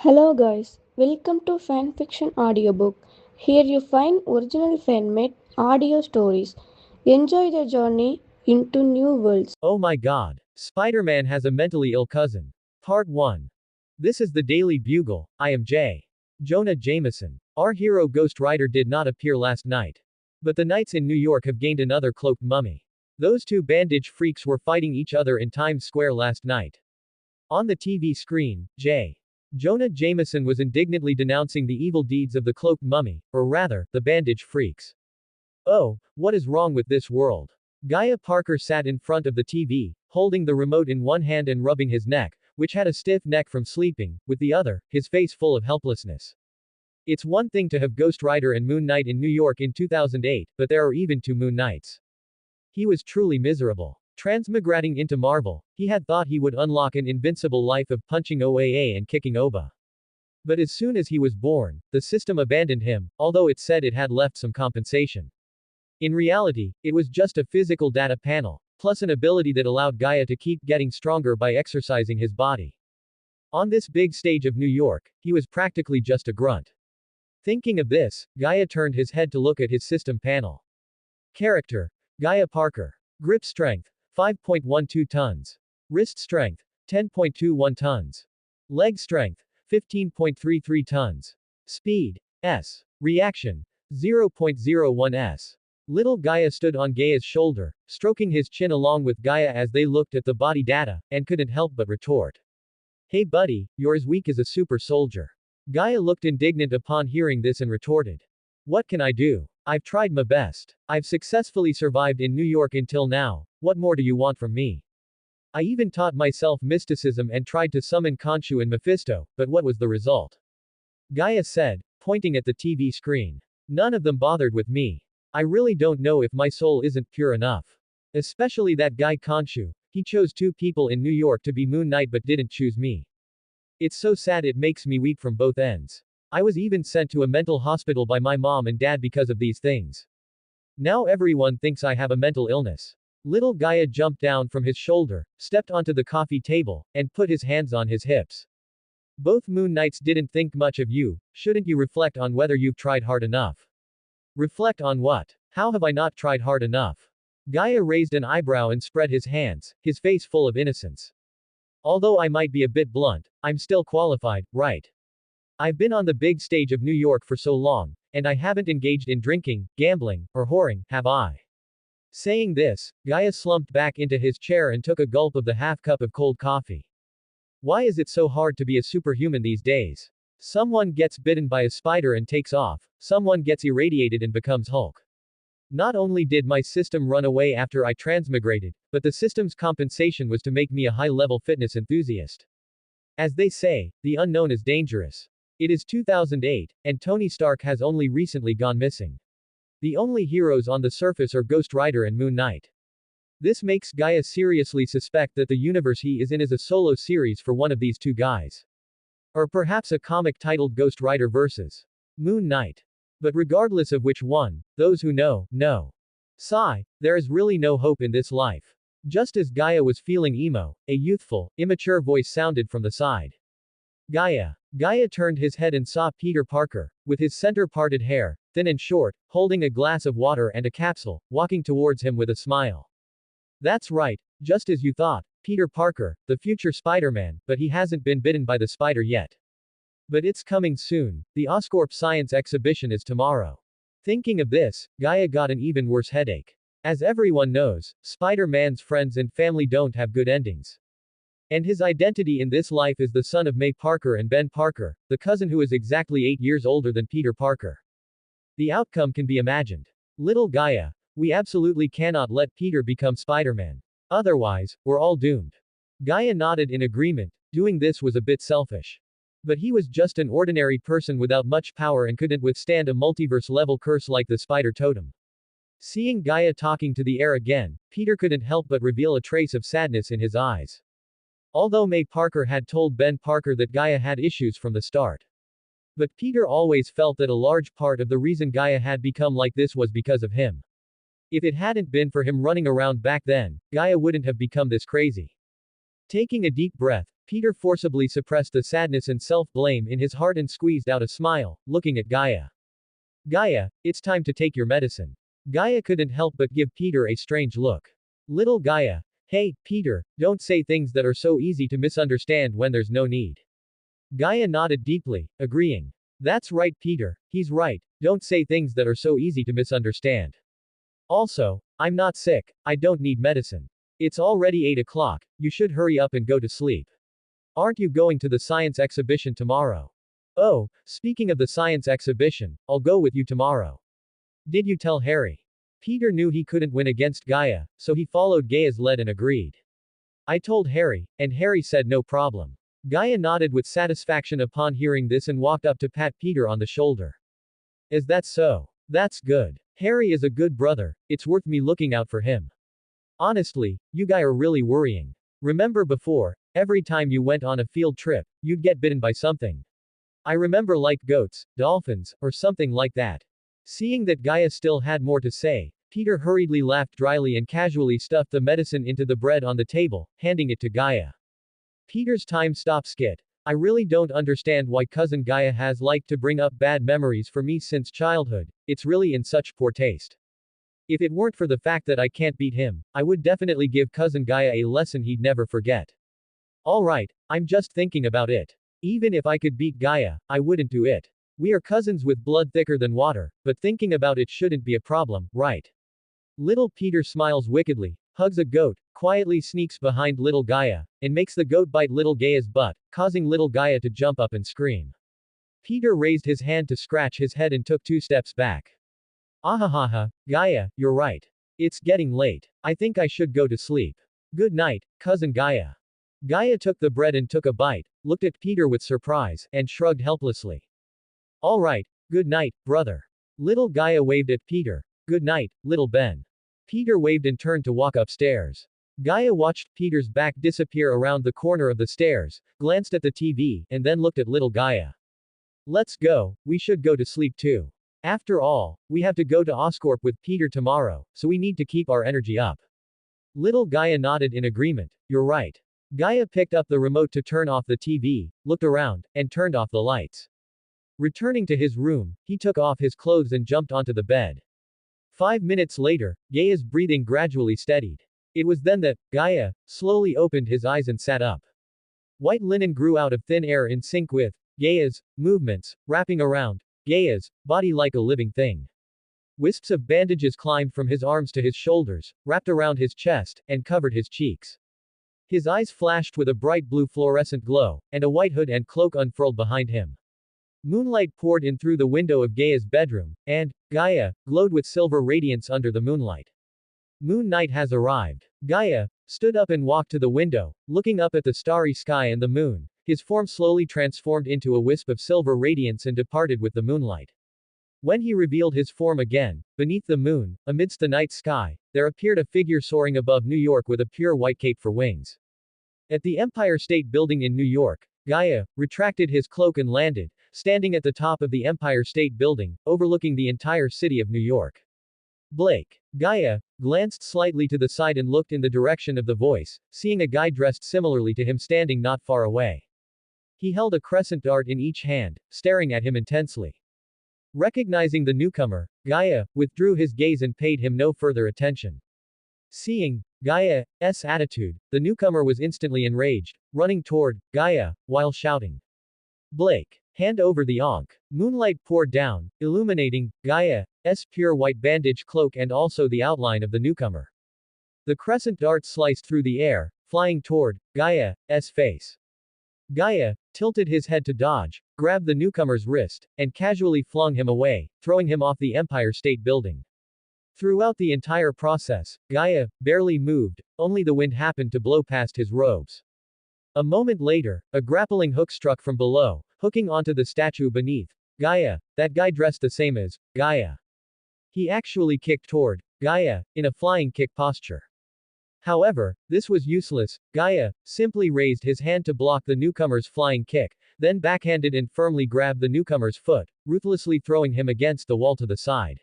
Hello guys, welcome to Fanfiction Audiobook. Here you find original fan-made audio stories. Enjoy the journey into new worlds. Oh my god. Spider-Man has a mentally ill cousin. Part 1. This is the Daily Bugle. I am J. Jonah Jameson. Our hero Ghost Rider did not appear last night. But the Knights in New York have gained another cloaked mummy. Those two bandage freaks were fighting each other in Times Square last night. On the TV screen, J. Jonah Jameson was indignantly denouncing the evil deeds of the cloaked mummy, or rather, the bandage freaks. Oh, what is wrong with this world? Gaia Parker sat in front of the TV, holding the remote in one hand and rubbing his neck, which had a stiff neck from sleeping, with the other, his face full of helplessness. It's one thing to have Ghost Rider and Moon Knight in New York in 2008, but there are even two Moon Knights. He was truly miserable. Transmigrating into Marvel, he had thought he would unlock an invincible life of punching OAA and kicking OBA. But as soon as he was born, the system abandoned him, although it said it had left some compensation. In reality, it was just a physical data panel, plus an ability that allowed Gaia to keep getting stronger by exercising his body. On this big stage of New York, he was practically just a grunt. Thinking of this, Gaia turned his head to look at his system panel. Character: Gaia Parker. Grip strength: 5.12 tons. Wrist strength: 10.21 tons. Leg strength: 15.33 tons. Speed: S. Reaction: 0.01 s. Little Gaia stood on Gaia's shoulder, stroking his chin along with Gaia as they looked at the body data, and couldn't help but retort. Hey buddy, you're as weak as a super soldier. Gaia looked indignant upon hearing this and retorted. What can I do? I've tried my best. I've successfully survived in New York until now. What more do you want from me? I even taught myself mysticism and tried to summon Khonshu and Mephisto, but what was the result? Gaia said, pointing at the TV screen. None of them bothered with me. I really don't know if my soul isn't pure enough. Especially that guy Khonshu. He chose two people in New York to be Moon Knight but didn't choose me. It's so sad, it makes me weep from both ends. I was even sent to a mental hospital by my mom and dad because of these things. Now everyone thinks I have a mental illness. Little Gaia jumped down from his shoulder, stepped onto the coffee table, and put his hands on his hips. Both Moon Knights didn't think much of you. Shouldn't you reflect on whether you've tried hard enough? Reflect on what? How have I not tried hard enough? Gaia raised an eyebrow and spread his hands, his face full of innocence. Although I might be a bit blunt, I'm still qualified, right? I've been on the big stage of New York for so long, and I haven't engaged in drinking, gambling, or whoring, have I? Saying this, Gaia slumped back into his chair and took a gulp of the half cup of cold coffee. Why is it so hard to be a superhuman these days? Someone gets bitten by a spider and takes off, someone gets irradiated and becomes Hulk. Not only did my system run away after I transmigrated, but the system's compensation was to make me a high-level fitness enthusiast. As they say, the unknown is dangerous. It is 2008, and Tony Stark has only recently gone missing. The only heroes on the surface are Ghost Rider and Moon Knight. This makes Gaia seriously suspect that the universe he is in is a solo series for one of these two guys. Or perhaps a comic titled Ghost Rider vs. Moon Knight. But regardless of which one, those who know, know. Sigh, there is really no hope in this life. Just as Gaia was feeling emo, a youthful, immature voice sounded from the side. Gaia. Gaia turned his head and saw Peter Parker, with his center-parted hair, thin and short, holding a glass of water and a capsule, walking towards him with a smile. That's right, just as you thought, Peter Parker, the future Spider-Man, but he hasn't been bitten by the spider yet. But it's coming soon. The Oscorp Science Exhibition is tomorrow. Thinking of this, Gaia got an even worse headache. As everyone knows, Spider-Man's friends and family don't have good endings. And his identity in this life is the son of May Parker and Ben Parker, the cousin who is exactly 8 years older than Peter Parker. The outcome can be imagined. Little Gaia, we absolutely cannot let Peter become Spider-Man. Otherwise, we're all doomed. Gaia nodded in agreement. Doing this was a bit selfish. But he was just an ordinary person without much power and couldn't withstand a multiverse-level curse like the Spider Totem. Seeing Gaia talking to the air again, Peter couldn't help but reveal a trace of sadness in his eyes. Although May Parker had told Ben Parker that Gaia had issues from the start. But Peter always felt that a large part of the reason Gaia had become like this was because of him. If it hadn't been for him running around back then, Gaia wouldn't have become this crazy. Taking a deep breath, Peter forcibly suppressed the sadness and self-blame in his heart and squeezed out a smile, looking at Gaia. Gaia, it's time to take your medicine. Gaia couldn't help but give Peter a strange look. Little Gaia. Hey, Peter, don't say things that are so easy to misunderstand when there's no need. Gaia nodded deeply, agreeing. That's right, Peter, he's right, don't say things that are so easy to misunderstand. Also, I'm not sick, I don't need medicine. It's already 8 o'clock, you should hurry up and go to sleep. Aren't you going to the science exhibition tomorrow? Oh, speaking of the science exhibition, I'll go with you tomorrow. Did you tell Harry? Peter knew he couldn't win against Gaia, so he followed Gaia's lead and agreed. I told Harry, and Harry said no problem. Gaia nodded with satisfaction upon hearing this and walked up to pat Peter on the shoulder. Is that so? That's good. Harry is a good brother, it's worth me looking out for him. Honestly, you guys are really worrying. Remember before, every time you went on a field trip, you'd get bitten by something. I remember like goats, dolphins, or something like that. Seeing that Gaia still had more to say, Peter hurriedly laughed dryly and casually stuffed the medicine into the bread on the table, handing it to Gaia. Peter's time stop skit. I really don't understand why cousin Gaia has liked to bring up bad memories for me since childhood, it's really in such poor taste. If it weren't for the fact that I can't beat him, I would definitely give cousin Gaia a lesson he'd never forget. Alright, I'm just thinking about it. Even if I could beat Gaia, I wouldn't do it. We are cousins with blood thicker than water, but thinking about it shouldn't be a problem, right? Little Peter smiles wickedly, hugs a goat, quietly sneaks behind little Gaia, and makes the goat bite little Gaia's butt, causing little Gaia to jump up and scream. Peter raised his hand to scratch his head and took 2 steps back. Ahahaha, Gaia, you're right. It's getting late. I think I should go to sleep. Good night, cousin Gaia. Gaia took the bread and took a bite, looked at Peter with surprise, and shrugged helplessly. All right, good night, brother. Little Gaia waved at Peter. Good night, little Ben. Peter waved and turned to walk upstairs. Gaia watched Peter's back disappear around the corner of the stairs, glanced at the TV, and then looked at little Gaia. Let's go, we should go to sleep too. After all, we have to go to Oscorp with Peter tomorrow, so we need to keep our energy up. Little Gaia nodded in agreement. You're right. Gaia picked up the remote to turn off the TV, looked around, and turned off the lights. Returning to his room, he took off his clothes and jumped onto the bed. 5 minutes later, Gaia's breathing gradually steadied. It was then that Gaia slowly opened his eyes and sat up. White linen grew out of thin air in sync with Gaia's movements, wrapping around Gaia's body like a living thing. Wisps of bandages climbed from his arms to his shoulders, wrapped around his chest, and covered his cheeks. His eyes flashed with a bright blue fluorescent glow, and a white hood and cloak unfurled behind him. Moonlight poured in through the window of Gaia's bedroom, and Gaia glowed with silver radiance under the moonlight. Moon night has arrived. Gaia stood up and walked to the window, looking up at the starry sky and the moon. His form slowly transformed into a wisp of silver radiance and departed with the moonlight. When he revealed his form again, beneath the moon, amidst the night sky, there appeared a figure soaring above New York with a pure white cape for wings. At the Empire State Building in New York, Gaia retracted his cloak and landed, standing at the top of the Empire State Building, overlooking the entire city of New York. Blake. Gaia glanced slightly to the side and looked in the direction of the voice, seeing a guy dressed similarly to him standing not far away. He held a crescent dart in each hand, staring at him intensely. Recognizing the newcomer, Gaia withdrew his gaze and paid him no further attention. Seeing Gaia's attitude, the newcomer was instantly enraged, running toward Gaia, while shouting, Blake, hand over the ankh. Moonlight poured down, illuminating Gaia's pure white bandage cloak and also the outline of the newcomer. The crescent dart sliced through the air, flying toward Gaia's face. Gaia tilted his head to dodge, grabbed the newcomer's wrist, and casually flung him away, throwing him off the Empire State Building. Throughout the entire process, Gaia barely moved, only the wind happened to blow past his robes. A moment later, a grappling hook struck from below, hooking onto the statue beneath Gaia, that guy dressed the same as Gaia. He actually kicked toward Gaia, in a flying kick posture. However, this was useless. Gaia simply raised his hand to block the newcomer's flying kick, then backhanded and firmly grabbed the newcomer's foot, ruthlessly throwing him against the wall to the side.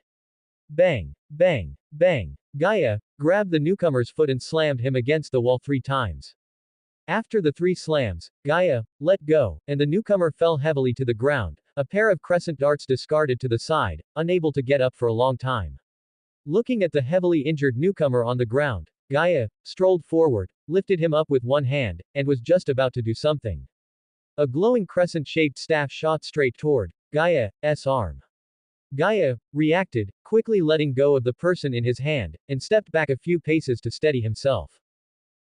Bang! Bang! Bang! Gaia grabbed the newcomer's foot and slammed him against the wall 3 times. After the 3 slams, Gaia let go, and the newcomer fell heavily to the ground, a pair of crescent darts discarded to the side, unable to get up for a long time. Looking at the heavily injured newcomer on the ground, Gaia strolled forward, lifted him up with one hand, and was just about to do something. A glowing crescent-shaped staff shot straight toward Gaia's arm. Gaia reacted, quickly letting go of the person in his hand, and stepped back a few paces to steady himself.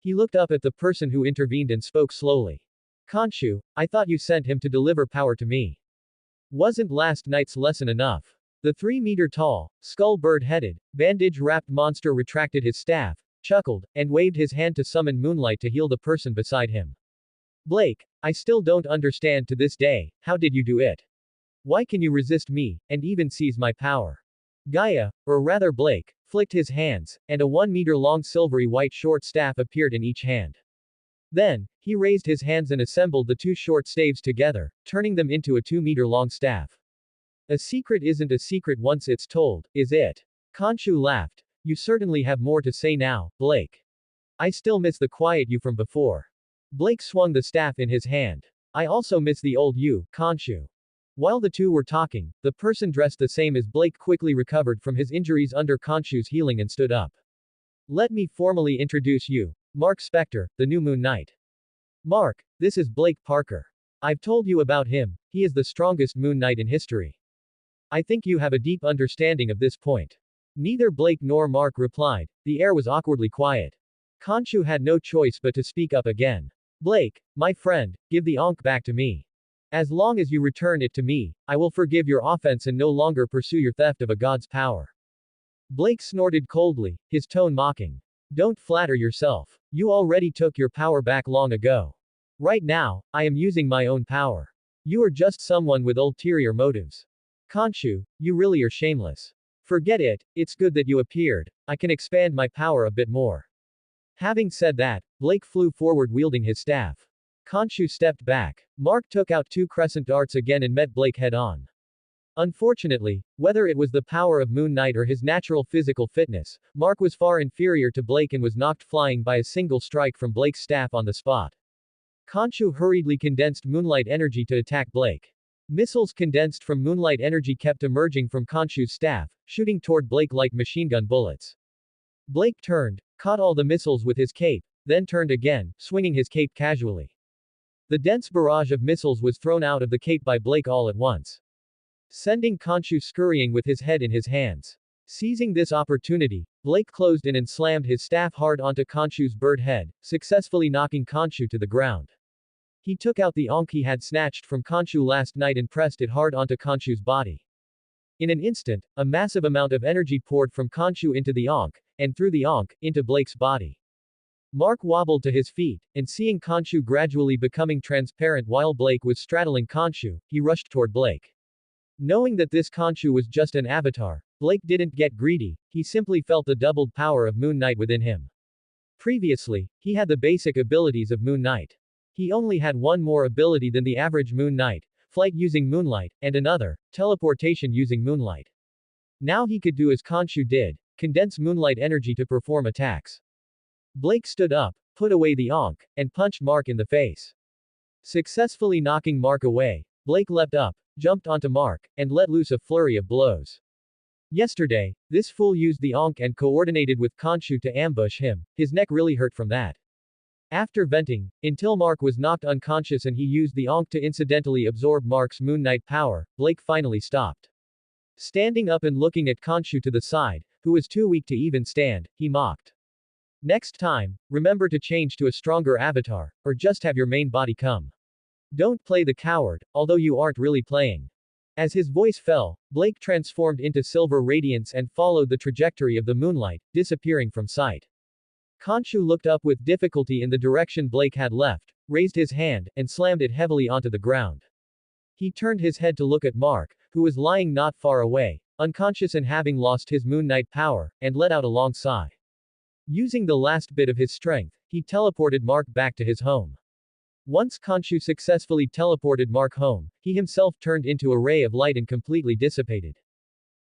He looked up at the person who intervened and spoke slowly. Khonshu, I thought you sent him to deliver power to me. Wasn't last night's lesson enough? The 3-meter-tall, skull-bird-headed, bandage-wrapped monster retracted his staff, chuckled, and waved his hand to summon moonlight to heal the person beside him. Blake, I still don't understand to this day, how did you do it? Why can you resist me, and even seize my power? Gaia, or rather Blake, flicked his hands, and a 1-meter-long silvery white short staff appeared in each hand. Then, he raised his hands and assembled the 2 short staves together, turning them into a 2-meter-long staff. A secret isn't a secret once it's told, is it? Khonshu laughed. You certainly have more to say now, Blake. I still miss the quiet you from before. Blake swung the staff in his hand. I also miss the old you, Khonshu. While the two were talking, the person dressed the same as Blake quickly recovered from his injuries under Khonshu's healing and stood up. Let me formally introduce you, Mark Spector, the new Moon Knight. Mark, this is Blake Parker. I've told you about him, he is the strongest Moon Knight in history. I think you have a deep understanding of this point. Neither Blake nor Mark replied, the air was awkwardly quiet. Khonshu had no choice but to speak up again. Blake, my friend, give the Ankh back to me. As long as you return it to me, I will forgive your offense and no longer pursue your theft of a god's power. Blake snorted coldly, his tone mocking. Don't flatter yourself. You already took your power back long ago. Right now, I am using my own power. You are just someone with ulterior motives. Khonshu, you really are shameless. Forget it, it's good that you appeared, I can expand my power a bit more. Having said that, Blake flew forward wielding his staff. Khonshu stepped back. Mark took out 2 crescent darts again and met Blake head-on. Unfortunately, whether it was the power of Moon Knight or his natural physical fitness, Mark was far inferior to Blake and was knocked flying by a single strike from Blake's staff on the spot. Khonshu hurriedly condensed moonlight energy to attack Blake. Missiles condensed from moonlight energy kept emerging from Khonshu's staff, shooting toward Blake like machine gun bullets. Blake turned, caught all the missiles with his cape, then turned again, swinging his cape casually. The dense barrage of missiles was thrown out of the cape by Blake all at once, sending Khonshu scurrying with his head in his hands. Seizing this opportunity, Blake closed in and slammed his staff hard onto Khonshu's bird head, successfully knocking Khonshu to the ground. He took out the Ankh he had snatched from Khonshu last night and pressed it hard onto Khonshu's body. In an instant, a massive amount of energy poured from Khonshu into the Ankh, and through the Ankh, into Blake's body. Mark wobbled to his feet, and seeing Khonshu gradually becoming transparent while Blake was straddling Khonshu, he rushed toward Blake. Knowing that this Khonshu was just an avatar, Blake didn't get greedy, he simply felt the doubled power of Moon Knight within him. Previously, he had the basic abilities of Moon Knight. He only had one more ability than the average Moon Knight, flight using moonlight, and another, teleportation using moonlight. Now he could do as Khonshu did, condense moonlight energy to perform attacks. Blake stood up, put away the Ankh, and punched Mark in the face. Successfully knocking Mark away, Blake leapt up, jumped onto Mark, and let loose a flurry of blows. Yesterday, this fool used the Ankh and coordinated with Khonshu to ambush him, his neck really hurt from that. After venting, until Mark was knocked unconscious and he used the Ankh to incidentally absorb Mark's Moon Knight power, Blake finally stopped. Standing up and looking at Khonshu to the side, who was too weak to even stand, he mocked. Next time, remember to change to a stronger avatar, or just have your main body come. Don't play the coward, although you aren't really playing. As his voice fell, Blake transformed into silver radiance and followed the trajectory of the moonlight, disappearing from sight. Khonshu looked up with difficulty in the direction Blake had left, raised his hand, and slammed it heavily onto the ground. He turned his head to look at Mark, who was lying not far away, unconscious and having lost his Moon Knight power, and let out a long sigh. Using the last bit of his strength, he teleported Mark back to his home. Once Khonshu successfully teleported Mark home, he himself turned into a ray of light and completely dissipated.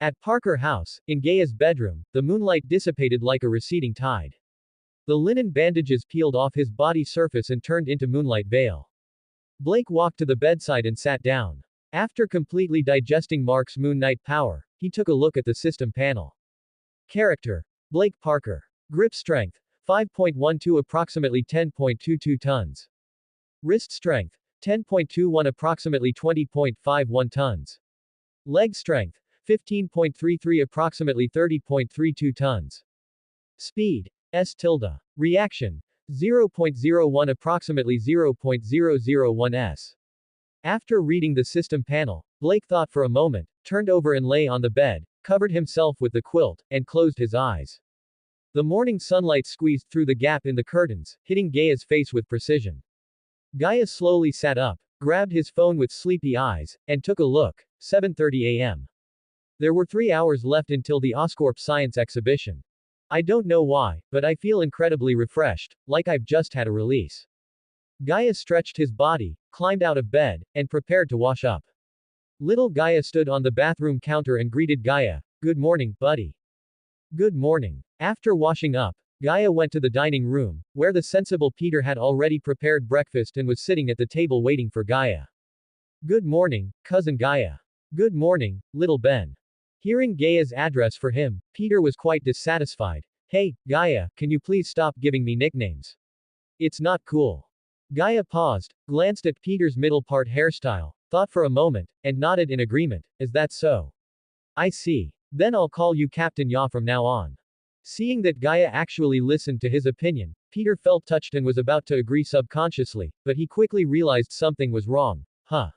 At Parker House, in Gaia's bedroom, the moonlight dissipated like a receding tide. The linen bandages peeled off his body surface and turned into moonlight veil. Blake walked to the bedside and sat down. After completely digesting Mark's Moon Knight power, he took a look at the system panel. Character: Blake Parker. Grip strength: 5.12 approximately 10.22 tons. Wrist strength: 10.21 approximately 20.51 tons. Leg strength: 15.33 approximately 30.32 tons. Speed: S tilde. Reaction: 0.01 approximately 0.001 s. After reading the system panel, Blake thought for a moment, turned over and lay on the bed, covered himself with the quilt, and closed his eyes. The morning sunlight squeezed through the gap in the curtains, hitting Gaia's face with precision. Gaia slowly sat up, grabbed his phone with sleepy eyes, and took a look. 7:30 a.m. There were 3 hours left until the Oscorp science exhibition. I don't know why, but I feel incredibly refreshed, like I've just had a release. Gaia stretched his body, climbed out of bed, and prepared to wash up. Little Gaia stood on the bathroom counter and greeted Gaia. Good morning, buddy. Good morning. After washing up, Gaia went to the dining room, where the sensible Peter had already prepared breakfast and was sitting at the table waiting for Gaia. Good morning, cousin Gaia. Good morning, little Ben. Hearing Gaia's address for him, Peter was quite dissatisfied. Hey, Gaia, can you please stop giving me nicknames? It's not cool. Gaia paused, glanced at Peter's middle part hairstyle, thought for a moment, and nodded in agreement. Is that so? I see. Then I'll call you Captain Ya from now on. Seeing that Gaia actually listened to his opinion, Peter felt touched and was about to agree subconsciously, but he quickly realized something was wrong. Huh.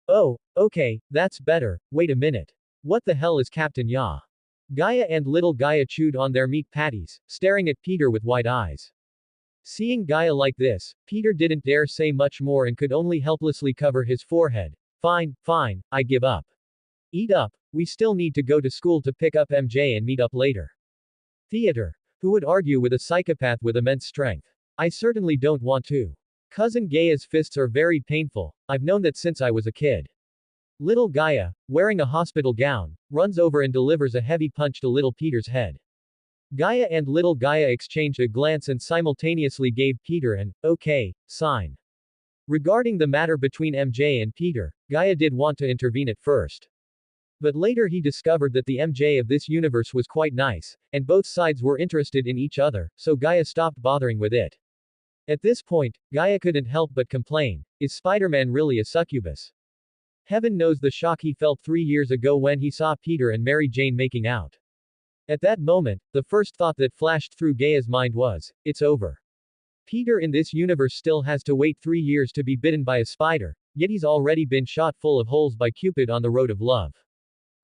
Oh, okay, that's better. Wait a minute. What the hell is Captain Ya? Gaia and little Gaia chewed on their meat patties, staring at Peter with wide eyes. Seeing Gaia like this, Peter didn't dare say much more and could only helplessly cover his forehead. Fine, fine, I give up. Eat up, we still need to go to school to pick up MJ and meet up later. Theater. Who would argue with a psychopath with immense strength? I certainly don't want to. Cousin Gaia's fists are very painful, I've known that since I was a kid. Little Gaia, wearing a hospital gown, runs over and delivers a heavy punch to little Peter's head. Gaia and little Gaia exchanged a glance and simultaneously gave Peter an okay sign. Regarding the matter between MJ and Peter, Gaia did want to intervene at first. But later he discovered that the MJ of this universe was quite nice, and both sides were interested in each other, so Gaia stopped bothering with it. At this point, Gaia couldn't help but complain, is Spider-Man really a succubus? Heaven knows the shock he felt 3 years ago when he saw Peter and Mary Jane making out. At that moment, the first thought that flashed through Gaia's mind was, it's over. Peter in this universe still has to wait 3 years to be bitten by a spider, yet he's already been shot full of holes by Cupid on the road of love.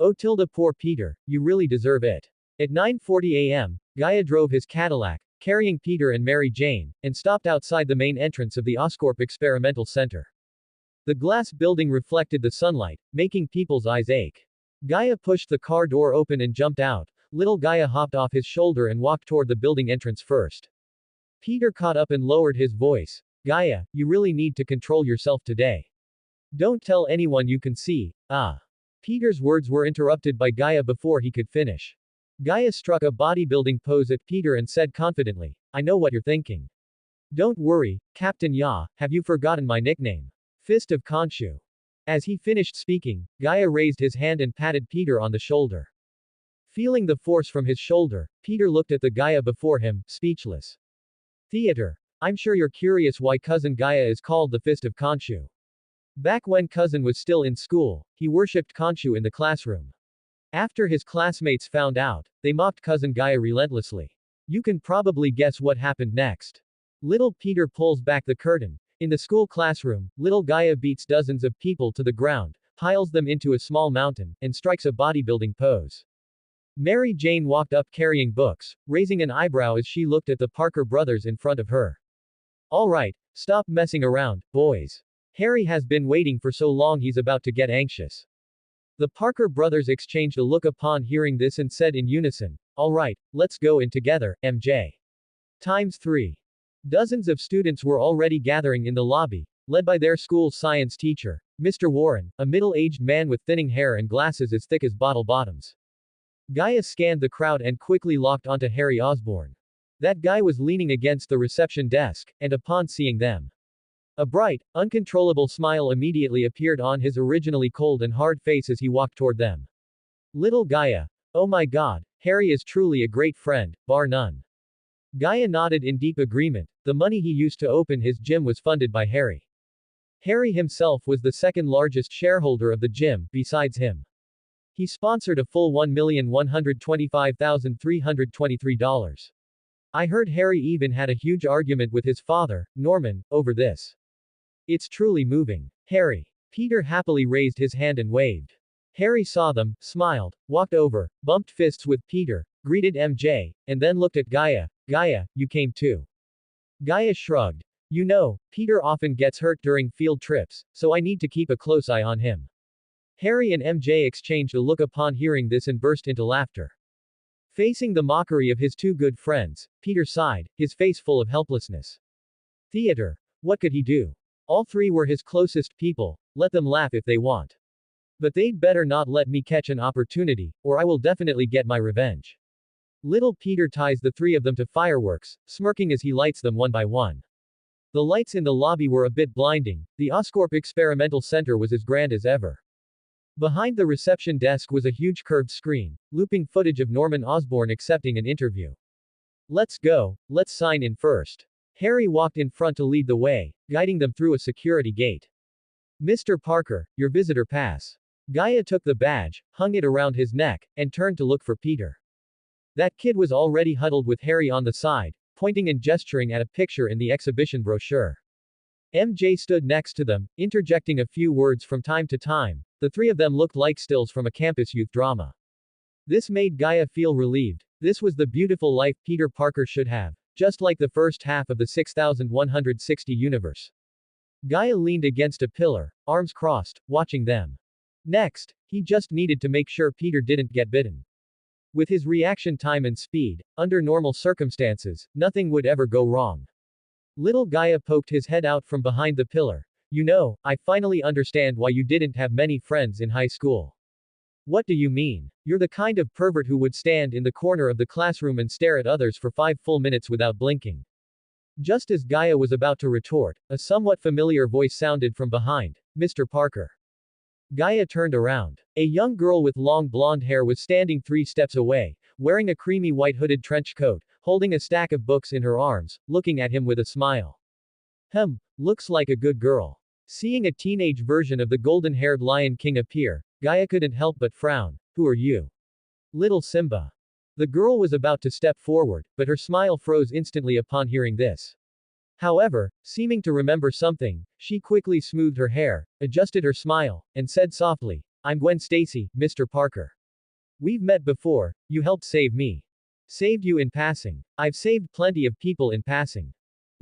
Oh tilde poor Peter, you really deserve it. At 9:40 a.m., Gaia drove his Cadillac, carrying Peter and Mary Jane, and stopped outside the main entrance of the Oscorp Experimental Center. The glass building reflected the sunlight, making people's eyes ache. Gaia pushed the car door open and jumped out. Little Gaia hopped off his shoulder and walked toward the building entrance first. Peter caught up and lowered his voice. Gaia, you really need to control yourself today. Don't tell anyone you can see. Peter's words were interrupted by Gaia before he could finish. Gaia struck a bodybuilding pose at Peter and said confidently, I know what you're thinking. Don't worry, Captain Ya, have you forgotten my nickname? Fist of Khonshu. As he finished speaking, Gaia raised his hand and patted Peter on the shoulder. Feeling the force from his shoulder, Peter looked at the Gaia before him, speechless. Theater. I'm sure you're curious why cousin Gaia is called the Fist of Khonshu. Back when cousin was still in school, he worshipped Khonshu in the classroom. After his classmates found out, they mocked cousin Gaia relentlessly. You can probably guess what happened next. Little Peter pulls back the curtain. In the school classroom, little Gaia beats dozens of people to the ground, piles them into a small mountain, and strikes a bodybuilding pose. Mary Jane walked up carrying books, raising an eyebrow as she looked at the Parker brothers in front of her. All right, stop messing around, boys. Harry has been waiting for so long he's about to get anxious. The Parker brothers exchanged a look upon hearing this and said in unison, all right, let's go in together, MJ. Times 3. Dozens of students were already gathering in the lobby, led by their school's science teacher, Mr. Warren, a middle-aged man with thinning hair and glasses as thick as bottle bottoms. Gaia scanned the crowd and quickly locked onto Harry Osborn. That guy was leaning against the reception desk, and upon seeing them, a bright, uncontrollable smile immediately appeared on his originally cold and hard face as he walked toward them. Little Gaia. Oh my god, Harry is truly a great friend, bar none. Gaia nodded in deep agreement. The money he used to open his gym was funded by Harry. Harry himself was the second largest shareholder of the gym, besides him. He sponsored a full $1,125,323. I heard Harry even had a huge argument with his father, Norman, over this. It's truly moving. Harry. Peter happily raised his hand and waved. Harry saw them, smiled, walked over, bumped fists with Peter, greeted MJ, and then looked at Gaia. Gaia, you came too. Gaia shrugged. You know, Peter often gets hurt during field trips, so I need to keep a close eye on him. Harry and MJ exchanged a look upon hearing this and burst into laughter. Facing the mockery of his two good friends, Peter sighed, his face full of helplessness. Theater. What could he do? All three were his closest people, let them laugh if they want. But they'd better not let me catch an opportunity, or I will definitely get my revenge. Little Peter ties the three of them to fireworks, smirking as he lights them one by one. The lights in the lobby were a bit blinding, the Oscorp Experimental Center was as grand as ever. Behind the reception desk was a huge curved screen, looping footage of Norman Osborn accepting an interview. Let's go, let's sign in first. Harry walked in front to lead the way, guiding them through a security gate. Mr. Parker, your visitor pass. Gaia took the badge, hung it around his neck, and turned to look for Peter. That kid was already huddled with Harry on the side, pointing and gesturing at a picture in the exhibition brochure. MJ stood next to them, interjecting a few words from time to time. The three of them looked like stills from a campus youth drama. This made Gaia feel relieved. This was the beautiful life Peter Parker should have, just like the first half of the 6160 universe. Gaia leaned against a pillar, arms crossed, watching them. Next, he just needed to make sure Peter didn't get bitten. With his reaction time and speed, under normal circumstances, nothing would ever go wrong. Little Gaia poked his head out from behind the pillar. You know, I finally understand why you didn't have many friends in high school. What do you mean? You're the kind of pervert who would stand in the corner of the classroom and stare at others for 5 full minutes without blinking. Just as Gaia was about to retort, a somewhat familiar voice sounded from behind. Mr. Parker. Gaia turned around. A young girl with long blonde hair was standing 3 steps away, wearing a creamy white hooded trench coat, holding a stack of books in her arms, looking at him with a smile. Looks like a good girl. Seeing a teenage version of the golden-haired Lion King appear, Gaia couldn't help but frown. Who are you? Little Simba. The girl was about to step forward, but her smile froze instantly upon hearing this. However, seeming to remember something, she quickly smoothed her hair, adjusted her smile, and said softly, I'm Gwen Stacy, Mr. Parker. We've met before, you helped save me. Saved you in passing. I've saved plenty of people in passing.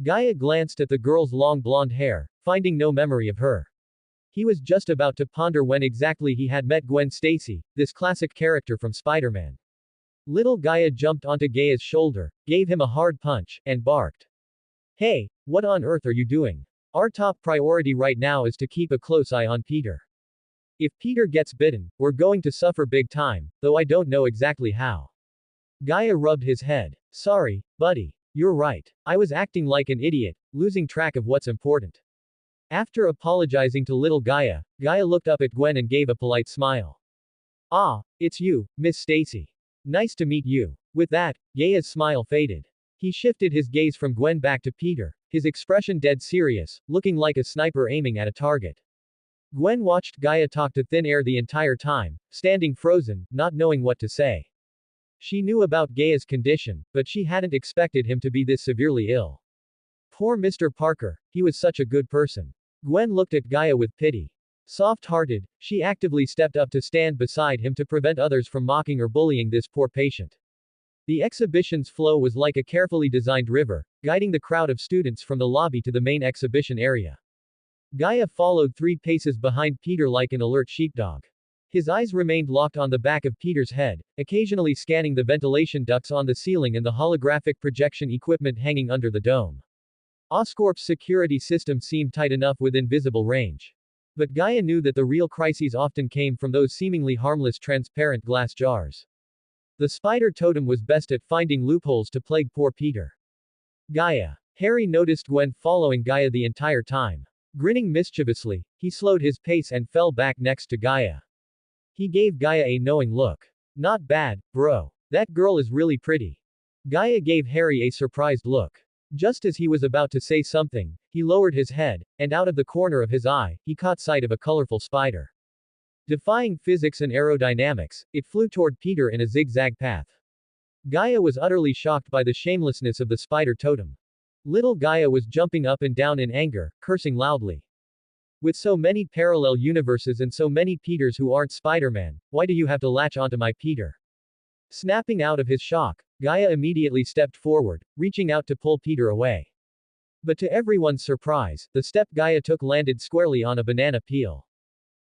Gaia glanced at the girl's long blonde hair, finding no memory of her. He was just about to ponder when exactly he had met Gwen Stacy, this classic character from Spider-Man. Little Gaia jumped onto Gaia's shoulder, gave him a hard punch, and barked. Hey, what on earth are you doing? Our top priority right now is to keep a close eye on Peter. If Peter gets bitten, we're going to suffer big time, though I don't know exactly how. Gaia rubbed his head. Sorry, buddy. You're right. I was acting like an idiot, losing track of what's important. After apologizing to little Gaia, Gaia looked up at Gwen and gave a polite smile. Ah, it's you, Miss Stacy. Nice to meet you. With that, Gaia's smile faded. He shifted his gaze from Gwen back to Peter, his expression dead serious, looking like a sniper aiming at a target. Gwen watched Gaia talk to thin air the entire time, standing frozen, not knowing what to say. She knew about Gaia's condition, but she hadn't expected him to be this severely ill. Poor Mr. Parker, he was such a good person. Gwen looked at Gaia with pity. Soft-hearted, she actively stepped up to stand beside him to prevent others from mocking or bullying this poor patient. The exhibition's flow was like a carefully designed river, guiding the crowd of students from the lobby to the main exhibition area. Gaia followed 3 paces behind Peter like an alert sheepdog. His eyes remained locked on the back of Peter's head, occasionally scanning the ventilation ducts on the ceiling and the holographic projection equipment hanging under the dome. Oscorp's security system seemed tight enough within visible range. But Gaia knew that the real crises often came from those seemingly harmless transparent glass jars. The spider totem was best at finding loopholes to plague poor Peter. Gaia. Harry noticed Gwen following Gaia the entire time. Grinning mischievously, he slowed his pace and fell back next to Gaia. He gave Gaia a knowing look. Not bad, bro. That girl is really pretty. Gaia gave Harry a surprised look. Just as he was about to say something, he lowered his head, and out of the corner of his eye, he caught sight of a colorful spider. Defying physics and aerodynamics, it flew toward Peter in a zigzag path. Gaia was utterly shocked by the shamelessness of the spider totem. Little Gaia was jumping up and down in anger, cursing loudly. With so many parallel universes and so many Peters who aren't Spider-Man, why do you have to latch onto my Peter? Snapping out of his shock, Gaia immediately stepped forward, reaching out to pull Peter away. But to everyone's surprise, the step Gaia took landed squarely on a banana peel.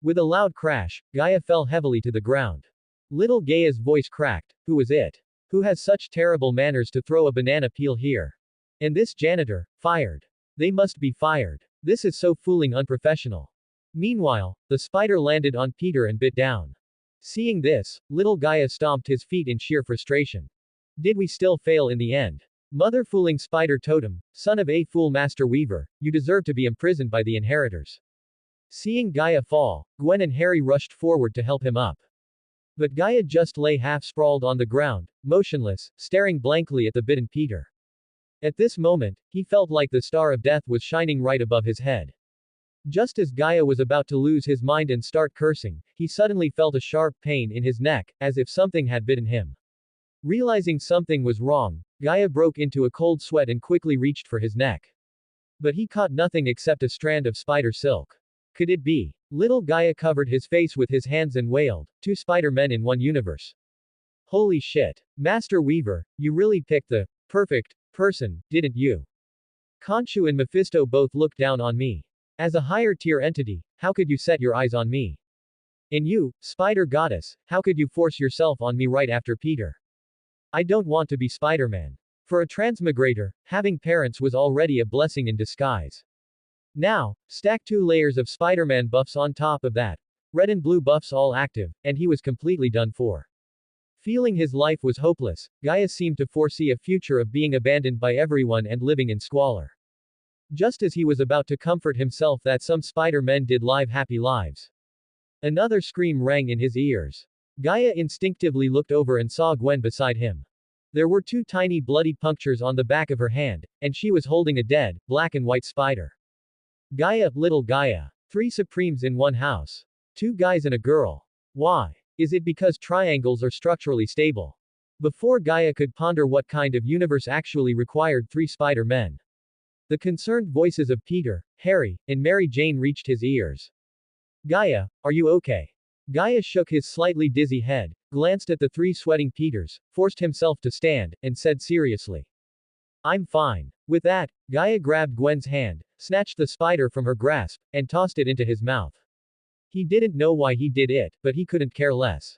With a loud crash, Gaia fell heavily to the ground. Little Gaia's voice cracked. Who is it? Who has such terrible manners to throw a banana peel here? And this janitor, fired. They must be fired. This is so fooling unprofessional. Meanwhile, the spider landed on Peter and bit down. Seeing this, little Gaia stomped his feet in sheer frustration. Did we still fail in the end? Mother fooling spider totem, son of a fool master weaver, you deserve to be imprisoned by the inheritors. Seeing Gaia fall, Gwen and Harry rushed forward to help him up. But Gaia just lay half-sprawled on the ground, motionless, staring blankly at the bitten Peter. At this moment, he felt like the star of death was shining right above his head. Just as Gaia was about to lose his mind and start cursing, he suddenly felt a sharp pain in his neck, as if something had bitten him. Realizing something was wrong, Gaia broke into a cold sweat and quickly reached for his neck. But he caught nothing except a strand of spider silk. Could it be? Little Gaia covered his face with his hands and wailed, 2 Spider-Men in one universe. Holy shit. Master Weaver, you really picked the perfect person, didn't you? Khonshu and Mephisto both looked down on me. As a higher tier entity, how could you set your eyes on me? And you, Spider Goddess, how could you force yourself on me right after Peter? I don't want to be Spider-Man. For a transmigrator, having parents was already a blessing in disguise. Now, stack 2 layers of Spider-Man buffs on top of that. Red and blue buffs all active, and he was completely done for. Feeling his life was hopeless, Gaia seemed to foresee a future of being abandoned by everyone and living in squalor. Just as he was about to comfort himself that some Spider-Men did live happy lives. Another scream rang in his ears. Gaia instinctively looked over and saw Gwen beside him. There were 2 tiny bloody punctures on the back of her hand, and she was holding a dead, black and white spider. Gaia, little Gaia. 3 Supremes in one house. 2 guys and a girl. Why? Is it because triangles are structurally stable? Before Gaia could ponder what kind of universe actually required 3 Spider-Men. The concerned voices of Peter, Harry, and Mary Jane reached his ears. Gaia, are you okay? Gaia shook his slightly dizzy head, glanced at the 3 sweating Peters, forced himself to stand, and said seriously. I'm fine. With that, Gaia grabbed Gwen's hand, snatched the spider from her grasp, and tossed it into his mouth. He didn't know why he did it, but he couldn't care less.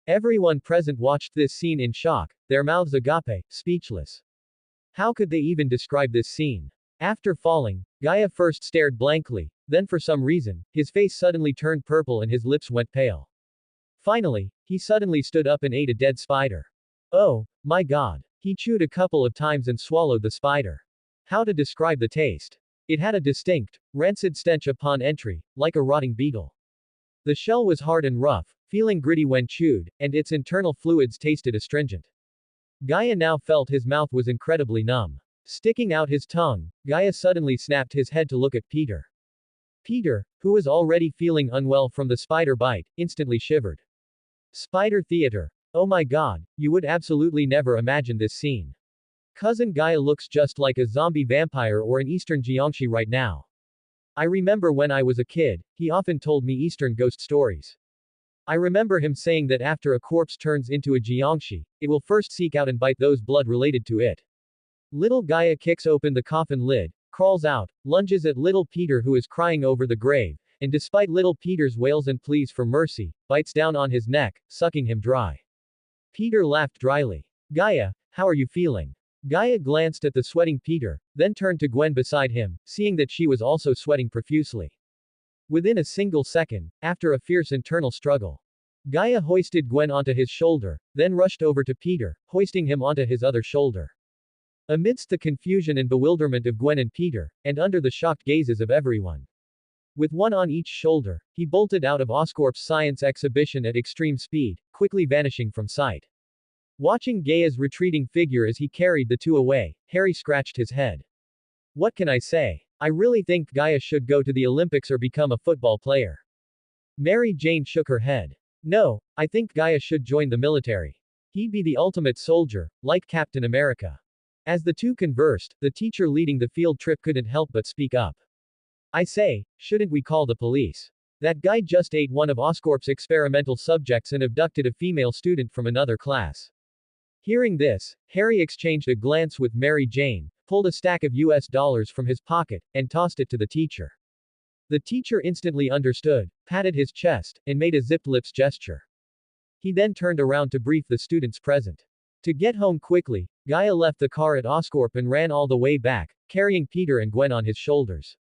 Everyone present watched this scene in shock, their mouths agape, speechless. How could they even describe this scene? After falling, Gaia first stared blankly, then for some reason, his face suddenly turned purple and his lips went pale. Finally, he suddenly stood up and ate a dead spider. Oh, my god. He chewed a couple of times and swallowed the spider. How to describe the taste? It had a distinct, rancid stench upon entry, like a rotting beetle. The shell was hard and rough, feeling gritty when chewed, and its internal fluids tasted astringent. Gaia now felt his mouth was incredibly numb. Sticking out his tongue, Gaia suddenly snapped his head to look at Peter. Peter, who was already feeling unwell from the spider bite, instantly shivered. Spider theater. Oh my god, you would absolutely never imagine this scene. Cousin Gaia looks just like a zombie vampire or an Eastern Jiangshi right now. I remember when I was a kid, he often told me Eastern ghost stories. I remember him saying that after a corpse turns into a Jiangshi, it will first seek out and bite those blood related to it. Little Gaia kicks open the coffin lid, crawls out, lunges at little Peter who is crying over the grave, and despite little Peter's wails and pleas for mercy, bites down on his neck, sucking him dry. Peter laughed dryly. Gaia, how are you feeling? Gaia glanced at the sweating Peter, then turned to Gwen beside him, seeing that she was also sweating profusely. Within a single second, after a fierce internal struggle, Gaia hoisted Gwen onto his shoulder, then rushed over to Peter, hoisting him onto his other shoulder. Amidst the confusion and bewilderment of Gwen and Peter, and under the shocked gazes of everyone. With one on each shoulder, he bolted out of Oscorp's science exhibition at extreme speed, quickly vanishing from sight. Watching Gaia's retreating figure as he carried the two away, Harry scratched his head. What can I say? I really think Gaia should go to the Olympics or become a football player. Mary Jane shook her head. No, I think Gaia should join the military. He'd be the ultimate soldier, like Captain America. As the two conversed, the teacher leading the field trip couldn't help but speak up. I say, shouldn't we call the police? That guy just ate one of Oscorp's experimental subjects and abducted a female student from another class. Hearing this, Harry exchanged a glance with Mary Jane, pulled a stack of US dollars from his pocket, and tossed it to the teacher. The teacher instantly understood, patted his chest, and made a zipped lips gesture. He then turned around to brief the students present. To get home quickly, Gaia left the car at Oscorp and ran all the way back, carrying Peter and Gwen on his shoulders.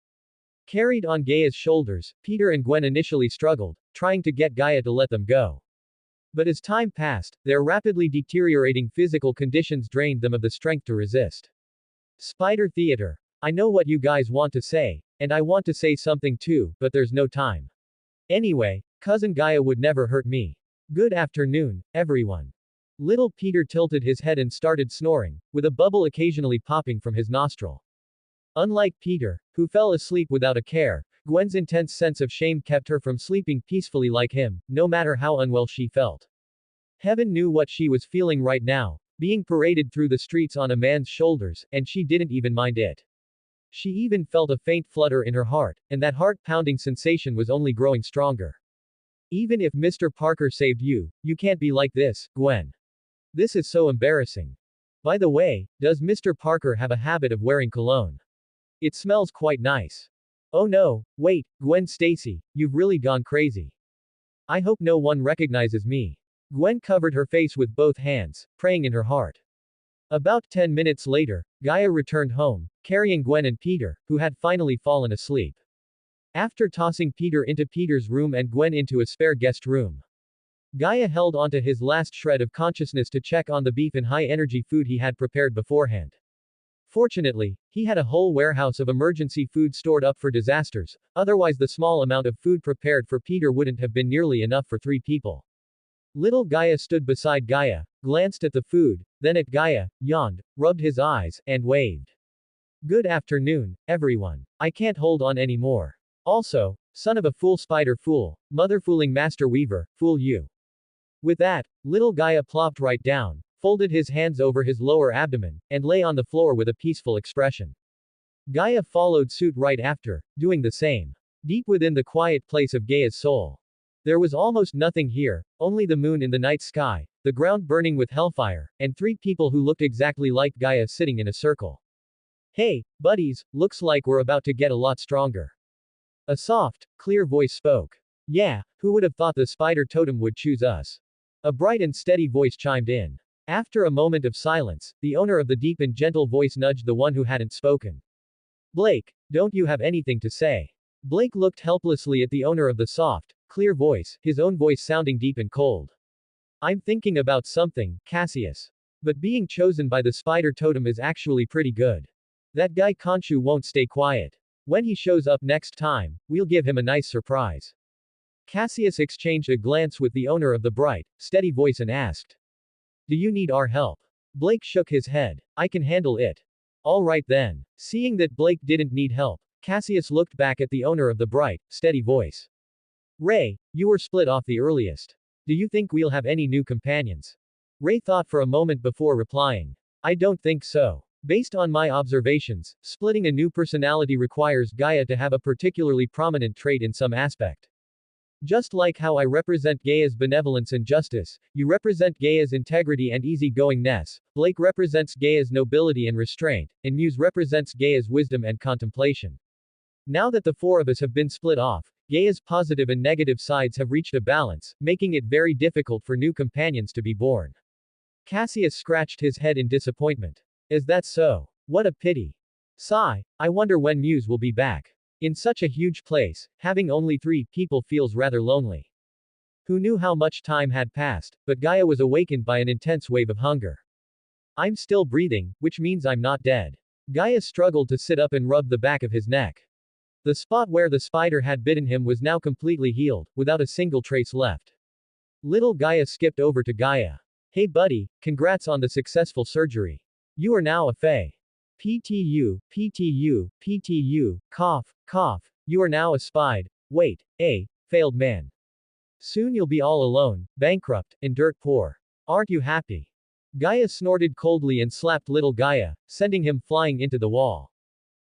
Carried on Gaia's shoulders, Peter and Gwen initially struggled, trying to get Gaia to let them go. But as time passed, their rapidly deteriorating physical conditions drained them of the strength to resist. Spider Theater. I know what you guys want to say, and I want to say something too, but there's no time. Anyway, Cousin Gaia would never hurt me. Good afternoon, everyone. Little Peter tilted his head and started snoring, with a bubble occasionally popping from his nostril. Unlike Peter, who fell asleep without a care, Gwen's intense sense of shame kept her from sleeping peacefully like him, no matter how unwell she felt. Heaven knew what she was feeling right now, being paraded through the streets on a man's shoulders, and she didn't even mind it. She even felt a faint flutter in her heart, and that heart-pounding sensation was only growing stronger. Even if Mr. Parker saved you, you can't be like this, Gwen. This is so embarrassing. By the way, does Mr. Parker have a habit of wearing cologne? It smells quite nice. Oh no, wait, Gwen Stacy, you've really gone crazy. I hope no one recognizes me. Gwen covered her face with both hands, praying in her heart. About 10 minutes later, Gaia returned home, carrying Gwen and Peter, who had finally fallen asleep. After tossing Peter into Peter's room and Gwen into a spare guest room, Gaia held onto his last shred of consciousness to check on the beef and high-energy food he had prepared beforehand. Fortunately, he had a whole warehouse of emergency food stored up for disasters, otherwise the small amount of food prepared for Peter wouldn't have been nearly enough for 3 people. Little Gaia stood beside Gaia, glanced at the food, then at Gaia, yawned, rubbed his eyes, and waved. Good afternoon, everyone. I can't hold on anymore. Also, son of a fool spider fool, mother fooling master weaver, fool you. With that, little Gaia plopped right down, folded his hands over his lower abdomen, and lay on the floor with a peaceful expression. Gaia followed suit right after, doing the same. Deep within the quiet place of Gaia's soul, there was almost nothing here, only the moon in the night sky, the ground burning with hellfire, and 3 people who looked exactly like Gaia sitting in a circle. Hey, buddies, looks like we're about to get a lot stronger. A soft, clear voice spoke. Yeah, who would have thought the spider totem would choose us? A bright and steady voice chimed in. After a moment of silence, the owner of the deep and gentle voice nudged the one who hadn't spoken. Blake, don't you have anything to say? Blake looked helplessly at the owner of the soft, clear voice, his own voice sounding deep and cold. I'm thinking about something, Cassius. But being chosen by the spider totem is actually pretty good. That guy Khonshu won't stay quiet. When he shows up next time, we'll give him a nice surprise. Cassius exchanged a glance with the owner of the bright, steady voice and asked. Do you need our help? Blake shook his head. I can handle it. All right then. Seeing that Blake didn't need help, Cassius looked back at the owner of the bright, steady voice. Ray, you were split off the earliest. Do you think we'll have any new companions? Ray thought for a moment before replying. I don't think so. Based on my observations, splitting a new personality requires Gaia to have a particularly prominent trait in some aspect. Just like how I represent Gaia's benevolence and justice, you represent Gaia's integrity and easygoingness, Blake represents Gaia's nobility and restraint, and Muse represents Gaia's wisdom and contemplation. Now that the 4 of us have been split off, Gaia's positive and negative sides have reached a balance, making it very difficult for new companions to be born. Cassius scratched his head in disappointment. Is that so? What a pity. Sigh, I wonder when Muse will be back. In such a huge place, having only 3 people feels rather lonely. Who knew how much time had passed, but Gaia was awakened by an intense wave of hunger. I'm still breathing, which means I'm not dead. Gaia struggled to sit up and rubbed the back of his neck. The spot where the spider had bitten him was now completely healed, without a single trace left. Little Gaia skipped over to Gaia. Hey buddy, congrats on the successful surgery. You are now a fae. PTU, PTU, PTU, cough, cough, you are now a spide. Wait, failed man. Soon you'll be all alone, bankrupt, and dirt poor. Aren't you happy? Gaia snorted coldly and slapped little Gaia, sending him flying into the wall.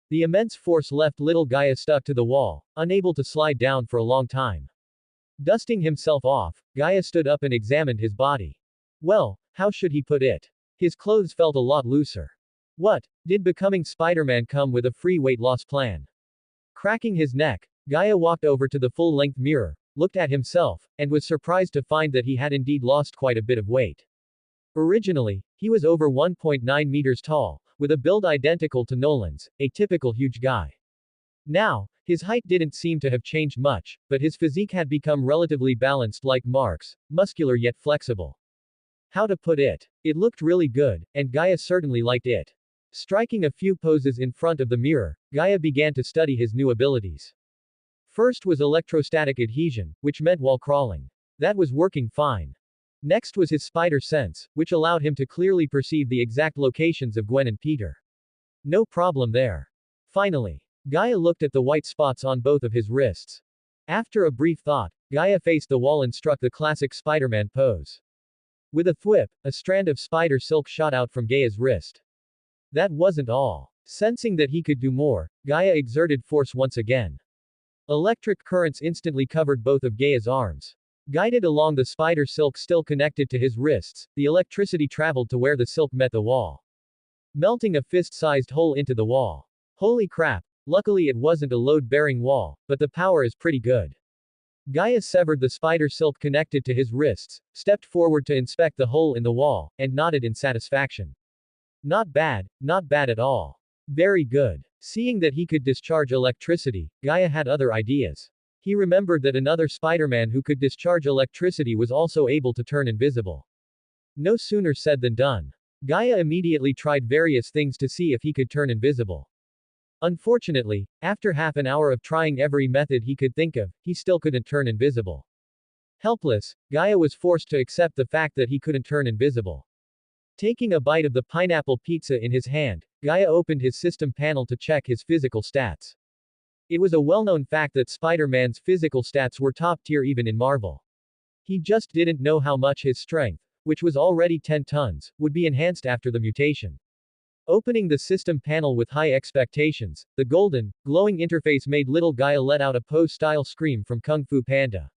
The immense force left little Gaia stuck to the wall, unable to slide down for a long time. Dusting himself off, Gaia stood up and examined his body. Well, how should he put it? His clothes felt a lot looser. What, did becoming Spider-Man come with a free weight loss plan? Cracking his neck, Gaia walked over to the full-length mirror, looked at himself, and was surprised to find that he had indeed lost quite a bit of weight. Originally, he was over 1.9 meters tall, with a build identical to Nolan's, a typical huge guy. Now, his height didn't seem to have changed much, but his physique had become relatively balanced like Mark's, muscular yet flexible. How to put it? It looked really good, and Gaia certainly liked it. Striking a few poses in front of the mirror, Gaia began to study his new abilities. First was electrostatic adhesion, which meant wall crawling. That was working fine. Next was his spider sense, which allowed him to clearly perceive the exact locations of Gwen and Peter. No problem there. Finally, Gaia looked at the white spots on both of his wrists. After a brief thought, Gaia faced the wall and struck the classic Spider-Man pose. With a thwip, a strand of spider silk shot out from Gaia's wrist. That wasn't all. Sensing that he could do more, Gaia exerted force once again. Electric currents instantly covered both of Gaia's arms. Guided along the spider silk still connected to his wrists, the electricity traveled to where the silk met the wall, melting a fist-sized hole into the wall. Holy crap, luckily it wasn't a load-bearing wall, but the power is pretty good. Gaia severed the spider silk connected to his wrists, stepped forward to inspect the hole in the wall, and nodded in satisfaction. Not bad at all. Very good. Seeing that he could discharge electricity, Gaia had other ideas. He remembered that another Spider-Man who could discharge electricity was also able to turn invisible. No sooner said than done. Gaia immediately tried various things to see if he could turn invisible. Unfortunately, after half an hour of trying every method he could think of, he still couldn't turn invisible. Helpless, Gaia was forced to accept the fact that he couldn't turn invisible. Taking a bite of the pineapple pizza in his hand, Gaia opened his system panel to check his physical stats. It was a well-known fact that Spider-Man's physical stats were top tier even in Marvel. He just didn't know how much his strength, which was already 10 tons, would be enhanced after the mutation. Opening the system panel with high expectations, the golden, glowing interface made little Gaia let out a pose-style scream from Kung Fu Panda.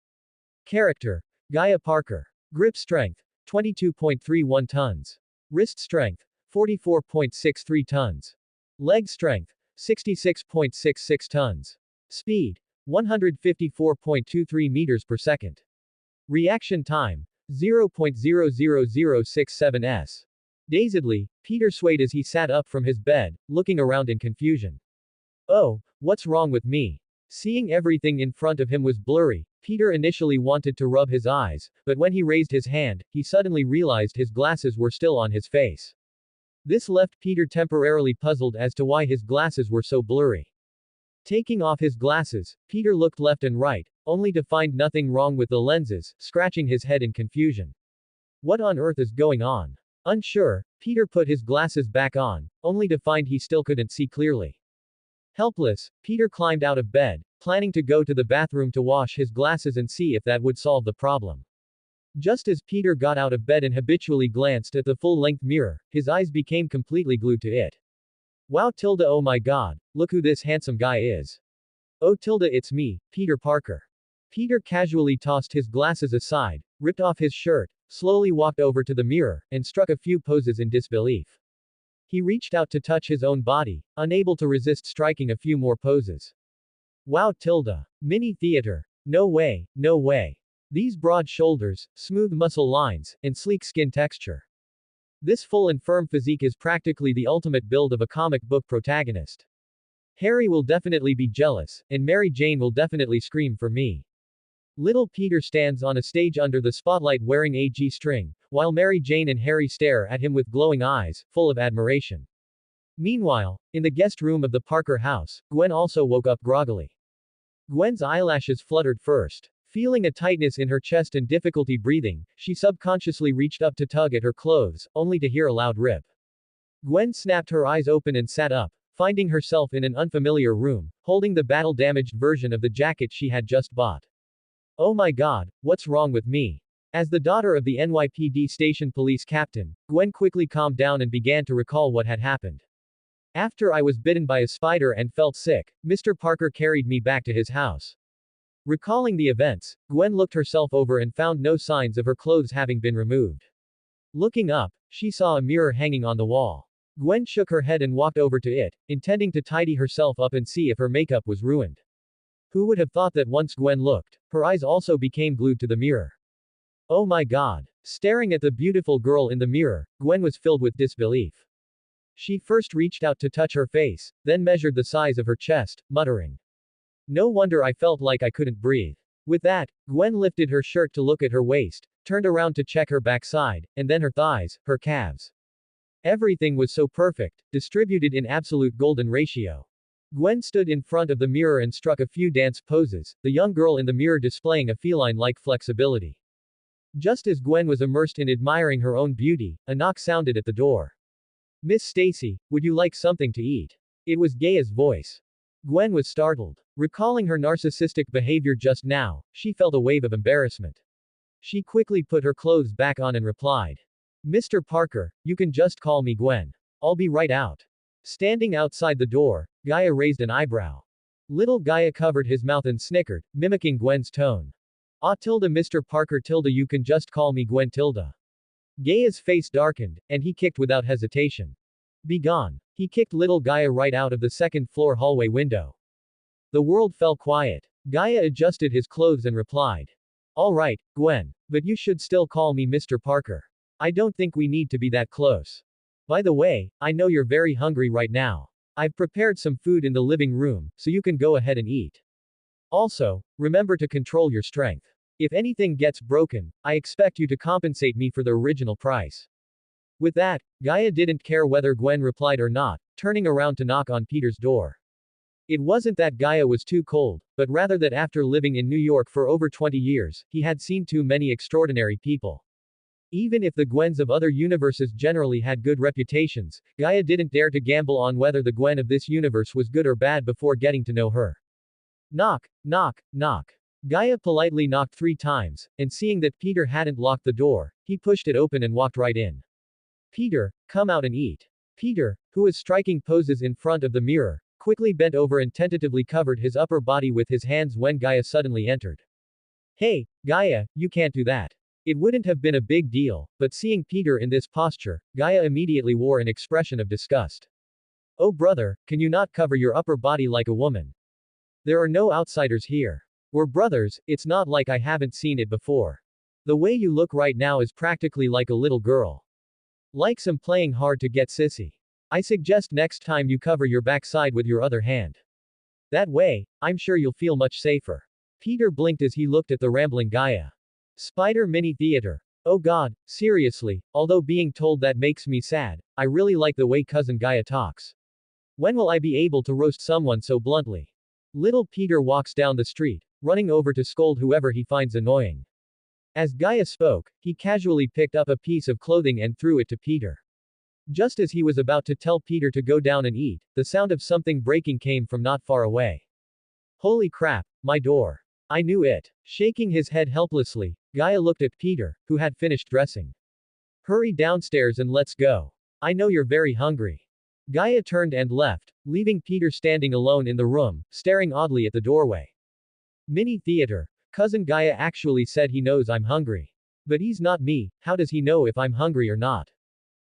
Character: Gaia Parker. Grip strength: 22.31 tons. Wrist strength: 44.63 tons. Leg strength: 66.66 tons. Speed: 154.23 meters per second. Reaction time: 0.00067 s. Dazedly, Peter swayed as he sat up from his bed, looking around in confusion. Oh, what's wrong with me? Seeing everything in front of him was blurry, Peter initially wanted to rub his eyes, but when he raised his hand, he suddenly realized his glasses were still on his face. This left Peter temporarily puzzled as to why his glasses were so blurry. Taking off his glasses, Peter looked left and right, only to find nothing wrong with the lenses, scratching his head in confusion. What on earth is going on? Unsure, Peter put his glasses back on, only to find he still couldn't see clearly. Helpless, Peter climbed out of bed, planning to go to the bathroom to wash his glasses and see if that would solve the problem. Just as Peter got out of bed and habitually glanced at the full-length mirror, his eyes became completely glued to it. Wow tilde oh my god, look who this handsome guy is. Oh tilde it's me, Peter Parker. Peter casually tossed his glasses aside, ripped off his shirt, slowly walked over to the mirror, and struck a few poses in disbelief. He reached out to touch his own body, unable to resist striking a few more poses. Wow tilde. Mini theater. No way, no way. These broad shoulders, smooth muscle lines, and sleek skin texture. This full and firm physique is practically the ultimate build of a comic book protagonist. Harry will definitely be jealous, and Mary Jane will definitely scream for me. Little Peter stands on a stage under the spotlight wearing a G-string, while Mary Jane and Harry stare at him with glowing eyes, full of admiration. Meanwhile, in the guest room of the Parker house, Gwen also woke up groggily. Gwen's eyelashes fluttered first. Feeling a tightness in her chest and difficulty breathing, she subconsciously reached up to tug at her clothes, only to hear a loud rip. Gwen snapped her eyes open and sat up, finding herself in an unfamiliar room, holding the battle-damaged version of the jacket she had just bought. Oh my god, what's wrong with me? As the daughter of the NYPD station police captain, Gwen quickly calmed down and began to recall what had happened. After I was bitten by a spider and felt sick, Mr. Parker carried me back to his house. Recalling the events, Gwen looked herself over and found no signs of her clothes having been removed. Looking up, she saw a mirror hanging on the wall. Gwen shook her head and walked over to it, intending to tidy herself up and see if her makeup was ruined. Who would have thought that once Gwen looked, her eyes also became glued to the mirror. Oh my god. Staring at the beautiful girl in the mirror, Gwen was filled with disbelief. She first reached out to touch her face, then measured the size of her chest, muttering, "No wonder I felt like I couldn't breathe." With that, Gwen lifted her shirt to look at her waist, turned around to check her backside, and then her thighs, her calves. Everything was so perfect, distributed in absolute golden ratio. Gwen stood in front of the mirror and struck a few dance poses, the young girl in the mirror displaying a feline-like flexibility. Just as Gwen was immersed in admiring her own beauty, a knock sounded at the door. "Miss Stacy, would you like something to eat?" It was Gaia's voice. Gwen was startled. Recalling her narcissistic behavior just now, she felt a wave of embarrassment. She quickly put her clothes back on and replied, "Mr. Parker, you can just call me Gwen. I'll be right out." Standing outside the door, Gaia raised an eyebrow. Little Gaia covered his mouth and snickered, mimicking Gwen's tone. "Ah tilde Mr. Parker tilde you can just call me Gwen tilde." Gaia's face darkened, and he kicked without hesitation. "Be gone." He kicked little Gaia right out of the second-floor hallway window. The world fell quiet. Gaia adjusted his clothes and replied, "All right, Gwen. But you should still call me Mr. Parker. I don't think we need to be that close. By the way, I know you're very hungry right now. I've prepared some food in the living room, so you can go ahead and eat. Also, remember to control your strength. If anything gets broken, I expect you to compensate me for the original price." With that, Gaia didn't care whether Gwen replied or not, turning around to knock on Peter's door. It wasn't that Gaia was too cold, but rather that after living in New York for over 20 years, he had seen too many extraordinary people. Even if the Gwens of other universes generally had good reputations, Gaia didn't dare to gamble on whether the Gwen of this universe was good or bad before getting to know her. Knock, knock, knock. Gaia politely knocked 3 times, and seeing that Peter hadn't locked the door, he pushed it open and walked right in. "Peter, come out and eat." Peter, who was striking poses in front of the mirror, quickly bent over and tentatively covered his upper body with his hands when Gaia suddenly entered. "Hey, Gaia, you can't do that." It wouldn't have been a big deal, but seeing Peter in this posture, Gaia immediately wore an expression of disgust. "Oh brother, can you not cover your upper body like a woman? There are no outsiders here. We're brothers, it's not like I haven't seen it before. The way you look right now is practically like a little girl. Like some playing hard to get sissy. I suggest next time you cover your backside with your other hand. That way, I'm sure you'll feel much safer." Peter blinked as he looked at the rambling Gaia. Spider Mini Theater. Oh god, seriously, although being told that makes me sad, I really like the way cousin Gaia talks. When will I be able to roast someone so bluntly? Little Peter walks down the street, running over to scold whoever he finds annoying. As Gaia spoke, he casually picked up a piece of clothing and threw it to Peter. Just as he was about to tell Peter to go down and eat, the sound of something breaking came from not far away. Holy crap, my door. I knew it. Shaking his head helplessly, Gaia looked at Peter, who had finished dressing. Hurry downstairs and let's go. I know you're very hungry. Gaia turned and left, leaving Peter standing alone in the room, staring oddly at the doorway. Mini theater. Cousin Gaia actually said he knows I'm hungry. But he's not me, how does he know if I'm hungry or not?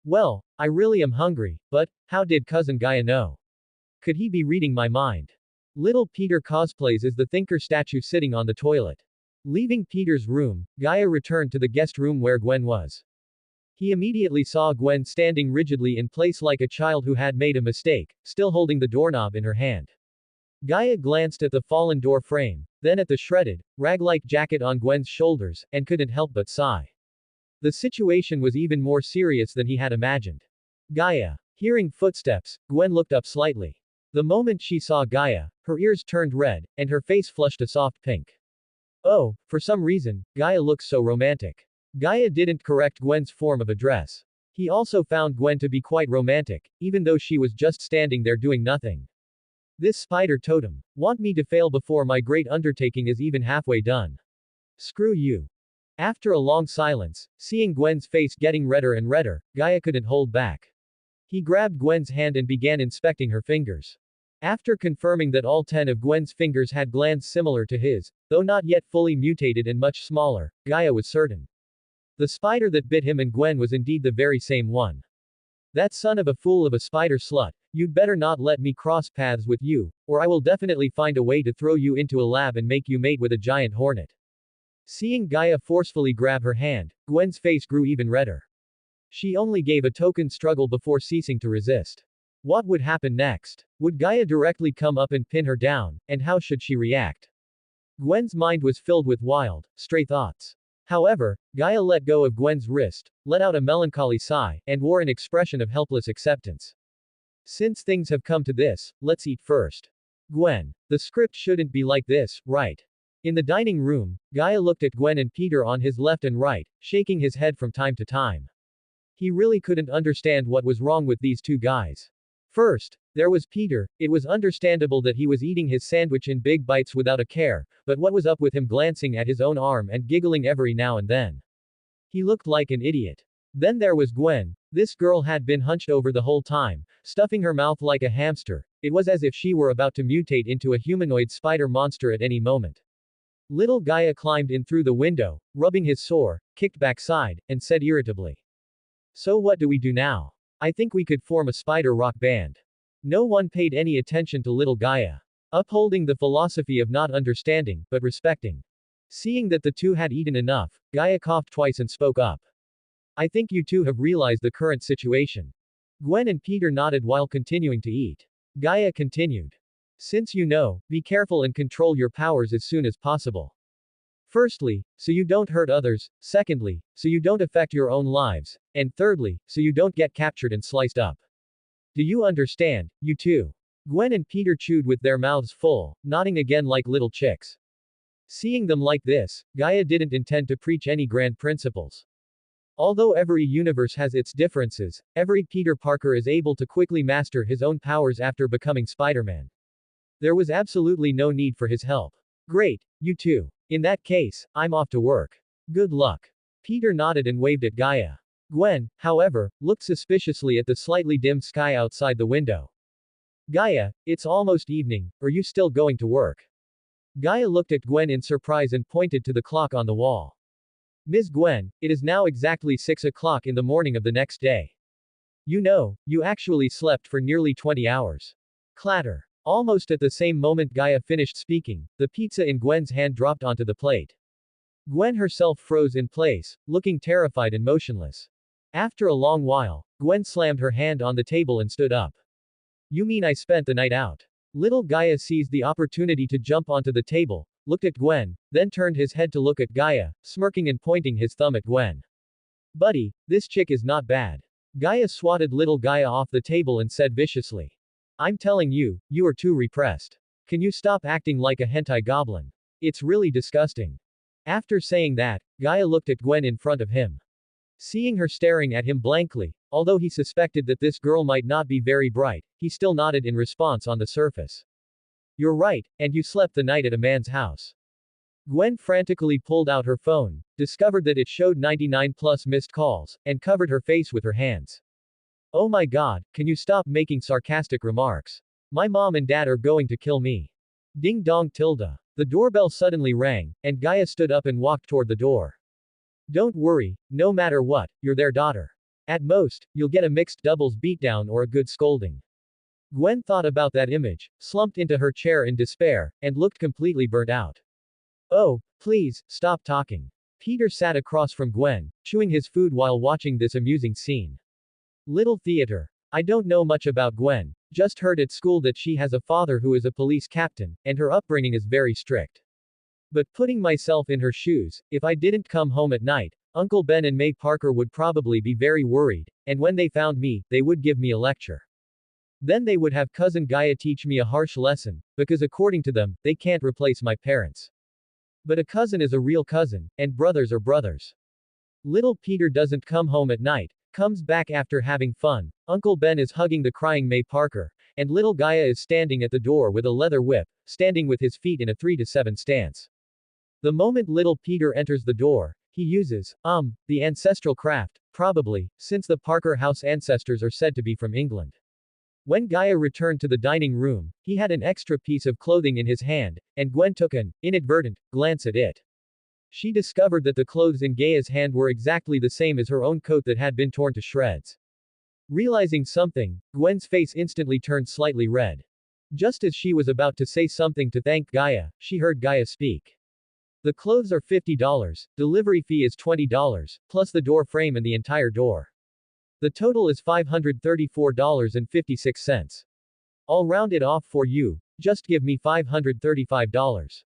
Well, I really am hungry, but how did Cousin Gaia know? Could he be reading my mind? Little Peter cosplays as the thinker statue sitting on the toilet. Leaving Peter's room, Gaia returned to the guest room where Gwen was. He immediately saw Gwen standing rigidly in place like a child who had made a mistake, still holding the doorknob in her hand. Gaia glanced at the fallen door frame, then at the shredded, rag-like jacket on Gwen's shoulders, and couldn't help but sigh. The situation was even more serious than he had imagined. Gaia. Hearing footsteps, Gwen looked up slightly. The moment she saw Gaia, her ears turned red, and her face flushed a soft pink. Oh, for some reason, Gaia looks so romantic. Gaia didn't correct Gwen's form of address. He also found Gwen to be quite romantic, even though she was just standing there doing nothing. This spider totem. Want me to fail before my great undertaking is even halfway done. Screw you. After a long silence, seeing Gwen's face getting redder and redder, Gaia couldn't hold back. He grabbed Gwen's hand and began inspecting her fingers. After confirming that all 10 of Gwen's fingers had glands similar to his, though not yet fully mutated and much smaller, Gaia was certain. The spider that bit him and Gwen was indeed the very same one. That son of a fool of a spider slut, you'd better not let me cross paths with you, or I will definitely find a way to throw you into a lab and make you mate with a giant hornet. Seeing Gaia forcefully grab her hand, Gwen's face grew even redder. She only gave a token struggle before ceasing to resist. What would happen next? Would Gaia directly come up and pin her down, and how should she react? Gwen's mind was filled with wild, stray thoughts. However, Gaia let go of Gwen's wrist, let out a melancholy sigh, and wore an expression of helpless acceptance. Since things have come to this, let's eat first. Gwen, the script shouldn't be like this, right? In the dining room, Gaia looked at Gwen and Peter on his left and right, shaking his head from time to time. He really couldn't understand what was wrong with these two guys. First, there was Peter. It was understandable that he was eating his sandwich in big bites without a care, but what was up with him glancing at his own arm and giggling every now and then? He looked like an idiot. Then there was Gwen. This girl had been hunched over the whole time, stuffing her mouth like a hamster. It was as if she were about to mutate into a humanoid spider monster at any moment. Little Gaia climbed in through the window, rubbing his sore, kicked backside, and said irritably. So what do we do now? I think we could form a spider rock band. No one paid any attention to little Gaia. Upholding the philosophy of not understanding, but respecting. Seeing that the two had eaten enough, Gaia coughed twice and spoke up. I think you two have realized the current situation. Gwen and Peter nodded while continuing to eat. Gaia continued. Since you know, be careful and control your powers as soon as possible. Firstly, so you don't hurt others, secondly, so you don't affect your own lives, and thirdly, so you don't get captured and sliced up. Do you understand, you two? Gwen and Peter chewed with their mouths full, nodding again like little chicks. Seeing them like this, Gaia didn't intend to preach any grand principles. Although every universe has its differences, every Peter Parker is able to quickly master his own powers after becoming Spider-Man. There was absolutely no need for his help. Great, you two. In that case, I'm off to work. Good luck. Peter nodded and waved at Gaia. Gwen, however, looked suspiciously at the slightly dim sky outside the window. Gaia, it's almost evening, are you still going to work? Gaia looked at Gwen in surprise and pointed to the clock on the wall. Ms. Gwen, it is now exactly 6 o'clock in the morning of the next day. You know, you actually slept for nearly 20 hours. Clatter. Almost at the same moment Gaia finished speaking, the pizza in Gwen's hand dropped onto the plate. Gwen herself froze in place, looking terrified and motionless. After a long while, Gwen slammed her hand on the table and stood up. You mean I spent the night out? Little Gaia seized the opportunity to jump onto the table, looked at Gwen, then turned his head to look at Gaia, smirking and pointing his thumb at Gwen. Buddy, this chick is not bad. Gaia swatted little Gaia off the table and said viciously. I'm telling you, you are too repressed. Can you stop acting like a hentai goblin? It's really disgusting. After saying that, Gaia looked at Gwen in front of him. Seeing her staring at him blankly, although he suspected that this girl might not be very bright, he still nodded in response on the surface. You're right, and you slept the night at a man's house. Gwen frantically pulled out her phone, discovered that it showed 99 plus missed calls, and covered her face with her hands. Oh my god, can you stop making sarcastic remarks? My mom and dad are going to kill me. Ding dong tilde. The doorbell suddenly rang, and Gaia stood up and walked toward the door. Don't worry, no matter what, you're their daughter. At most, you'll get a mixed doubles beatdown or a good scolding. Gwen thought about that image, slumped into her chair in despair, and looked completely burnt out. Oh, please, stop talking. Peter sat across from Gwen, chewing his food while watching this amusing scene. Little theater. I don't know much about Gwen, Just heard at school that she has a father who is a police captain, and her upbringing is very strict. But putting myself in her shoes, if I didn't come home at night, Uncle Ben and May Parker would probably be very worried, and when they found me, they would give me a lecture. Then they would have Cousin Gaia teach me a harsh lesson, because according to them, they can't replace my parents. But a cousin is a real cousin, and brothers are brothers. Little Peter doesn't come home at night, comes back after having fun, Uncle Ben is hugging the crying May Parker, and little Gaia is standing at the door with a leather whip, standing with his feet in a 3 to 7 stance. The moment little Peter enters the door, he uses, the ancestral craft, probably, since the Parker house ancestors are said to be from England. When Gaia returned to the dining room, he had an extra piece of clothing in his hand, and Gwen took an inadvertent glance at it. She discovered that the clothes in Gaia's hand were exactly the same as her own coat that had been torn to shreds. Realizing something, Gwen's face instantly turned slightly red. Just as she was about to say something to thank Gaia, she heard Gaia speak. The clothes are $50, delivery fee is $20, plus the door frame and the entire door. The total is $534.56. I'll round it off for you, just give me $535.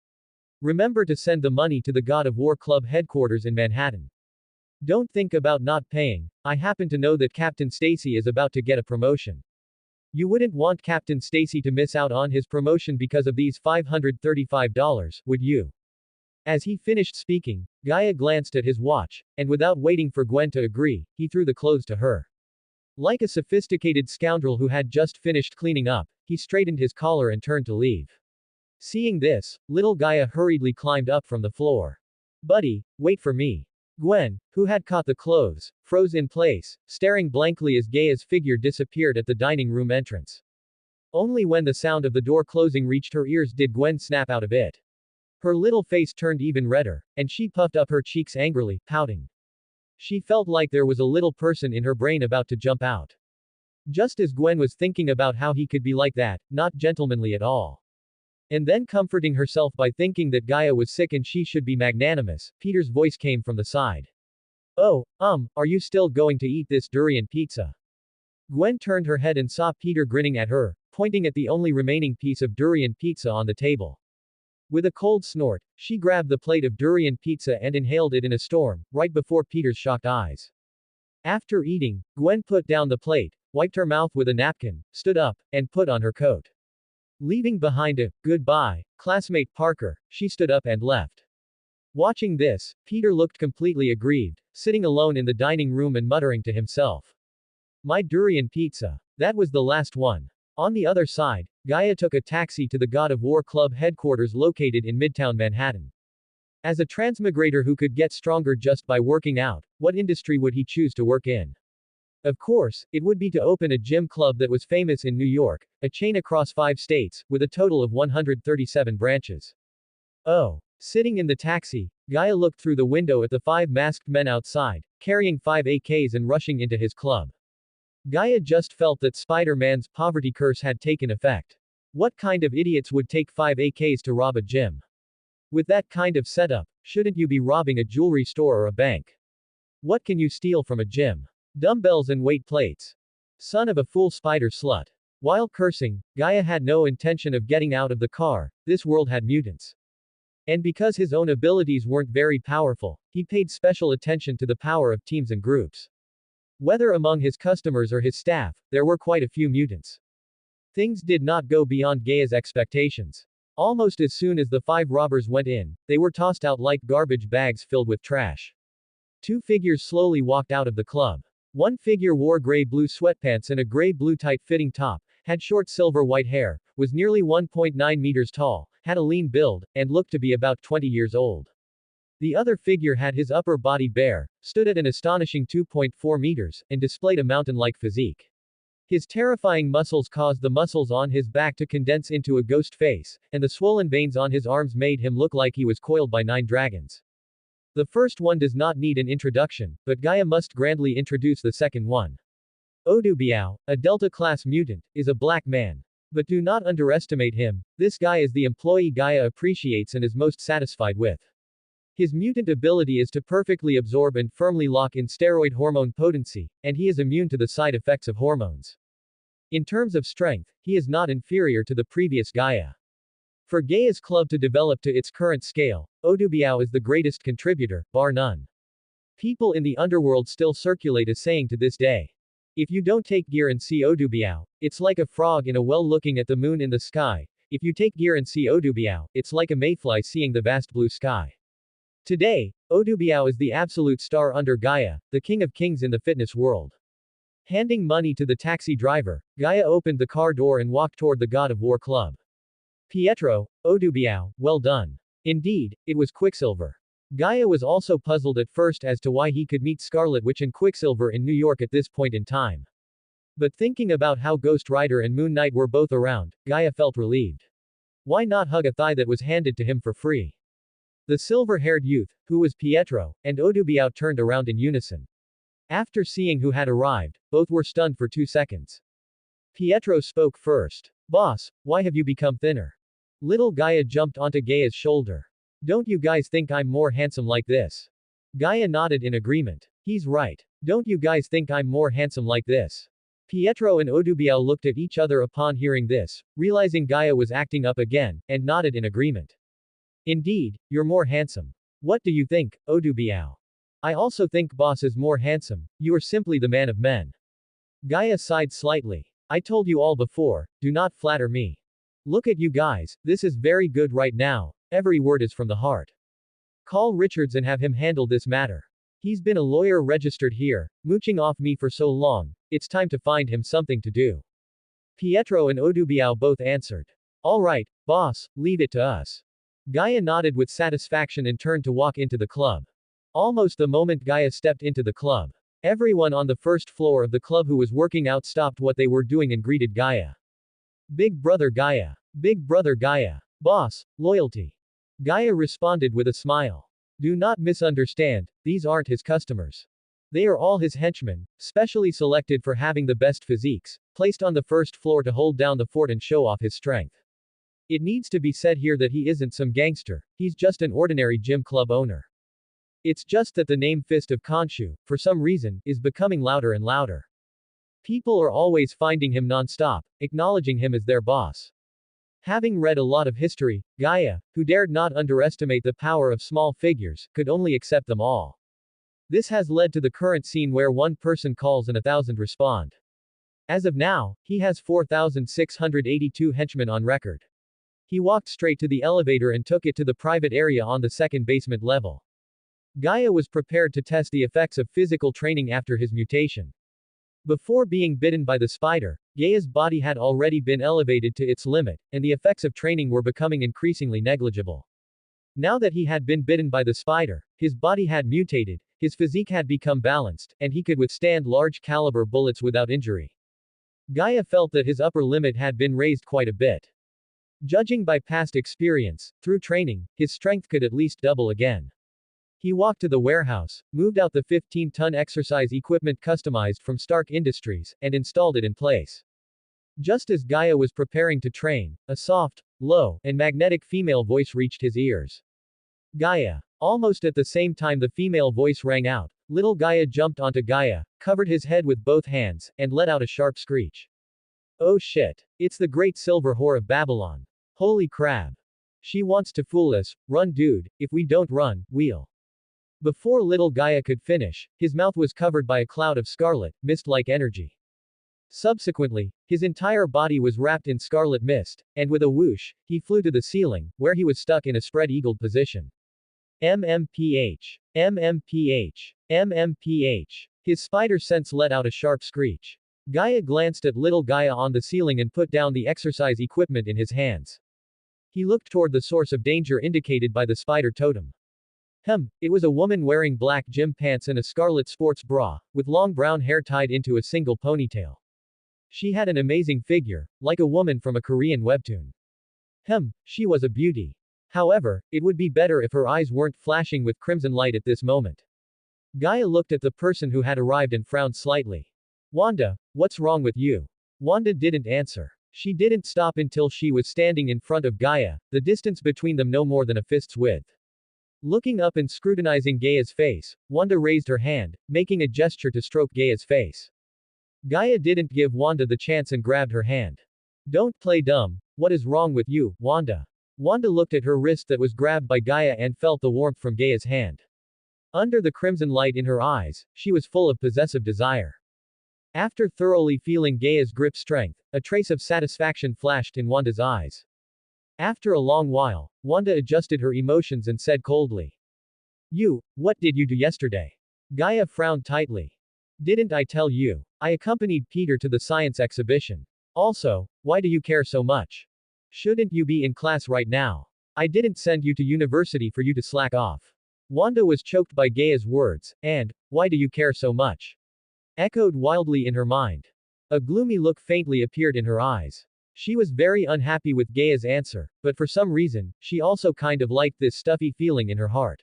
Remember to send the money to the God of War Club headquarters in Manhattan. Don't think about not paying, I happen to know that Captain Stacy is about to get a promotion. You wouldn't want Captain Stacy to miss out on his promotion because of these $535, would you? As he finished speaking, Gaia glanced at his watch, and without waiting for Gwen to agree, he threw the clothes to her. Like a sophisticated scoundrel who had just finished cleaning up, he straightened his collar and turned to leave. Seeing this, little Gaia hurriedly climbed up from the floor. Buddy, wait for me. Gwen, who had caught the clothes, froze in place, staring blankly as Gaia's figure disappeared at the dining room entrance. Only when the sound of the door closing reached her ears did Gwen snap out of it. Her little face turned even redder, and she puffed up her cheeks angrily, pouting. She felt like there was a little person in her brain about to jump out. Just as Gwen was thinking about how he could be like that, not gentlemanly at all. And then comforting herself by thinking that Gaia was sick and she should be magnanimous, Peter's voice came from the side. Oh, are you still going to eat this durian pizza? Gwen turned her head and saw Peter grinning at her, pointing at the only remaining piece of durian pizza on the table. With a cold snort, she grabbed the plate of durian pizza and inhaled it in a storm, right before Peter's shocked eyes. After eating, Gwen put down the plate, wiped her mouth with a napkin, stood up, and put on her coat. Leaving behind a goodbye classmate Parker, she stood up and left. Watching this, Peter looked completely aggrieved, sitting alone in the dining room and muttering to himself. My durian pizza. That was the last one. On the other side, Gaia took a taxi to the God of War Club headquarters located in Midtown Manhattan. As a transmigrator who could get stronger just by working out, what industry would he choose to work in? Of course, it would be to open a gym club that was famous in New York, a chain across 5 states, with a total of 137 branches. Oh. Sitting in the taxi, Gaia looked through the window at the 5 masked men outside, carrying 5 AKs and rushing into his club. Gaia just felt that Spider-Man's poverty curse had taken effect. What kind of idiots would take 5 AKs to rob a gym? With that kind of setup, shouldn't you be robbing a jewelry store or a bank? What can you steal from a gym? Dumbbells and weight plates. Son of a fool spider slut. While cursing, Gaia had no intention of getting out of the car, this world had mutants. And because his own abilities weren't very powerful, he paid special attention to the power of teams and groups. Whether among his customers or his staff, there were quite a few mutants. Things did not go beyond Gaia's expectations. Almost as soon as the 5 robbers went in, they were tossed out like garbage bags filled with trash. 2 figures slowly walked out of the club. One figure wore gray-blue sweatpants and a gray-blue tight-fitting top, had short silver-white hair, was nearly 1.9 meters tall, had a lean build, and looked to be about 20 years old. The other figure had his upper body bare, stood at an astonishing 2.4 meters, and displayed a mountain-like physique. His terrifying muscles caused the muscles on his back to condense into a ghost face, and the swollen veins on his arms made him look like he was coiled by 9 dragons. The first one does not need an introduction, but Gaia must grandly introduce the second one. Odubiao, a Delta-class mutant, is a black man. But do not underestimate him, this guy is the employee Gaia appreciates and is most satisfied with. His mutant ability is to perfectly absorb and firmly lock in steroid hormone potency, and he is immune to the side effects of hormones. In terms of strength, he is not inferior to the previous Gaia. For Gaia's club to develop to its current scale, Odubiao is the greatest contributor, bar none. People in the underworld still circulate a saying to this day. If you don't take gear and see Odubiao, it's like a frog in a well looking at the moon in the sky. If you take gear and see Odubiao, it's like a mayfly seeing the vast blue sky. Today, Odubiao is the absolute star under Gaia, the king of kings in the fitness world. Handing money to the taxi driver, Gaia opened the car door and walked toward the God of War club. Pietro, Odubiao, well done. Indeed, it was Quicksilver. Gaia was also puzzled at first as to why he could meet Scarlet Witch and Quicksilver in New York at this point in time. But thinking about how Ghost Rider and Moon Knight were both around, Gaia felt relieved. Why not hug a thigh that was handed to him for free? The silver-haired youth, who was Pietro, and Odubiao turned around in unison. After seeing who had arrived, both were stunned for 2 seconds. Pietro spoke first. Boss, why have you become thinner? Little Gaia jumped onto Gaia's shoulder. Don't you guys think I'm more handsome like this? Gaia nodded in agreement. He's right. Don't you guys think I'm more handsome like this? Pietro and Odubiao looked at each other upon hearing this, realizing Gaia was acting up again, and nodded in agreement. Indeed, you're more handsome. What do you think, Odubiao? I also think boss is more handsome, you are simply the man of men. Gaia sighed slightly. I told you all before, do not flatter me. Look at you guys, this is very good right now, every word is from the heart. Call Richards and have him handle this matter. He's been a lawyer registered here, mooching off me for so long, it's time to find him something to do. Pietro and Odubiao both answered. All right, boss, leave it to us. Gaia nodded with satisfaction and turned to walk into the club. Almost the moment Gaia stepped into the club, everyone on the first floor of the club who was working out stopped what they were doing and greeted Gaia. Big brother Gaia. Big brother Gaia. Boss, loyalty. Gaia responded with a smile. Do not misunderstand, these aren't his customers. They are all his henchmen, specially selected for having the best physiques, placed on the first floor to hold down the fort and show off his strength. It needs to be said here that he isn't some gangster, he's just an ordinary gym club owner. It's just that the name Fist of Khonshu, for some reason, is becoming louder and louder. People are always finding him non-stop, acknowledging him as their boss. Having read a lot of history, Gaia, who dared not underestimate the power of small figures, could only accept them all. This has led to the current scene where one person calls and 1,000 respond. As of now, he has 4,682 henchmen on record. He walked straight to the elevator and took it to the private area on the second basement level. Gaia was prepared to test the effects of physical training after his mutation. Before being bitten by the spider, Gaia's body had already been elevated to its limit, and the effects of training were becoming increasingly negligible. Now that he had been bitten by the spider, his body had mutated, his physique had become balanced, and he could withstand large caliber bullets without injury. Gaia felt that his upper limit had been raised quite a bit. Judging by past experience, through training, his strength could at least double again. He walked to the warehouse, moved out the 15-ton exercise equipment customized from Stark Industries, and installed it in place. Just as Gaia was preparing to train, a soft, low, and magnetic female voice reached his ears. Gaia. Almost at the same time the female voice rang out, little Gaia jumped onto Gaia, covered his head with both hands, and let out a sharp screech. Oh shit. It's the great silver whore of Babylon. Holy crab. She wants to fool us, run dude, if we don't run, we'll. Before little Gaia could finish, his mouth was covered by a cloud of scarlet, mist-like energy. Subsequently, his entire body was wrapped in scarlet mist, and with a whoosh, he flew to the ceiling, where he was stuck in a spread-eagled position. MMPH. MMPH. MMPH. His spider sense let out a sharp screech. Gaia glanced at little Gaia on the ceiling and put down the exercise equipment in his hands. He looked toward the source of danger indicated by the spider totem. It was a woman wearing black gym pants and a scarlet sports bra, with long brown hair tied into a single ponytail. She had an amazing figure, like a woman from a Korean webtoon. She was a beauty. However, it would be better if her eyes weren't flashing with crimson light at this moment. Gaia looked at the person who had arrived and frowned slightly. Wanda, what's wrong with you? Wanda didn't answer. She didn't stop until she was standing in front of Gaia, the distance between them no more than a fist's width. Looking up and scrutinizing Gaia's face, Wanda raised her hand, making a gesture to stroke Gaia's face. Gaia didn't give Wanda the chance and grabbed her hand. Don't play dumb, what is wrong with you, Wanda? Wanda looked at her wrist that was grabbed by Gaia and felt the warmth from Gaia's hand. Under the crimson light in her eyes, she was full of possessive desire. After thoroughly feeling Gaia's grip strength, a trace of satisfaction flashed in Wanda's eyes. After a long while, Wanda adjusted her emotions and said coldly, what did you do yesterday? Gaia frowned tightly. Didn't I tell you? I accompanied Peter to the science exhibition. Also, why do you care so much? Shouldn't you be in class right now? I didn't send you to university for you to slack off. Wanda was choked by Gaia's words, and, why do you care so much? Echoed wildly in her mind. A gloomy look faintly appeared in her eyes. She was very unhappy with Gaia's answer, but for some reason, she also kind of liked this stuffy feeling in her heart.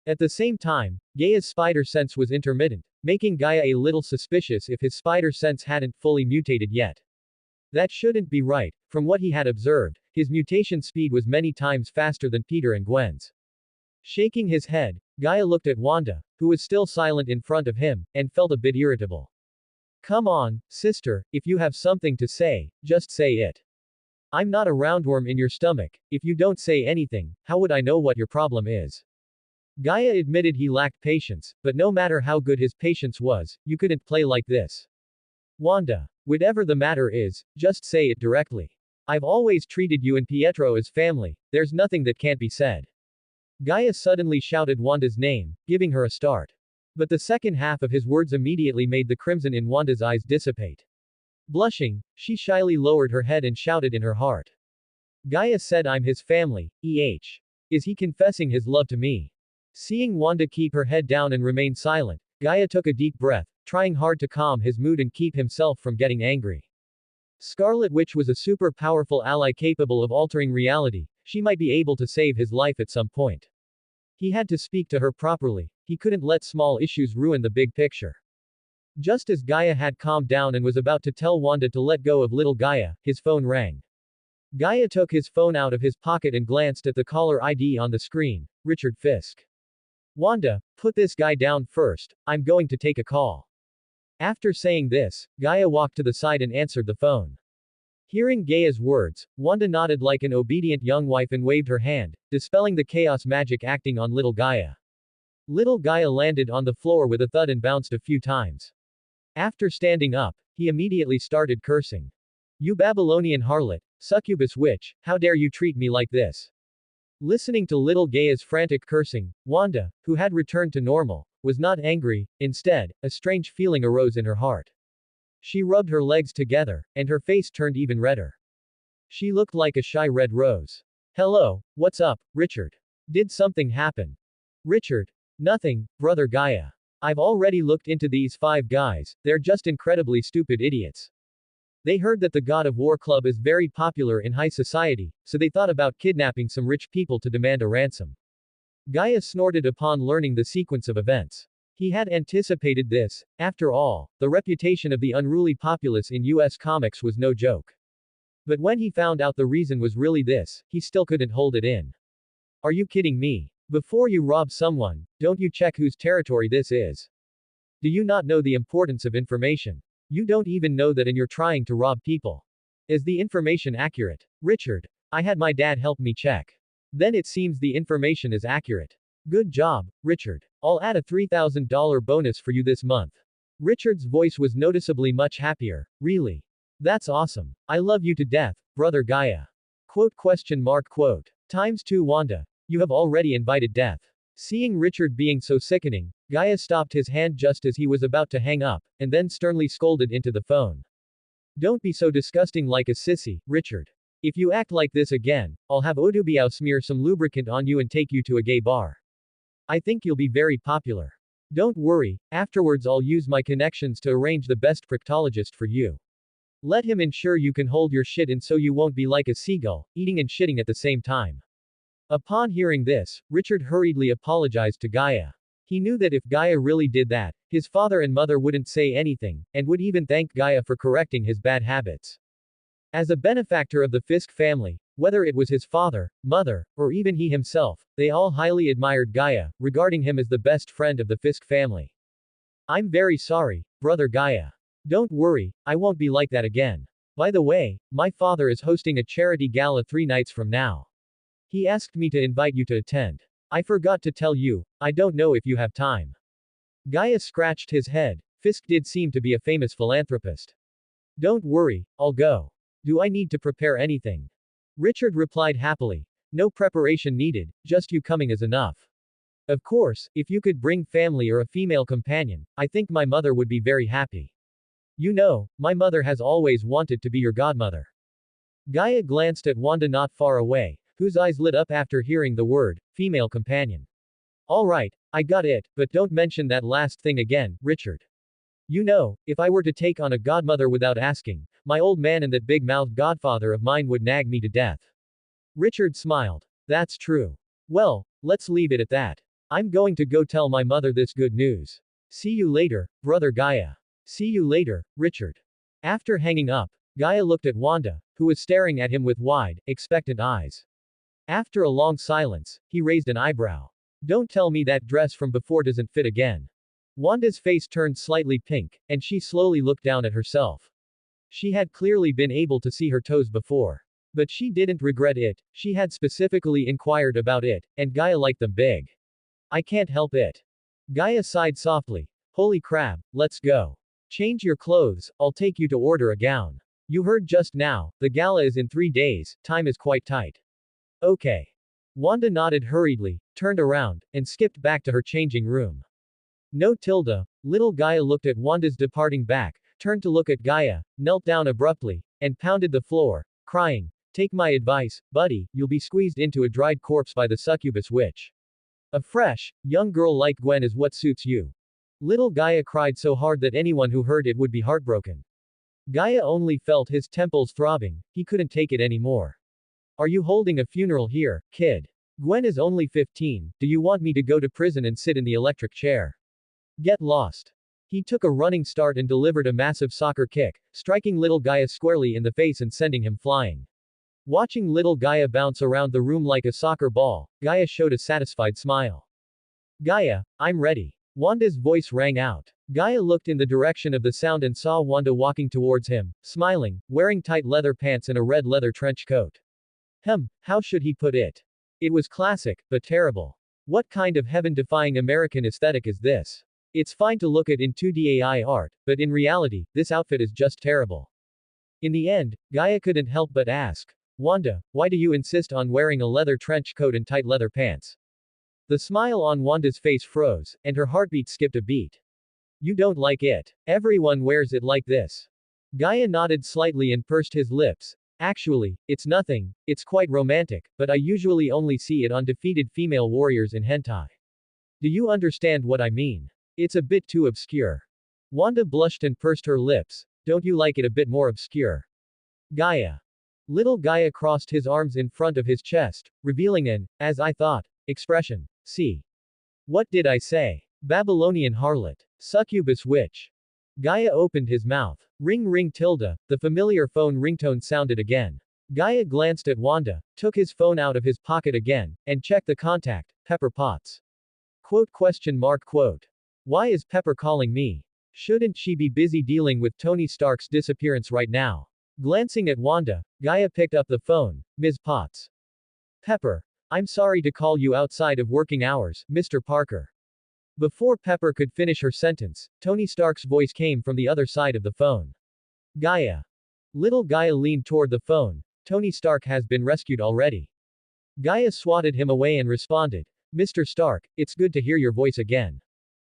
At the same time, Gaia's spider sense was intermittent, making Gaia a little suspicious if his spider sense hadn't fully mutated yet. That shouldn't be right. From what he had observed, his mutation speed was many times faster than Peter and Gwen's. Shaking his head, Gaia looked at Wanda, who was still silent in front of him, and felt a bit irritable. Come on, sister, if you have something to say, just say it. I'm not a roundworm in your stomach. If you don't say anything, how would I know what your problem is? Gaia admitted he lacked patience, but no matter how good his patience was, you couldn't play like this. Wanda, whatever the matter is, just say it directly. I've always treated you and Pietro as family, there's nothing that can't be said. Gaia suddenly shouted Wanda's name, giving her a start. But the second half of his words immediately made the crimson in Wanda's eyes dissipate. Blushing, she shyly lowered her head and shouted in her heart. Gaia said I'm his family, Is he confessing his love to me? Seeing Wanda keep her head down and remain silent, Gaia took a deep breath, trying hard to calm his mood and keep himself from getting angry. Scarlet Witch was a super powerful ally capable of altering reality, she might be able to save his life at some point. He had to speak to her properly, he couldn't let small issues ruin the big picture. Just as Gaia had calmed down and was about to tell Wanda to let go of little Gaia, his phone rang. Gaia took his phone out of his pocket and glanced at the caller ID on the screen, Richard Fisk. Wanda, put this guy down first, I'm going to take a call. After saying this, Gaia walked to the side and answered the phone. Hearing Gaia's words, Wanda nodded like an obedient young wife and waved her hand, dispelling the chaos magic acting on little Gaia. Little Gaia landed on the floor with a thud and bounced a few times. After standing up, he immediately started cursing. You Babylonian harlot, succubus witch, how dare you treat me like this? Listening to little Gaia's frantic cursing, Wanda, who had returned to normal, was not angry, instead, a strange feeling arose in her heart. She rubbed her legs together, and her face turned even redder. She looked like a shy red rose. Hello, what's up, Richard? Did something happen? Richard? Nothing, brother Gaia. I've already looked into these 5 guys, they're just incredibly stupid idiots. They heard that the God of War Club is very popular in high society, so they thought about kidnapping some rich people to demand a ransom. Gaia snorted upon learning the sequence of events. He had anticipated this, after all, the reputation of the unruly populace in US comics was no joke. But when he found out the reason was really this, he still couldn't hold it in. Are you kidding me? Before you rob someone, don't you check whose territory this is? Do you not know the importance of information? You don't even know that and you're trying to rob people. Is the information accurate? Richard, I had my dad help me check. Then it seems the information is accurate. Good job, Richard. I'll add a $3,000 bonus for you this month. Richard's voice was noticeably much happier. Really? That's awesome. I love you to death, brother Gaia. Quote. Times 2 Wanda. You have already invited death. Seeing Richard being so sickening, Gaia stopped his hand just as he was about to hang up, and then sternly scolded into the phone. Don't be so disgusting like a sissy, Richard. If you act like this again, I'll have Odubiao smear some lubricant on you and take you to a gay bar. I think you'll be very popular. Don't worry, afterwards I'll use my connections to arrange the best proctologist for you. Let him ensure you can hold your shit in so you won't be like a seagull, eating and shitting at the same time. Upon hearing this, Richard hurriedly apologized to Gaia. He knew that if Gaia really did that, his father and mother wouldn't say anything, and would even thank Gaia for correcting his bad habits. As a benefactor of the Fisk family, whether it was his father, mother, or even he himself, they all highly admired Gaia, regarding him as the best friend of the Fisk family. I'm very sorry, brother Gaia. Don't worry, I won't be like that again. By the way, my father is hosting a charity gala 3 nights from now. He asked me to invite you to attend. I forgot to tell you, I don't know if you have time. Gaia scratched his head. Fisk did seem to be a famous philanthropist. Don't worry, I'll go. Do I need to prepare anything? Richard replied happily. No preparation needed, just you coming is enough. Of course, if you could bring family or a female companion, I think my mother would be very happy. You know, my mother has always wanted to be your godmother. Gaia glanced at Wanda not far away, whose eyes lit up after hearing the word, female companion. All right, I got it, but don't mention that last thing again, Richard. You know, if I were to take on a godmother without asking, my old man and that big-mouthed godfather of mine would nag me to death. Richard smiled. That's true. Well, let's leave it at that. I'm going to go tell my mother this good news. See you later, brother Gaia. See you later, Richard. After hanging up, Gaia looked at Wanda, who was staring at him with wide, expectant eyes. After a long silence, he raised an eyebrow. Don't tell me that dress from before doesn't fit again. Wanda's face turned slightly pink, and she slowly looked down at herself. She had clearly been able to see her toes before. But she didn't regret it, she had specifically inquired about it, and Gaia liked them big. I can't help it. Gaia sighed softly. Holy crap, let's go. Change your clothes, I'll take you to order a gown. You heard just now, the gala is in 3 days, time is quite tight. Okay. Wanda nodded hurriedly, turned around, and skipped back to her changing room. No Tilda, little Gaia looked at Wanda's departing back, turned to look at Gaia, knelt down abruptly, and pounded the floor, crying, take my advice, buddy, you'll be squeezed into a dried corpse by the succubus witch. A fresh, young girl like Gwen is what suits you. Little Gaia cried so hard that anyone who heard it would be heartbroken. Gaia only felt his temples throbbing, he couldn't take it anymore. Are you holding a funeral here, kid? Gwen is only 15, do you want me to go to prison and sit in the electric chair? Get lost. He took a running start and delivered a massive soccer kick, striking little Gaia squarely in the face and sending him flying. Watching little Gaia bounce around the room like a soccer ball, Gaia showed a satisfied smile. Gaia, I'm ready. Wanda's voice rang out. Gaia looked in the direction of the sound and saw Wanda walking towards him, smiling, wearing tight leather pants and a red leather trench coat. How should he put it? It was classic, but terrible. What kind of heaven-defying American aesthetic is this? It's fine to look at in 2D AI art, but in reality, this outfit is just terrible. In the end, Gaia couldn't help but ask, Wanda, why do you insist on wearing a leather trench coat and tight leather pants? The smile on Wanda's face froze, and her heartbeat skipped a beat. You don't like it. Everyone wears it like this. Gaia nodded slightly and pursed his lips. Actually, it's nothing, it's quite romantic, but I usually only see it on defeated female warriors in hentai. Do you understand what I mean? It's a bit too obscure. Wanda blushed and pursed her lips. Don't you like it a bit more obscure? Gaia. Little Gaia crossed his arms in front of his chest, revealing an, as I thought, expression. See. What did I say? Babylonian harlot. Succubus witch. Gaia opened his mouth. Ring ring tilde, the familiar phone ringtone sounded again. Gaia glanced at Wanda, took his phone out of his pocket again, and checked the contact, Pepper Potts. Quote. Why is Pepper calling me? Shouldn't she be busy dealing with Tony Stark's disappearance right now? Glancing at Wanda, Gaia picked up the phone. Ms. Potts. Pepper. I'm sorry to call you outside of working hours, Mr. Parker. Before Pepper could finish her sentence, Tony Stark's voice came from the other side of the phone. Gaia. Little Gaia leaned toward the phone. Tony Stark has been rescued already. Gaia swatted him away and responded, Mr. Stark, it's good to hear your voice again.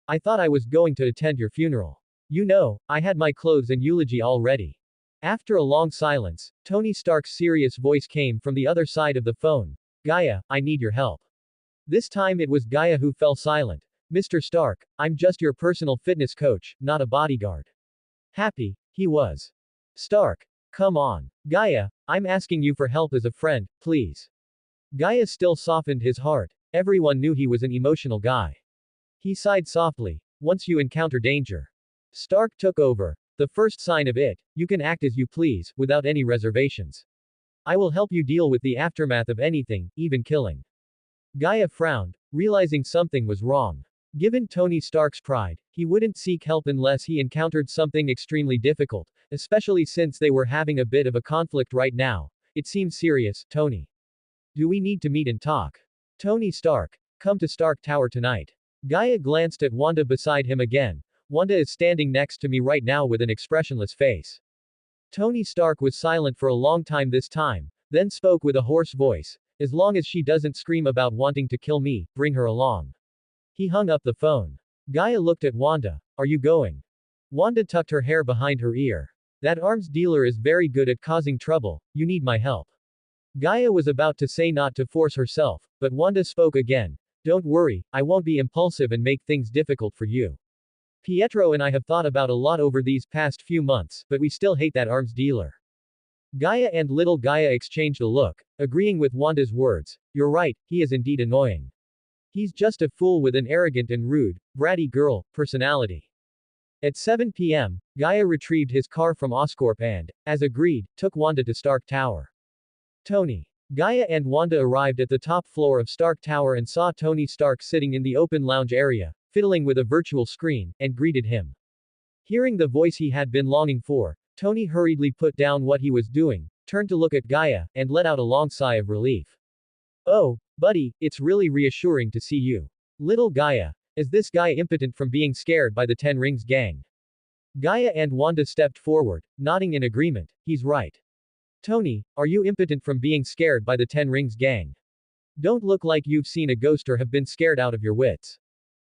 I thought I was going to attend your funeral. You know, I had my clothes and eulogy all ready. After a long silence, Tony Stark's serious voice came from the other side of the phone. Gaia, I need your help. This time it was Gaia who fell silent. Mr. Stark, I'm just your personal fitness coach, not a bodyguard. Happy, he was. Stark. Come on. Gaia, I'm asking you for help as a friend, please. Gaia still softened his heart. Everyone knew he was an emotional guy. He sighed softly. Once you encounter danger. Stark took over. The first sign of it, you can act as you please, without any reservations. I will help you deal with the aftermath of anything, even killing. Gaia frowned, realizing something was wrong. Given Tony Stark's pride, he wouldn't seek help unless he encountered something extremely difficult, especially since they were having a bit of a conflict right now. It seems serious, Tony. Do we need to meet and talk? Tony Stark, come to Stark Tower tonight. Gaia glanced at Wanda beside him again. Wanda is standing next to me right now with an expressionless face. Tony Stark was silent for a long time this time, then spoke with a hoarse voice. As long as she doesn't scream about wanting to kill me, bring her along. He hung up the phone. Gaia looked at Wanda. Are you going? Wanda tucked her hair behind her ear. That arms dealer is very good at causing trouble, you need my help. Gaia was about to say not to force herself, but Wanda spoke again. Don't worry, I won't be impulsive and make things difficult for you. Pietro and I have thought about a lot over these past few months, but we still hate that arms dealer. Gaia and little Gaia exchanged a look, agreeing with Wanda's words. You're right, he is indeed annoying. He's just a fool with an arrogant and rude, bratty girl personality. At 7 p.m., Gaia retrieved his car from Oscorp and, as agreed, took Wanda to Stark Tower. Tony. Gaia and Wanda arrived at the top floor of Stark Tower and saw Tony Stark sitting in the open lounge area, fiddling with a virtual screen, and greeted him. Hearing the voice he had been longing for, Tony hurriedly put down what he was doing, turned to look at Gaia, and let out a long sigh of relief. Oh, buddy, it's really reassuring to see you. Little Gaia. Is this guy impotent from being scared by the Ten Rings gang? Gaia and Wanda stepped forward, nodding in agreement. He's right. Tony, are you impotent from being scared by the Ten Rings gang? Don't look like you've seen a ghost or have been scared out of your wits.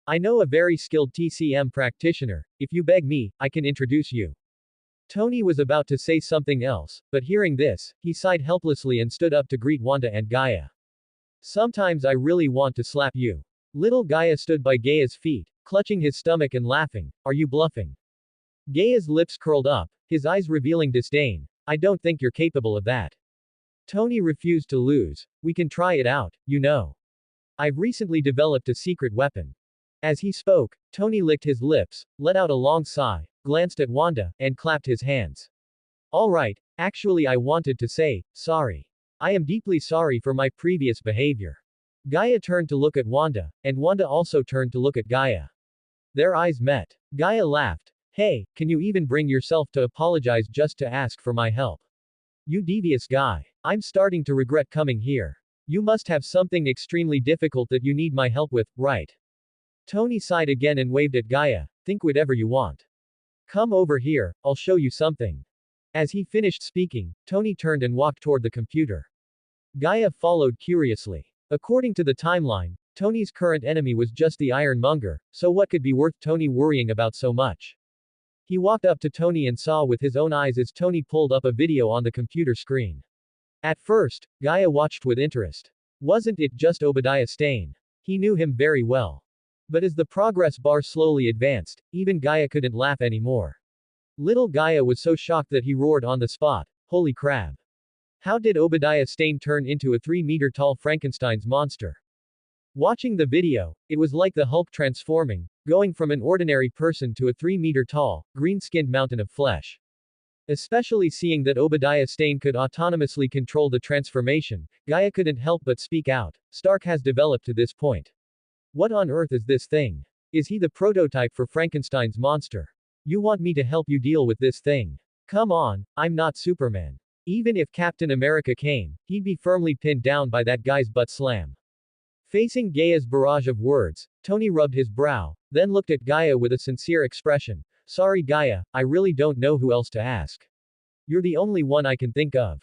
I know a very skilled TCM practitioner. If you beg me, I can introduce you. Tony was about to say something else, but hearing this, he sighed helplessly and stood up to greet Wanda and Gaia. Sometimes I really want to slap you. Little Gaia stood by Gaia's feet, clutching his stomach and laughing. Are you bluffing? Gaia's lips curled up, his eyes revealing disdain. I don't think you're capable of that. Tony refused to lose. We can try it out, you know. I've recently developed a secret weapon. As he spoke, Tony licked his lips, let out a long sigh, glanced at Wanda, and clapped his hands. All right, actually I wanted to say, sorry. I am deeply sorry for my previous behavior. Gaia turned to look at Wanda, and Wanda also turned to look at Gaia. Their eyes met. Gaia laughed. Hey, can you even bring yourself to apologize just to ask for my help? You devious guy. I'm starting to regret coming here. You must have something extremely difficult that you need my help with, right? Tony sighed again and waved at Gaia. Think whatever you want. Come over here, I'll show you something. As he finished speaking, Tony turned and walked toward the computer. Gaia followed curiously. According to the timeline, Tony's current enemy was just the Ironmonger, so what could be worth Tony worrying about so much? He walked up to Tony and saw with his own eyes as Tony pulled up a video on the computer screen. At first, Gaia watched with interest. Wasn't it just Obadiah Stane? He knew him very well. But as the progress bar slowly advanced, even Gaia couldn't laugh anymore. Little Gaia was so shocked that he roared on the spot, holy crap. How did Obadiah Stane turn into a 3-meter-tall Frankenstein's monster? Watching the video, it was like the Hulk transforming, going from an ordinary person to a 3-meter-tall, green-skinned mountain of flesh. Especially seeing that Obadiah Stane could autonomously control the transformation, Gaia couldn't help but speak out. Stark has developed to this point. What on earth is this thing? Is he the prototype for Frankenstein's monster? You want me to help you deal with this thing? Come on, I'm not Superman. Even if Captain America came, he'd be firmly pinned down by that guy's butt slam. Facing Gaia's barrage of words, Tony rubbed his brow, then looked at Gaia with a sincere expression. Sorry Gaia, I really don't know who else to ask. You're the only one I can think of.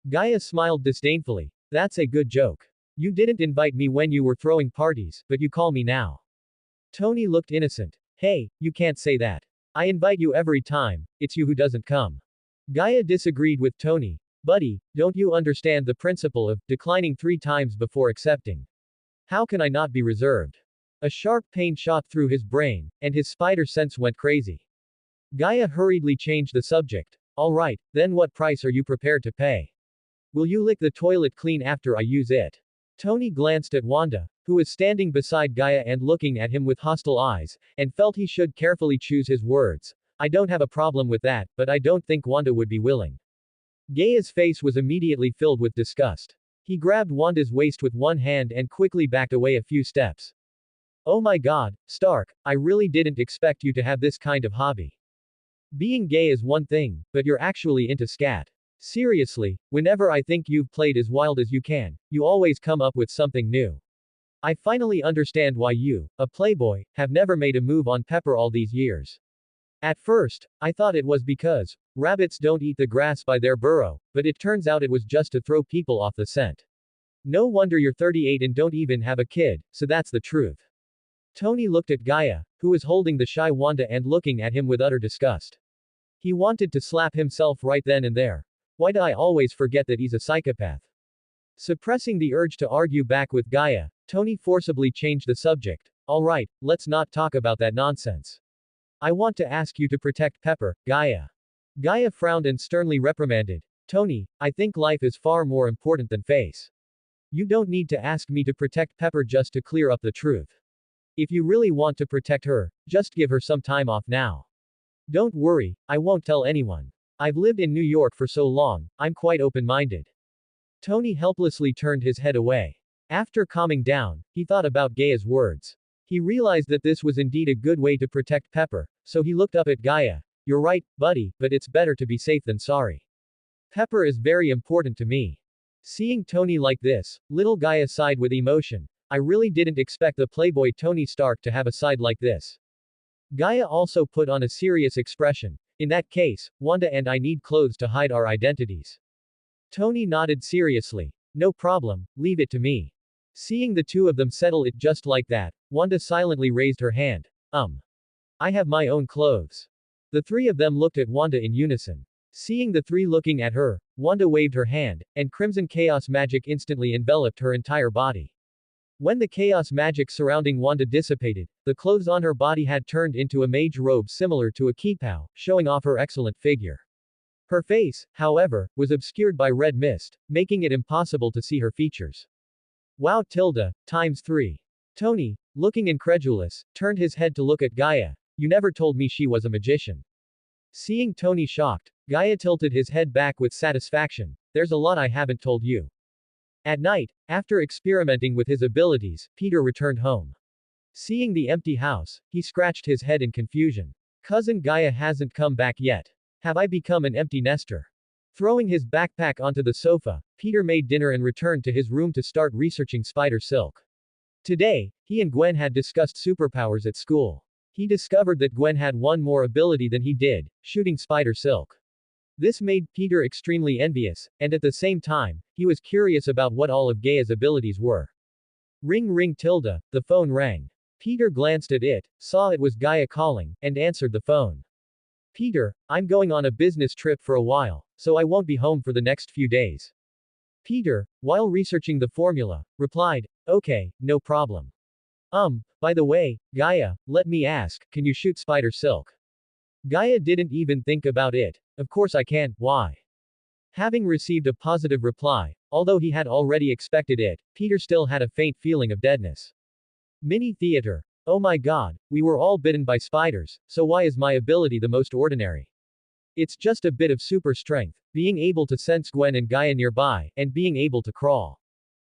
Gaia smiled disdainfully. That's a good joke. You didn't invite me when you were throwing parties, but you call me now. Tony looked innocent. Hey, you can't say that. I invite you every time, it's you who doesn't come. Gaia disagreed with Tony. Buddy, don't you understand the principle of declining 3 times before accepting? How can I not be reserved? A sharp pain shot through his brain, and his spider sense went crazy. Gaia hurriedly changed the subject. Alright, then what price are you prepared to pay? Will you lick the toilet clean after I use it? Tony glanced at Wanda, who was standing beside Gaia and looking at him with hostile eyes, and felt he should carefully choose his words. I don't have a problem with that, but I don't think Wanda would be willing. Gaia's face was immediately filled with disgust. He grabbed Wanda's waist with one hand and quickly backed away a few steps. Oh my god, Stark, I really didn't expect you to have this kind of hobby. Being gay is one thing, but you're actually into scat. Seriously, whenever I think you've played as wild as you can, you always come up with something new. I finally understand why you, a playboy, have never made a move on Pepper all these years. At first, I thought it was because rabbits don't eat the grass by their burrow, but it turns out it was just to throw people off the scent. No wonder you're 38 and don't even have a kid, so that's the truth. Tony looked at Gaia, who was holding the shy Wanda and looking at him with utter disgust. He wanted to slap himself right then and there. Why do I always forget that he's a psychopath? Suppressing the urge to argue back with Gaia, Tony forcibly changed the subject. Alright, let's not talk about that nonsense. I want to ask you to protect Pepper, Gaia. Gaia frowned and sternly reprimanded. Tony, I think life is far more important than face. You don't need to ask me to protect Pepper just to clear up the truth. If you really want to protect her, just give her some time off now. Don't worry, I won't tell anyone. I've lived in New York for so long, I'm quite open-minded. Tony helplessly turned his head away. After calming down, he thought about Gaia's words. He realized that this was indeed a good way to protect Pepper, so he looked up at Gaia. You're right, buddy, but it's better to be safe than sorry. Pepper is very important to me. Seeing Tony like this, little Gaia sighed with emotion. I really didn't expect the playboy Tony Stark to have a side like this. Gaia also put on a serious expression. In that case, Wanda and I need clothes to hide our identities. Tony nodded seriously. No problem, leave it to me. Seeing the two of them settle it just like that, Wanda silently raised her hand. I have my own clothes. The three of them looked at Wanda in unison. Seeing the three looking at her, Wanda waved her hand, and crimson chaos magic instantly enveloped her entire body. When the chaos magic surrounding Wanda dissipated, the clothes on her body had turned into a mage robe similar to a kippah, showing off her excellent figure. Her face, however, was obscured by red mist, making it impossible to see her features. Wow tilde, times 3. Tony, looking incredulous, turned his head to look at Gaia. You never told me she was a magician. Seeing Tony shocked, Gaia tilted his head back with satisfaction. There's a lot I haven't told you. At night, after experimenting with his abilities, Peter returned home. Seeing the empty house, he scratched his head in confusion. Cousin Gaia hasn't come back yet. Have I become an empty nester? Throwing his backpack onto the sofa, Peter made dinner and returned to his room to start researching spider silk. Today, he and Gwen had discussed superpowers at school. He discovered that Gwen had one more ability than he did, shooting spider silk. This made Peter extremely envious, and at the same time, he was curious about what all of Gaia's abilities were. Ring ring tilde, the phone rang. Peter glanced at it, saw it was Gaia calling, and answered the phone. Peter, I'm going on a business trip for a while, so I won't be home for the next few days. Peter, while researching the formula, replied, okay, no problem. By the way, Gaia, let me ask, can you shoot spider silk? Gaia didn't even think about it. Of course I can, why? Having received a positive reply, although he had already expected it, Peter still had a faint feeling of deadness. Mini theater. Oh my god, we were all bitten by spiders, so why is my ability the most ordinary? It's just a bit of super strength, being able to sense Gwen and Gaia nearby, and being able to crawl.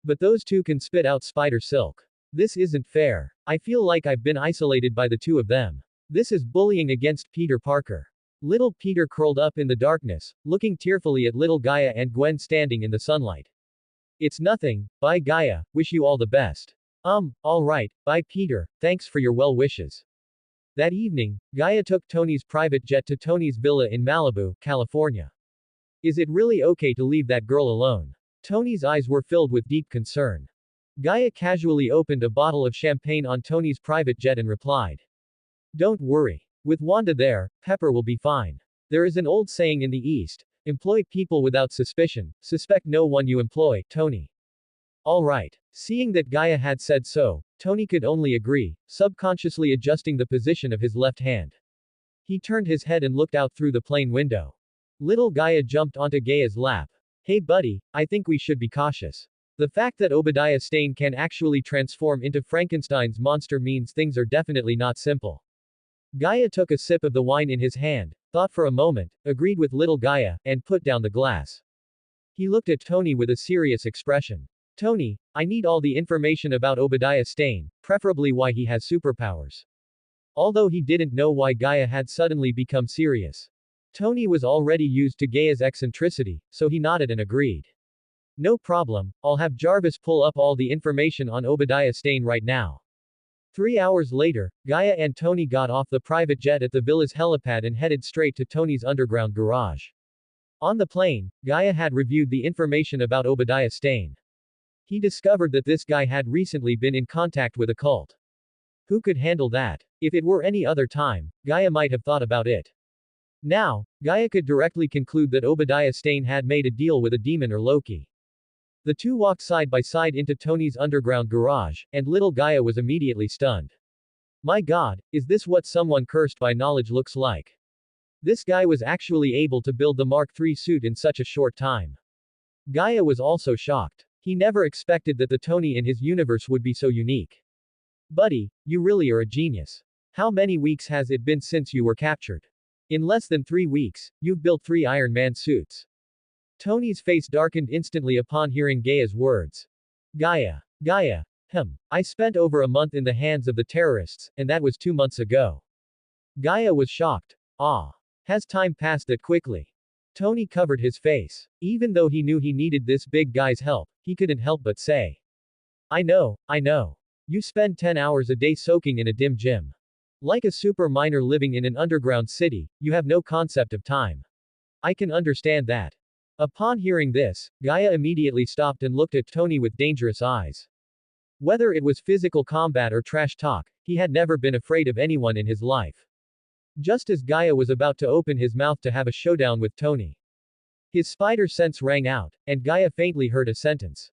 But those two can spit out spider silk. This isn't fair. I feel like I've been isolated by the two of them. This is bullying against Peter Parker. Little Peter curled up in the darkness, looking tearfully at little Gaia and Gwen standing in the sunlight. It's nothing, bye Gaia, wish you all the best. Alright, bye Peter, thanks for your well wishes. That evening, Gaia took Tony's private jet to Tony's villa in Malibu, California. Is it really okay to leave that girl alone? Tony's eyes were filled with deep concern. Gaia casually opened a bottle of champagne on Tony's private jet and replied. Don't worry. With Wanda there, Pepper will be fine. There is an old saying in the East, employ people without suspicion, suspect no one you employ, Tony. Alright. Seeing that Gaia had said so, Tony could only agree, subconsciously adjusting the position of his left hand. He turned his head and looked out through the plane window. Little Gaia jumped onto Gaia's lap. Hey buddy, I think we should be cautious. The fact that Obadiah Stane can actually transform into Frankenstein's monster means things are definitely not simple. Gaia took a sip of the wine in his hand, thought for a moment, agreed with little Gaia, and put down the glass. He looked at Tony with a serious expression. Tony, I need all the information about Obadiah Stane, preferably why he has superpowers. Although he didn't know why Gaia had suddenly become serious. Tony was already used to Gaia's eccentricity, so he nodded and agreed. No problem, I'll have Jarvis pull up all the information on Obadiah Stane right now. 3 hours later, Gaia and Tony got off the private jet at the villa's helipad and headed straight to Tony's underground garage. On the plane, Gaia had reviewed the information about Obadiah Stane. He discovered that this guy had recently been in contact with a cult. Who could handle that? If it were any other time, Gaia might have thought about it. Now, Gaia could directly conclude that Obadiah Stane had made a deal with a demon or Loki. The two walked side by side into Tony's underground garage, and little Gaia was immediately stunned. My god, is this what someone cursed by knowledge looks like? This guy was actually able to build the Mark III suit in such a short time. Gaia was also shocked. He never expected that the Tony in his universe would be so unique. Buddy, you really are a genius. How many weeks has it been since you were captured? In less than 3 weeks, you've built 3 Iron Man suits. Tony's face darkened instantly upon hearing Gaia's words. Gaia. I spent over a month in the hands of the terrorists, and that was 2 months ago. Gaia was shocked. Ah. Has time passed that quickly? Tony covered his face. Even though he knew he needed this big guy's help, he couldn't help but say. I know. You spend 10 hours a day soaking in a dim gym. Like a super miner living in an underground city, you have no concept of time. I can understand that. Upon hearing this, Gaia immediately stopped and looked at Tony with dangerous eyes. Whether it was physical combat or trash talk, he had never been afraid of anyone in his life. Just as Gaia was about to open his mouth to have a showdown with Tony, his spider sense rang out, and Gaia faintly heard a sentence.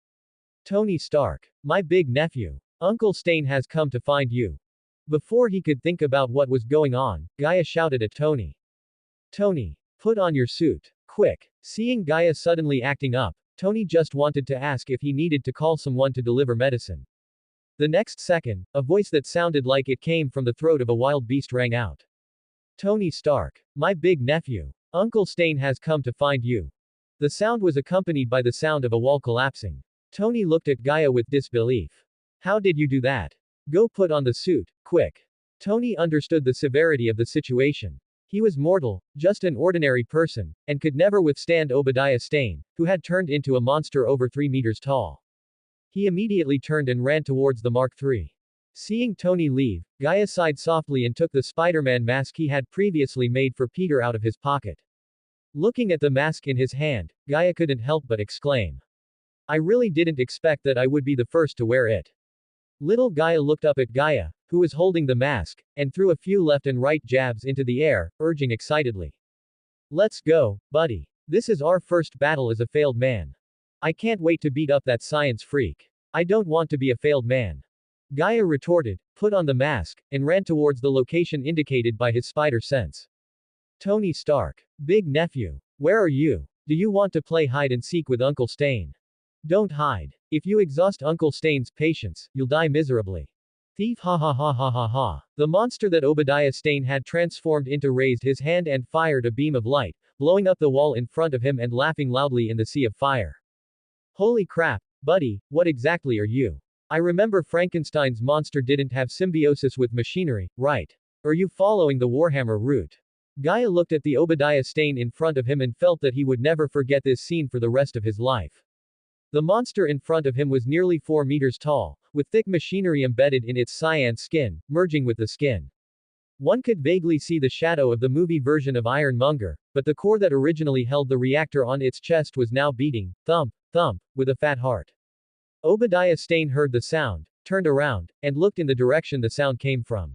Tony Stark. My big nephew. Uncle Stane has come to find you. Before he could think about what was going on, Gaia shouted at Tony. Tony, put on your suit. Quick. Seeing Gaia suddenly acting up, Tony just wanted to ask if he needed to call someone to deliver medicine. The next second, a voice that sounded like it came from the throat of a wild beast rang out. Tony Stark. My big nephew. Uncle Stane has come to find you. The sound was accompanied by the sound of a wall collapsing. Tony looked at Gaia with disbelief. How did you do that? Go put on the suit, quick. Tony understood the severity of the situation. He was mortal, just an ordinary person, and could never withstand Obadiah Stane, who had turned into a monster over 3 meters tall. He immediately turned and ran towards the Mark III. Seeing Tony leave, Gaia sighed softly and took the Spider-Man mask he had previously made for Peter out of his pocket. Looking at the mask in his hand, Gaia couldn't help but exclaim. I really didn't expect that I would be the first to wear it. Little Gaia looked up at Gaia, who was holding the mask, and threw a few left and right jabs into the air, urging excitedly. Let's go, buddy. This is our first battle as a failed man. I can't wait to beat up that science freak. I don't want to be a failed man. Gaia retorted, put on the mask, and ran towards the location indicated by his spider sense. Tony Stark. Big nephew. Where are you? Do you want to play hide and seek with Uncle Stane? Don't hide. If you exhaust Uncle Stane's patience, you'll die miserably. Thief ha ha ha ha ha ha. The monster that Obadiah Stane had transformed into raised his hand and fired a beam of light, blowing up the wall in front of him and laughing loudly in the sea of fire. Holy crap, buddy, what exactly are you? I remember Frankenstein's monster didn't have symbiosis with machinery, right? Are you following the Warhammer route? Gaia looked at the Obadiah Stane in front of him and felt that he would never forget this scene for the rest of his life. The monster in front of him was nearly 4 meters tall, with thick machinery embedded in its cyan skin, merging with the skin. One could vaguely see the shadow of the movie version of Ironmonger, but the core that originally held the reactor on its chest was now beating, thump, thump, with a fat heart. Obadiah Stane heard the sound, turned around, and looked in the direction the sound came from.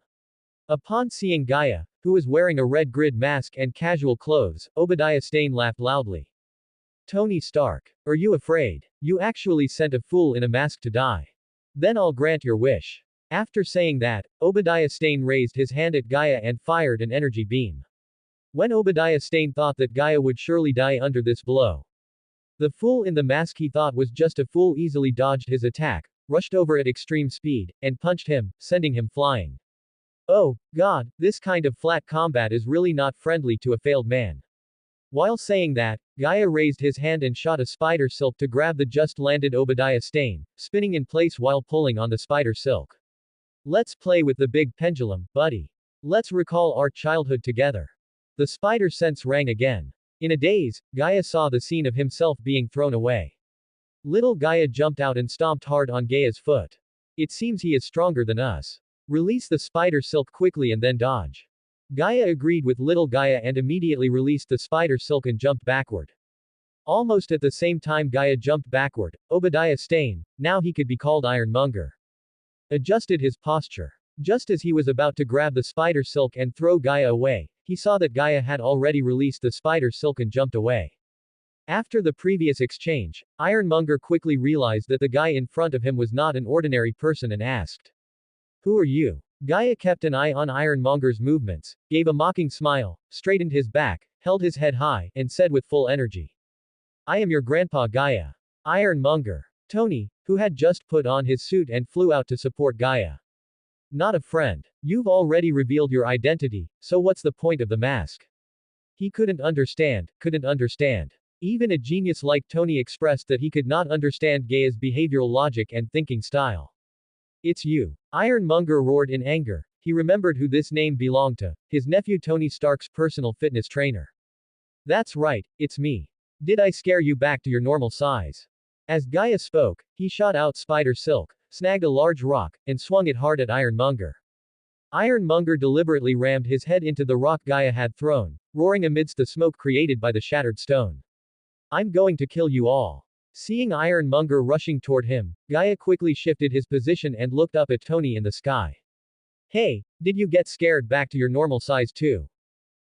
Upon seeing Gaia, who was wearing a red grid mask and casual clothes, Obadiah Stane laughed loudly. Tony Stark. Are you afraid? You actually sent a fool in a mask to die. Then I'll grant your wish. After saying that, Obadiah Stane raised his hand at Gaia and fired an energy beam. When Obadiah Stane thought that Gaia would surely die under this blow, the fool in the mask he thought was just a fool easily dodged his attack, rushed over at extreme speed, and punched him, sending him flying. Oh, God, this kind of flat combat is really not friendly to a failed man. While saying that, Gaia raised his hand and shot a spider silk to grab the just landed Obadiah Stane, spinning in place while pulling on the spider silk. Let's play with the big pendulum, buddy. Let's recall our childhood together. The spider sense rang again. In a daze, Gaia saw the scene of himself being thrown away. Little Gaia jumped out and stomped hard on Gaia's foot. It seems he is stronger than us. Release the spider silk quickly and then dodge. Gaia agreed with little Gaia and immediately released the spider silk and jumped backward. Almost at the same time Gaia jumped backward, Obadiah Stane, now he could be called Ironmonger, adjusted his posture. Just as he was about to grab the spider silk and throw Gaia away, he saw that Gaia had already released the spider silk and jumped away. After the previous exchange, Ironmonger quickly realized that the guy in front of him was not an ordinary person and asked, "Who are you?" Gaia kept an eye on Ironmonger's movements, gave a mocking smile, straightened his back, held his head high, and said with full energy, "I am your grandpa Gaia." Ironmonger. Tony, who had just put on his suit and flew out to support Gaia. Not a friend. You've already revealed your identity, so what's the point of the mask? He couldn't understand. Even a genius like Tony expressed that he could not understand Gaia's behavioral logic and thinking style. It's you. Ironmonger roared in anger. He remembered who this name belonged to, his nephew Tony Stark's personal fitness trainer. That's right, it's me. Did I scare you back to your normal size? As Gaia spoke, he shot out spider silk, snagged a large rock, and swung it hard at Ironmonger. Ironmonger deliberately rammed his head into the rock Gaia had thrown, roaring amidst the smoke created by the shattered stone. I'm going to kill you all. Seeing Ironmonger rushing toward him, Gaia quickly shifted his position and looked up at Tony in the sky. Hey, did you get scared back to your normal size too?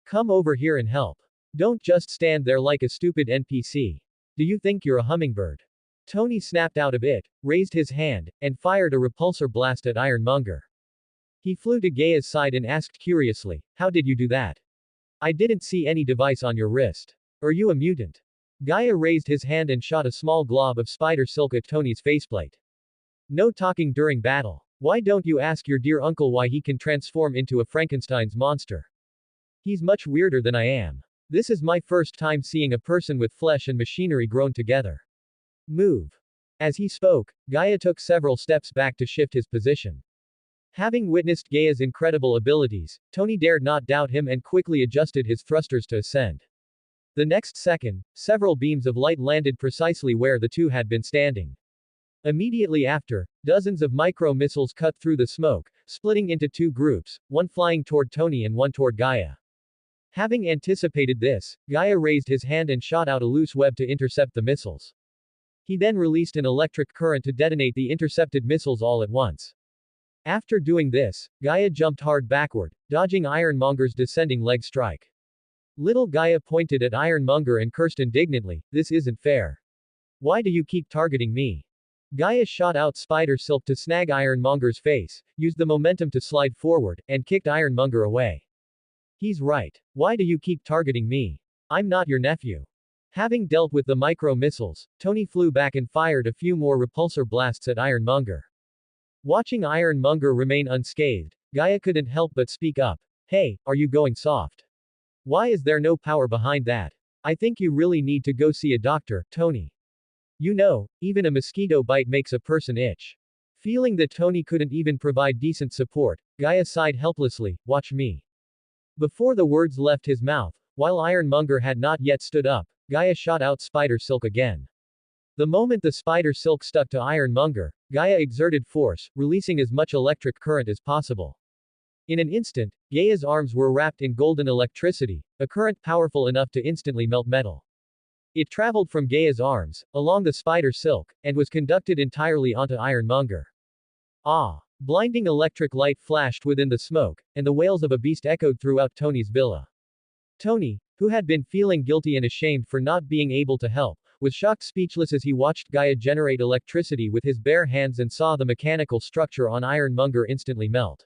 Come over here and help. Don't just stand there like a stupid NPC. Do you think you're a hummingbird? Tony snapped out of it, raised his hand, and fired a repulsor blast at Ironmonger. He flew to Gaia's side and asked curiously, "How did you do that? I didn't see any device on your wrist. Are you a mutant?" Gaia raised his hand and shot a small glob of spider silk at Tony's faceplate. No talking during battle. Why don't you ask your dear uncle why he can transform into a Frankenstein's monster? He's much weirder than I am. This is my first time seeing a person with flesh and machinery grown together. Move. As he spoke, Gaia took several steps back to shift his position. Having witnessed Gaia's incredible abilities, Tony dared not doubt him and quickly adjusted his thrusters to ascend. The next second, several beams of light landed precisely where the two had been standing. Immediately after, dozens of micro-missiles cut through the smoke, splitting into two groups, one flying toward Tony and one toward Gaia. Having anticipated this, Gaia raised his hand and shot out a loose web to intercept the missiles. He then released an electric current to detonate the intercepted missiles all at once. After doing this, Gaia jumped hard backward, dodging Ironmonger's descending leg strike. Little Gaia pointed at Ironmonger and cursed indignantly, "This isn't fair. Why do you keep targeting me?" Gaia shot out spider silk to snag Ironmonger's face, used the momentum to slide forward, and kicked Ironmonger away. He's right. Why do you keep targeting me? I'm not your nephew. Having dealt with the micro-missiles, Tony flew back and fired a few more repulsor blasts at Ironmonger. Watching Ironmonger remain unscathed, Gaia couldn't help but speak up. Hey, are you going soft? Why is there no power behind that? I think you really need to go see a doctor, Tony. You know, even a mosquito bite makes a person itch. Feeling that Tony couldn't even provide decent support, Gaia sighed helplessly, "Watch me." Before the words left his mouth, while Ironmonger had not yet stood up, Gaia shot out spider silk again. The moment the spider silk stuck to Ironmonger, Gaia exerted force, releasing as much electric current as possible. In an instant, Gaia's arms were wrapped in golden electricity, a current powerful enough to instantly melt metal. It traveled from Gaia's arms, along the spider silk, and was conducted entirely onto Ironmonger. Ah! Blinding electric light flashed within the smoke, and the wails of a beast echoed throughout Tony's villa. Tony, who had been feeling guilty and ashamed for not being able to help, was shocked speechless as he watched Gaia generate electricity with his bare hands and saw the mechanical structure on Ironmonger instantly melt.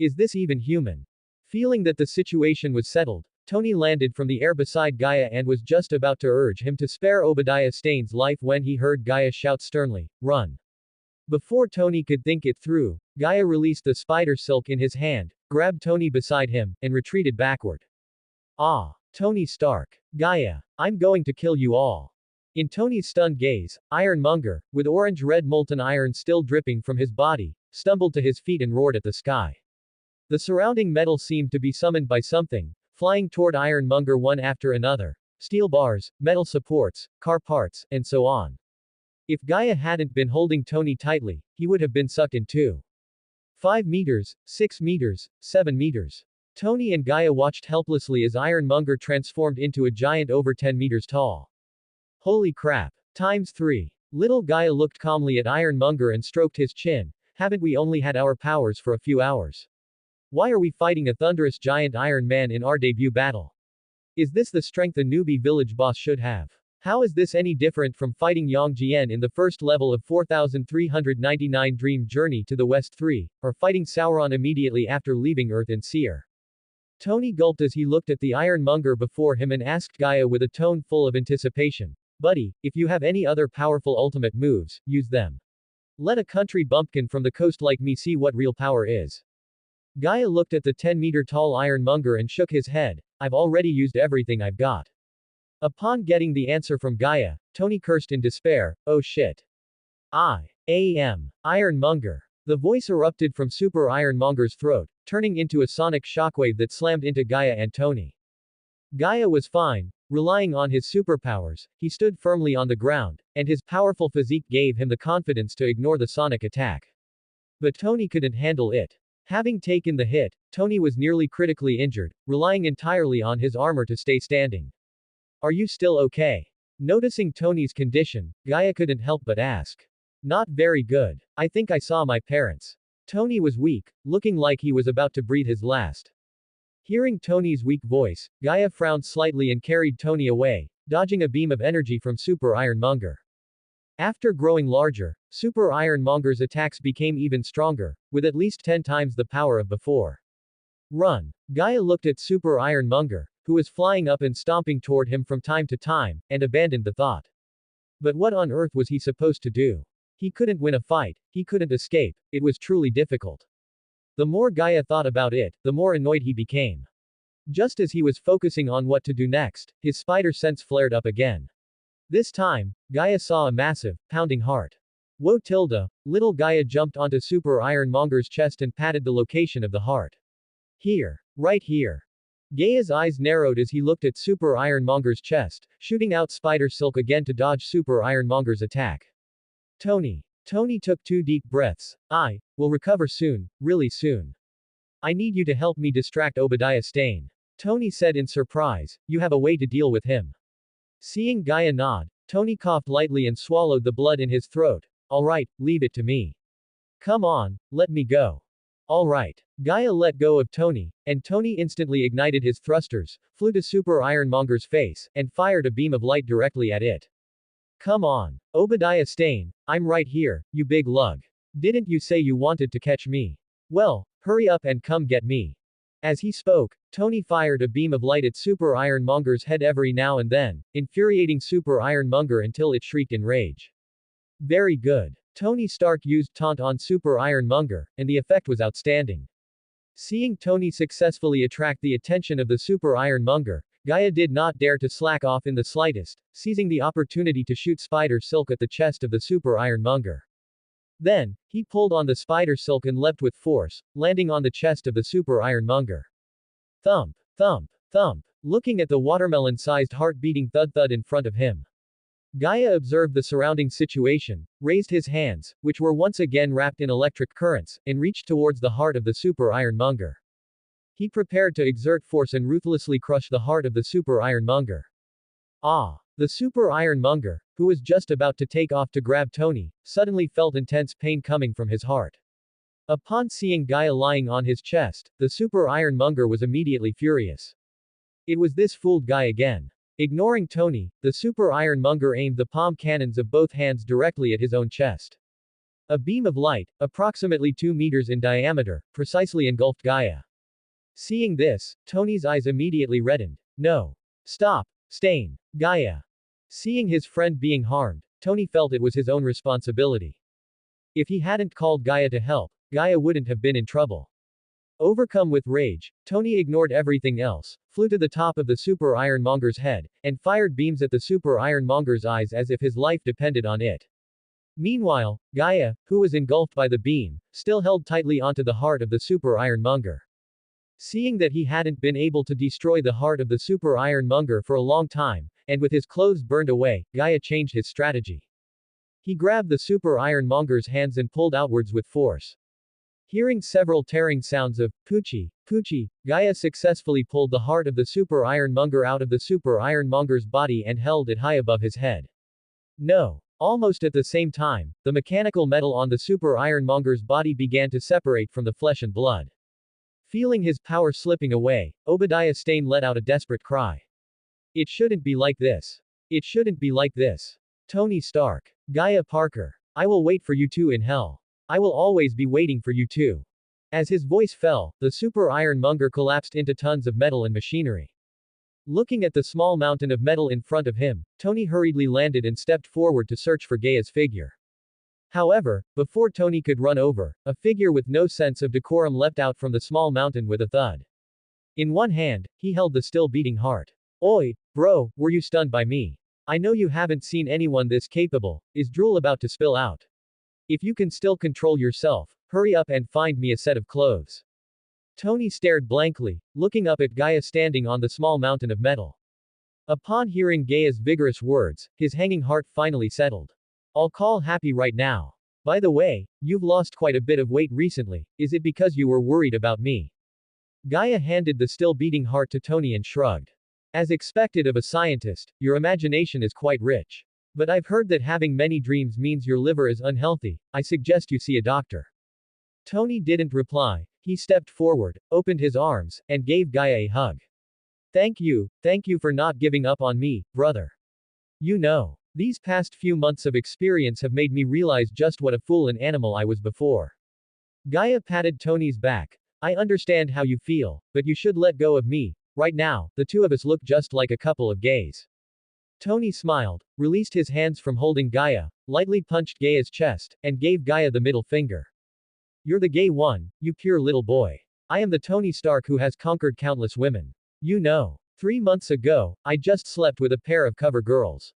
Is this even human? Feeling that the situation was settled, Tony landed from the air beside Gaia and was just about to urge him to spare Obadiah Stane's life when he heard Gaia shout sternly, "Run!" Before Tony could think it through, Gaia released the spider silk in his hand, grabbed Tony beside him, and retreated backward. Ah! Tony Stark. Gaia. I'm going to kill you all. In Tony's stunned gaze, Ironmonger, with orange-red molten iron still dripping from his body, stumbled to his feet and roared at the sky. The surrounding metal seemed to be summoned by something, flying toward Ironmonger one after another. Steel bars, metal supports, car parts, and so on. If Gaia hadn't been holding Tony tightly, he would have been sucked in too. 5 meters, 6 meters, 7 meters. Tony and Gaia watched helplessly as Ironmonger transformed into a giant over 10 meters tall. Holy crap. Times 3. Little Gaia looked calmly at Ironmonger and stroked his chin. Haven't we only had our powers for a few hours? Why are we fighting a thunderous giant Iron Man in our debut battle? Is this the strength a newbie village boss should have? How is this any different from fighting Yang Jian in the first level of 4399 Dream Journey to the West 3, or fighting Sauron immediately after leaving Earth in Seer? Tony gulped as he looked at the Ironmonger before him and asked Gaia with a tone full of anticipation. Buddy, if you have any other powerful ultimate moves, use them. Let a country bumpkin from the coast like me see what real power is. Gaia looked at the 10-meter-tall Ironmonger and shook his head. I've already used everything I've got. Upon getting the answer from Gaia, Tony cursed in despair, oh shit. Ironmonger. The voice erupted from Super Ironmonger's throat, turning into a sonic shockwave that slammed into Gaia and Tony. Gaia was fine, relying on his superpowers, he stood firmly on the ground, and his powerful physique gave him the confidence to ignore the sonic attack. But Tony couldn't handle it. Having taken the hit, Tony was nearly critically injured, relying entirely on his armor to stay standing. Are you still okay? Noticing Tony's condition, Gaia couldn't help but ask. Not very good. I think I saw my parents. Tony was weak, looking like he was about to breathe his last. Hearing Tony's weak voice, Gaia frowned slightly and carried Tony away, dodging a beam of energy from Super Ironmonger. After growing larger, Super Ironmonger's attacks became even stronger, with at least 10 times the power of before. Run. Gaia looked at Super Ironmonger, who was flying up and stomping toward him from time to time, and abandoned the thought. But what on earth was he supposed to do? He couldn't win a fight, he couldn't escape, it was truly difficult. The more Gaia thought about it, the more annoyed he became. Just as he was focusing on what to do next, his spider sense flared up again. This time, Gaia saw a massive, pounding heart. Whoa tilde, little Gaia jumped onto Super Ironmonger's chest and patted the location of the heart. Here. Right here. Gaia's eyes narrowed as he looked at Super Ironmonger's chest, shooting out spider silk again to dodge Super Ironmonger's attack. Tony. Tony took 2 deep breaths. I will recover soon, really soon. I need you to help me distract Obadiah Stane. Tony said in surprise, you have a way to deal with him. Seeing Gaia nod, Tony coughed lightly and swallowed the blood in his throat. Alright, leave it to me. Come on, let me go. Alright. Gaia let go of Tony, and Tony instantly ignited his thrusters, flew to Super Ironmonger's face, and fired a beam of light directly at it. Come on. Obadiah Stane, I'm right here, you big lug. Didn't you say you wanted to catch me? Well, hurry up and come get me. As he spoke, Tony fired a beam of light at Super Ironmonger's head every now and then, infuriating Super Ironmonger until it shrieked in rage. Very good. Tony Stark used taunt on Super Ironmonger, and the effect was outstanding. Seeing Tony successfully attract the attention of the Super Ironmonger, Gaia did not dare to slack off in the slightest, seizing the opportunity to shoot spider silk at the chest of the Super Ironmonger. Then, he pulled on the spider silk and leapt with force, landing on the chest of the Super Ironmonger. Thump, thump, thump, looking at the watermelon-sized heart-beating thud-thud in front of him. Gaia observed the surrounding situation, raised his hands, which were once again wrapped in electric currents, and reached towards the heart of the Super Ironmonger. He prepared to exert force and ruthlessly crush the heart of the Super Ironmonger. Ah! The Super Ironmonger, who was just about to take off to grab Tony, suddenly felt intense pain coming from his heart. Upon seeing Gaia lying on his chest, the Super Ironmonger was immediately furious. It was this fooled guy again. Ignoring Tony, the Super Ironmonger aimed the palm cannons of both hands directly at his own chest. A beam of light, approximately 2 meters in diameter, precisely engulfed Gaia. Seeing this, Tony's eyes immediately reddened. No. Stop. Stane. Gaia. Seeing his friend being harmed, Tony felt it was his own responsibility. If he hadn't called Gaia to help, Gaia wouldn't have been in trouble. Overcome with rage, Tony ignored everything else, flew to the top of the super ironmonger's head, and fired beams at the super ironmonger's eyes as if his life depended on it. Meanwhile, Gaia, who was engulfed by the beam, still held tightly onto the heart of the super ironmonger. Seeing that he hadn't been able to destroy the heart of the super ironmonger for a long time, and with his clothes burned away, Gaia changed his strategy. He grabbed the super ironmonger's hands and pulled outwards with force. Hearing several tearing sounds of poochie, poochie, Gaia successfully pulled the heart of the super ironmonger out of the super ironmonger's body and held it high above his head. No. Almost at the same time, the mechanical metal on the super ironmonger's body began to separate from the flesh and blood. Feeling his power slipping away, Obadiah Stane let out a desperate cry. It shouldn't be like this. It shouldn't be like this. Tony Stark. Gaia Parker. I will wait for you two in hell. I will always be waiting for you two. As his voice fell, the super ironmonger collapsed into tons of metal and machinery. Looking at the small mountain of metal in front of him, Tony hurriedly landed and stepped forward to search for Gaia's figure. However, before Tony could run over, a figure with no sense of decorum leapt out from the small mountain with a thud. In one hand, he held the still beating heart. Oi, bro, were you stunned by me? I know you haven't seen anyone this capable. Is drool about to spill out? If you can still control yourself, hurry up and find me a set of clothes. Tony stared blankly, looking up at Gaia standing on the small mountain of metal. Upon hearing Gaia's vigorous words, his hanging heart finally settled. I'll call Happy right now. By the way, you've lost quite a bit of weight recently. Is it because you were worried about me? Gaia handed the still beating heart to Tony and shrugged. As expected of a scientist, your imagination is quite rich. But I've heard that having many dreams means your liver is unhealthy. I suggest you see a doctor. Tony didn't reply. He stepped forward, opened his arms, and gave Gaia a hug. Thank you for not giving up on me, brother. You know, these past few months of experience have made me realize just what a fool and animal I was before. Gaia patted Tony's back. I understand how you feel, but you should let go of me. Right now, the two of us look just like a couple of gays. Tony smiled, released his hands from holding Gaia, lightly punched Gaia's chest, and gave Gaia the middle finger. You're the gay one, you pure little boy. I am the Tony Stark who has conquered countless women. You know, 3 months ago, I just slept with a pair of cover girls.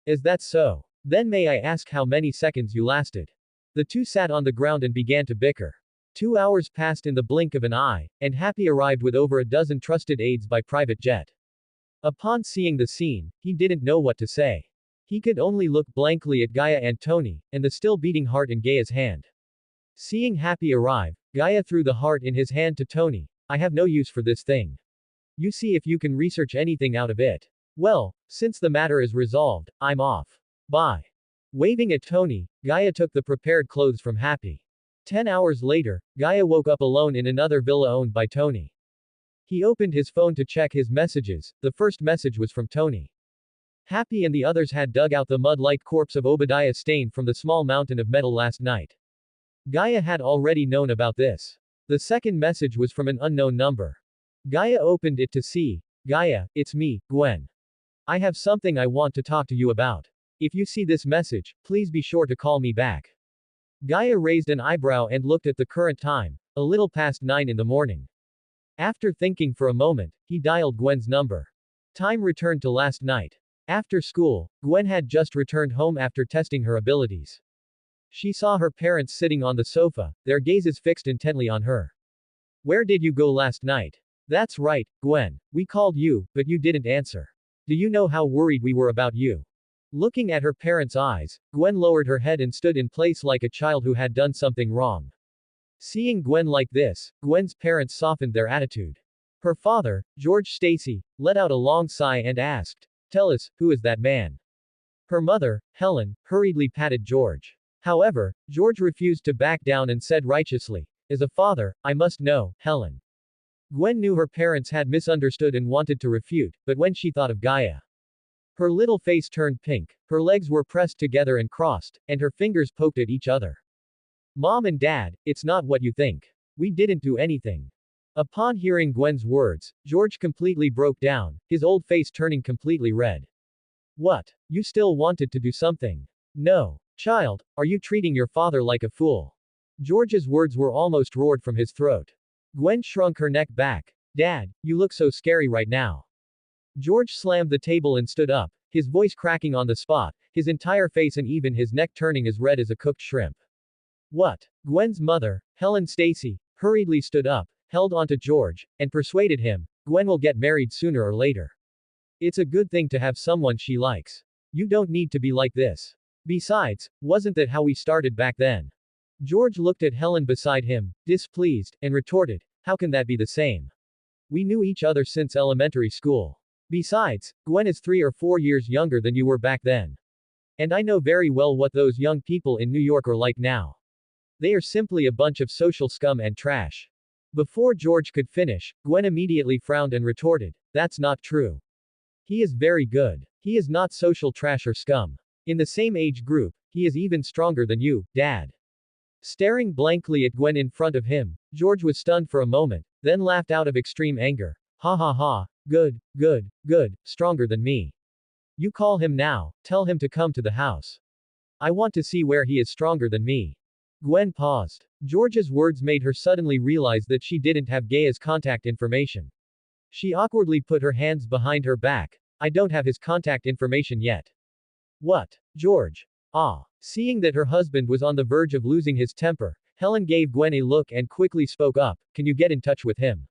Is that so? Then may I ask how many seconds you lasted? The two sat on the ground and began to bicker. 2 hours passed in the blink of an eye, and Happy arrived with over a dozen trusted aides by private jet. Upon seeing the scene, he didn't know what to say. He could only look blankly at Gaia and Tony, and the still beating heart in Gaia's hand. Seeing Happy arrive, Gaia threw the heart in his hand to Tony. I have no use for this thing. You see if you can research anything out of it. Well, since the matter is resolved, I'm off. Bye. Waving at Tony, Gaia took the prepared clothes from Happy. 10 hours later, Gaia woke up alone in another villa owned by Tony. He opened his phone to check his messages. The first message was from Tony. Happy and the others had dug out the mud-like corpse of Obadiah Stane from the small mountain of metal last night. Gaia had already known about this. The second message was from an unknown number. Gaia opened it to see. Gaia, it's me, Gwen. I have something I want to talk to you about. If you see this message, please be sure to call me back. Gaia raised an eyebrow and looked at the current time, a little past 9 in the morning. After thinking for a moment, he dialed Gwen's number. Time returned to last night. After school, Gwen had just returned home after testing her abilities. She saw her parents sitting on the sofa, their gazes fixed intently on her. Where did you go last night? That's right, Gwen. We called you, but you didn't answer. Do you know how worried we were about you? Looking at her parents' eyes, Gwen lowered her head and stood in place like a child who had done something wrong. Seeing Gwen like this, Gwen's parents softened their attitude. Her father, George Stacy, let out a long sigh and asked, Tell us, who is that man? Her mother, Helen, hurriedly patted George. However, George refused to back down and said righteously, As a father, I must know, Helen. Gwen knew her parents had misunderstood and wanted to refute, but when she thought of Gaia, her little face turned pink, her legs were pressed together and crossed, and her fingers poked at each other. Mom and Dad, it's not what you think. We didn't do anything. Upon hearing Gwen's words, George completely broke down, his old face turning completely red. What? You still wanted to do something? No. Child, are you treating your father like a fool? George's words were almost roared from his throat. Gwen shrunk her neck back. Dad, you look so scary right now. George slammed the table and stood up, his voice cracking on the spot, his entire face and even his neck turning as red as a cooked shrimp. What? Gwen's mother, Helen Stacy, hurriedly stood up, held onto George, and persuaded him, Gwen will get married sooner or later. It's a good thing to have someone she likes. You don't need to be like this. Besides, wasn't that how we started back then? George looked at Helen beside him, displeased, and retorted, how can that be the same? We knew each other since elementary school. Besides, Gwen is 3 or 4 years younger than you were back then. And I know very well what those young people in New York are like now. They are simply a bunch of social scum and trash. Before George could finish, Gwen immediately frowned and retorted, that's not true. He is very good. He is not social trash or scum. In the same age group, he is even stronger than you, Dad. Staring blankly at Gwen in front of him, George was stunned for a moment, then laughed out of extreme anger. Ha ha ha, good, good, good, stronger than me. You call him now, tell him to come to the house. I want to see where he is stronger than me. Gwen paused. George's words made her suddenly realize that she didn't have Gaia's contact information. She awkwardly put her hands behind her back. I don't have his contact information yet. What? George. Ah. Seeing that her husband was on the verge of losing his temper, Helen gave Gwen a look and quickly spoke up, can you get in touch with him?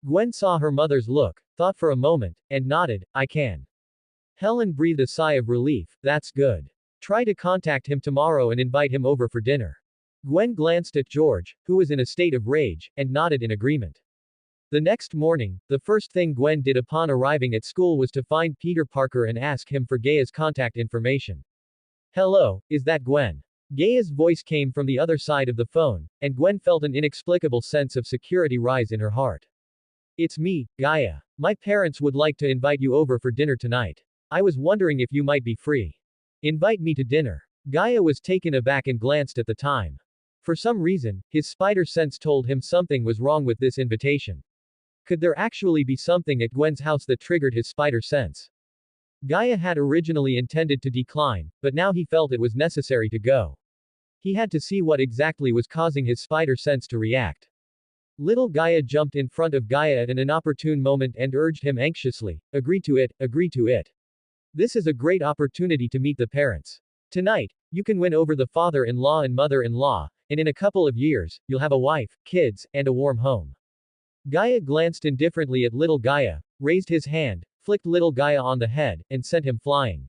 Gwen saw her mother's look, thought for a moment, and nodded, I can. Helen breathed a sigh of relief, that's good. Try to contact him tomorrow and invite him over for dinner. Gwen glanced at George, who was in a state of rage, and nodded in agreement. The next morning, the first thing Gwen did upon arriving at school was to find Peter Parker and ask him for Gaia's contact information. Hello, is that Gwen? Gaia's voice came from the other side of the phone, and Gwen felt an inexplicable sense of security rise in her heart. It's me, Gaia. My parents would like to invite you over for dinner tonight. I was wondering if you might be free. Invite me to dinner. Gaia was taken aback and glanced at the time. For some reason, his spider sense told him something was wrong with this invitation. Could there actually be something at Gwen's house that triggered his spider sense? Gaia had originally intended to decline, but now he felt it was necessary to go. He had to see what exactly was causing his spider sense to react. Little Gaia jumped in front of Gaia at an inopportune moment and urged him anxiously, agree to it, agree to it. This is a great opportunity to meet the parents. Tonight, you can win over the father-in-law and mother-in-law, and in a couple of years, you'll have a wife, kids, and a warm home. Gaia glanced indifferently at little Gaia, raised his hand, flicked little Gaia on the head, and sent him flying.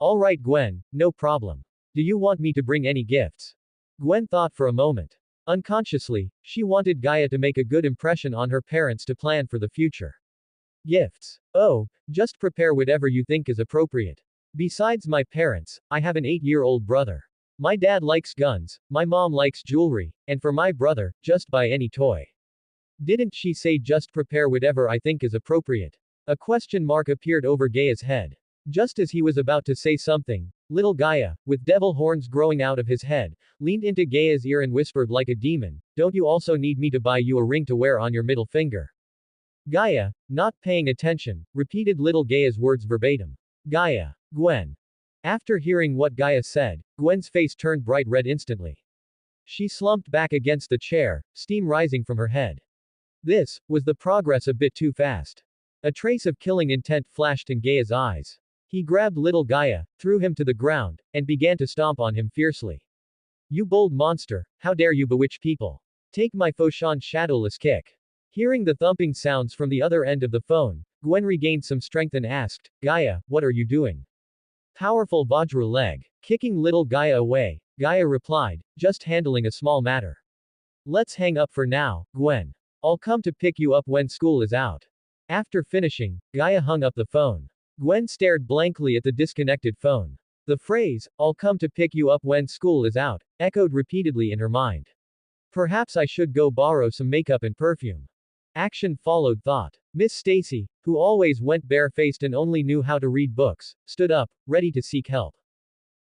All right, Gwen, no problem. Do you want me to bring any gifts? Gwen thought for a moment. Unconsciously, she wanted Gaia to make a good impression on her parents to plan for the future. Gifts. Oh, just prepare whatever you think is appropriate. Besides my parents, I have an 8-year-old brother. My dad likes guns, my mom likes jewelry, and for my brother, just buy any toy. Didn't she say just prepare whatever I think is appropriate? A question mark appeared over Gaia's head. Just as he was about to say something, little Gaia, with devil horns growing out of his head, leaned into Gaia's ear and whispered like a demon, don't you also need me to buy you a ring to wear on your middle finger? Gaia, not paying attention, repeated little Gaia's words verbatim. Gaia. Gwen. After hearing what Gaia said, Gwen's face turned bright red instantly. She slumped back against the chair, steam rising from her head. This was the progress a bit too fast. A trace of killing intent flashed in Gaia's eyes. He grabbed little Gaia, threw him to the ground, and began to stomp on him fiercely. You bold monster, how dare you bewitch people? Take my Foshan shadowless kick. Hearing the thumping sounds from the other end of the phone, Gwen regained some strength and asked, Gaia, what are you doing? Powerful Vajra leg. Kicking little Gaia away, Gaia replied, just handling a small matter. Let's hang up for now, Gwen. I'll come to pick you up when school is out. After finishing, Gaia hung up the phone. Gwen stared blankly at the disconnected phone. The phrase, I'll come to pick you up when school is out, echoed repeatedly in her mind. Perhaps I should go borrow some makeup and perfume. Action followed thought. Miss Stacy, who always went barefaced and only knew how to read books, stood up, ready to seek help.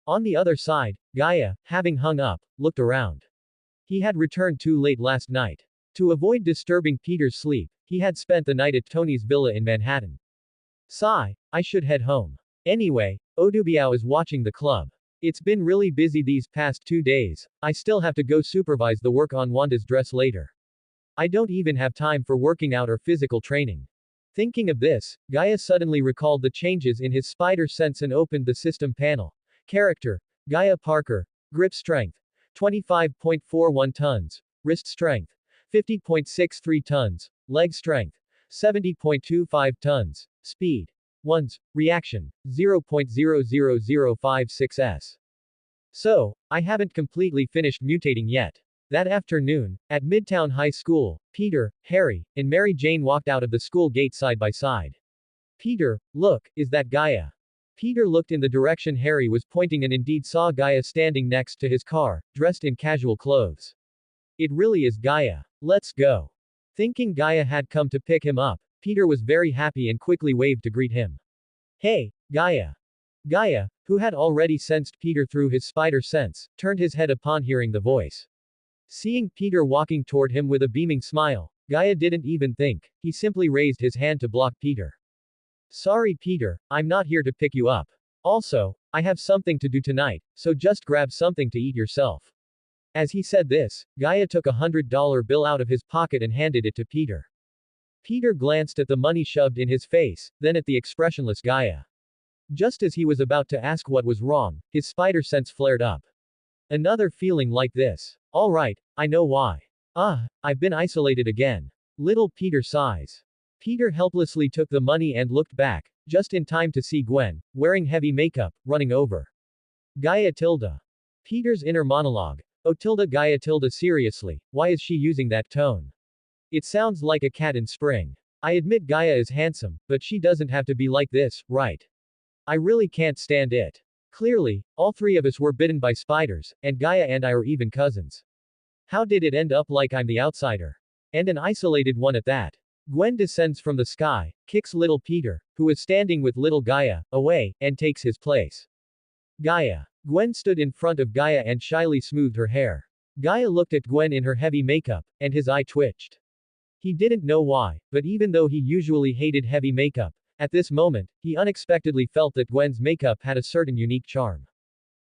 On the other side, Gaia, having hung up, looked around. He had returned too late last night. To avoid disturbing Peter's sleep, he had spent the night at Tony's villa in Manhattan. Sigh, I should head home. Anyway, Odubiao is watching the club. It's been really busy these past 2 days, I still have to go supervise the work on Wanda's dress later. I don't even have time for working out or physical training. Thinking of this, Gaia suddenly recalled the changes in his spider sense and opened the system panel. Character: Gaia Parker. Grip strength: 25.41 tons. Wrist strength: 50.63 tons. Leg strength: 70.25 tons. Speed: 1s. Reaction: 0.00056 s. So, I haven't completely finished mutating yet. That afternoon, at Midtown High School, Peter, Harry, and Mary Jane walked out of the school gate side by side. Peter, look, is that Gaia? Peter looked in the direction Harry was pointing and indeed saw Gaia standing next to his car, dressed in casual clothes. It really is Gaia. Let's go. Thinking Gaia had come to pick him up, Peter was very happy and quickly waved to greet him. Hey, Gaia. Gaia, who had already sensed Peter through his spider sense, turned his head upon hearing the voice. Seeing Peter walking toward him with a beaming smile, Gaia didn't even think, he simply raised his hand to block Peter. Sorry Peter, I'm not here to pick you up. Also, I have something to do tonight, so just grab something to eat yourself. As he said this, Gaia took $100 bill out of his pocket and handed it to Peter. Peter glanced at the money shoved in his face, then at the expressionless Gaia. Just as he was about to ask what was wrong, his spider sense flared up. Another feeling like this. Alright, I know why. I've been isolated again. Little Peter sighs. Peter helplessly took the money and looked back, just in time to see Gwen, wearing heavy makeup, running over. Gaia tilde. Peter's inner monologue. Oh tilde Gaia tilde seriously, why is she using that tone? It sounds like a cat in spring. I admit Gaia is handsome, but she doesn't have to be like this, right? I really can't stand it. Clearly, all three of us were bitten by spiders, and Gaia and I are even cousins. How did it end up like I'm the outsider? And an isolated one at that. Gwen descends from the sky, kicks little Peter, who is standing with little Gaia, away, and takes his place. Gaia. Gwen stood in front of Gaia and shyly smoothed her hair. Gaia looked at Gwen in her heavy makeup, and his eye twitched. He didn't know why, but even though he usually hated heavy makeup, at this moment, he unexpectedly felt that Gwen's makeup had a certain unique charm.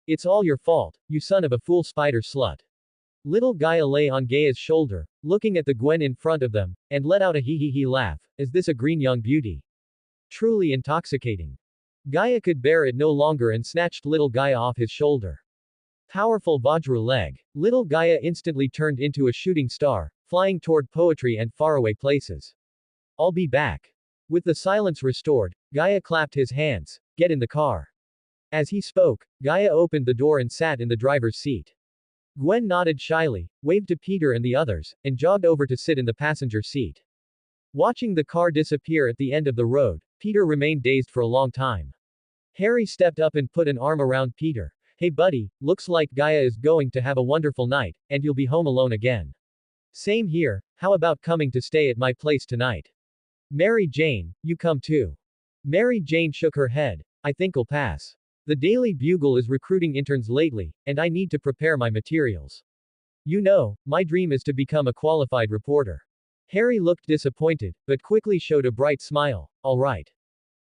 It's all your fault, you son of a fool spider slut. Little Gaia lay on Gaia's shoulder, looking at the Gwen in front of them, and let out a hee-hee-hee laugh. Is this a green young beauty? Truly intoxicating. Gaia could bear it no longer and snatched little Gaia off his shoulder. Powerful Vajra leg. Little Gaia instantly turned into a shooting star, flying toward poetry and faraway places. I'll be back. With the silence restored, Gaia clapped his hands. Get in the car. As he spoke, Gaia opened the door and sat in the driver's seat. Gwen nodded shyly, waved to Peter and the others, and jogged over to sit in the passenger seat. Watching the car disappear at the end of the road, Peter remained dazed for a long time. Harry stepped up and put an arm around Peter. Hey buddy, looks like Gaia is going to have a wonderful night, and you'll be home alone again. Same here, how about coming to stay at my place tonight? Mary Jane, you come too. Mary Jane shook her head. I think I'll pass. The Daily Bugle is recruiting interns lately, and I need to prepare my materials. You know, my dream is to become a qualified reporter. Harry looked disappointed, but quickly showed a bright smile. All right.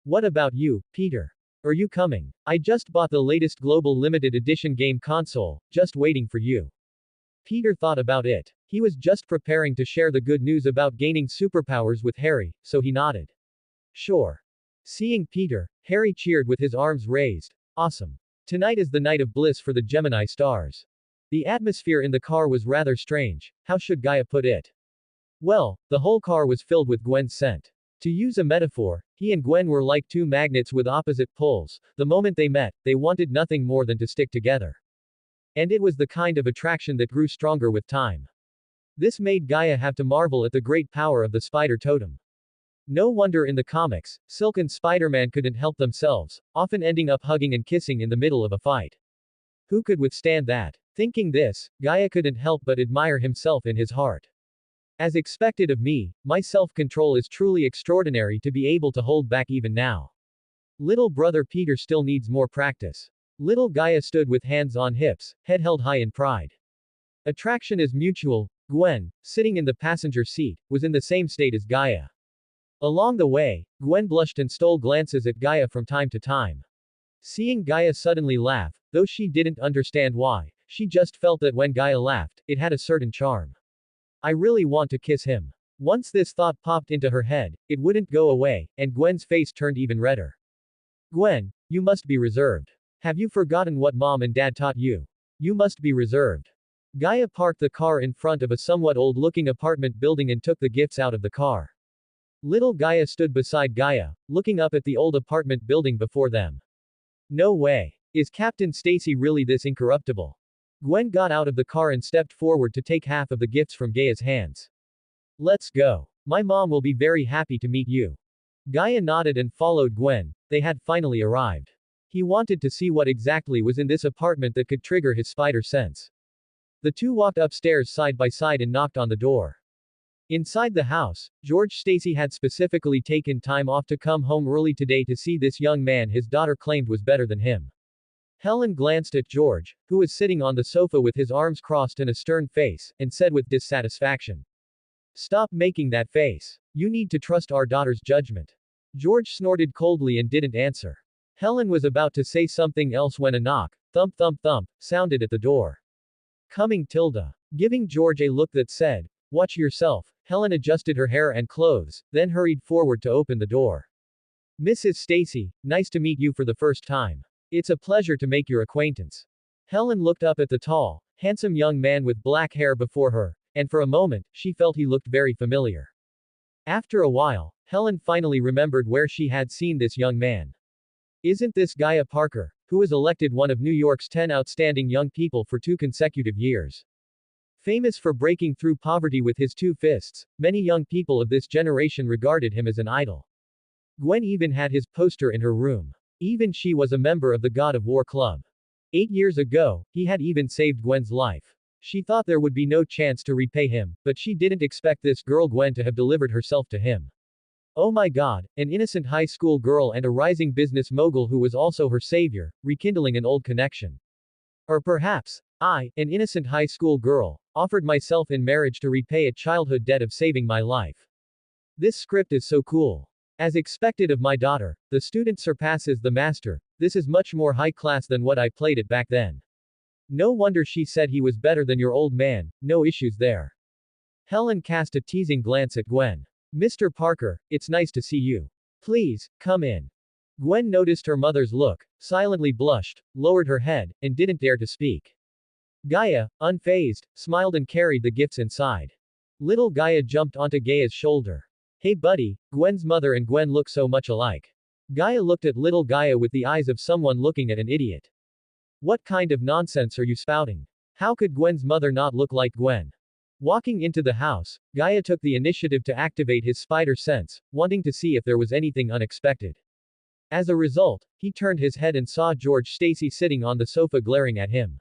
What about you, Peter? Are you coming? I just bought the latest global limited edition game console, just waiting for you. Peter thought about it. He was just preparing to share the good news about gaining superpowers with Harry, so he nodded. Sure. Seeing Peter, Harry cheered with his arms raised. Awesome. Tonight is the night of bliss for the Gemini stars. The atmosphere in the car was rather strange. How should Gaia put it? Well, the whole car was filled with Gwen's scent. To use a metaphor, he and Gwen were like two magnets with opposite poles. The moment they met, they wanted nothing more than to stick together. And it was the kind of attraction that grew stronger with time. This made Gaia have to marvel at the great power of the spider totem. No wonder in the comics, Silk and Spider-Man couldn't help themselves, often ending up hugging and kissing in the middle of a fight. Who could withstand that? Thinking this, Gaia couldn't help but admire himself in his heart. As expected of me, my self-control is truly extraordinary to be able to hold back even now. Little brother Peter still needs more practice. Little Gaia stood with hands on hips, head held high in pride. Attraction is mutual. Gwen, sitting in the passenger seat, was in the same state as Gaia. Along the way, Gwen blushed and stole glances at Gaia from time to time. Seeing Gaia suddenly laugh, though she didn't understand why, she just felt that when Gaia laughed, it had a certain charm. I really want to kiss him. Once this thought popped into her head, it wouldn't go away, and Gwen's face turned even redder. Gwen, you must be reserved. Have you forgotten what mom and dad taught you? You must be reserved. Gaia parked the car in front of a somewhat old-looking apartment building and took the gifts out of the car. Little Gaia stood beside Gaia, looking up at the old apartment building before them. No way. Is Captain Stacy really this incorruptible? Gwen got out of the car and stepped forward to take half of the gifts from Gaia's hands. Let's go. My mom will be very happy to meet you. Gaia nodded and followed Gwen. They had finally arrived. He wanted to see what exactly was in this apartment that could trigger his spider sense. The two walked upstairs side by side and knocked on the door. Inside the house, George Stacy had specifically taken time off to come home early today to see this young man his daughter claimed was better than him. Helen glanced at George, who was sitting on the sofa with his arms crossed and a stern face, and said with dissatisfaction, "Stop making that face. You need to trust our daughter's judgment." George snorted coldly and didn't answer. Helen was about to say something else when a knock, thump thump thump, sounded at the door. Coming Tilda. Giving George a look that said, "Watch yourself," Helen adjusted her hair and clothes, then hurried forward to open the door. "Mrs. Stacy, nice to meet you for the first time. It's a pleasure to make your acquaintance." Helen looked up at the tall, handsome young man with black hair before her, and for a moment, she felt he looked very familiar. After a while, Helen finally remembered where she had seen this young man. Isn't this Gaia Parker, who was elected one of New York's 10 outstanding young people for 2 consecutive years? Famous for breaking through poverty with his 2 fists, many young people of this generation regarded him as an idol. Gwen even had his poster in her room. Even she was a member of the God of War Club. 8 years ago, he had even saved Gwen's life. She thought there would be no chance to repay him, but she didn't expect this girl Gwen to have delivered herself to him. Oh my god, an innocent high school girl and a rising business mogul who was also her savior, rekindling an old connection. Or perhaps, I, an innocent high school girl, offered myself in marriage to repay a childhood debt of saving my life. This script is so cool. As expected of my daughter, the student surpasses the master. This is much more high class than what I played it back then. No wonder she said he was better than your old man, no issues there. Helen cast a teasing glance at Gwen. Mr. Parker, it's nice to see you. Please, come in. Gwen noticed her mother's look, silently blushed, lowered her head, and didn't dare to speak. Gaia, unfazed, smiled and carried the gifts inside. Little Gaia jumped onto Gaia's shoulder. Hey buddy, Gwen's mother and Gwen look so much alike. Gaia looked at little Gaia with the eyes of someone looking at an idiot. What kind of nonsense are you spouting? How could Gwen's mother not look like Gwen? Walking into the house, Gaia took the initiative to activate his spider sense, wanting to see if there was anything unexpected. As a result, he turned his head and saw George Stacy sitting on the sofa glaring at him.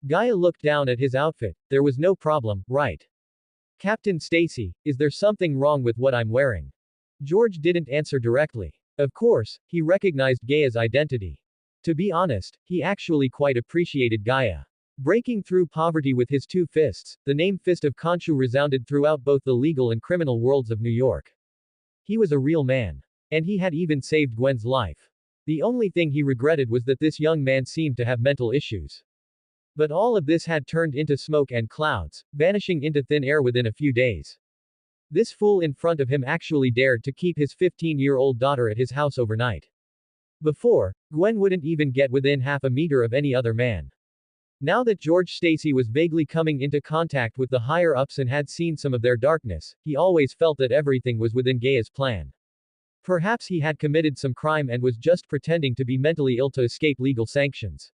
Gaia looked down at his outfit. There was no problem, right? Captain Stacy, is there something wrong with what I'm wearing? George didn't answer directly. Of course, he recognized Gaia's identity. To be honest, he actually quite appreciated Gaia. Breaking through poverty with his 2 fists, the name Fist of Khonshu resounded throughout both the legal and criminal worlds of New York. He was a real man. And he had even saved Gwen's life. The only thing he regretted was that this young man seemed to have mental issues. But all of this had turned into smoke and clouds, vanishing into thin air within a few days. This fool in front of him actually dared to keep his 15-year-old daughter at his house overnight. Before, Gwen wouldn't even get within half a meter of any other man. Now that George Stacy was vaguely coming into contact with the higher-ups and had seen some of their darkness, he always felt that everything was within Gaia's plan. Perhaps he had committed some crime and was just pretending to be mentally ill to escape legal sanctions.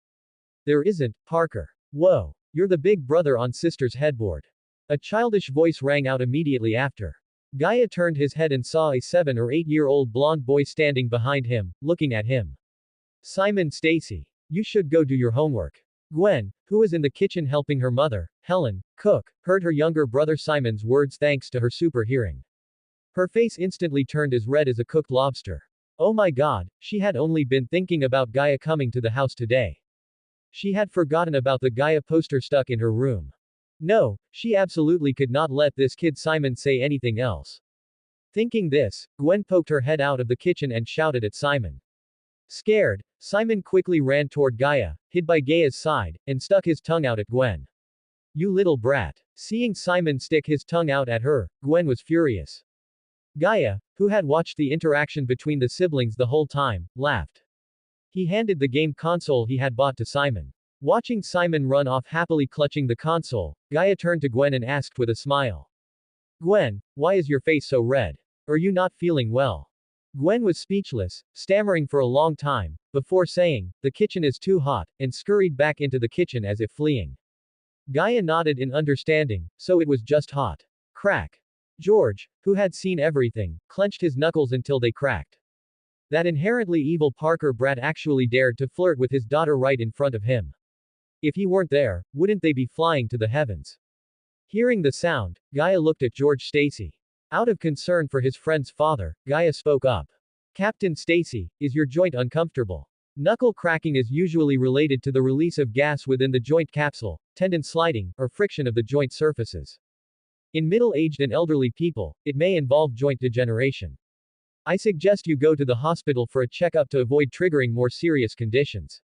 There isn't, Parker. Whoa. You're the big brother on sister's headboard. A childish voice rang out immediately after. Gaia turned his head and saw a 7 or 8-year-old blonde boy standing behind him, looking at him. Simon Stacy. You should go do your homework. Gwen, who was in the kitchen helping her mother, Helen, cook, heard her younger brother Simon's words thanks to her super hearing. Her face instantly turned as red as a cooked lobster. Oh my god, she had only been thinking about Gaia coming to the house today. She had forgotten about the Gaia poster stuck in her room. No, she absolutely could not let this kid Simon say anything else. Thinking this, Gwen poked her head out of the kitchen and shouted at Simon. Scared, Simon quickly ran toward Gaia, hid by Gaia's side, and stuck his tongue out at Gwen. You little brat. Seeing Simon stick his tongue out at her, Gwen was furious. Gaia, who had watched the interaction between the siblings the whole time, laughed. He handed the game console he had bought to Simon. Watching Simon run off happily clutching the console, Gaia turned to Gwen and asked with a smile. Gwen, why is your face so red? Are you not feeling well? Gwen was speechless, stammering for a long time, before saying, the kitchen is too hot, and scurried back into the kitchen as if fleeing. Gaia nodded in understanding, so it was just hot. Crack. George, who had seen everything, clenched his knuckles until they cracked. That inherently evil Parker brat actually dared to flirt with his daughter right in front of him. If he weren't there, wouldn't they be flying to the heavens? Hearing the sound, Gaia looked at George Stacy. Out of concern for his friend's father, Gaia spoke up. Captain Stacy, is your joint uncomfortable? Knuckle cracking is usually related to the release of gas within the joint capsule, tendon sliding, or friction of the joint surfaces. In middle-aged and elderly people, it may involve joint degeneration. I suggest you go to the hospital for a checkup to avoid triggering more serious conditions.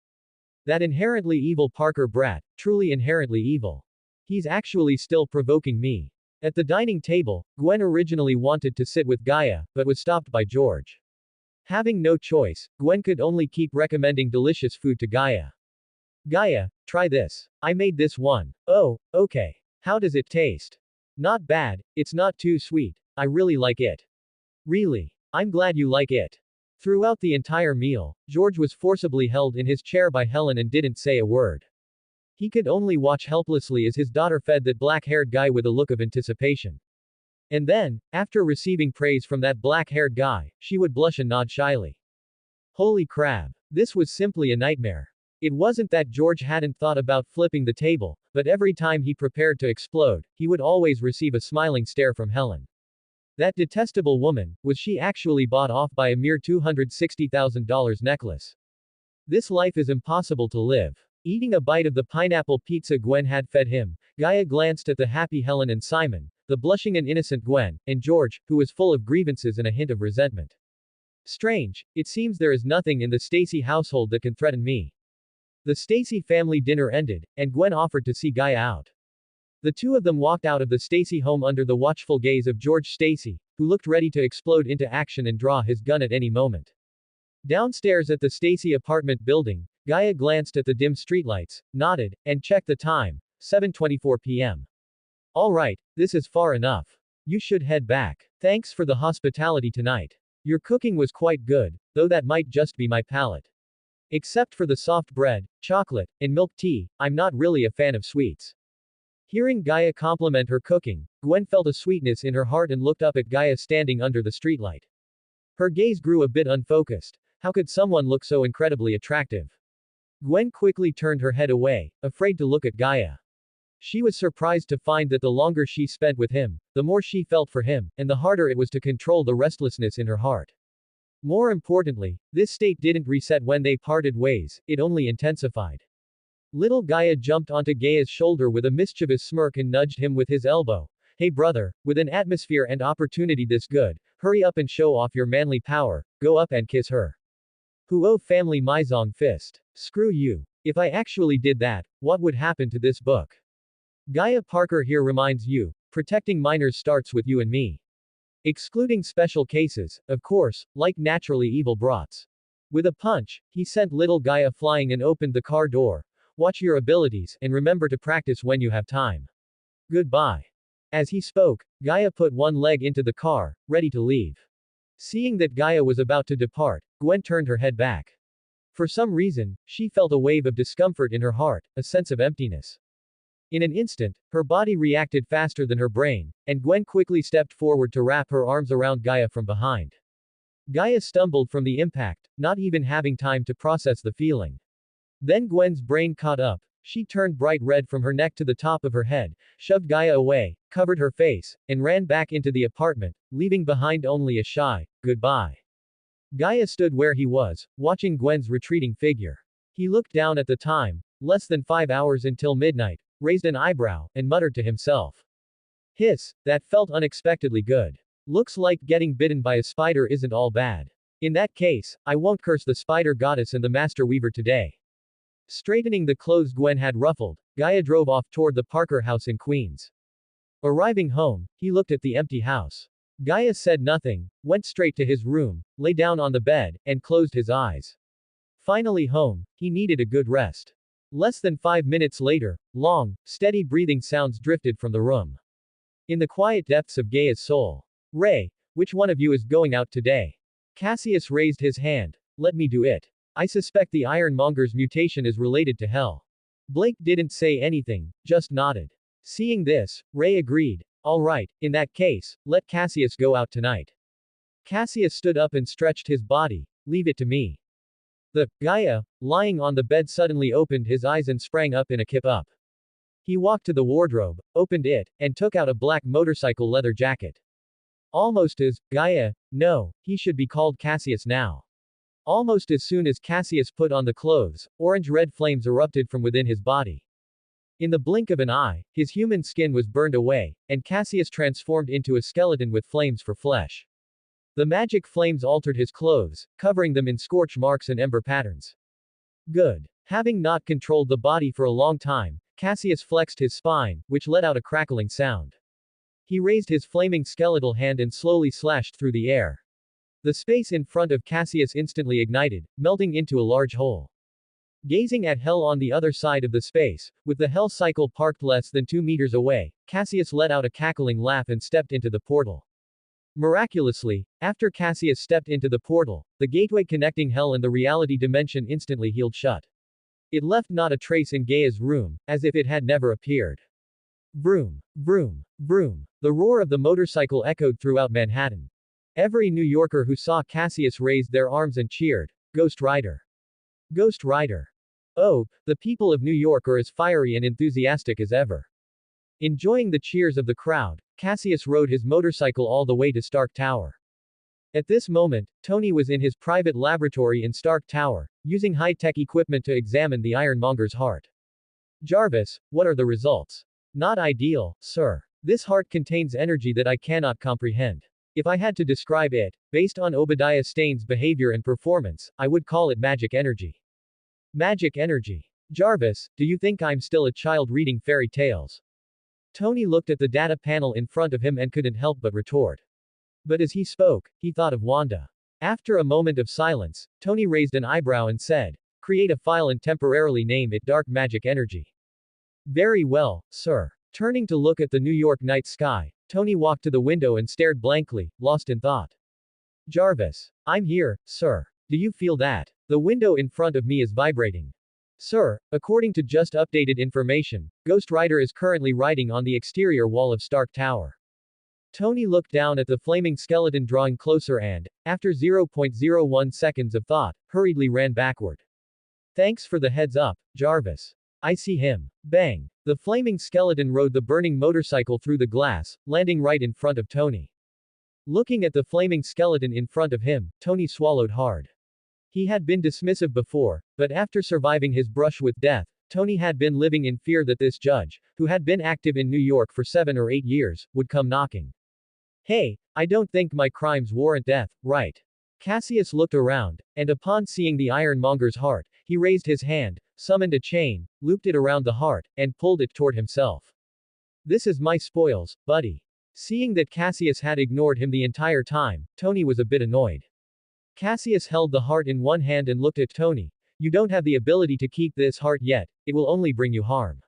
That inherently evil Parker brat, truly inherently evil. He's actually still provoking me. At the dining table, Gwen originally wanted to sit with Gaia, but was stopped by George. Having no choice, Gwen could only keep recommending delicious food to Gaia. Gaia, try this. I made this one. Oh, okay. How does it taste? Not bad, it's not too sweet. I really like it. Really? I'm glad you like it. Throughout the entire meal, George was forcibly held in his chair by Helen and didn't say a word. He could only watch helplessly as his daughter fed that black-haired guy with a look of anticipation. And then, after receiving praise from that black-haired guy, she would blush and nod shyly. Holy crap. This was simply a nightmare. It wasn't that George hadn't thought about flipping the table, but every time he prepared to explode, he would always receive a smiling stare from Helen. That detestable woman, was she actually bought off by a mere $260,000 necklace? This life is impossible to live. Eating a bite of the pineapple pizza Gwen had fed him, Gaia glanced at the happy Helen and Simon, the blushing and innocent Gwen, and George, who was full of grievances and a hint of resentment. Strange, it seems there is nothing in the Stacy household that can threaten me. The Stacy family dinner ended, and Gwen offered to see Gaia out. The two of them walked out of the Stacy home under the watchful gaze of George Stacy, who looked ready to explode into action and draw his gun at any moment. Downstairs at the Stacy apartment building, Gaia glanced at the dim streetlights, nodded, and checked the time, 7:24 p.m. All right, this is far enough. You should head back. Thanks for the hospitality tonight. Your cooking was quite good, though that might just be my palate. Except for the soft bread, chocolate, and milk tea, I'm not really a fan of sweets. Hearing Gaia compliment her cooking, Gwen felt a sweetness in her heart and looked up at Gaia standing under the streetlight. Her gaze grew a bit unfocused. How could someone look so incredibly attractive? Gwen quickly turned her head away, afraid to look at Gaia. She was surprised to find that the longer she spent with him, the more she felt for him, and the harder it was to control the restlessness in her heart. More importantly, this state didn't reset when they parted ways, it only intensified. Little Gaia jumped onto Gaia's shoulder with a mischievous smirk and nudged him with his elbow. Hey brother, with an atmosphere and opportunity this good, hurry up and show off your manly power, go up and kiss her. Huo family Maizong fist. Screw you. If I actually did that, what would happen to this book? Gaia Parker here reminds you, protecting minors starts with you and me. Excluding special cases, of course, like naturally evil brats. With a punch, he sent little Gaia flying and opened the car door. Watch your abilities, and remember to practice when you have time. Goodbye. As he spoke, Gaia put one leg into the car, ready to leave. Seeing that Gaia was about to depart, Gwen turned her head back. For some reason, she felt a wave of discomfort in her heart, a sense of emptiness. In an instant, her body reacted faster than her brain, and Gwen quickly stepped forward to wrap her arms around Gaia from behind. Gaia stumbled from the impact, not even having time to process the feeling. Then Gwen's brain caught up. She turned bright red from her neck to the top of her head, shoved Gaia away, covered her face, and ran back into the apartment, leaving behind only a shy, goodbye. Gaia stood where he was, watching Gwen's retreating figure. He looked down at the time, less than 5 hours until midnight, raised an eyebrow, and muttered to himself. Hiss, that felt unexpectedly good. Looks like getting bitten by a spider isn't all bad. In that case, I won't curse the spider goddess and the master weaver today. Straightening the clothes Gwen had ruffled, Gaia drove off toward the Parker house in Queens. Arriving home, he looked at the empty house. Gaia said nothing, went straight to his room, lay down on the bed, and closed his eyes. Finally home, he needed a good rest. Less than 5 minutes later, long, steady breathing sounds drifted from the room. In the quiet depths of Gaia's soul. Ray, which one of you is going out today? Cassius raised his hand. Let me do it. I suspect the Ironmonger's mutation is related to Hell. Blake didn't say anything, just nodded. Seeing this, Ray agreed. All right, in that case, let Cassius go out tonight. Cassius stood up and stretched his body. Leave it to me. The Gaia, lying on the bed, suddenly opened his eyes and sprang up in a kip up. He walked to the wardrobe, opened it, and took out a black motorcycle leather jacket. Almost as Gaia, no, he should be called Cassius now. Almost as soon as Cassius put on the clothes, orange-red flames erupted from within his body. In the blink of an eye, his human skin was burned away, and Cassius transformed into a skeleton with flames for flesh. The magic flames altered his clothes, covering them in scorch marks and ember patterns. Good. Having not controlled the body for a long time, Cassius flexed his spine, which let out a crackling sound. He raised his flaming skeletal hand and slowly slashed through the air. The space in front of Cassius instantly ignited, melting into a large hole. Gazing at Hell on the other side of the space, with the Hell cycle parked less than 2 meters away, Cassius let out a cackling laugh and stepped into the portal. Miraculously, after Cassius stepped into the portal, the gateway connecting Hell and the reality dimension instantly healed shut. It left not a trace in Gaia's room, as if it had never appeared. Vroom, vroom, vroom. The roar of the motorcycle echoed throughout Manhattan. Every New Yorker who saw Cassius raised their arms and cheered, Ghost Rider. Ghost Rider. Oh, the people of New York are as fiery and enthusiastic as ever. Enjoying the cheers of the crowd, Cassius rode his motorcycle all the way to Stark Tower. At this moment, Tony was in his private laboratory in Stark Tower, using high-tech equipment to examine the Ironmonger's heart. Jarvis, what are the results? Not ideal, sir. This heart contains energy that I cannot comprehend. If I had to describe it, based on Obadiah Stane's behavior and performance, I would call it magic energy. Magic energy. Jarvis, do you think I'm still a child reading fairy tales? Tony looked at the data panel in front of him and couldn't help but retort. But as he spoke, he thought of Wanda. After a moment of silence, Tony raised an eyebrow and said, create a file and temporarily name it Dark Magic Energy. Very well, sir. Turning to look at the New York night sky, Tony walked to the window and stared blankly, lost in thought. Jarvis. I'm here, sir. Do you feel that? The window in front of me is vibrating. Sir, according to just updated information, Ghost Rider is currently riding on the exterior wall of Stark Tower. Tony looked down at the flaming skeleton drawing closer and, after 0.01 seconds of thought, hurriedly ran backward. Thanks for the heads up, Jarvis. I see him. Bang. The flaming skeleton rode the burning motorcycle through the glass, landing right in front of Tony. Looking at the flaming skeleton in front of him, Tony swallowed hard. He had been dismissive before, but after surviving his brush with death, Tony had been living in fear that this judge, who had been active in New York for 7 or 8 years, would come knocking. Hey, I don't think my crimes warrant death, right? Cassius looked around, and upon seeing the Ironmonger's heart, he raised his hand, summoned a chain, looped it around the heart, and pulled it toward himself. This is my spoils, buddy. Seeing that Cassius had ignored him the entire time, Tony was a bit annoyed. Cassius held the heart in one hand and looked at Tony. You don't have the ability to keep this heart yet, it will only bring you harm.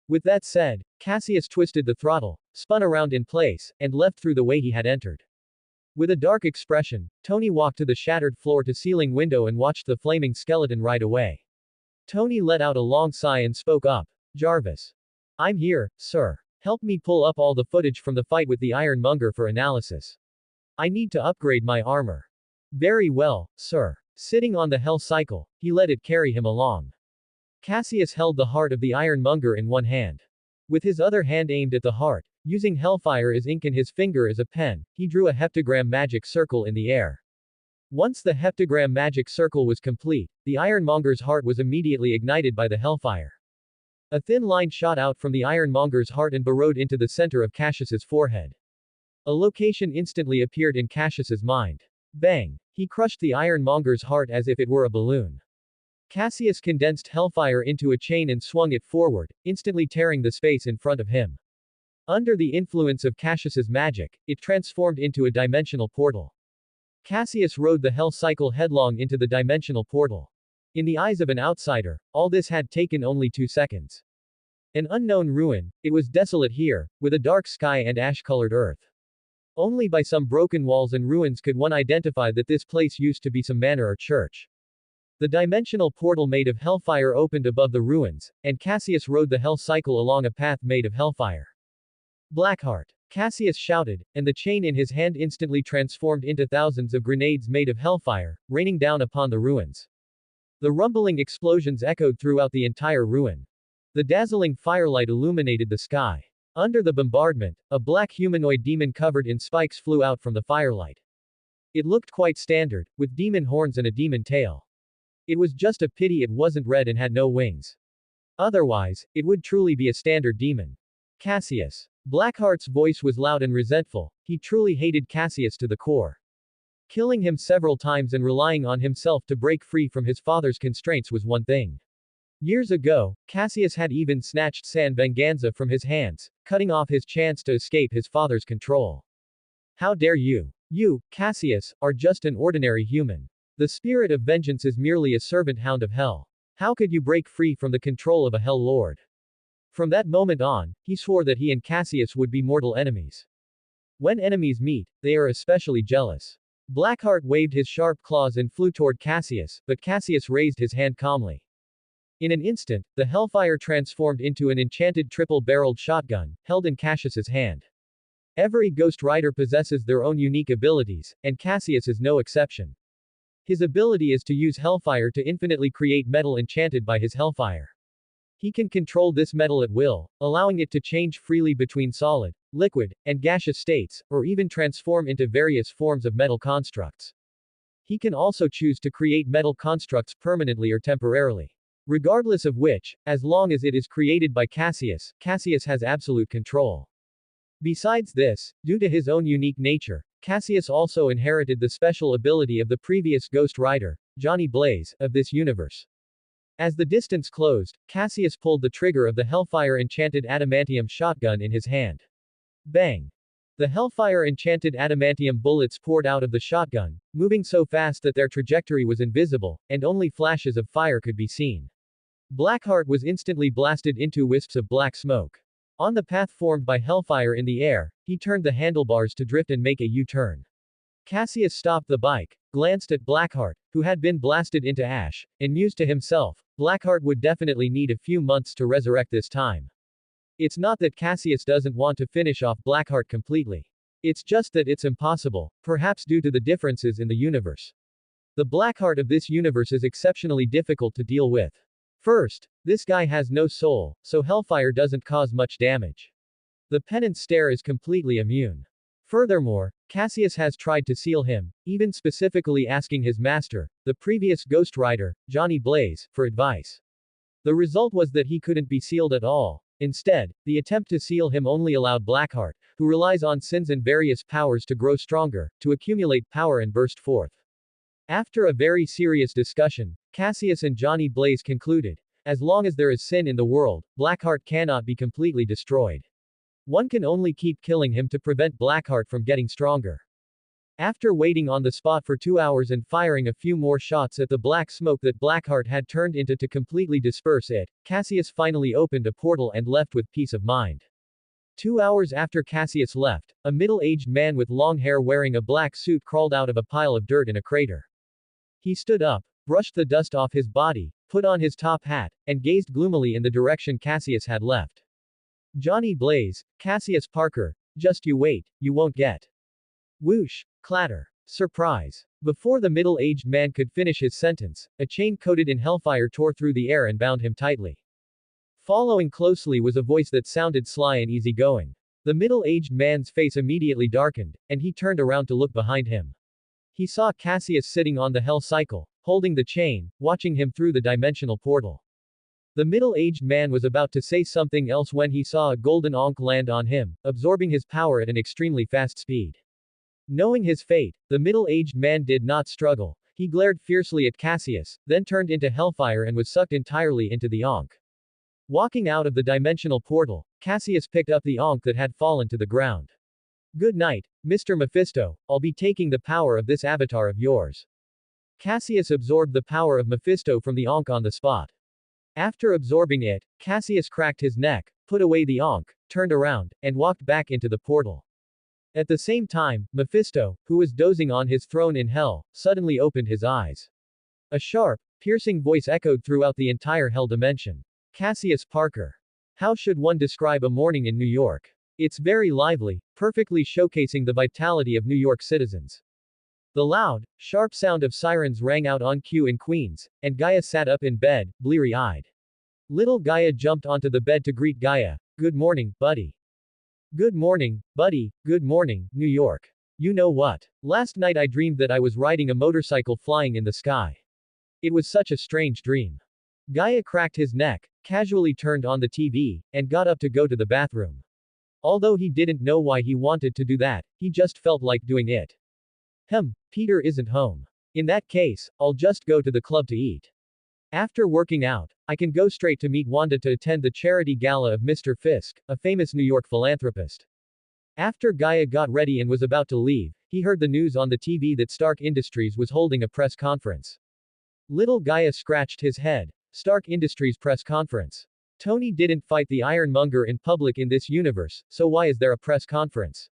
With that said, Cassius twisted the throttle, spun around in place, and left through the way he had entered. With a dark expression, Tony walked to the shattered floor-to-ceiling window and watched the flaming skeleton ride away. Tony let out a long sigh and spoke up. Jarvis. I'm here, sir. Help me pull up all the footage from the fight with the Ironmonger for analysis. I need to upgrade my armor. Very well, sir. Sitting on the Hell cycle, he let it carry him along. Cassius held the heart of the Ironmonger in one hand. With his other hand aimed at the heart, using hellfire as ink and his finger as a pen, he drew a heptagram magic circle in the air. Once the heptagram magic circle was complete, the Ironmonger's heart was immediately ignited by the hellfire. A thin line shot out from the Ironmonger's heart and burrowed into the center of Cassius's forehead. A location instantly appeared in Cassius's mind. Bang! He crushed the Ironmonger's heart as if it were a balloon. Cassius condensed hellfire into a chain and swung it forward, instantly tearing the space in front of him. Under the influence of Cassius's magic, it transformed into a dimensional portal. Cassius rode the hell cycle headlong into the dimensional portal. In the eyes of an outsider, all this had taken only 2 seconds. An unknown ruin, it was desolate here, with a dark sky and ash-colored earth. Only by some broken walls and ruins could one identify that this place used to be some manor or church. The dimensional portal made of hellfire opened above the ruins, and Cassius rode the hell cycle along a path made of hellfire. Blackheart. Cassius shouted, and the chain in his hand instantly transformed into thousands of grenades made of hellfire, raining down upon the ruins. The rumbling explosions echoed throughout the entire ruin. The dazzling firelight illuminated the sky. Under the bombardment, a black humanoid demon covered in spikes flew out from the firelight. It looked quite standard, with demon horns and a demon tail. It was just a pity it wasn't red and had no wings. Otherwise, it would truly be a standard demon. Cassius. Blackheart's voice was loud and resentful. He truly hated Cassius to the core. Killing him several times and relying on himself to break free from his father's constraints was one thing. Years ago, Cassius had even snatched San Venganza from his hands, cutting off his chance to escape his father's control. How dare you? You, Cassius, are just an ordinary human. The spirit of vengeance is merely a servant hound of hell. How could you break free from the control of a hell lord? From that moment on, he swore that he and Cassius would be mortal enemies. When enemies meet, they are especially jealous. Blackheart waved his sharp claws and flew toward Cassius, but Cassius raised his hand calmly. In an instant, the hellfire transformed into an enchanted triple-barreled shotgun, held in Cassius's hand. Every Ghost Rider possesses their own unique abilities, and Cassius is no exception. His ability is to use hellfire to infinitely create metal enchanted by his hellfire. He can control this metal at will, allowing it to change freely between solid, liquid, and gaseous states, or even transform into various forms of metal constructs. He can also choose to create metal constructs permanently or temporarily. Regardless of which, as long as it is created by Cassius, Cassius has absolute control. Besides this, due to his own unique nature, Cassius also inherited the special ability of the previous Ghost Rider, Johnny Blaze, of this universe. As the distance closed, Cassius pulled the trigger of the Hellfire Enchanted Adamantium shotgun in his hand. Bang! The Hellfire Enchanted Adamantium bullets poured out of the shotgun, moving so fast that their trajectory was invisible, and only flashes of fire could be seen. Blackheart was instantly blasted into wisps of black smoke. On the path formed by Hellfire in the air, he turned the handlebars to drift and make a U-turn. Cassius stopped the bike, glanced at Blackheart, who had been blasted into ash, and mused to himself, Blackheart would definitely need a few months to resurrect this time. It's not that Cassius doesn't want to finish off Blackheart completely. It's just that it's impossible, perhaps due to the differences in the universe. The Blackheart of this universe is exceptionally difficult to deal with. First, this guy has no soul, so Hellfire doesn't cause much damage. The penance stare is completely immune. Furthermore, Cassius has tried to seal him, even specifically asking his master, the previous Ghost Rider, Johnny Blaze, for advice. The result was that he couldn't be sealed at all. Instead, the attempt to seal him only allowed Blackheart, who relies on sins and various powers to grow stronger, to accumulate power and burst forth. After a very serious discussion, Cassius and Johnny Blaze concluded, as long as there is sin in the world, Blackheart cannot be completely destroyed. One can only keep killing him to prevent Blackheart from getting stronger. After waiting on the spot for 2 hours and firing a few more shots at the black smoke that Blackheart had turned into to completely disperse it, Cassius finally opened a portal and left with peace of mind. 2 hours after Cassius left, a middle-aged man with long hair wearing a black suit crawled out of a pile of dirt in a crater. He stood up, brushed the dust off his body, put on his top hat, and gazed gloomily in the direction Cassius had left. Johnny Blaze, Cassius Parker, just you wait, you won't get. Whoosh, clatter, surprise. Before the middle-aged man could finish his sentence, a chain coated in hellfire tore through the air and bound him tightly. Following closely was a voice that sounded sly and easygoing. The middle-aged man's face immediately darkened, and he turned around to look behind him. He saw Cassius sitting on the hell cycle, holding the chain, watching him through the dimensional portal. The middle-aged man was about to say something else when he saw a golden ankh land on him, absorbing his power at an extremely fast speed. Knowing his fate, the middle-aged man did not struggle. He glared fiercely at Cassius, then turned into hellfire and was sucked entirely into the ankh. Walking out of the dimensional portal, Cassius picked up the ankh that had fallen to the ground. Good night, Mr. Mephisto, I'll be taking the power of this avatar of yours. Cassius absorbed the power of Mephisto from the ankh on the spot. After absorbing it, Cassius cracked his neck, put away the ankh, turned around, and walked back into the portal. At the same time, Mephisto, who was dozing on his throne in hell, suddenly opened his eyes. A sharp, piercing voice echoed throughout the entire hell dimension. Cassius Parker. How should one describe a morning in New York? It's very lively, perfectly showcasing the vitality of New York citizens. The loud, sharp sound of sirens rang out on cue in Queens, and Gaia sat up in bed, bleary-eyed. Little Gaia jumped onto the bed to greet Gaia. Good morning, buddy. Good morning, buddy, good morning, New York. You know what? Last night I dreamed that I was riding a motorcycle flying in the sky. It was such a strange dream. Gaia cracked his neck, casually turned on the TV, and got up to go to the bathroom. Although he didn't know why he wanted to do that, he just felt like doing it. Peter isn't home. In that case, I'll just go to the club to eat. After working out, I can go straight to meet Wanda to attend the charity gala of Mr. Fisk, a famous New York philanthropist. After Gaia got ready and was about to leave, he heard the news on the TV that Stark Industries was holding a press conference. Little Gaia scratched his head. Stark Industries press conference. Tony didn't fight the Ironmonger in public in this universe, so why is there a press conference?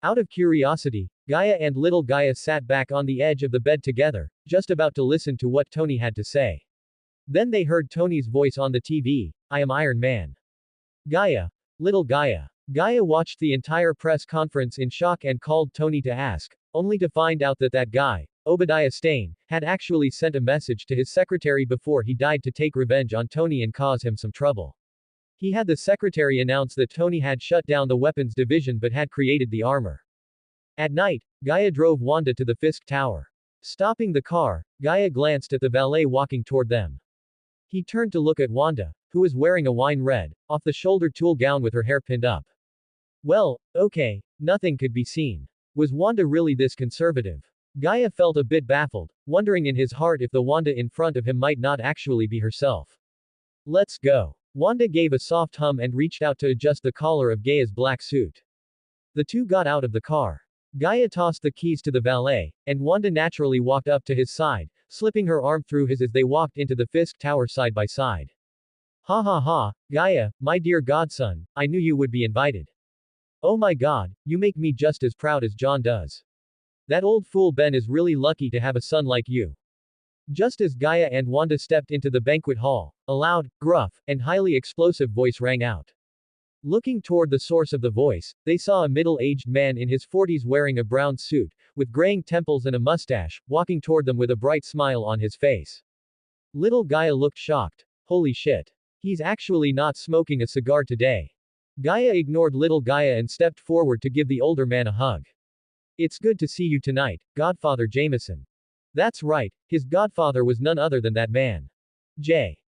Out of curiosity, Gaia and little Gaia sat back on the edge of the bed together, just about to listen to what Tony had to say. Then they heard Tony's voice on the TV, I am Iron Man. Gaia. Little Gaia. Gaia watched the entire press conference in shock and called Tony to ask, only to find out that that guy, Obadiah Stane, had actually sent a message to his secretary before he died to take revenge on Tony and cause him some trouble. He had the secretary announce that Tony had shut down the weapons division but had created the armor. At night, Gaia drove Wanda to the Fisk Tower. Stopping the car, Gaia glanced at the valet walking toward them. He turned to look at Wanda, who was wearing a wine red, off-the-shoulder tulle gown with her hair pinned up. Well, okay, nothing could be seen. Was Wanda really this conservative? Gaia felt a bit baffled, wondering in his heart if the Wanda in front of him might not actually be herself. Let's go. Wanda gave a soft hum and reached out to adjust the collar of Gaia's black suit. The two got out of the car. Gaia tossed the keys to the valet, and Wanda naturally walked up to his side, slipping her arm through his as they walked into the Fisk Tower side by side. Ha ha ha, Gaia, my dear godson, I knew you would be invited. Oh my god, you make me just as proud as John does. That old fool Ben is really lucky to have a son like you. Just as Gaia and Wanda stepped into the banquet hall, a loud, gruff, and highly explosive voice rang out. Looking toward the source of the voice, they saw a middle-aged man in his 40s wearing a brown suit, with graying temples and a mustache, walking toward them with a bright smile on his face. Little Gaia looked shocked. Holy shit. He's actually not smoking a cigar today. Gaia ignored little Gaia and stepped forward to give the older man a hug. It's good to see you tonight, Godfather Jameson. That's right, his godfather was none other than that man.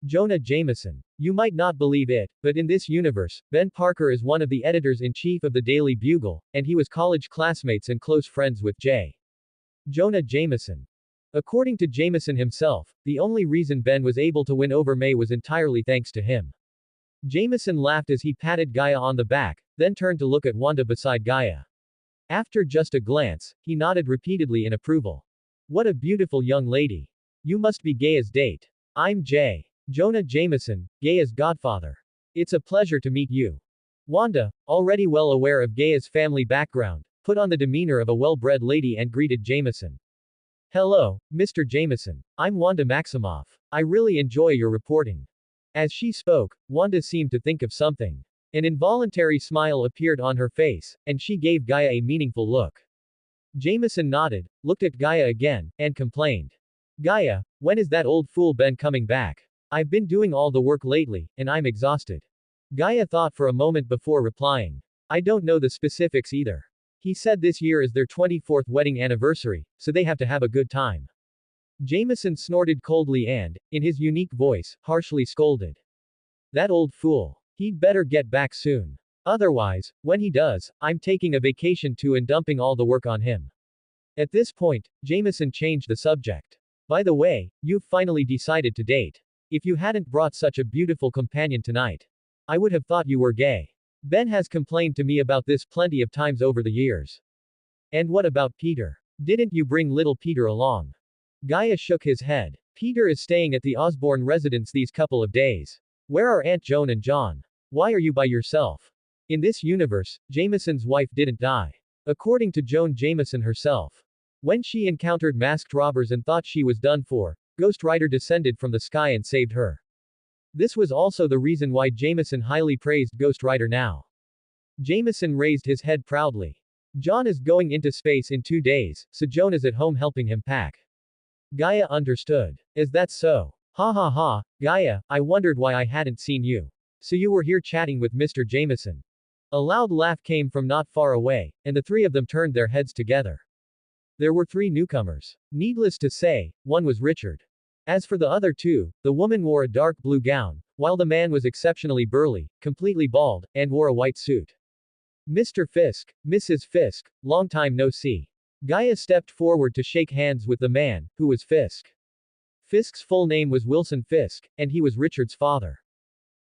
Jonah Jameson. You might not believe it, but in this universe, Ben Parker is one of the editors-in-chief of the Daily Bugle, and he was college classmates and close friends with Jonah Jameson. According to Jameson himself, the only reason Ben was able to win over May was entirely thanks to him. Jameson laughed as he patted Gaia on the back, then turned to look at Wanda beside Gaia. After just a glance, he nodded repeatedly in approval. What a beautiful young lady. You must be Gaia's date. I'm Jonah Jameson, Gaia's godfather. It's a pleasure to meet you. Wanda, already well aware of Gaia's family background, put on the demeanor of a well-bred lady and greeted Jameson. Hello, Mr. Jameson. I'm Wanda Maximoff. I really enjoy your reporting. As she spoke, Wanda seemed to think of something. An involuntary smile appeared on her face, and she gave Gaia a meaningful look. Jameson nodded, looked at Gaia again, and complained. Gaia, when is that old fool Ben coming back? I've been doing all the work lately, and I'm exhausted. Gaia thought for a moment before replying. I don't know the specifics either. He said this year is their 24th wedding anniversary, so they have to have a good time. Jameson snorted coldly and, in his unique voice, harshly scolded. That old fool. He'd better get back soon. Otherwise, when he does, I'm taking a vacation too and dumping all the work on him. At this point, Jameson changed the subject. By the way, you've finally decided to date. If you hadn't brought such a beautiful companion tonight, I would have thought you were gay. Ben has complained to me about this plenty of times over the years. And what about Peter? Didn't you bring little Peter along? Gaia shook his head. Peter is staying at the Osborne residence these couple of days. Where are Aunt Joan and John? Why are you by yourself? In this universe, Jameson's wife didn't die. According to Joan Jameson herself. When she encountered masked robbers and thought she was done for, Ghost Rider descended from the sky and saved her. This was also the reason why Jameson highly praised Ghost Rider now. Jameson raised his head proudly. John is going into space in 2 days, so Joan is at home helping him pack. Gaia understood. Is that so? Ha ha ha, Gaia, I wondered why I hadn't seen you. So you were here chatting with Mr. Jameson. A loud laugh came from not far away, and the three of them turned their heads together. There were 3 newcomers. Needless to say, one was Richard. As for the other 2, the woman wore a dark blue gown, while the man was exceptionally burly, completely bald, and wore a white suit. Mr. Fisk, Mrs. Fisk, long time no see. Gaia stepped forward to shake hands with the man, who was Fisk. Fisk's full name was Wilson Fisk, and he was Richard's father.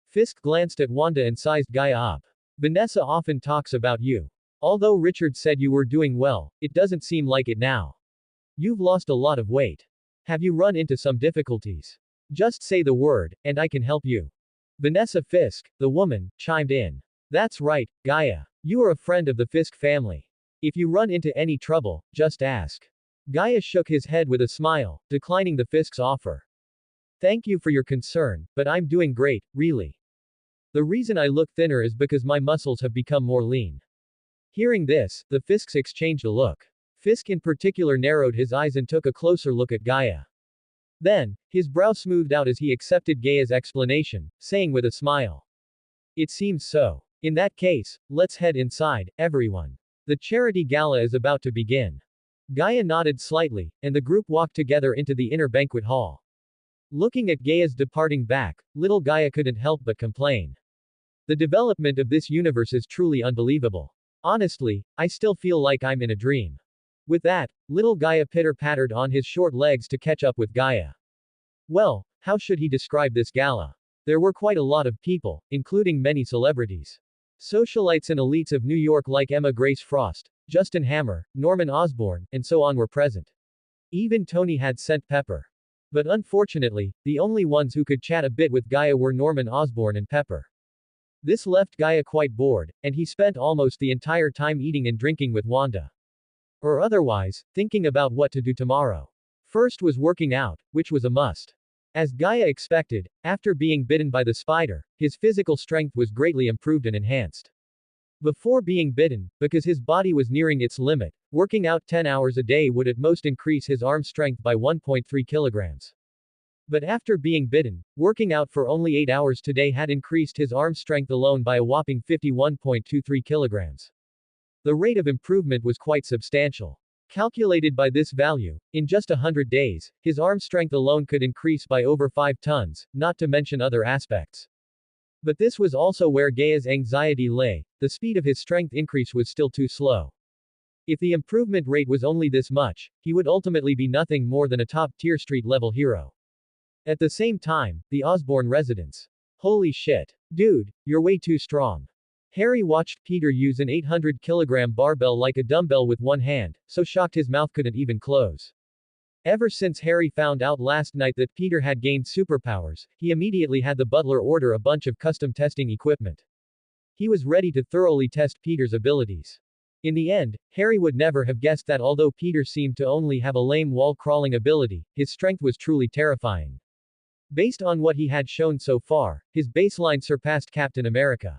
Fisk glanced at Wanda and sized Gaia up. Vanessa often talks about you. Although Richard said you were doing well, it doesn't seem like it now. You've lost a lot of weight. Have you run into some difficulties? Just say the word, and I can help you. Vanessa Fisk, the woman, chimed in. That's right, Gaia. You are a friend of the Fisk family. If you run into any trouble, just ask. Gaia shook his head with a smile, declining the Fisk's offer. Thank you for your concern, but I'm doing great, really. The reason I look thinner is because my muscles have become more lean. Hearing this, the Fisks exchanged a look. Fisk in particular narrowed his eyes and took a closer look at Gaia. Then, his brow smoothed out as he accepted Gaia's explanation, saying with a smile. It seems so. In that case, let's head inside, everyone. The charity gala is about to begin. Gaia nodded slightly, and the group walked together into the inner banquet hall. Looking at Gaia's departing back, little Gaia couldn't help but complain. The development of this universe is truly unbelievable. Honestly, I still feel like I'm in a dream. With that, little Gaia pitter-pattered on his short legs to catch up with Gaia. Well, how should he describe this gala? There were quite a lot of people, including many celebrities. Socialites and elites of New York like Emma Grace Frost, Justin Hammer, Norman Osborn, and so on were present. Even Tony had sent Pepper. But unfortunately, the only ones who could chat a bit with Gaia were Norman Osborn and Pepper. This left Gaia quite bored, and he spent almost the entire time eating and drinking with Wanda. Or otherwise, thinking about what to do tomorrow. First was working out, which was a must. As Gaia expected, after being bitten by the spider, his physical strength was greatly improved and enhanced. Before being bitten, because his body was nearing its limit, working out 10 hours a day would at most increase his arm strength by 1.3 kilograms. But after being bitten, working out for only 8 hours today had increased his arm strength alone by a whopping 51.23 kilograms. The rate of improvement was quite substantial. Calculated by this value, in just 100 days, his arm strength alone could increase by over 5 tons, not to mention other aspects. But this was also where Gaia's anxiety lay, the speed of his strength increase was still too slow. If the improvement rate was only this much, he would ultimately be nothing more than a top-tier street-level hero. At the same time, the Osborne residence. Holy shit. Dude, you're way too strong. Harry watched Peter use an 800-kilogram barbell like a dumbbell with one hand, so shocked his mouth couldn't even close. Ever since Harry found out last night that Peter had gained superpowers, he immediately had the butler order a bunch of custom testing equipment. He was ready to thoroughly test Peter's abilities. In the end, Harry would never have guessed that although Peter seemed to only have a lame wall-crawling ability, his strength was truly terrifying. Based on what he had shown so far, his baseline surpassed Captain America.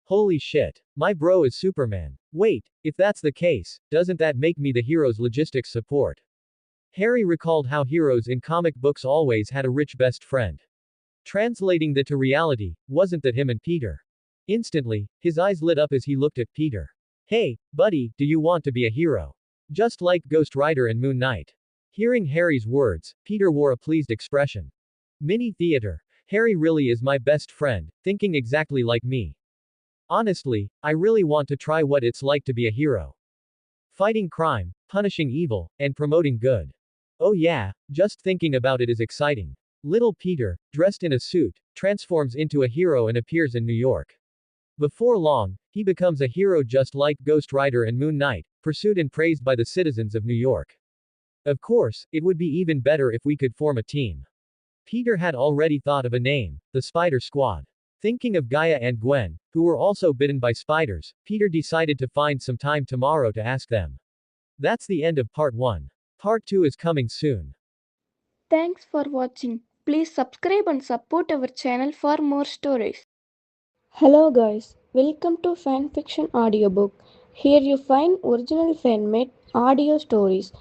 Holy shit. My bro is Superman. Wait, if that's the case, doesn't that make me the hero's logistics support? Harry recalled how heroes in comic books always had a rich best friend. Translating that to reality, wasn't that him and Peter? Instantly, his eyes lit up as he looked at Peter. Hey, buddy, do you want to be a hero? Just like Ghost Rider and Moon Knight. Hearing Harry's words, Peter wore a pleased expression. Mini theater. Harry really is my best friend, thinking exactly like me. Honestly, I really want to try what it's like to be a hero. Fighting crime, punishing evil, and promoting good. Oh yeah, just thinking about it is exciting. Little Peter, dressed in a suit, transforms into a hero and appears in New York. Before long, he becomes a hero just like Ghost Rider and Moon Knight, pursued and praised by the citizens of New York. Of course, it would be even better if we could form a team. Peter had already thought of a name, the Spider Squad. Thinking of Gaia and Gwen, who were also bitten by spiders, Peter decided to find some time tomorrow to ask them. That's the end of part 1. Part 2 is coming soon. Thanks for watching. Please subscribe and support our channel for more stories. Hello guys, welcome to Fanfiction Audiobook. Here you find original fan-made audio stories.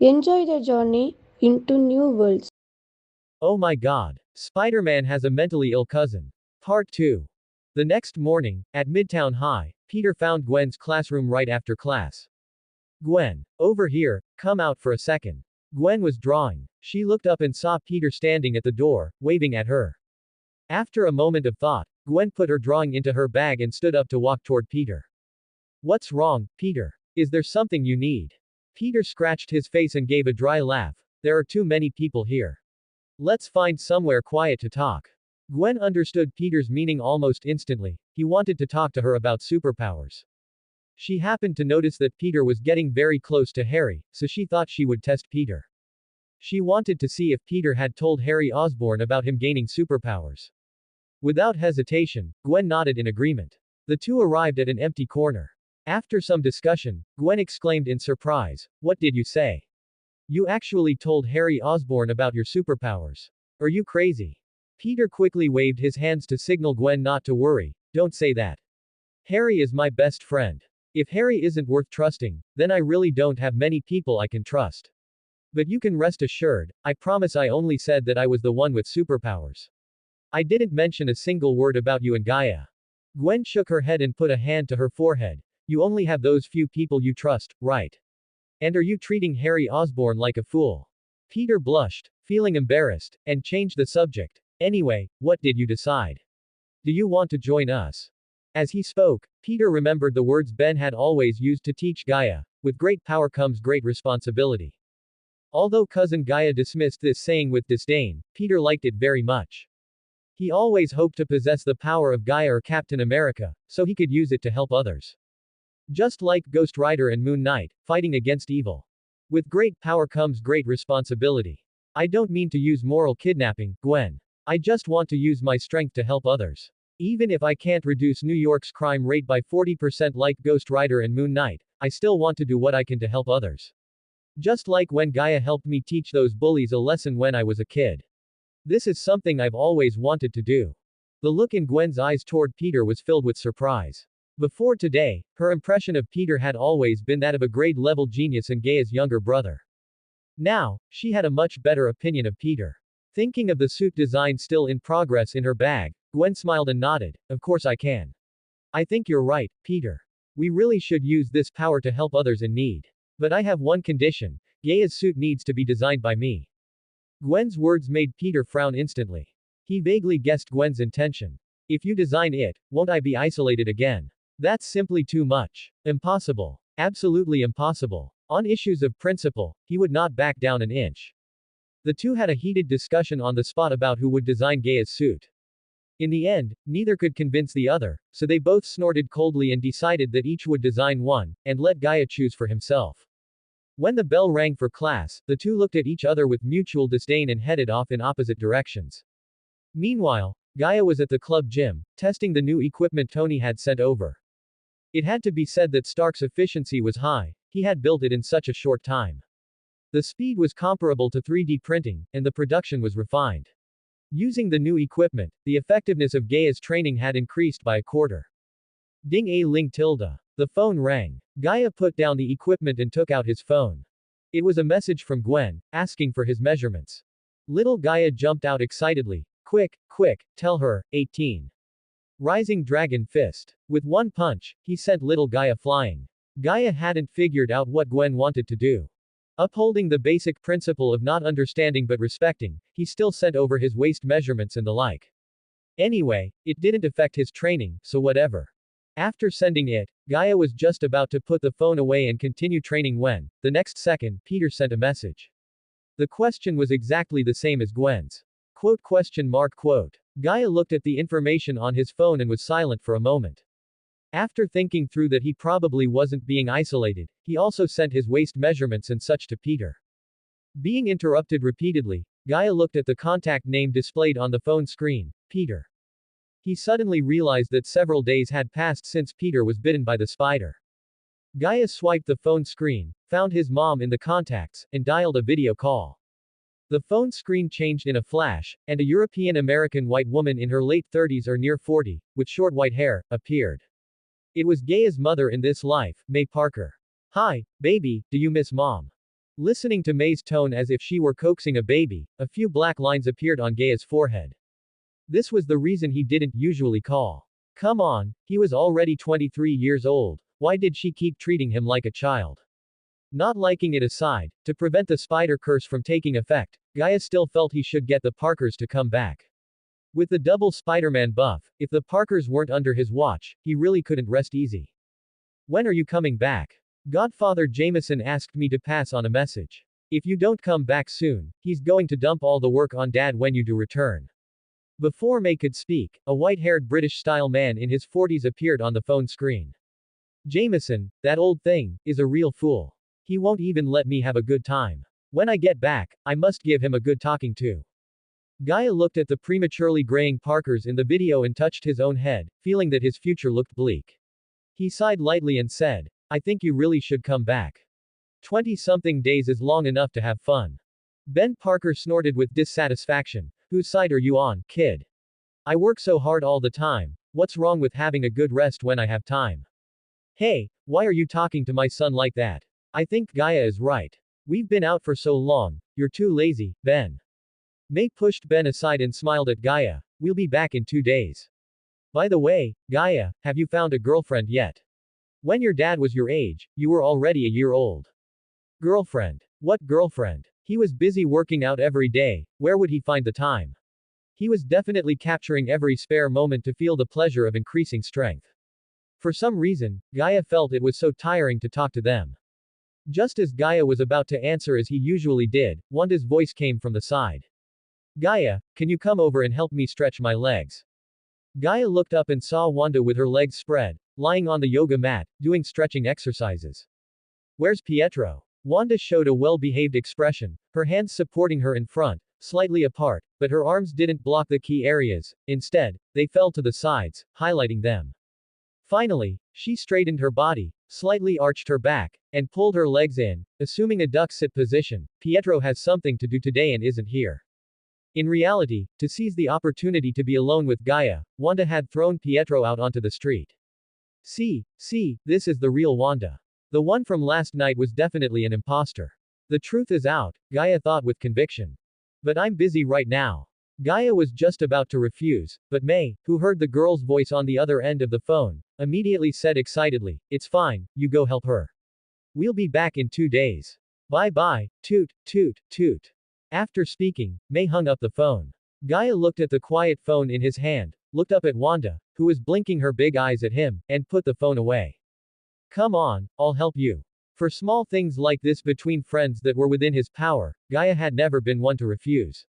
Enjoy the journey into new worlds. Oh my god. Spider-Man has a mentally ill cousin. Part 2. The next morning, at Midtown High, Peter found Gwen's classroom right after class. Gwen, over here, come out for a second. Gwen was drawing. She looked up and saw Peter standing at the door, waving at her. After a moment of thought, Gwen put her drawing into her bag and stood up to walk toward Peter. What's wrong, Peter? Is there something you need? Peter scratched his face and gave a dry laugh. There are too many people here. Let's find somewhere quiet to talk. Gwen understood Peter's meaning almost instantly. He wanted to talk to her about superpowers. She happened to notice that Peter was getting very close to Harry, so she thought she would test Peter. She wanted to see if Peter had told Harry Osborn about him gaining superpowers. Without hesitation, Gwen nodded in agreement. The two arrived at an empty corner. After some discussion, Gwen exclaimed in surprise, "What did you say? You actually told Harry Osborn about your superpowers. Are you crazy?" Peter quickly waved his hands to signal Gwen not to worry. Don't say that. Harry is my best friend. If Harry isn't worth trusting, then I really don't have many people I can trust. But you can rest assured, I promise I only said that I was the one with superpowers. I didn't mention a single word about you and Gaia. Gwen shook her head and put a hand to her forehead. You only have those few people you trust, right? And are you treating Harry Osborn like a fool? Peter blushed, feeling embarrassed, and changed the subject. Anyway, what did you decide? Do you want to join us? As he spoke, Peter remembered the words Ben had always used to teach Gaia, with great power comes great responsibility. Although cousin Gaia dismissed this saying with disdain, Peter liked it very much. He always hoped to possess the power of Gaia or Captain America, so he could use it to help others. Just like Ghost Rider and Moon Knight, fighting against evil. With great power comes great responsibility. I don't mean to use moral kidnapping, Gwen. I just want to use my strength to help others. Even if I can't reduce New York's crime rate by 40% like Ghost Rider and Moon Knight, I still want to do what I can to help others. Just like when Gaia helped me teach those bullies a lesson when I was a kid. This is something I've always wanted to do. The look in Gwen's eyes toward Peter was filled with surprise. Before today, her impression of Peter had always been that of a grade-level genius and Gaia's younger brother. Now, she had a much better opinion of Peter. Thinking of the suit design still in progress in her bag, Gwen smiled and nodded. Of course I can. I think you're right, Peter. We really should use this power to help others in need. But I have one condition. Gaia's suit needs to be designed by me. Gwen's words made Peter frown instantly. He vaguely guessed Gwen's intention. If you design it, won't I be isolated again? That's simply too much. Impossible. Absolutely impossible. On issues of principle, he would not back down an inch. The two had a heated discussion on the spot about who would design Gaia's suit. In the end, neither could convince the other, so they both snorted coldly and decided that each would design one, and let Gaia choose for himself. When the bell rang for class, the two looked at each other with mutual disdain and headed off in opposite directions. Meanwhile, Gaia was at the club gym, testing the new equipment Tony had sent over. It had to be said that Stark's efficiency was high, he had built it in such a short time. The speed was comparable to 3D printing, and the production was refined. Using the new equipment, the effectiveness of Gaia's training had increased by a quarter. Ding a ling tilde. The phone rang. Gaia put down the equipment and took out his phone. It was a message from Gwen, asking for his measurements. Little Gaia jumped out excitedly. Quick, quick, tell her, 18. Rising Dragon Fist. With one punch, he sent little Gaia flying. Gaia hadn't figured out what Gwen wanted to do. Upholding the basic principle of not understanding but respecting, he still sent over his waist measurements and the like. Anyway, it didn't affect his training, so whatever. After sending it, Gaia was just about to put the phone away and continue training when, the next second, Peter sent a message. The question was exactly the same as Gwen's. Quote question mark quote. Gaia looked at the information on his phone and was silent for a moment. After thinking through that he probably wasn't being isolated, he also sent his waist measurements and such to Peter. Being interrupted repeatedly, Gaia looked at the contact name displayed on the phone screen, Peter. He suddenly realized that several days had passed since Peter was bitten by the spider. Gaia swiped the phone screen, found his mom in the contacts, and dialed a video call. The phone screen changed in a flash, and a European-American white woman in her late 30s or near 40, with short white hair, appeared. It was Gaia's mother in this life, May Parker. Hi, baby, do you miss mom? Listening to May's tone as if she were coaxing a baby, a few black lines appeared on Gaia's forehead. This was the reason he didn't usually call. Come on, he was already 23 years old, why did she keep treating him like a child? Not liking it aside, to prevent the spider curse from taking effect, Gaia still felt he should get the Parkers to come back. With the double Spider-Man buff, if the Parkers weren't under his watch, he really couldn't rest easy. When are you coming back? Godfather Jameson asked me to pass on a message. If you don't come back soon, he's going to dump all the work on Dad when you do return. Before May could speak, a white-haired British-style man in his 40s appeared on the phone screen. Jameson, that old thing, is a real fool. He won't even let me have a good time. When I get back, I must give him a good talking to. Gaia looked at the prematurely graying Parkers in the video and touched his own head, feeling that his future looked bleak. He sighed lightly and said, I think you really should come back. 20-something days is long enough to have fun. Ben Parker snorted with dissatisfaction. Whose side are you on, kid? I work so hard all the time. What's wrong with having a good rest when I have time? Hey, why are you talking to my son like that? I think Gaia is right. We've been out for so long, you're too lazy, Ben. May pushed Ben aside and smiled at Gaia. We'll be back in 2 days. By the way, Gaia, have you found a girlfriend yet? When your dad was your age, you were already a year old. Girlfriend? What girlfriend? He was busy working out every day, where would he find the time? He was definitely capturing every spare moment to feel the pleasure of increasing strength. For some reason, Gaia felt it was so tiring to talk to them. Just as Gaia was about to answer as he usually did, Wanda's voice came from the side. Gaia, can you come over and help me stretch my legs? Gaia looked up and saw Wanda with her legs spread, lying on the yoga mat, doing stretching exercises. Where's Pietro? Wanda showed a well-behaved expression, her hands supporting her in front, slightly apart, but her arms didn't block the key areas, instead, they fell to the sides, highlighting them. Finally, she straightened her body, slightly arched her back, and pulled her legs in, assuming a duck sit position. Pietro has something to do today and isn't here. In reality, to seize the opportunity to be alone with Gaia, Wanda had thrown Pietro out onto the street. See, this is the real Wanda. The one from last night was definitely an imposter. The truth is out, Gaia thought with conviction. But I'm busy right now. Gaia was just about to refuse, but May, who heard the girl's voice on the other end of the phone, immediately said excitedly, it's fine, you go help her. We'll be back in 2 days. Bye bye, toot, toot, toot. After speaking, May hung up the phone. Gaia looked at the quiet phone in his hand, looked up at Wanda, who was blinking her big eyes at him, and put the phone away. Come on, I'll help you. For small things like this between friends that were within his power, Gaia had never been one to refuse.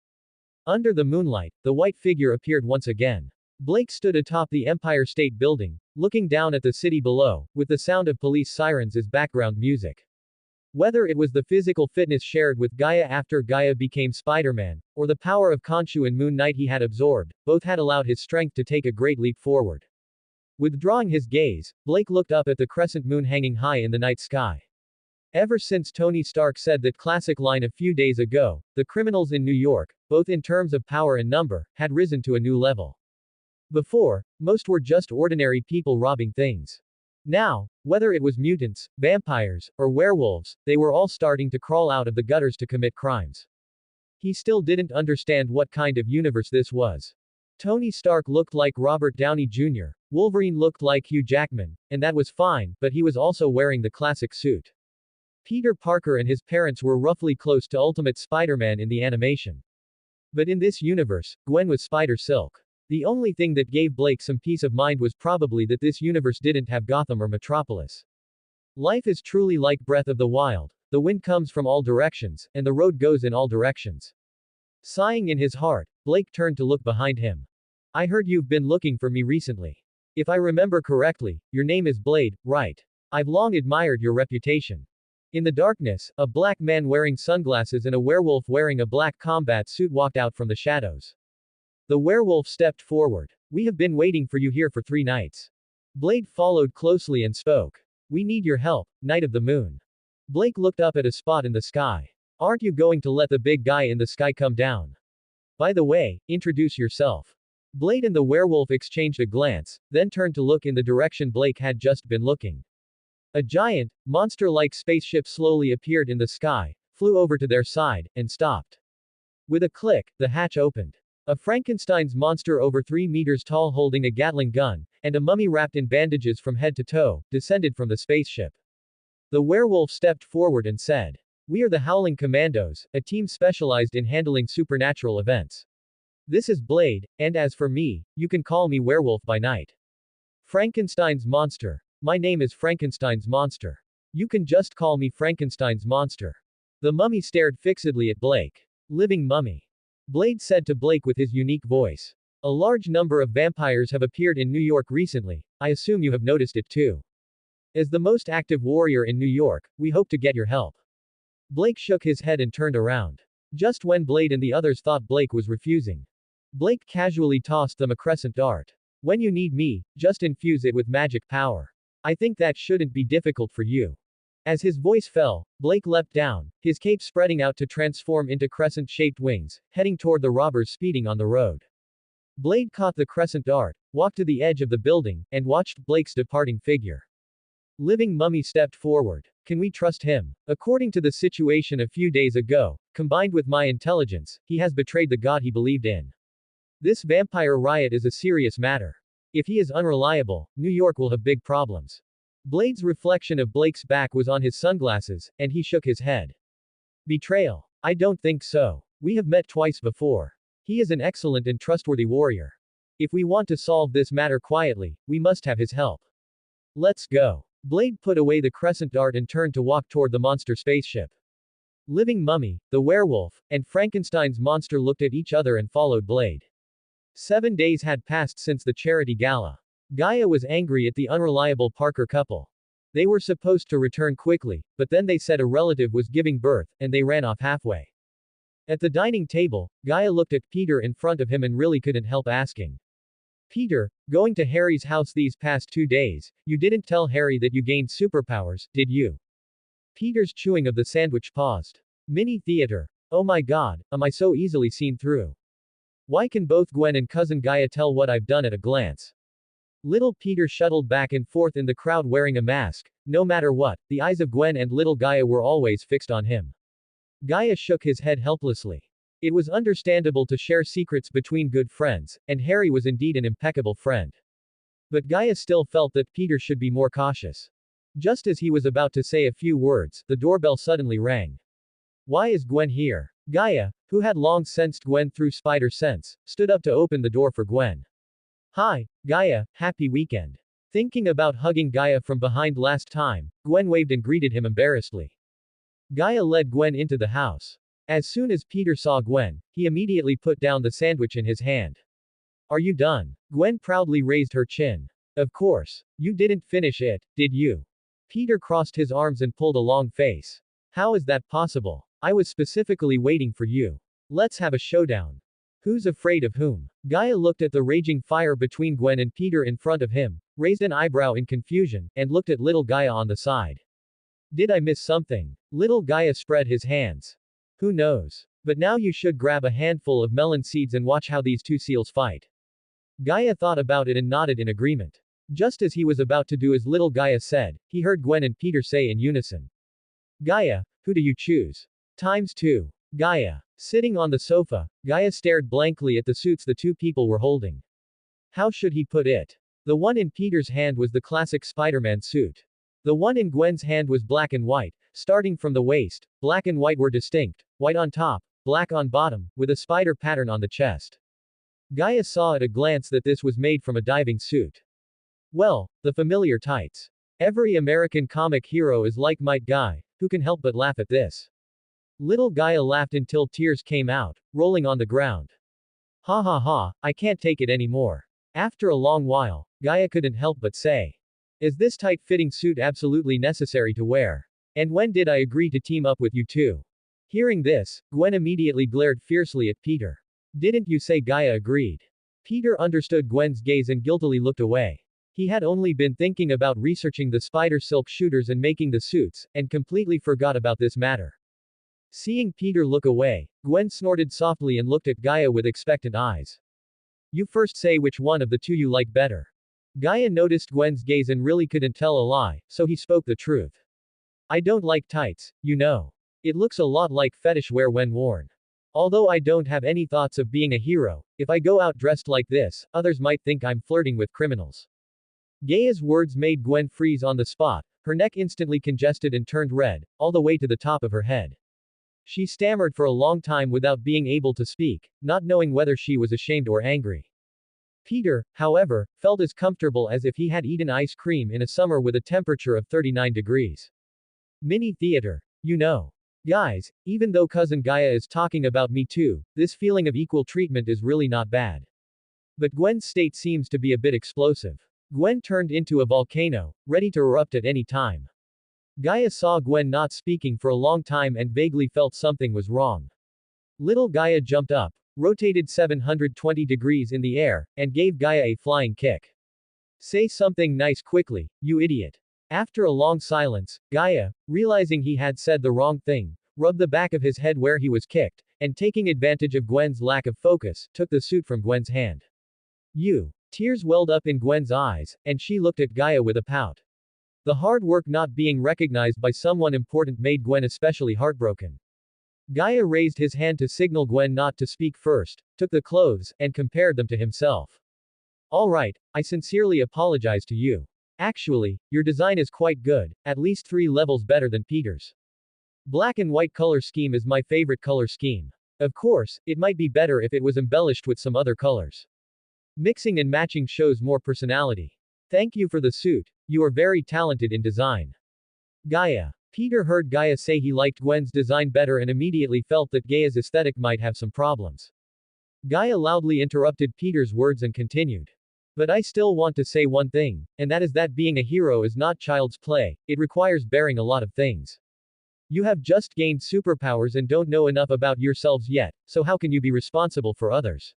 Under the moonlight, the white figure appeared once again. Blake stood atop the Empire State Building, looking down at the city below, with the sound of police sirens as background music. Whether it was the physical fitness shared with Gaia after Gaia became Spider-Man, or the power of Khonshu and Moon Knight he had absorbed, both had allowed his strength to take a great leap forward. Withdrawing his gaze, Blake looked up at the crescent moon hanging high in the night sky. Ever since Tony Stark said that classic line a few days ago, the criminals in New York, both in terms of power and number, had risen to a new level. Before, most were just ordinary people robbing things. Now, whether it was mutants, vampires, or werewolves, they were all starting to crawl out of the gutters to commit crimes. He still didn't understand what kind of universe this was. Tony Stark looked like Robert Downey Jr., Wolverine looked like Hugh Jackman, and that was fine, but he was also wearing the classic suit. Peter Parker and his parents were roughly close to Ultimate Spider-Man in the animation. But in this universe, Gwen was Spider-Silk. The only thing that gave Blake some peace of mind was probably that this universe didn't have Gotham or Metropolis. Life is truly like Breath of the Wild. The wind comes from all directions, and the road goes in all directions. Sighing in his heart, Blake turned to look behind him. I heard you've been looking for me recently. If I remember correctly, your name is Blade, right? I've long admired your reputation. In the darkness, a black man wearing sunglasses and a werewolf wearing a black combat suit walked out from the shadows. The werewolf stepped forward. We have been waiting for you here for 3 nights. Blade followed closely and spoke. We need your help, Knight of the Moon. Blake looked up at a spot in the sky. Aren't you going to let the big guy in the sky come down? By the way, introduce yourself. Blade and the werewolf exchanged a glance, then turned to look in the direction Blake had just been looking. A giant, monster-like spaceship slowly appeared in the sky, flew over to their side, and stopped. With a click, the hatch opened. A Frankenstein's monster over 3 meters tall holding a Gatling gun, and a mummy wrapped in bandages from head to toe, descended from the spaceship. The werewolf stepped forward and said, We are the Howling Commandos, a team specialized in handling supernatural events. This is Blade, and as for me, you can call me Werewolf by night. Frankenstein's monster. My name is Frankenstein's monster. You can just call me Frankenstein's monster. The mummy stared fixedly at Blake. Living mummy. Blade said to Blake with his unique voice. A large number of vampires have appeared in New York recently, I assume you have noticed it too. As the most active warrior in New York, we hope to get your help. Blake shook his head and turned around. Just when Blade and the others thought Blake was refusing. Blake casually tossed them a crescent dart. When you need me, just infuse it with magic power. I think that shouldn't be difficult for you. As his voice fell, Blake leapt down, his cape spreading out to transform into crescent-shaped wings, heading toward the robbers speeding on the road. Blade caught the crescent dart, walked to the edge of the building, and watched Blake's departing figure. Living mummy stepped forward. Can we trust him? According to the situation a few days ago, combined with my intelligence, he has betrayed the god he believed in. This vampire riot is a serious matter. If he is unreliable, New York will have big problems. Blade's reflection of Blake's back was on his sunglasses, and he shook his head. Betrayal. I don't think so. We have met twice before. He is an excellent and trustworthy warrior. If we want to solve this matter quietly, we must have his help. Let's go. Blade put away the crescent dart and turned to walk toward the monster spaceship. Living mummy, the werewolf, and Frankenstein's monster looked at each other and followed Blade. 7 days had passed since the charity gala. Gaia was angry at the unreliable Parker couple. They were supposed to return quickly, but then they said a relative was giving birth, and they ran off halfway. At the dining table, Gaia looked at Peter in front of him and really couldn't help asking. Peter, going to Harry's house these past 2 days, you didn't tell Harry that you gained superpowers, did you? Peter's chewing of the sandwich paused. Mini theater. Oh my god, am I so easily seen through? Why can both Gwen and cousin Gaia tell what I've done at a glance? Little Peter shuttled back and forth in the crowd wearing a mask. No matter what, the eyes of Gwen and little Gaia were always fixed on him. Gaia shook his head helplessly. It was understandable to share secrets between good friends, and Harry was indeed an impeccable friend. But Gaia still felt that Peter should be more cautious. Just as he was about to say a few words, the doorbell suddenly rang. Why is Gwen here? Gaia, who had long sensed Gwen through spider sense, stood up to open the door for Gwen. Hi, Gaia, happy weekend. Thinking about hugging Gaia from behind last time, Gwen waved and greeted him embarrassedly. Gaia led Gwen into the house. As soon as Peter saw Gwen, he immediately put down the sandwich in his hand. Are you done? Gwen proudly raised her chin. Of course. You didn't finish it, did you? Peter crossed his arms and pulled a long face. How is that possible? I was specifically waiting for you. Let's have a showdown. Who's afraid of whom? Gaia looked at the raging fire between Gwen and Peter in front of him, raised an eyebrow in confusion, and looked at little Gaia on the side. Did I miss something? Little Gaia spread his hands. Who knows? But now you should grab a handful of melon seeds and watch how these two seals fight. Gaia thought about it and nodded in agreement. Just as he was about to do as little Gaia said, he heard Gwen and Peter say in unison. Gaia, who do you choose? ×2. Gaia. Sitting on the sofa, Gaia stared blankly at the suits the two people were holding. How should he put it? The one in Peter's hand was the classic Spider-Man suit. The one in Gwen's hand was black and white, starting from the waist, black and white were distinct, white on top, black on bottom, with a spider pattern on the chest. Gaia saw at a glance that this was made from a diving suit. Well, the familiar tights. Every American comic hero is like Might Guy, who can help but laugh at this. Little Gaia laughed until tears came out, rolling on the ground. Ha ha ha, I can't take it anymore. After a long while, Gaia couldn't help but say. Is this tight-fitting suit absolutely necessary to wear? And when did I agree to team up with you two? Hearing this, Gwen immediately glared fiercely at Peter. Didn't you say Gaia agreed? Peter understood Gwen's gaze and guiltily looked away. He had only been thinking about researching the spider silk shooters and making the suits, and completely forgot about this matter. Seeing Peter look away, Gwen snorted softly and looked at Gaia with expectant eyes. You first say which one of the two you like better. Gaia noticed Gwen's gaze and really couldn't tell a lie, so he spoke the truth. I don't like tights, you know. It looks a lot like fetish wear when worn. Although I don't have any thoughts of being a hero, if I go out dressed like this, others might think I'm flirting with criminals. Gaia's words made Gwen freeze on the spot, her neck instantly congested and turned red, all the way to the top of her head. She stammered for a long time without being able to speak, not knowing whether she was ashamed or angry. Peter, however, felt as comfortable as if he had eaten ice cream in a summer with a temperature of 39 degrees. Mini theater. You know. Guys, even though cousin Gaia is talking about me too, this feeling of equal treatment is really not bad. But Gwen's state seems to be a bit explosive. Gwen turned into a volcano, ready to erupt at any time. Gaia saw Gwen not speaking for a long time and vaguely felt something was wrong. Little Gaia jumped up, rotated 720 degrees in the air, and gave Gaia a flying kick. Say something nice quickly, you idiot. After a long silence, Gaia, realizing he had said the wrong thing, rubbed the back of his head where he was kicked, and taking advantage of Gwen's lack of focus, took the suit from Gwen's hand. You. Tears welled up in Gwen's eyes, and she looked at Gaia with a pout. The hard work not being recognized by someone important made Gwen especially heartbroken. Gaia raised his hand to signal Gwen not to speak first, took the clothes, and compared them to himself. Alright, I sincerely apologize to you. Actually, your design is quite good, at least 3 levels better than Peter's. Black and white color scheme is my favorite color scheme. Of course, it might be better if it was embellished with some other colors. Mixing and matching shows more personality. Thank you for the suit, you are very talented in design. Gaia. Peter heard Gaia say he liked Gwen's design better and immediately felt that Gaia's aesthetic might have some problems. Gaia loudly interrupted Peter's words and continued. But I still want to say one thing, and that is that being a hero is not child's play, it requires bearing a lot of things. You have just gained superpowers and don't know enough about yourselves yet, so how can you be responsible for others?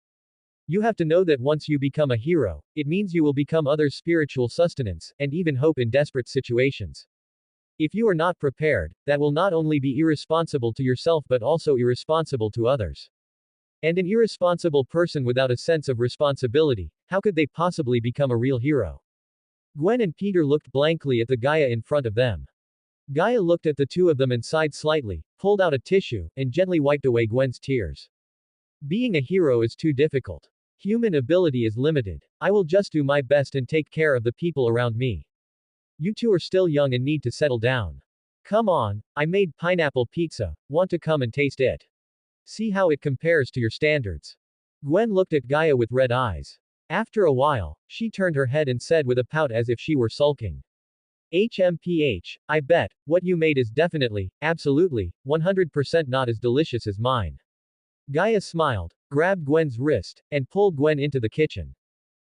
You have to know that once you become a hero, it means you will become others' spiritual sustenance, and even hope in desperate situations. If you are not prepared, that will not only be irresponsible to yourself but also irresponsible to others. And an irresponsible person without a sense of responsibility, how could they possibly become a real hero? Gwen and Peter looked blankly at the Gaia in front of them. Gaia looked at the two of them and sighed slightly, pulled out a tissue, and gently wiped away Gwen's tears. Being a hero is too difficult. Human ability is limited. I will just do my best and take care of the people around me. You two are still young and need to settle down. Come on, I made pineapple pizza, want to come and taste it? See how it compares to your standards. Gwen looked at Gaia with red eyes. After a while, she turned her head and said with a pout as if she were sulking. HMPH, I bet, what you made is definitely, absolutely, 100% not as delicious as mine. Gaia smiled, grabbed Gwen's wrist, and pulled Gwen into the kitchen.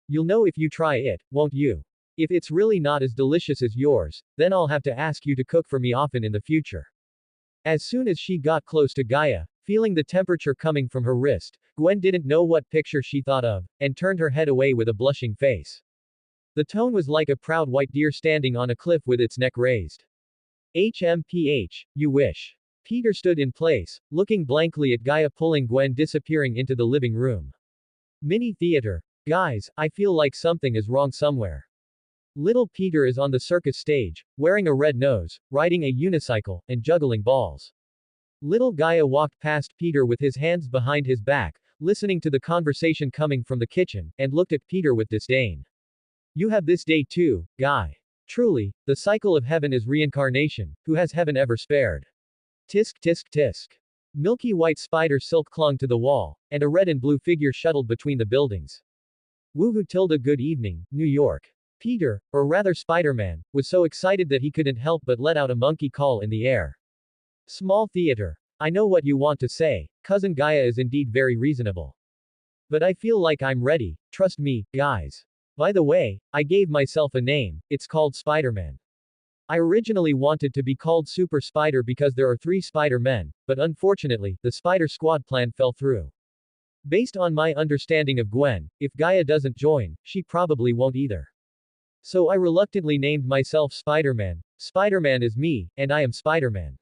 You'll know if you try it, won't you? If it's really not as delicious as yours, then I'll have to ask you to cook for me often in the future. As soon as she got close to Gaia, feeling the temperature coming from her wrist, Gwen didn't know what picture she thought of, and turned her head away with a blushing face. The tone was like a proud white deer standing on a cliff with its neck raised. HMPH, you wish. Peter stood in place, looking blankly at Gaia pulling Gwen disappearing into the living room. Mini theater. Guys, I feel like something is wrong somewhere. Little Peter is on the circus stage, wearing a red nose, riding a unicycle, and juggling balls. Little Gaia walked past Peter with his hands behind his back, listening to the conversation coming from the kitchen, and looked at Peter with disdain. You have this day too, Guy. Truly, the cycle of heaven is reincarnation, who has heaven ever spared? Tisk tisk tisk. Milky white spider silk clung to the wall, and a red and blue figure shuttled between the buildings. Woohoo tilde good evening, New York. Peter, or rather Spider-Man, was so excited that he couldn't help but let out a monkey call in the air. Small theater. I know what you want to say, cousin Gaia is indeed very reasonable. But I feel like I'm ready, trust me, guys. By the way, I gave myself a name, it's called Spider-Man. I originally wanted to be called Super Spider because there are 3 Spider-Men, but unfortunately, the Spider Squad plan fell through. Based on my understanding of Gwen, if Gaia doesn't join, she probably won't either. So I reluctantly named myself Spider-Man. Spider-Man is me, and I am Spider-Man.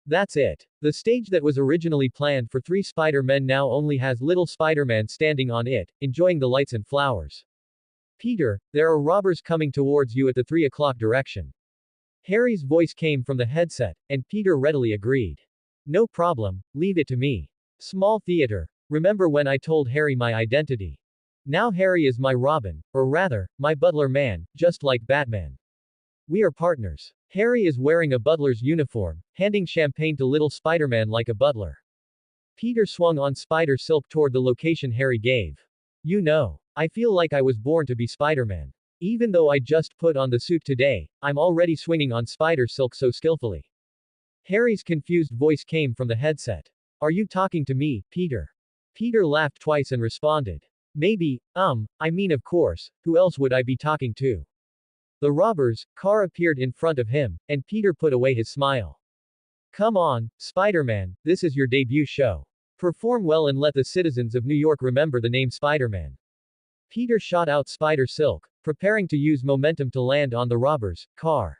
That's it. The stage that was originally planned for 3 Spider-Men now only has little Spider-Man standing on it, enjoying the lights and flowers. Peter, there are robbers coming towards you at the 3 o'clock direction. Harry's voice came from the headset, and Peter readily agreed. No problem, leave it to me. Small theater. Remember when I told Harry my identity? Now Harry is my Robin, or rather, my butler man, just like Batman. We are partners. Harry is wearing a butler's uniform, handing champagne to little Spider-Man like a butler. Peter swung on spider silk toward the location Harry gave. You know, I feel like I was born to be Spider-Man. Even though I just put on the suit today, I'm already swinging on spider silk so skillfully. Harry's confused voice came from the headset. Are you talking to me, Peter? Peter laughed twice and responded. Maybe, I mean of course, who else would I be talking to? The robber's car appeared in front of him, and Peter put away his smile. Come on, Spider-Man, this is your debut show. Perform well and let the citizens of New York remember the name Spider-Man. Peter shot out spider silk, preparing to use momentum to land on the robber's car.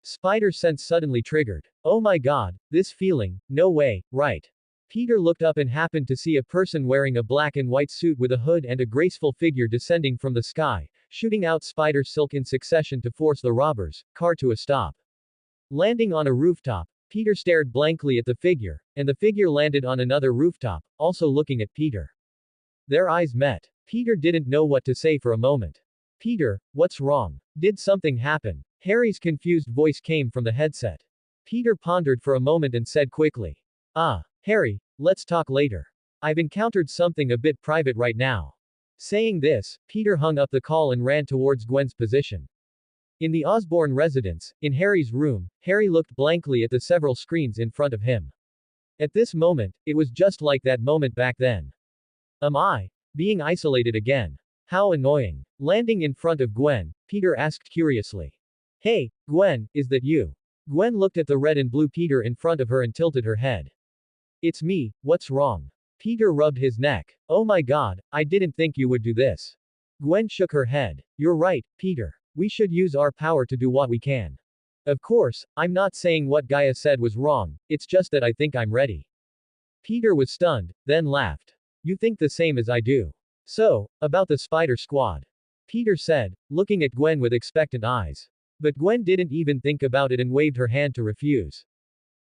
Spider sense suddenly triggered. Oh my god, this feeling, no way, right. Peter looked up and happened to see a person wearing a black and white suit with a hood and a graceful figure descending from the sky, shooting out spider silk in succession to force the robber's car to a stop. Landing on a rooftop, Peter stared blankly at the figure, and the figure landed on another rooftop, also looking at Peter. Their eyes met. Peter didn't know what to say for a moment. Peter, what's wrong? Did something happen? Harry's confused voice came from the headset. Peter pondered for a moment and said quickly. Harry, let's talk later. I've encountered something a bit private right now. Saying this, Peter hung up the call and ran towards Gwen's position. In the Osborne residence, in Harry's room, Harry looked blankly at the several screens in front of him. At this moment, it was just like that moment back then. Am I being isolated again? How annoying. Landing in front of Gwen, Peter asked curiously. Hey, Gwen, is that you? Gwen looked at the red and blue Peter in front of her and tilted her head. It's me, what's wrong? Peter rubbed his neck. Oh my god, I didn't think you would do this. Gwen shook her head. You're right, Peter. We should use our power to do what we can. Of course, I'm not saying what Gaia said was wrong, it's just that I think I'm ready. Peter was stunned, then laughed. You think the same as I do. So, about the Spider Squad. Peter said, looking at Gwen with expectant eyes. But Gwen didn't even think about it and waved her hand to refuse.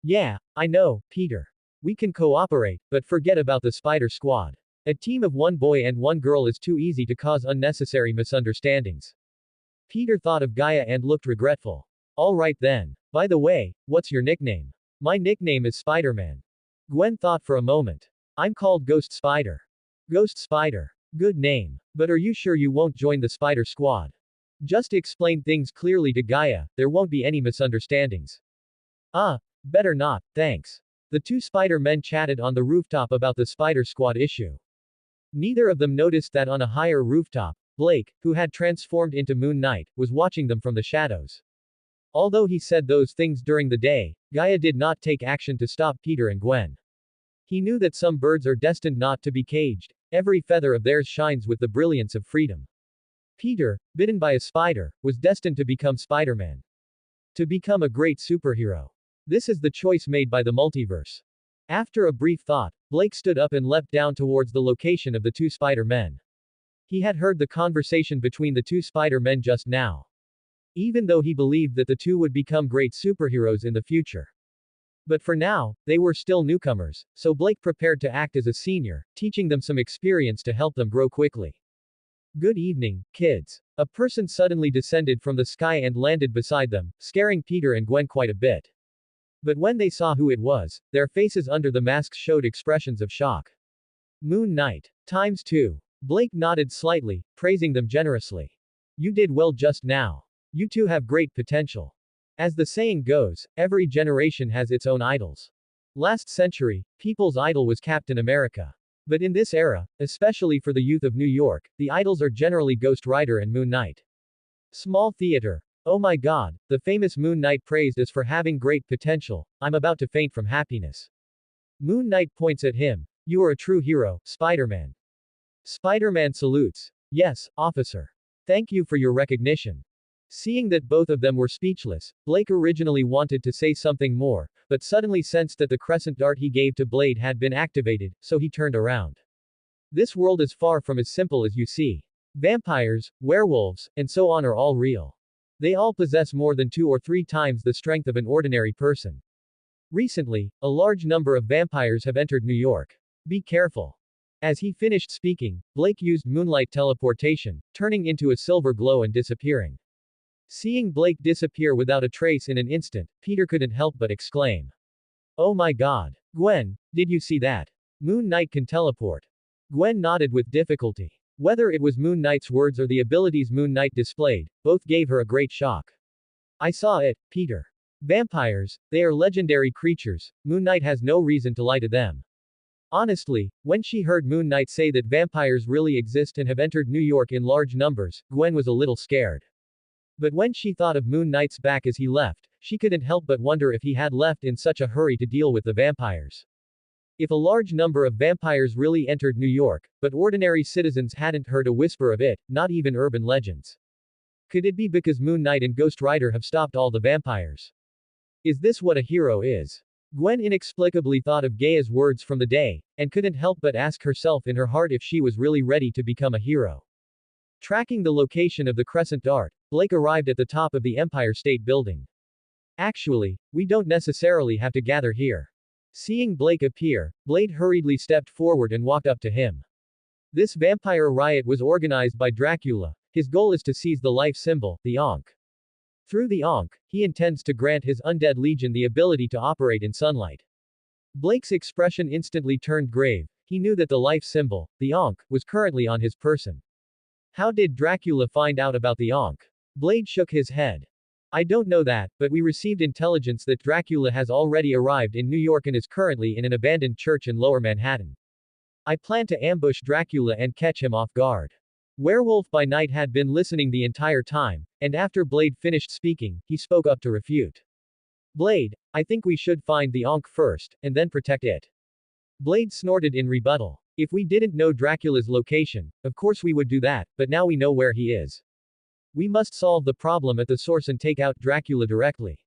Yeah, I know, Peter. We can cooperate, but forget about the Spider Squad. A team of 1 boy and 1 girl is too easy to cause unnecessary misunderstandings. Peter thought of Gaia and looked regretful. Alright then. By the way, what's your nickname? My nickname is Spider-Man. Gwen thought for a moment. I'm called Ghost Spider. Ghost Spider. Good name. But are you sure you won't join the Spider Squad? Just explain things clearly to Gaia, there won't be any misunderstandings. Better not, thanks. The 2 Spider-Men chatted on the rooftop about the Spider Squad issue. Neither of them noticed that on a higher rooftop, Blake, who had transformed into Moon Knight, was watching them from the shadows. Although he said those things during the day, Gaia did not take action to stop Peter and Gwen. He knew that some birds are destined not to be caged, every feather of theirs shines with the brilliance of freedom. Peter, bitten by a spider, was destined to become Spider-Man. To become a great superhero. This is the choice made by the multiverse. After a brief thought, Blake stood up and leapt down towards the location of the 2 Spider-Men. He had heard the conversation between the 2 Spider-Men just now. Even though he believed that the 2 would become great superheroes in the future. But for now, they were still newcomers, so Blake prepared to act as a senior, teaching them some experience to help them grow quickly. Good evening, kids. A person suddenly descended from the sky and landed beside them, scaring Peter and Gwen quite a bit. But when they saw who it was, their faces under the masks showed expressions of shock. Moon Knight. ×2. Blake nodded slightly, praising them generously. You did well just now. You 2 have great potential. As the saying goes, every generation has its own idols. Last century, people's idol was Captain America. But in this era, especially for the youth of New York, the idols are generally Ghost Rider and Moon Knight. Small theater. Oh my god, the famous Moon Knight praised us for having great potential. I'm about to faint from happiness. Moon Knight points at him. You are a true hero, Spider-Man. Spider-Man salutes. Yes, officer. Thank you for your recognition. Seeing that both of them were speechless, Blake originally wanted to say something more, but suddenly sensed that the crescent dart he gave to Blade had been activated, so he turned around. This world is far from as simple as you see. Vampires, werewolves, and so on are all real. They all possess more than 2 or 3 times the strength of an ordinary person. Recently, a large number of vampires have entered New York. Be careful. As he finished speaking, Blake used moonlight teleportation, turning into a silver glow and disappearing. Seeing Blake disappear without a trace in an instant, Peter couldn't help but exclaim. Oh my god. Gwen, did you see that? Moon Knight can teleport. Gwen nodded with difficulty. Whether it was Moon Knight's words or the abilities Moon Knight displayed, both gave her a great shock. I saw it, Peter. Vampires, they are legendary creatures, Moon Knight has no reason to lie to them. Honestly, when she heard Moon Knight say that vampires really exist and have entered New York in large numbers, Gwen was a little scared. But when she thought of Moon Knight's back as he left, she couldn't help but wonder if he had left in such a hurry to deal with the vampires. If a large number of vampires really entered New York, but ordinary citizens hadn't heard a whisper of it, not even urban legends. Could it be because Moon Knight and Ghost Rider have stopped all the vampires? Is this what a hero is? Gwen inexplicably thought of Gaia's words from the day, and couldn't help but ask herself in her heart if she was really ready to become a hero. Tracking the location of the crescent dart, Blake arrived at the top of the Empire State Building. Actually, we don't necessarily have to gather here. Seeing Blake appear, Blade hurriedly stepped forward and walked up to him. This vampire riot was organized by Dracula. His goal is to seize the life symbol, the Ankh. Through the Ankh, he intends to grant his undead legion the ability to operate in sunlight. Blake's expression instantly turned grave. He knew that the life symbol, the Ankh, was currently on his person. How did Dracula find out about the Ankh? Blade shook his head. I don't know that, but we received intelligence that Dracula has already arrived in New York and is currently in an abandoned church in Lower Manhattan. I plan to ambush Dracula and catch him off guard. Werewolf by Night had been listening the entire time, and after Blade finished speaking, he spoke up to refute. Blade, I think we should find the Ankh first, and then protect it. Blade snorted in rebuttal. If we didn't know Dracula's location, of course we would do that, but now we know where he is. We must solve the problem at the source and take out Dracula directly.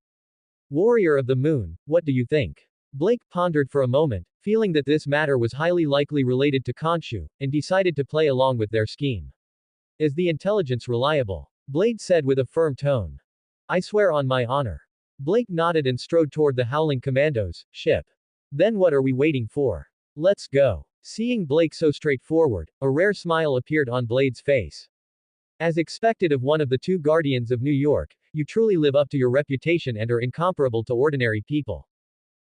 Warrior of the Moon, what do you think? Blake pondered for a moment, feeling that this matter was highly likely related to Khonshu, and decided to play along with their scheme. Is the intelligence reliable? Blade said with a firm tone. I swear on my honor. Blake nodded and strode toward the Howling Commandos' ship. Then what are we waiting for? Let's go. Seeing Blake so straightforward, a rare smile appeared on Blade's face. As expected of one of the 2 guardians of New York, you truly live up to your reputation and are incomparable to ordinary people.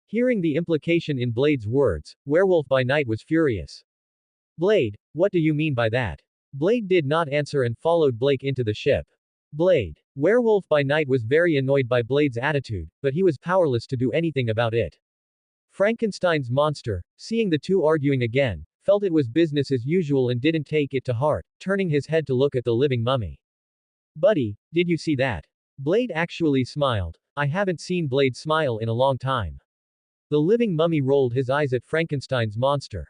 Hearing the implication in Blade's words, Werewolf by Night was furious. Blade, what do you mean by that? Blade did not answer and followed Blake into the ship. Blade. Werewolf by Night was very annoyed by Blade's attitude, but he was powerless to do anything about it. Frankenstein's monster, seeing the 2 arguing again, felt it was business as usual and didn't take it to heart, turning his head to look at the living mummy. Buddy, did you see that? Blade actually smiled. I haven't seen Blade smile in a long time. The living mummy rolled his eyes at Frankenstein's monster.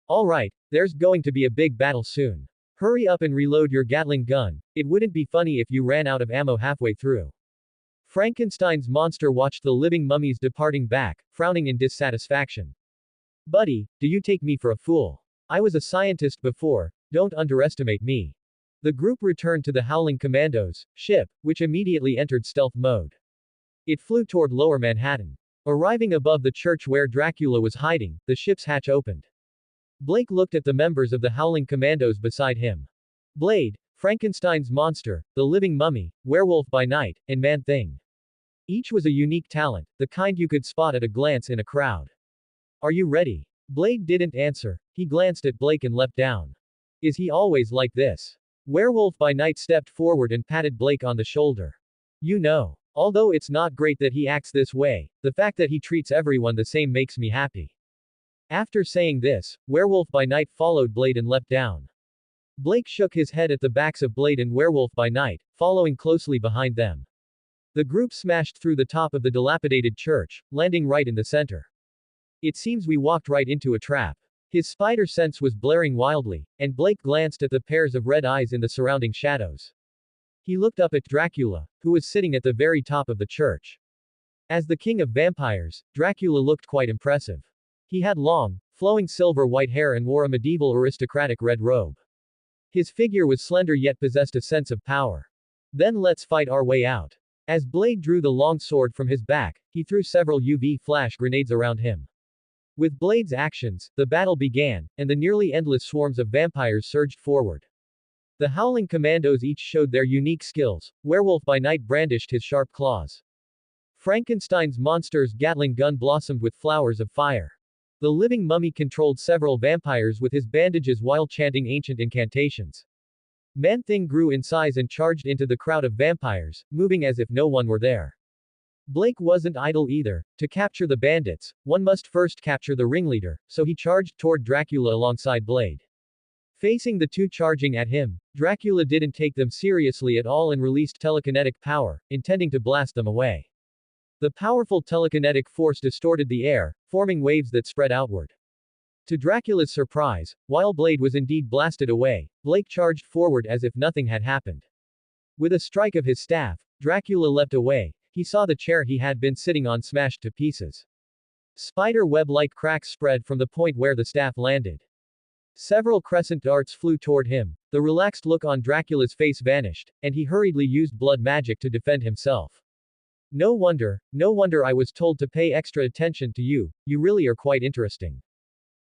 Alright, there's going to be a big battle soon. Hurry up and reload your Gatling gun, it wouldn't be funny if you ran out of ammo halfway through. Frankenstein's monster watched the living mummies departing back, frowning in dissatisfaction. Buddy, do you take me for a fool? I was a scientist before, don't underestimate me. The group returned to the Howling Commandos' ship, which immediately entered stealth mode. It flew toward Lower Manhattan. Arriving above the church where Dracula was hiding, the ship's hatch opened. Blake looked at the members of the Howling Commandos beside him. Blade, Frankenstein's monster, the living mummy, Werewolf by Night, and Man-Thing. Each was a unique talent, the kind you could spot at a glance in a crowd. Are you ready? Blade didn't answer, he glanced at Blake and leapt down. Is he always like this? Werewolf by Night stepped forward and patted Blake on the shoulder. You know. Although it's not great that he acts this way, the fact that he treats everyone the same makes me happy. After saying this, Werewolf by Night followed Blade and leapt down. Blake shook his head at the backs of Blade and Werewolf by Night, following closely behind them. The group smashed through the top of the dilapidated church, landing right in the center. It seems we walked right into a trap. His spider sense was blaring wildly, and Blake glanced at the pairs of red eyes in the surrounding shadows. He looked up at Dracula, who was sitting at the very top of the church. As the king of vampires, Dracula looked quite impressive. He had long, flowing silver white hair and wore a medieval aristocratic red robe. His figure was slender yet possessed a sense of power. Then let's fight our way out. As Blade drew the long sword from his back, he threw several UV flash grenades around him. With Blade's actions, the battle began, and the nearly endless swarms of vampires surged forward. The Howling Commandos each showed their unique skills. Werewolf by Night brandished his sharp claws. Frankenstein's monster's Gatling gun blossomed with flowers of fire. The living mummy controlled several vampires with his bandages while chanting ancient incantations. Man-Thing grew in size and charged into the crowd of vampires, moving as if no one were there. Blake wasn't idle either. To capture the bandits, one must first capture the ringleader, so he charged toward Dracula alongside Blade. Facing the two charging at him, Dracula didn't take them seriously at all and released telekinetic power, intending to blast them away. The powerful telekinetic force distorted the air, forming waves that spread outward. To Dracula's surprise, while Blade was indeed blasted away, Blake charged forward as if nothing had happened. With a strike of his staff, Dracula leapt away. He saw the chair he had been sitting on smashed to pieces. Spider web-like cracks spread from the point where the staff landed. Several crescent darts flew toward him. The relaxed look on Dracula's face vanished, and he hurriedly used blood magic to defend himself. No wonder I was told to pay extra attention to you, you really are quite interesting.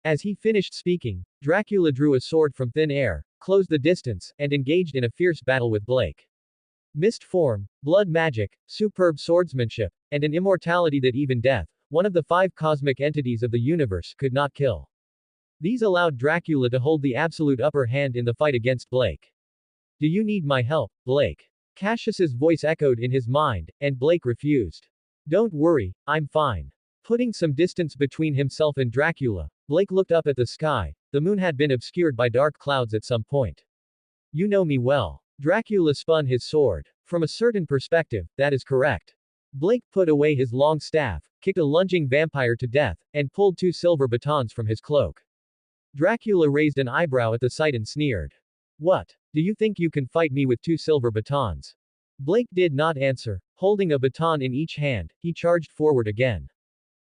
As he finished speaking, Dracula drew a sword from thin air, closed the distance, and engaged in a fierce battle with Blake. Mist form, blood magic, superb swordsmanship, and an immortality that even death, one of the 5 cosmic entities of the universe, could not kill. These allowed Dracula to hold the absolute upper hand in the fight against Blake. Do you need my help, Blake? Cassius's voice echoed in his mind, and Blake refused. Don't worry, I'm fine. Putting some distance between himself and Dracula, Blake looked up at the sky. The moon had been obscured by dark clouds at some point. You know me well. Dracula spun his sword. From a certain perspective, that is correct. Blake put away his long staff, kicked a lunging vampire to death, and pulled 2 silver batons from his cloak. Dracula raised an eyebrow at the sight and sneered. What? Do you think you can fight me with 2 silver batons? Blake did not answer. Holding a baton in each hand, he charged forward again.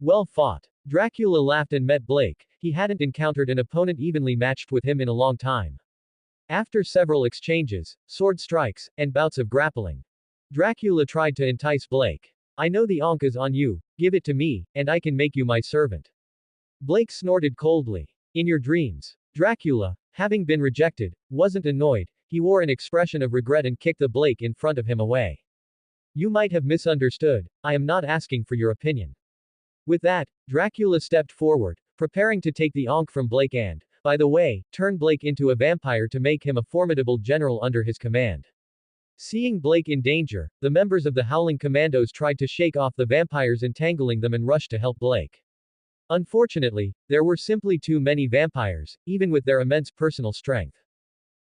Well fought. Dracula laughed and met Blake. He hadn't encountered an opponent evenly matched with him in a long time. After several exchanges, sword strikes, and bouts of grappling, Dracula tried to entice Blake. I know the Ankh is on you, give it to me, and I can make you my servant. Blake snorted coldly. In your dreams. Dracula, having been rejected, wasn't annoyed. He wore an expression of regret and kicked the Blake in front of him away. You might have misunderstood. I am not asking for your opinion. With that, Dracula stepped forward, preparing to take the Ankh from Blake and, by the way, turn Blake into a vampire to make him a formidable general under his command. Seeing Blake in danger, the members of the Howling Commandos tried to shake off the vampires entangling them and rushed to help Blake. Unfortunately, there were simply too many vampires, even with their immense personal strength.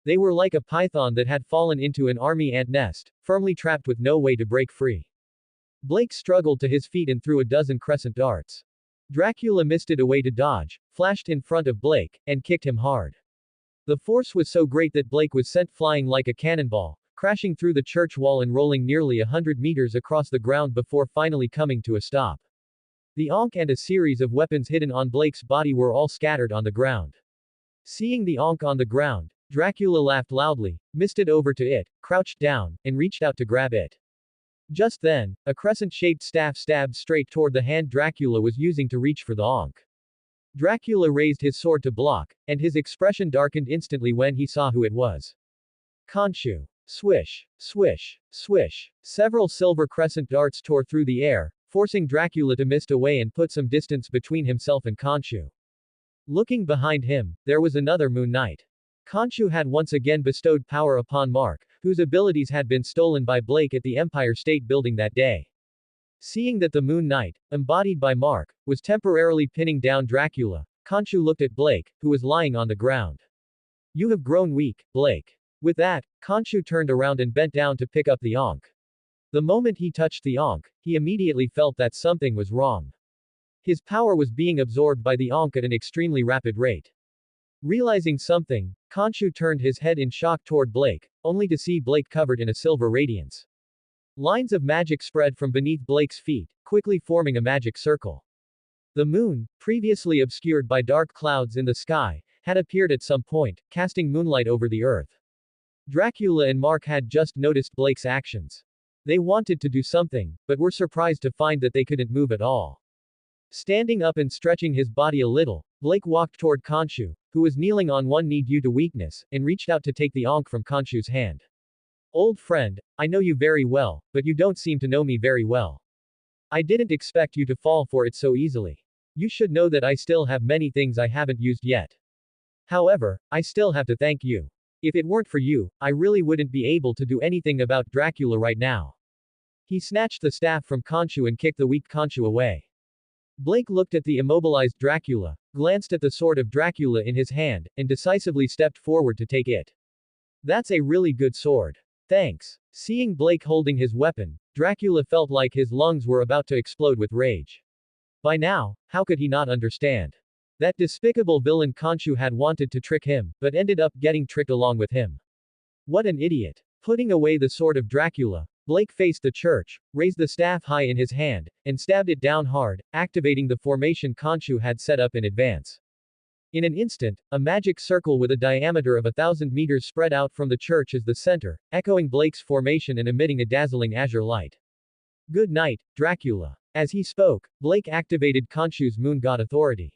They were like a python that had fallen into an army ant nest, firmly trapped with no way to break free. Blake struggled to his feet and threw a dozen crescent darts. Dracula misted a way to dodge, flashed in front of Blake, and kicked him hard. The force was so great that Blake was sent flying like a cannonball, crashing through the church wall and rolling nearly 100 meters across the ground before finally coming to a stop. The Ankh and a series of weapons hidden on Blake's body were all scattered on the ground. Seeing the Ankh on the ground, Dracula laughed loudly, misted over to it, crouched down, and reached out to grab it. Just then, a crescent-shaped staff stabbed straight toward the hand Dracula was using to reach for the Ankh. Dracula raised his sword to block, and his expression darkened instantly when he saw who it was. Khonshu. Swish, swish, swish. Several silver crescent darts tore through the air, forcing Dracula to mist away and put some distance between himself and Khonshu. Looking behind him, there was another Moon Knight. Khonshu had once again bestowed power upon Mark, whose abilities had been stolen by Blake at the Empire State Building that day. Seeing that the Moon Knight, embodied by Mark, was temporarily pinning down Dracula, Khonshu looked at Blake, who was lying on the ground. You have grown weak, Blake. With that, Khonshu turned around and bent down to pick up the Ankh. The moment he touched the Ankh, he immediately felt that something was wrong. His power was being absorbed by the Ankh at an extremely rapid rate. Realizing something, Khonshu turned his head in shock toward Blake, only to see Blake covered in a silver radiance. Lines of magic spread from beneath Blake's feet, quickly forming a magic circle. The moon, previously obscured by dark clouds in the sky, had appeared at some point, casting moonlight over the earth. Dracula and Mark had just noticed Blake's actions. They wanted to do something, but were surprised to find that they couldn't move at all. Standing up and stretching his body a little, Blake walked toward Khonshu, who was kneeling on one knee due to weakness, and reached out to take the Ankh from Khonshu's hand. Old friend, I know you very well, but you don't seem to know me very well. I didn't expect you to fall for it so easily. You should know that I still have many things I haven't used yet. However, I still have to thank you. If it weren't for you, I really wouldn't be able to do anything about Dracula right now. He snatched the staff from Khonshu and kicked the weak Khonshu away. Blake looked at the immobilized Dracula, glanced at the sword of Dracula in his hand, and decisively stepped forward to take it. That's a really good sword. Thanks. Seeing Blake holding his weapon, Dracula felt like his lungs were about to explode with rage. By now, how could he not understand? That despicable villain Khonshu had wanted to trick him, but ended up getting tricked along with him. What an idiot. Putting away the sword of Dracula, Blake faced the church, raised the staff high in his hand, and stabbed it down hard, activating the formation Khonshu had set up in advance. In an instant, a magic circle with a diameter of 1,000 meters spread out from the church as the center, echoing Blake's formation and emitting a dazzling azure light. Good night, Dracula. As he spoke, Blake activated Khonshu's moon god authority.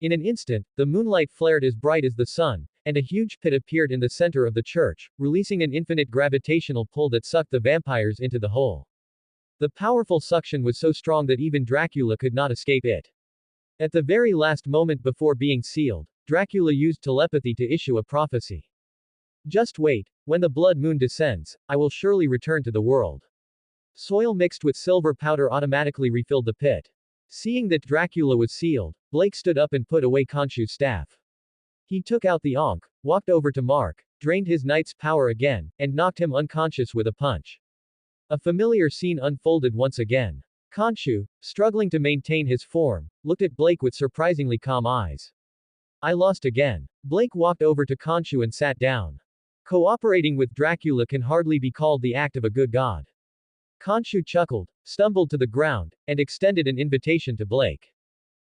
In an instant, the moonlight flared as bright as the sun, and a huge pit appeared in the center of the church, releasing an infinite gravitational pull that sucked the vampires into the hole. The powerful suction was so strong that even Dracula could not escape it. At the very last moment before being sealed, Dracula used telepathy to issue a prophecy. Just wait, when the blood moon descends, I will surely return to the world. Soil mixed with silver powder automatically refilled the pit. Seeing that Dracula was sealed, Blake stood up and put away Khonshu's staff. He took out the Ankh, walked over to Mark, drained his knight's power again, and knocked him unconscious with a punch. A familiar scene unfolded once again. Khonshu, struggling to maintain his form, looked at Blake with surprisingly calm eyes. I lost again. Blake walked over to Khonshu and sat down. Cooperating with Dracula can hardly be called the act of a good god. Khonshu chuckled, stumbled to the ground, and extended an invitation to Blake.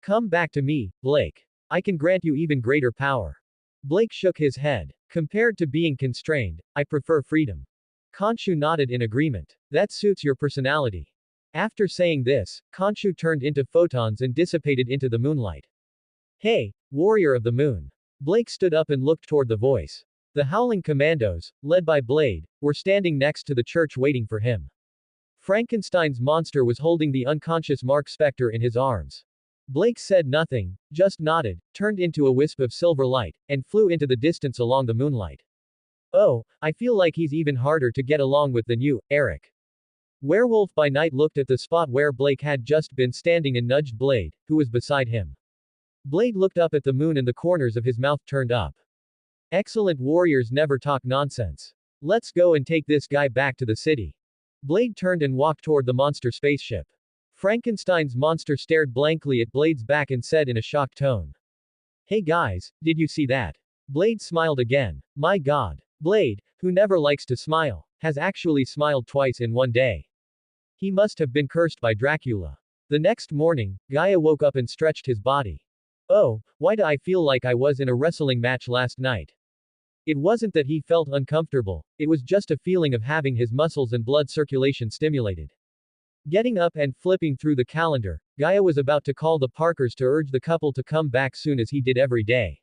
Come back to me, Blake. I can grant you even greater power. Blake shook his head. Compared to being constrained, I prefer freedom. Khonshu nodded in agreement. That suits your personality. After saying this, Khonshu turned into photons and dissipated into the moonlight. Hey, warrior of the moon. Blake stood up and looked toward the voice. The Howling Commandos, led by Blade, were standing next to the church waiting for him. Frankenstein's monster was holding the unconscious Mark Spector in his arms. Blake said nothing, just nodded, turned into a wisp of silver light, and flew into the distance along the moonlight. Oh, I feel like he's even harder to get along with than you, Eric. Werewolf by Night looked at the spot where Blake had just been standing and nudged Blade, who was beside him. Blade looked up at the moon and the corners of his mouth turned up. Excellent warriors never talk nonsense. Let's go and take this guy back to the city. Blade turned and walked toward the monster spaceship. Frankenstein's monster stared blankly at Blade's back and said in a shocked tone. Hey guys, did you see that? Blade smiled again. My god. Blade, who never likes to smile, has actually smiled twice in one day. He must have been cursed by Dracula. The next morning, Gaia woke up and stretched his body. Oh, why do I feel like I was in a wrestling match last night? It wasn't that he felt uncomfortable, it was just a feeling of having his muscles and blood circulation stimulated. Getting up and flipping through the calendar, Gaia was about to call the Parkers to urge the couple to come back soon as he did every day.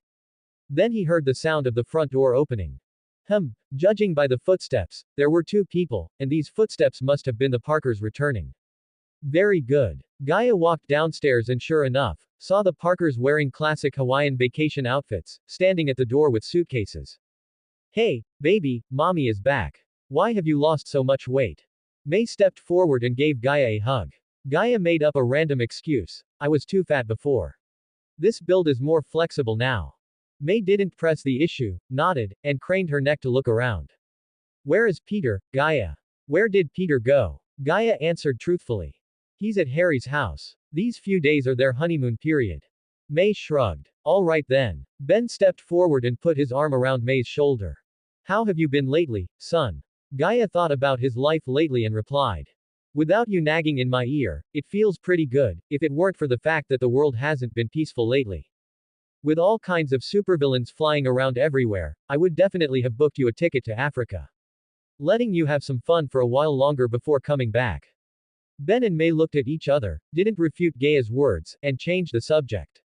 Then he heard the sound of the front door opening. Judging by the footsteps, there were two people, and these footsteps must have been the Parkers returning. Very good. Gaia walked downstairs and sure enough, saw the Parkers wearing classic Hawaiian vacation outfits, standing at the door with suitcases. Hey, baby, mommy is back. Why have you lost so much weight? May stepped forward and gave Gaia a hug. Gaia made up a random excuse. I was too fat before. This build is more flexible now. May didn't press the issue, nodded, and craned her neck to look around. Where is Peter, Gaia? Where did Peter go? Gaia answered truthfully. He's at Harry's house. These few days are their honeymoon period. May shrugged. All right then. Ben stepped forward and put his arm around May's shoulder. How have you been lately, son? Gaia thought about his life lately and replied. Without you nagging in my ear, it feels pretty good, if it weren't for the fact that the world hasn't been peaceful lately. With all kinds of supervillains flying around everywhere, I would definitely have booked you a ticket to Africa. Letting you have some fun for a while longer before coming back. Ben and May looked at each other, didn't refute Gaia's words, and changed the subject.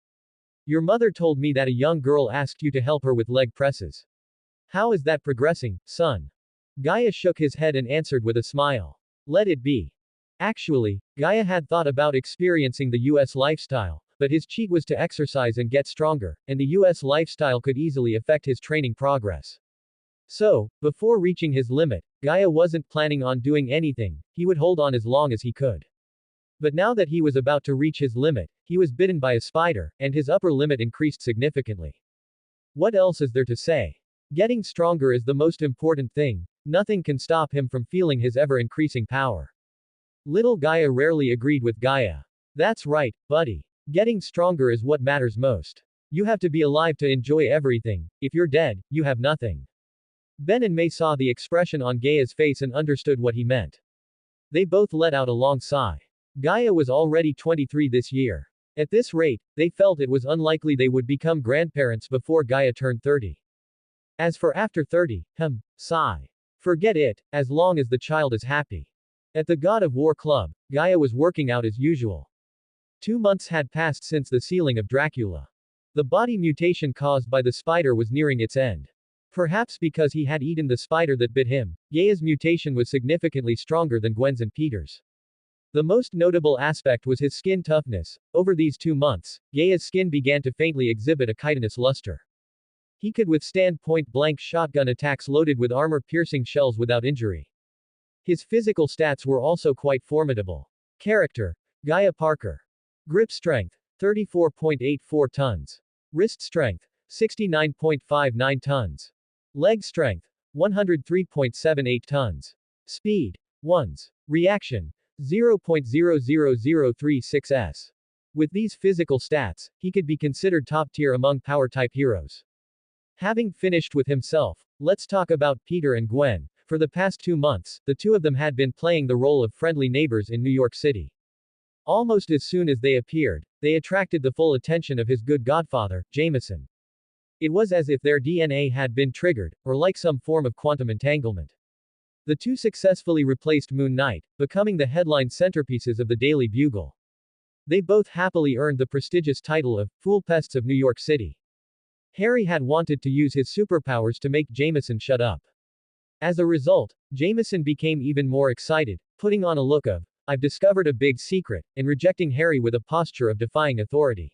Your mother told me that a young girl asked you to help her with leg presses. How is that progressing, son? Gaia shook his head and answered with a smile. Let it be. Actually, Gaia had thought about experiencing the US lifestyle, but his cheat was to exercise and get stronger, and the US lifestyle could easily affect his training progress. So, before reaching his limit, Gaia wasn't planning on doing anything, he would hold on as long as he could. But now that he was about to reach his limit, he was bitten by a spider, and his upper limit increased significantly. What else is there to say? Getting stronger is the most important thing, nothing can stop him from feeling his ever-increasing power. Little Gaia rarely agreed with Gaia. That's right, buddy. Getting stronger is what matters most. You have to be alive to enjoy everything, if you're dead, you have nothing. Ben and May saw the expression on Gaia's face and understood what he meant. They both let out a long sigh. Gaia was already 23 this year. At this rate, they felt it was unlikely they would become grandparents before Gaia turned 30. As for after 30, sigh. Forget it, as long as the child is happy. At the God of War Club, Gaia was working out as usual. 2 months had passed since the sealing of Dracula. The body mutation caused by the spider was nearing its end. Perhaps because he had eaten the spider that bit him, Gaia's mutation was significantly stronger than Gwen's and Peter's. The most notable aspect was his skin toughness. Over these 2 months, Gaia's skin began to faintly exhibit a chitinous luster. He could withstand point-blank shotgun attacks loaded with armor-piercing shells without injury. His physical stats were also quite formidable. Character: Gaia Parker. Grip strength: 34.84 tons. Wrist strength: 69.59 tons. Leg strength: 103.78 tons. Speed: 1s. Reaction: 0.00036 s. With these physical stats, he could be considered top tier among power-type heroes. Having finished with himself, let's talk about Peter and Gwen. For the past 2 months, the two of them had been playing the role of friendly neighbors in New York City. Almost as soon as they appeared, they attracted the full attention of his good godfather, Jameson. It was as if their DNA had been triggered, or like some form of quantum entanglement. The two successfully replaced Moon Knight, becoming the headline centerpieces of the Daily Bugle. They both happily earned the prestigious title of Fool Pests of New York City. Harry had wanted to use his superpowers to make Jameson shut up. As a result, Jameson became even more excited, putting on a look of, I've discovered a big secret, and rejecting Harry with a posture of defying authority.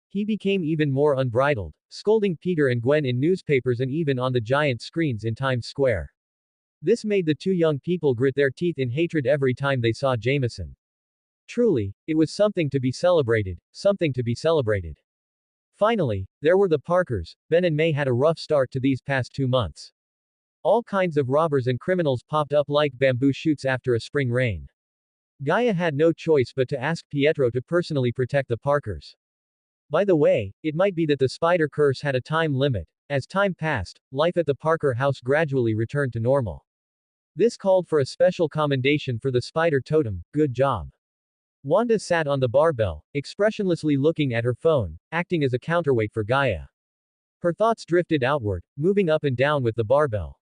He became even more unbridled, scolding Peter and Gwen in newspapers and even on the giant screens in Times Square. This made the two young people grit their teeth in hatred every time they saw Jameson. Truly, it was something to be celebrated, something to be celebrated. Finally, there were the Parkers. Ben and May had a rough start to these past 2 months. All kinds of robbers and criminals popped up like bamboo shoots after a spring rain. Gaia had no choice but to ask Pietro to personally protect the Parkers. By the way, it might be that the spider curse had a time limit. As time passed, life at the Parker house gradually returned to normal. This called for a special commendation for the spider totem. Good job. Wanda sat on the barbell, expressionlessly looking at her phone, acting as a counterweight for Gaia. Her thoughts drifted outward, moving up and down with the barbell.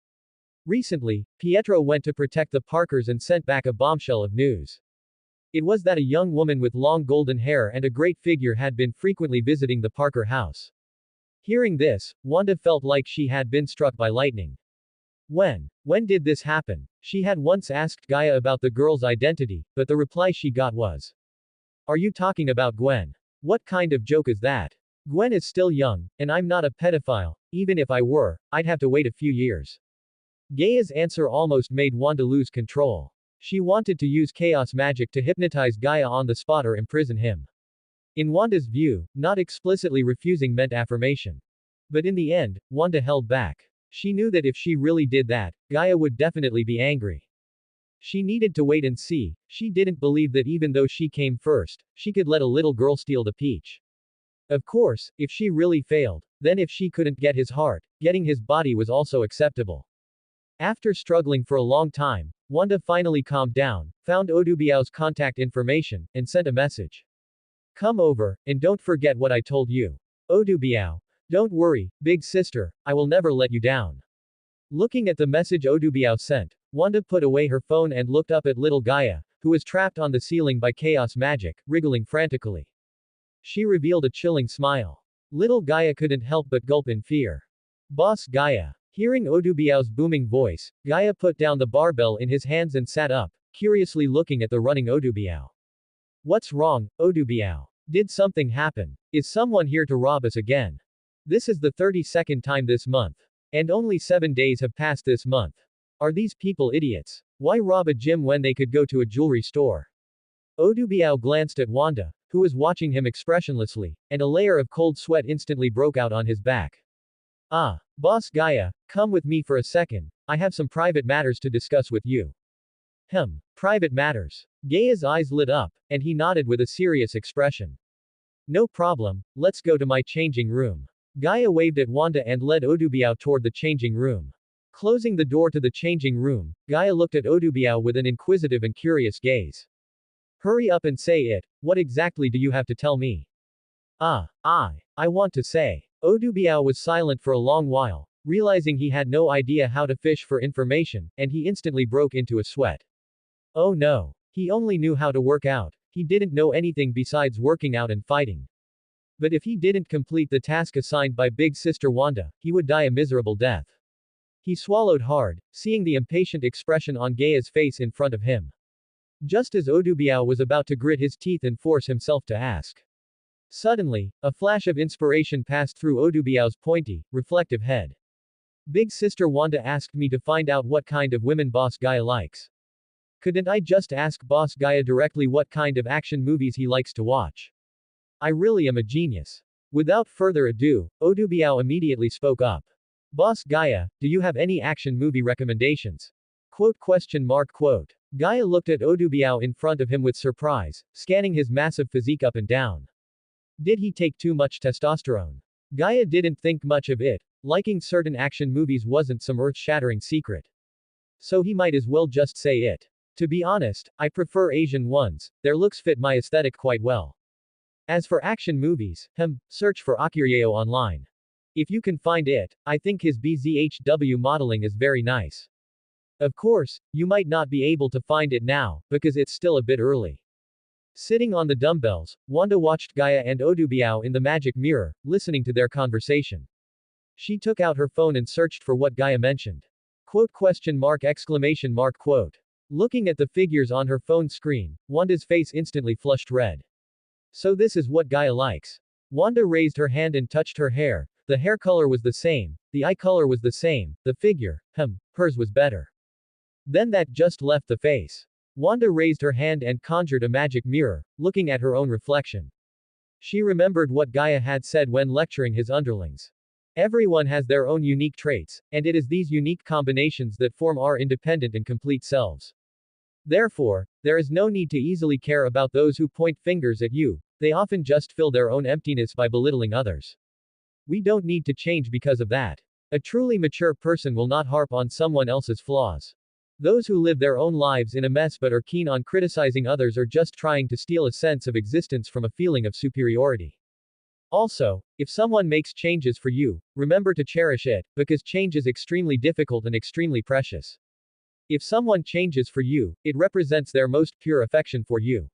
Recently, Pietro went to protect the Parkers and sent back a bombshell of news. It was that a young woman with long golden hair and a great figure had been frequently visiting the Parker house. Hearing this, Wanda felt like she had been struck by lightning. When did this happen? She had once asked Gaia about the girl's identity, but the reply she got was, Are you talking about Gwen? What kind of joke is that? Gwen is still young, and I'm not a pedophile. Even if I were, I'd have to wait a few years. Gaia's answer almost made Wanda lose control. She wanted to use chaos magic to hypnotize Gaia on the spot or imprison him. In Wanda's view, not explicitly refusing meant affirmation. But in the end, Wanda held back. She knew that if she really did that, Gaia would definitely be angry. She needed to wait and see. She didn't believe that even though she came first, she could let a little girl steal the peach. Of course, if she really failed, then if she couldn't get his heart, getting his body was also acceptable. After struggling for a long time, Wanda finally calmed down, found Odubiao's contact information, and sent a message. Come over, and don't forget what I told you. Odubiao. Don't worry, big sister, I will never let you down. Looking at the message Odubiao sent, Wanda put away her phone and looked up at little Gaia, who was trapped on the ceiling by chaos magic, wriggling frantically. She revealed a chilling smile. Little Gaia couldn't help but gulp in fear. Boss Gaia. Hearing Odubiao's booming voice, Gaia put down the barbell in his hands and sat up, curiously looking at the running Odubiao. What's wrong, Odubiao? Did something happen? Is someone here to rob us again? This is the 32nd time this month. And only 7 days have passed this month. Are these people idiots? Why rob a gym when they could go to a jewelry store? Odubiao glanced at Wanda, who was watching him expressionlessly, and a layer of cold sweat instantly broke out on his back. Boss Gaia, come with me for a second, I have some private matters to discuss with you. Private matters. Gaia's eyes lit up, and he nodded with a serious expression. No problem, let's go to my changing room. Gaia waved at Wanda and led Odubiao toward the changing room. Closing the door to the changing room, Gaia looked at Odubiao with an inquisitive and curious gaze. Hurry up and say it, what exactly do you have to tell me? I want to say. Odubiao was silent for a long while, realizing he had no idea how to fish for information, and he instantly broke into a sweat. Oh no. He only knew how to work out, he didn't know anything besides working out and fighting. But if he didn't complete the task assigned by Big Sister Wanda, he would die a miserable death. He swallowed hard, seeing the impatient expression on Gaia's face in front of him. Just as Odubiao was about to grit his teeth and force himself to ask. Suddenly, a flash of inspiration passed through Odubiao's pointy, reflective head. Big Sister Wanda asked me to find out what kind of women Boss Gaia likes. Couldn't I just ask Boss Gaia directly what kind of action movies he likes to watch? I really am a genius. Without further ado, Odubiao immediately spoke up. Boss Gaia, do you have any action movie recommendations? Quote. Gaia looked at Odubiao in front of him with surprise, scanning his massive physique up and down. Did he take too much testosterone? Gaia didn't think much of it, liking certain action movies wasn't some earth-shattering secret. So he might as well just say it. To be honest, I prefer Asian ones, their looks fit my aesthetic quite well. As for action movies, search for Akiryo online. If you can find it, I think his BZHW modeling is very nice. Of course, you might not be able to find it now, because it's still a bit early. Sitting on the dumbbells, Wanda watched Gaia and Odubiao in the magic mirror, listening to their conversation. She took out her phone and searched for what Gaia mentioned. Quote. Looking at the figures on her phone screen, Wanda's face instantly flushed red. So this is what Gaia likes. Wanda raised her hand and touched her hair. The hair color was the same, the eye color was the same, the figure, hers was better. Then that just left the face. Wanda raised her hand and conjured a magic mirror, looking at her own reflection. She remembered what Gaia had said when lecturing his underlings. Everyone has their own unique traits, and it is these unique combinations that form our independent and complete selves. Therefore, there is no need to easily care about those who point fingers at you, they often just fill their own emptiness by belittling others. We don't need to change because of that. A truly mature person will not harp on someone else's flaws. Those who live their own lives in a mess but are keen on criticizing others are just trying to steal a sense of existence from a feeling of superiority. Also, if someone makes changes for you, remember to cherish it, because change is extremely difficult and extremely precious. If someone changes for you, it represents their most pure affection for you.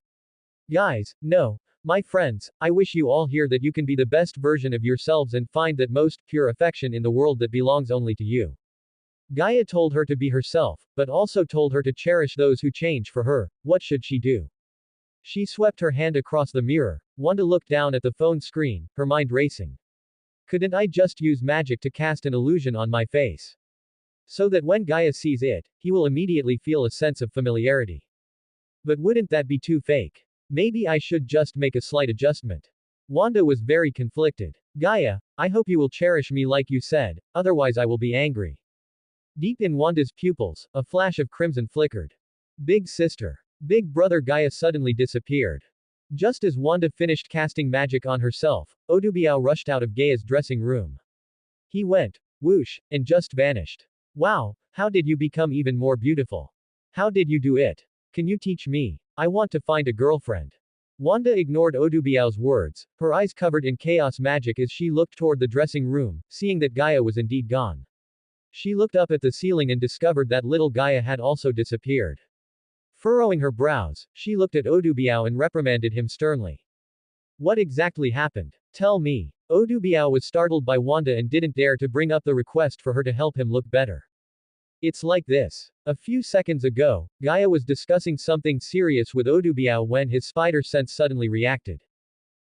Guys, no. My friends, I wish you all here that you can be the best version of yourselves and find that most pure affection in the world that belongs only to you. Gaia told her to be herself, but also told her to cherish those who change for her. What should she do? She swept her hand across the mirror. Wanda looked down at the phone screen, her mind racing. Couldn't I just use magic to cast an illusion on my face? So that when Gaia sees it, he will immediately feel a sense of familiarity. But wouldn't that be too fake? Maybe I should just make a slight adjustment. Wanda was very conflicted. Gaia, I hope you will cherish me like you said, otherwise I will be angry. Deep in Wanda's pupils, a flash of crimson flickered. Big sister. Big brother Gaia suddenly disappeared. Just as Wanda finished casting magic on herself, Odubiao rushed out of Gaia's dressing room. He went, whoosh, and just vanished. Wow, how did you become even more beautiful? How did you do it? Can you teach me? I want to find a girlfriend. Wanda ignored Odubiao's words, her eyes covered in chaos magic as she looked toward the dressing room, seeing that Gaia was indeed gone. She looked up at the ceiling and discovered that little Gaia had also disappeared. Furrowing her brows, she looked at Odubiao and reprimanded him sternly. What exactly happened? Tell me. Odubiao was startled by Wanda and didn't dare to bring up the request for her to help him look better. It's like this. A few seconds ago, Gaia was discussing something serious with Odubiao when his spider sense suddenly reacted.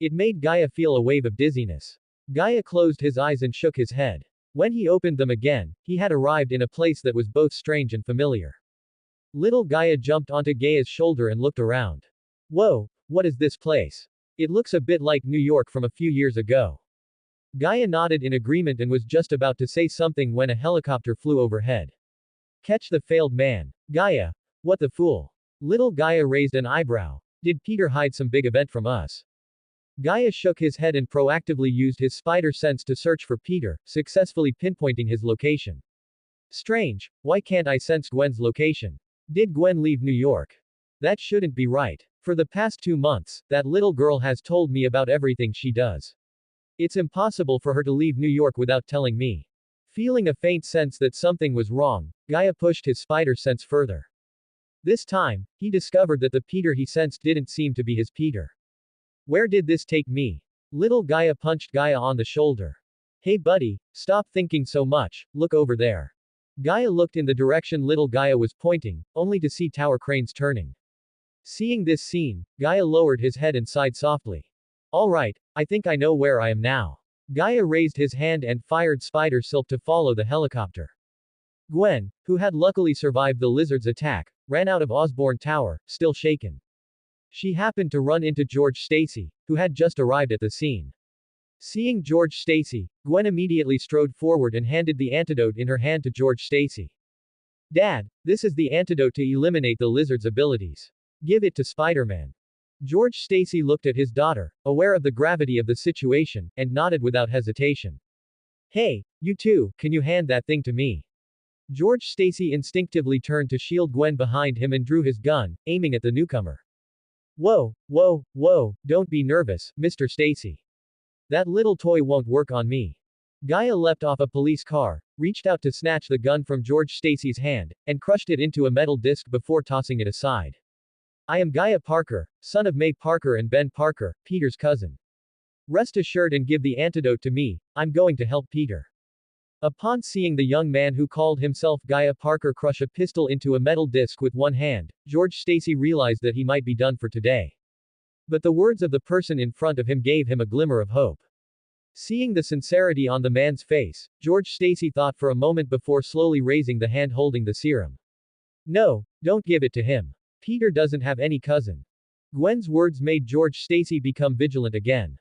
It made Gaia feel a wave of dizziness. Gaia closed his eyes and shook his head. When he opened them again, he had arrived in a place that was both strange and familiar. Little Gaia jumped onto Gaia's shoulder and looked around. Whoa, what is this place? It looks a bit like New York from a few years ago. Gaia nodded in agreement and was just about to say something when a helicopter flew overhead. Catch the failed man. Gaia. What the fool? Little Gaia raised an eyebrow. Did Peter hide some big event from us? Gaia shook his head and proactively used his spider sense to search for Peter, successfully pinpointing his location. Strange, why can't I sense Gwen's location? Did Gwen leave New York? That shouldn't be right. For the past 2 months, that little girl has told me about everything she does. It's impossible for her to leave New York without telling me. Feeling a faint sense that something was wrong, Gaia pushed his spider sense further. This time, he discovered that the Peter he sensed didn't seem to be his Peter. Where did this take me? Little Gaia punched Gaia on the shoulder. Hey buddy, stop thinking so much, look over there. Gaia looked in the direction little Gaia was pointing, only to see tower cranes turning. Seeing this scene, Gaia lowered his head and sighed softly. Alright, I think I know where I am now. Gaia raised his hand and fired spider silk to follow the helicopter. Gwen, who had luckily survived the lizard's attack, ran out of Osborne Tower, still shaken. She happened to run into George Stacy, who had just arrived at the scene. Seeing George Stacy, Gwen immediately strode forward and handed the antidote in her hand to George Stacy. Dad, this is the antidote to eliminate the lizard's abilities. Give it to Spider-Man. George Stacy looked at his daughter, aware of the gravity of the situation, and nodded without hesitation. Hey, you two, can you hand that thing to me? George Stacy instinctively turned to shield Gwen behind him and drew his gun, aiming at the newcomer. Whoa, whoa, whoa, don't be nervous, Mr. Stacy. That little toy won't work on me. Gaia leapt off a police car, reached out to snatch the gun from George Stacy's hand, and crushed it into a metal disc before tossing it aside. I am Gaia Parker, son of May Parker and Ben Parker, Peter's cousin. Rest assured and give the antidote to me, I'm going to help Peter. Upon seeing the young man who called himself Gaia Parker crush a pistol into a metal disc with one hand, George Stacy realized that he might be done for today. But the words of the person in front of him gave him a glimmer of hope. Seeing the sincerity on the man's face, George Stacy thought for a moment before slowly raising the hand holding the serum. No, don't give it to him. Peter doesn't have any cousin. Gwen's words made George Stacy become vigilant again.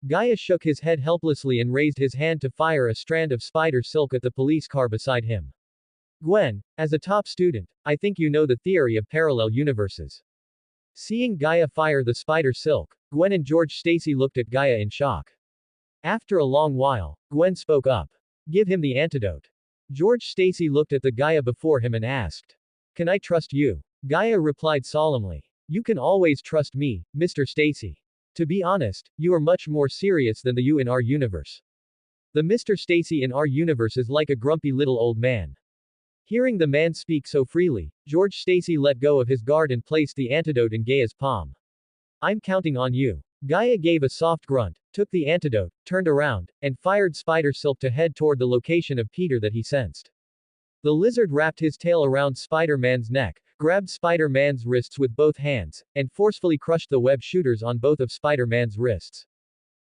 Gaia shook his head helplessly and raised his hand to fire a strand of spider silk at the police car beside him. Gwen, as a top student, I think you know the theory of parallel universes. Seeing Gaia fire the spider silk, Gwen and George Stacy looked at Gaia in shock. After a long while, Gwen spoke up. Give him the antidote. George Stacy looked at the Gaia before him and asked. Can I trust you? Gaia replied solemnly. You can always trust me, Mr. Stacy. To be honest, you are much more serious than the you in our universe. The Mr. Stacy in our universe is like a grumpy little old man. Hearing the man speak so freely, George Stacy let go of his guard and placed the antidote in Gaia's palm. I'm counting on you. Gaia gave a soft grunt, took the antidote, turned around, and fired spider silk to head toward the location of Peter that he sensed. The lizard wrapped his tail around Spider-Man's neck, grabbed Spider-Man's wrists with both hands, and forcefully crushed the web shooters on both of Spider-Man's wrists.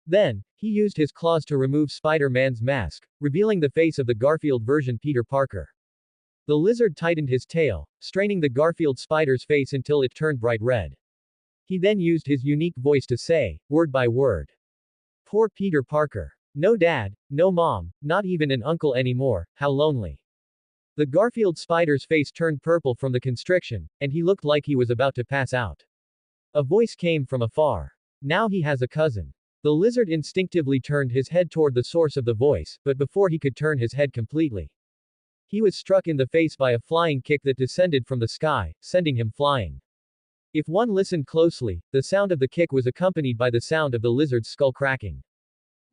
Then, he used his claws to remove Spider-Man's mask, revealing the face of the Garfield version Peter Parker. The lizard tightened his tail, straining the Garfield spider's face until it turned bright red. He then used his unique voice to say, word by word. Poor Peter Parker. No dad, no mom, not even an uncle anymore, how lonely. The Garfield spider's face turned purple from the constriction, and he looked like he was about to pass out. A voice came from afar. Now he has a cousin. The lizard instinctively turned his head toward the source of the voice, but before he could turn his head completely, he was struck in the face by a flying kick that descended from the sky, sending him flying. If one listened closely, the sound of the kick was accompanied by the sound of the lizard's skull cracking.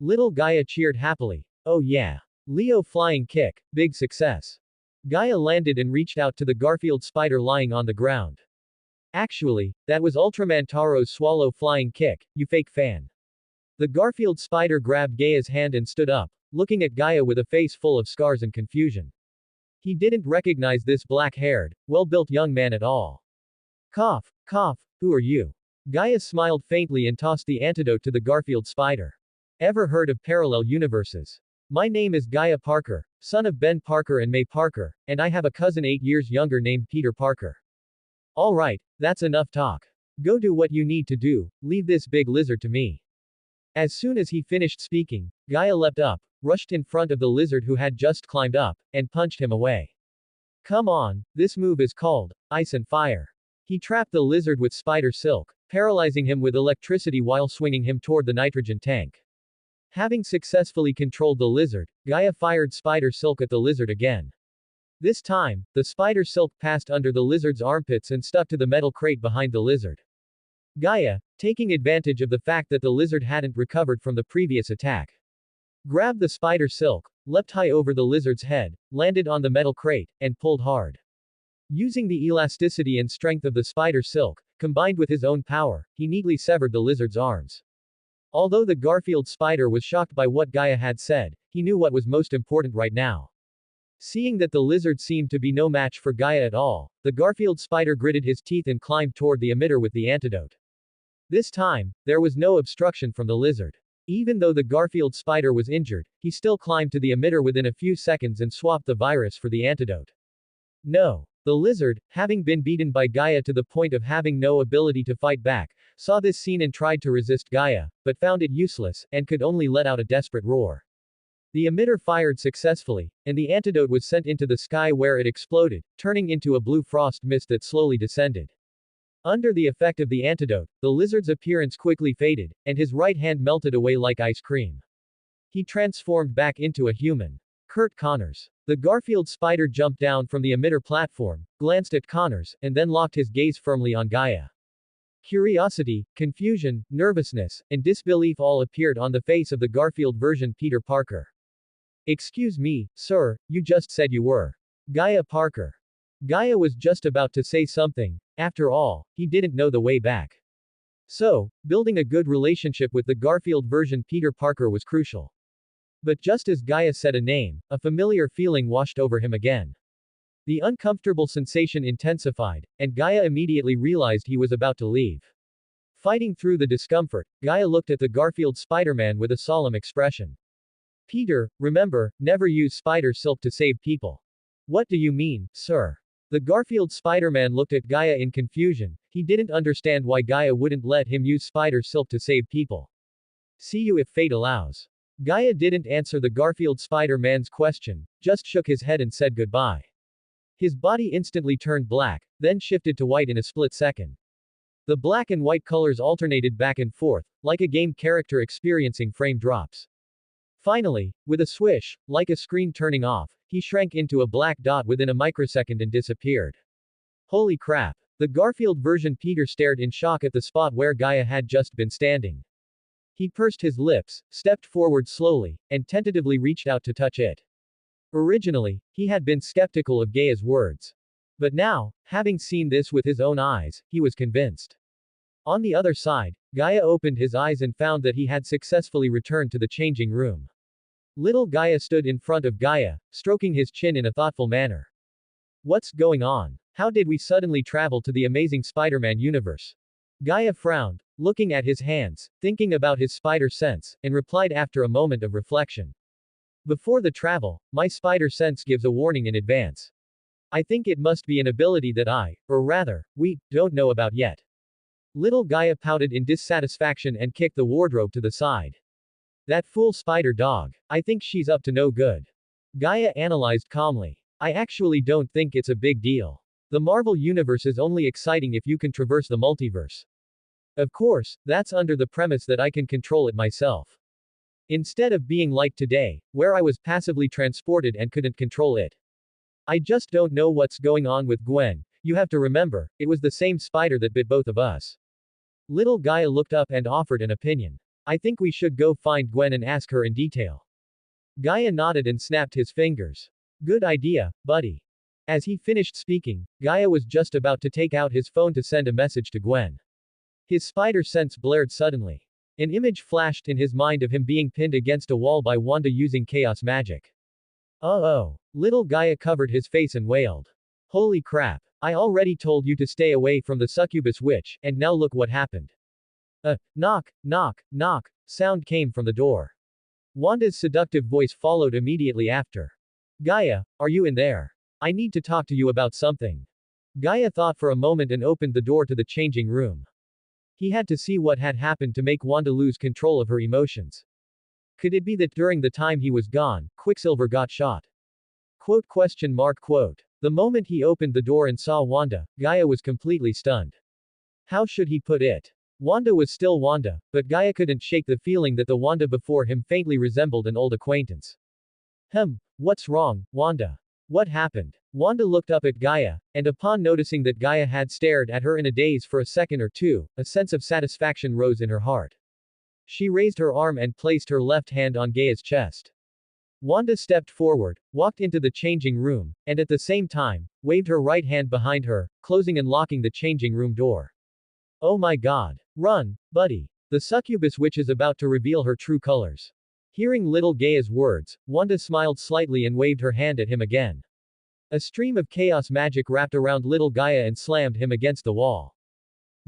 Little Gaia cheered happily. Oh yeah. Leo flying kick, big success. Gaia landed and reached out to the Garfield spider lying on the ground. Actually, that was Ultraman Taro's swallow flying kick, you fake fan. The Garfield spider grabbed Gaia's hand and stood up, looking at Gaia with a face full of scars and confusion. He didn't recognize this black-haired, well-built young man at all. Cough, cough, who are you? Gaia smiled faintly and tossed the antidote to the Garfield spider. Ever heard of parallel universes? My name is Gaia Parker, son of Ben Parker and May Parker, and I have a cousin 8 years younger named Peter Parker. Alright, that's enough talk. Go do what you need to do, leave this big lizard to me. As soon as he finished speaking, Gaia leapt up, rushed in front of the lizard who had just climbed up, and punched him away. Come on, this move is called ice and fire. He trapped the lizard with spider silk, paralyzing him with electricity while swinging him toward the nitrogen tank. Having successfully controlled the lizard, Gaia fired spider silk at the lizard again. This time, the spider silk passed under the lizard's armpits and stuck to the metal crate behind the lizard. Gaia, taking advantage of the fact that the lizard hadn't recovered from the previous attack, grabbed the spider silk, leapt high over the lizard's head, landed on the metal crate, and pulled hard. Using the elasticity and strength of the spider silk, combined with his own power, he neatly severed the lizard's arms. Although the Garfield spider was shocked by what Gaia had said, he knew what was most important right now. Seeing that the lizard seemed to be no match for Gaia at all, the Garfield spider gritted his teeth and climbed toward the emitter with the antidote. This time, there was no obstruction from the lizard. Even though the Garfield spider was injured, he still climbed to the emitter within a few seconds and swapped the virus for the antidote. No. The lizard, having been beaten by Gaia to the point of having no ability to fight back, saw this scene and tried to resist Gaia, but found it useless, and could only let out a desperate roar. The emitter fired successfully, and the antidote was sent into the sky where it exploded, turning into a blue frost mist that slowly descended. Under the effect of the antidote, the lizard's appearance quickly faded, and his right hand melted away like ice cream. He transformed back into a human. Kurt Connors. The Garfield spider jumped down from the emitter platform, glanced at Connors, and then locked his gaze firmly on Gaia. Curiosity, confusion, nervousness, and disbelief all appeared on the face of the Garfield version Peter Parker. Excuse me, sir, you just said you were Gaia Parker. Gaia was just about to say something. After all, he didn't know the way back. So, building a good relationship with the Garfield version Peter Parker was crucial. But just as Gaia said a name, a familiar feeling washed over him again. The uncomfortable sensation intensified, and Gaia immediately realized he was about to leave. Fighting through the discomfort, Gaia looked at the Garfield Spider-Man with a solemn expression. Peter, remember, never use spider silk to save people. What do you mean, sir? The Garfield Spider-Man looked at Gaia in confusion. He didn't understand why Gaia wouldn't let him use spider silk to save people. See you if fate allows. Gaia didn't answer the Garfield Spider-Man's question, just shook his head and said goodbye. His body instantly turned black, then shifted to white in a split second. The black and white colors alternated back and forth, like a game character experiencing frame drops. Finally, with a swish, like a screen turning off, he shrank into a black dot within a microsecond and disappeared. Holy crap! The Garfield version Peter stared in shock at the spot where Gaia had just been standing. He pursed his lips, stepped forward slowly, and tentatively reached out to touch it. Originally, he had been skeptical of Gaia's words. But now, having seen this with his own eyes, he was convinced. On the other side, Gaia opened his eyes and found that he had successfully returned to the changing room. Little Gaia stood in front of Gaia, stroking his chin in a thoughtful manner. What's going on? How did we suddenly travel to the amazing Spider-Man universe? Gaia frowned, looking at his hands, thinking about his spider sense, and replied after a moment of reflection. Before the travel, my spider sense gives a warning in advance. I think it must be an ability that or rather, we, don't know about yet. Little Gaia pouted in dissatisfaction and kicked the wardrobe to the side. That fool spider dog. I think she's up to no good. Gaia analyzed calmly. I actually don't think it's a big deal. The Marvel Universe is only exciting if you can traverse the multiverse. Of course, that's under the premise that I can control it myself. Instead of being like today, where I was passively transported and couldn't control it. I just don't know what's going on with Gwen. You have to remember, it was the same spider that bit both of us. Little Gaia looked up and offered an opinion. I think we should go find Gwen and ask her in detail. Gaia nodded and snapped his fingers. Good idea, buddy. As he finished speaking, Gaia was just about to take out his phone to send a message to Gwen. His spider sense blared suddenly. An image flashed in his mind of him being pinned against a wall by Wanda using chaos magic. Oh. Little Gaia covered his face and wailed. Holy crap. I already told you to stay away from the succubus witch, and now look what happened. Knock, knock, knock, sound came from the door. Wanda's seductive voice followed immediately after. Gaia, are you in there? I need to talk to you about something. Gaia thought for a moment and opened the door to the changing room. He had to see what had happened to make Wanda lose control of her emotions. Could it be that during the time he was gone, Quicksilver got shot? Quote. The moment he opened the door and saw Wanda, Gaia was completely stunned. How should he put it? Wanda was still Wanda, but Gaia couldn't shake the feeling that the Wanda before him faintly resembled an old acquaintance. What's wrong, Wanda? What happened? Wanda looked up at Gaia, and upon noticing that Gaia had stared at her in a daze for a second or two, a sense of satisfaction rose in her heart. She raised her arm and placed her left hand on Gaia's chest. Wanda stepped forward, walked into the changing room, and at the same time, waved her right hand behind her, closing and locking the changing room door. Oh my god. Run, buddy. The succubus witch is about to reveal her true colors. Hearing little Gaia's words, Wanda smiled slightly and waved her hand at him again. A stream of chaos magic wrapped around little Gaia and slammed him against the wall.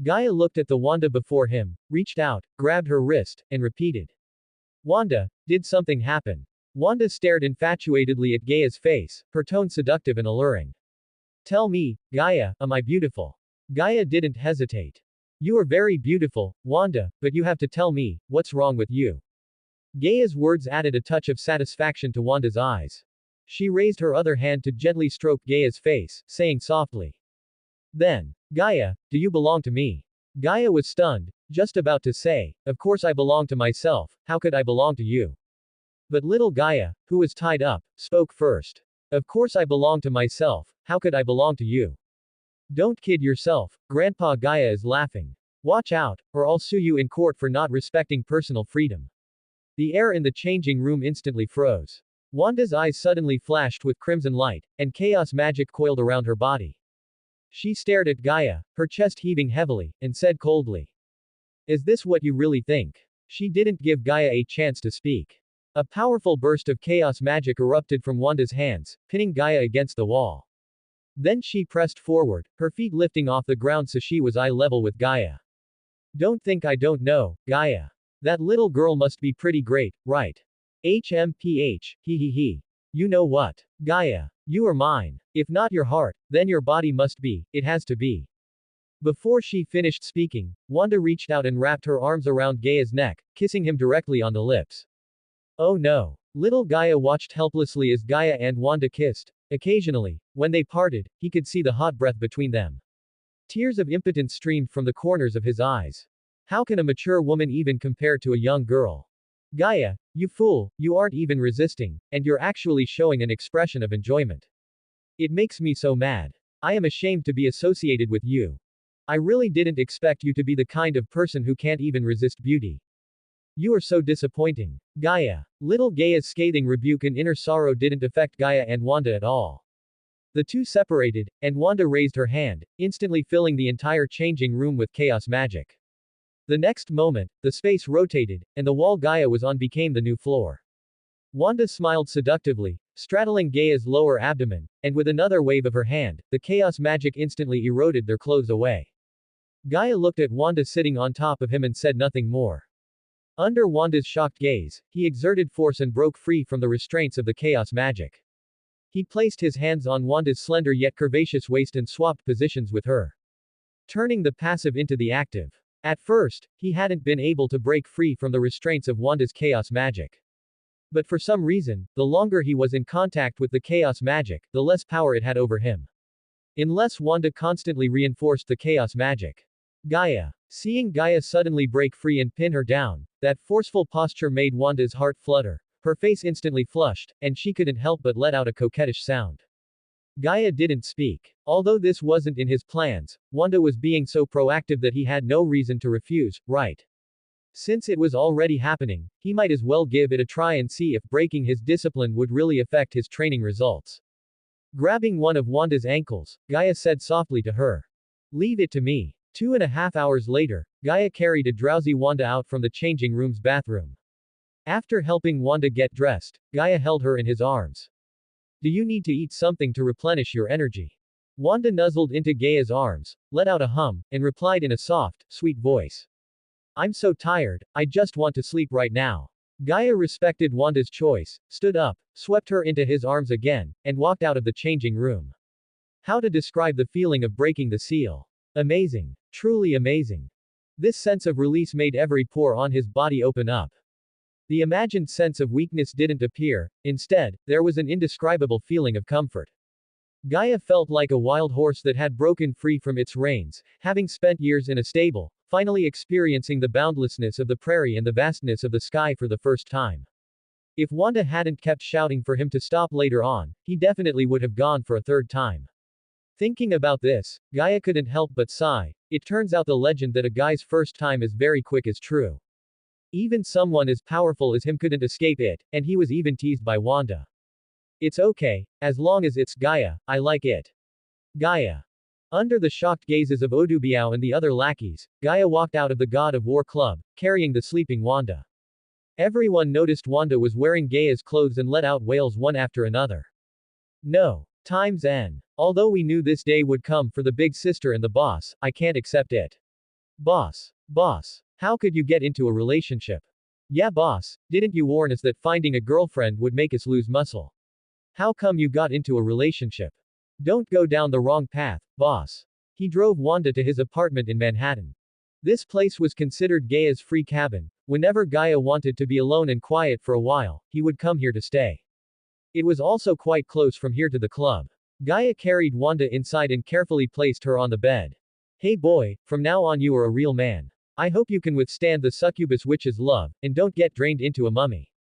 Gaia looked at the Wanda before him, reached out, grabbed her wrist, and repeated. Wanda, did something happen? Wanda stared infatuatedly at Gaia's face, her tone seductive and alluring. Tell me, Gaia, am I beautiful? Gaia didn't hesitate. You are very beautiful, Wanda, but you have to tell me, what's wrong with you? Gaia's words added a touch of satisfaction to Wanda's eyes. She raised her other hand to gently stroke Gaia's face, saying softly. Then, Gaia, do you belong to me? Gaia was stunned, just about to say, of course I belong to myself, how could I belong to you? But little Gaia, who was tied up, spoke first. Of course I belong to myself, how could I belong to you? Don't kid yourself, Grandpa Gaia is laughing. Watch out, or I'll sue you in court for not respecting personal freedom. The air in the changing room instantly froze. Wanda's eyes suddenly flashed with crimson light, and chaos magic coiled around her body. She stared at Gaia, her chest heaving heavily, and said coldly. Is this what you really think? She didn't give Gaia a chance to speak. A powerful burst of chaos magic erupted from Wanda's hands, pinning Gaia against the wall. Then she pressed forward, her feet lifting off the ground so she was eye level with Gaia. Don't think I don't know, Gaia. That little girl must be pretty great, right? HMPH, he. You know what? Gaia. You are mine. If not your heart, then your body must be, it has to be. Before she finished speaking, Wanda reached out and wrapped her arms around Gaia's neck, kissing him directly on the lips. Oh no. Little Gaia watched helplessly as Gaia and Wanda kissed. Occasionally, when they parted, he could see the hot breath between them. Tears of impotence streamed from the corners of his eyes. How can a mature woman even compare to a young girl? Gaia, you fool, you aren't even resisting, and you're actually showing an expression of enjoyment. It makes me so mad. I am ashamed to be associated with you. I really didn't expect you to be the kind of person who can't even resist beauty. You are so disappointing. Gaia. Little Gaia's scathing rebuke and inner sorrow didn't affect Gaia and Wanda at all. The two separated, and Wanda raised her hand, instantly filling the entire changing room with chaos magic. The next moment, the space rotated, and the wall Gaia was on became the new floor. Wanda smiled seductively, straddling Gaia's lower abdomen, and with another wave of her hand, the chaos magic instantly eroded their clothes away. Gaia looked at Wanda sitting on top of him and said nothing more. Under Wanda's shocked gaze, he exerted force and broke free from the restraints of the chaos magic. He placed his hands on Wanda's slender yet curvaceous waist and swapped positions with her. Turning the passive into the active. At first, he hadn't been able to break free from the restraints of Wanda's chaos magic. But for some reason, the longer he was in contact with the chaos magic, the less power it had over him. Unless Wanda constantly reinforced the chaos magic. Gaia. Seeing Gaia suddenly break free and pin her down, that forceful posture made Wanda's heart flutter. Her face instantly flushed, and she couldn't help but let out a coquettish sound. Gaia didn't speak. Although this wasn't in his plans, Wanda was being so proactive that he had no reason to refuse, right? Since it was already happening, he might as well give it a try and see if breaking his discipline would really affect his training results. Grabbing one of Wanda's ankles, Gaia said softly to her. Leave it to me. 2.5 hours later, Gaia carried a drowsy Wanda out from the changing room's bathroom. After helping Wanda get dressed, Gaia held her in his arms. Do you need to eat something to replenish your energy? Wanda nuzzled into Gaia's arms, let out a hum, and replied in a soft, sweet voice. I'm so tired, I just want to sleep right now. Gaia respected Wanda's choice, stood up, swept her into his arms again, and walked out of the changing room. How to describe the feeling of breaking the seal? Amazing. Truly amazing. This sense of release made every pore on his body open up. The imagined sense of weakness didn't appear, instead, there was an indescribable feeling of comfort. Gaia felt like a wild horse that had broken free from its reins, having spent years in a stable, finally experiencing the boundlessness of the prairie and the vastness of the sky for the first time. If Wanda hadn't kept shouting for him to stop later on, he definitely would have gone for a third time. Thinking about this, Gaia couldn't help but sigh. It turns out the legend that a guy's first time is very quick is true. Even someone as powerful as him couldn't escape it, and he was even teased by Wanda. It's okay, as long as it's Gaia, I like it. Gaia. Under the shocked gazes of Odubiao and the other lackeys, Gaia walked out of the God of War Club, carrying the sleeping Wanda. Everyone noticed Wanda was wearing Gaia's clothes and let out wails one after another. No. Times N. Although we knew this day would come for the big sister and the boss, I can't accept it. Boss. Boss. How could you get into a relationship? Yeah, boss, didn't you warn us that finding a girlfriend would make us lose muscle? How come you got into a relationship? Don't go down the wrong path, boss. He drove Wanda to his apartment in Manhattan. This place was considered Gaia's free cabin. Whenever Gaia wanted to be alone and quiet for a while, he would come here to stay. It was also quite close from here to the club. Gaia carried Wanda inside and carefully placed her on the bed. Hey boy, from now on you are a real man. I hope you can withstand the succubus witch's love, and don't get drained into a mummy.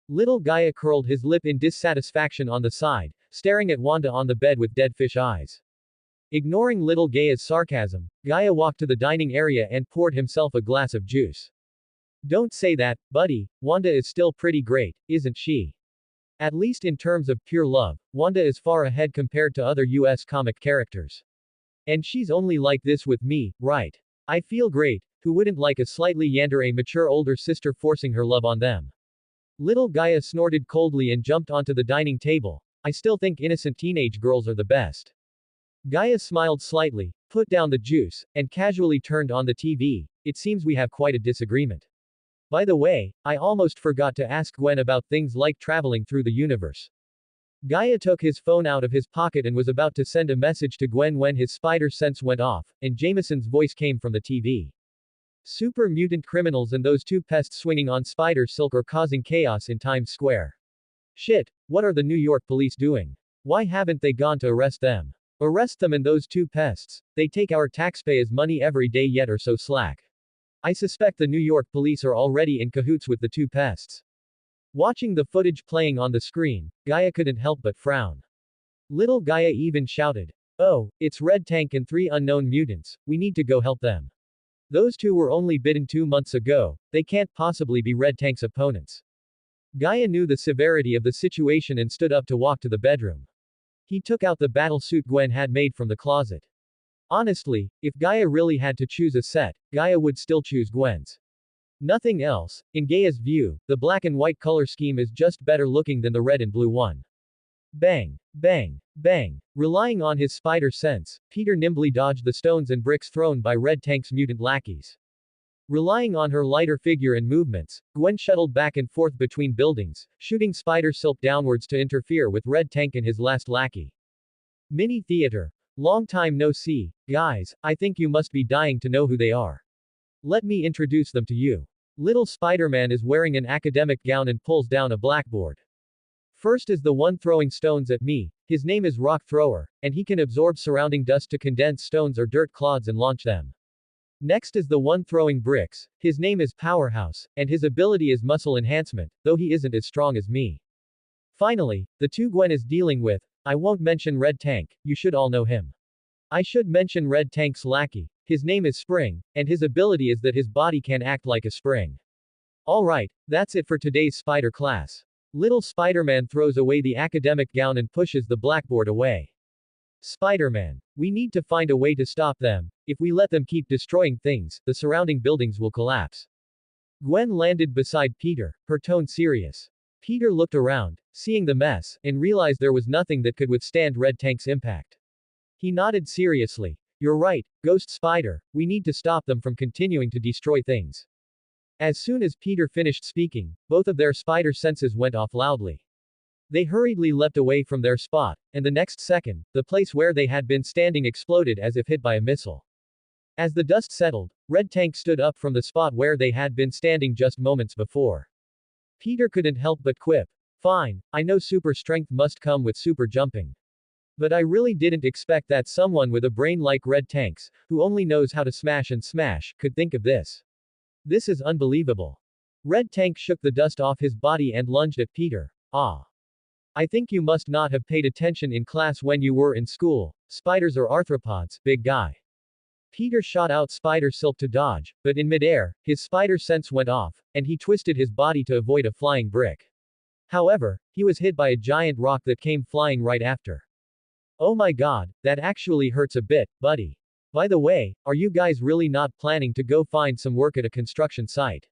Little Gaia curled his lip in dissatisfaction on the side, staring at Wanda on the bed with dead fish eyes. Ignoring little Gaia's sarcasm, Gaia walked to the dining area and poured himself a glass of juice. Don't say that, buddy, Wanda is still pretty great, isn't she? At least in terms of pure love, Wanda is far ahead compared to other US comic characters. And she's only like this with me, right? I feel great, who wouldn't like a slightly yandere mature older sister forcing her love on them? Little Gaia snorted coldly and jumped onto the dining table. I still think innocent teenage girls are the best. Gaia smiled slightly, put down the juice, and casually turned on the TV. It seems we have quite a disagreement. By the way, I almost forgot to ask Gwen about things like traveling through the universe. Gaia took his phone out of his pocket and was about to send a message to Gwen when his spider sense went off, and Jameson's voice came from the TV. Super mutant criminals and those two pests swinging on spider silk are causing chaos in Times Square. Shit, what are the New York police doing? Why haven't they gone to arrest them? Arrest them and those two pests. They take our taxpayers' money every day yet are so slack. I suspect the New York police are already in cahoots with the two pests. Watching the footage playing on the screen, Gaia couldn't help but frown. Little Gaia even shouted, "Oh, it's Red Tank and 3 unknown mutants, we need to go help them. Those two were only bitten 2 months ago, they can't possibly be Red Tank's opponents." Gaia knew the severity of the situation and stood up to walk to the bedroom. He took out the battle suit Gwen had made from the closet. Honestly, if Gaia really had to choose a set, Gaia would still choose Gwen's. Nothing else. In Gaia's view, the black and white color scheme is just better looking than the red and blue one. Bang, bang, bang. Relying on his spider sense, Peter nimbly dodged the stones and bricks thrown by Red Tank's mutant lackeys. Relying on her lighter figure and movements, Gwen shuttled back and forth between buildings, shooting spider silk downwards to interfere with Red Tank and his last lackey. Mini theater. Long time no see, guys, I think you must be dying to know who they are. Let me introduce them to you. Little Spider-Man is wearing an academic gown and pulls down a blackboard. First is the one throwing stones at me. His name is Rock Thrower, and he can absorb surrounding dust to condense stones or dirt clods and launch them. Next is the one throwing bricks. His name is Powerhouse, and his ability is muscle enhancement, though he isn't as strong as me. Finally, the two Gwen is dealing with, I won't mention Red Tank, you should all know him. I should mention Red Tank's lackey. His name is Spring, and his ability is that his body can act like a spring. Alright, that's it for today's spider class. Little Spider-Man throws away the academic gown and pushes the blackboard away. Spider-Man. We need to find a way to stop them. If we let them keep destroying things, the surrounding buildings will collapse. Gwen landed beside Peter, her tone serious. Peter looked around, seeing the mess, and realized there was nothing that could withstand Red Tank's impact. He nodded seriously. You're right, Ghost Spider, we need to stop them from continuing to destroy things. As soon as Peter finished speaking, both of their spider senses went off loudly. They hurriedly leapt away from their spot, and the next second, the place where they had been standing exploded as if hit by a missile. As the dust settled, Red Tank stood up from the spot where they had been standing just moments before. Peter couldn't help but quip. Fine, I know super strength must come with super jumping. But I really didn't expect that someone with a brain like Red Tank's, who only knows how to smash and smash, could think of this. This is unbelievable. Red Tank shook the dust off his body and lunged at Peter. Ah. I think you must not have paid attention in class when you were in school. Spiders are arthropods, big guy. Peter shot out spider silk to dodge, but in midair, his spider sense went off, and he twisted his body to avoid a flying brick. However, he was hit by a giant rock that came flying right after. Oh my god, that actually hurts a bit, buddy. By the way, are you guys really not planning to go find some work at a construction site?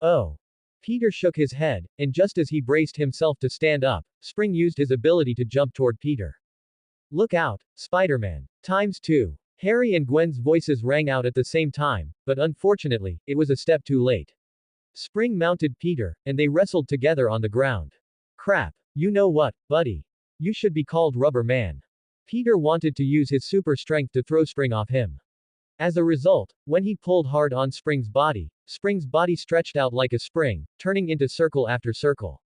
Oh. Peter shook his head, and just as he braced himself to stand up, Spring used his ability to jump toward Peter. Look out, Spider-Man. ×2. Harry and Gwen's voices rang out at the same time, but unfortunately, it was a step too late. Spring mounted Peter, and they wrestled together on the ground. Crap. You know what, buddy? You should be called Rubber Man. Peter wanted to use his super strength to throw Spring off him. As a result, when he pulled hard on Spring's body stretched out like a spring, turning into circle after circle.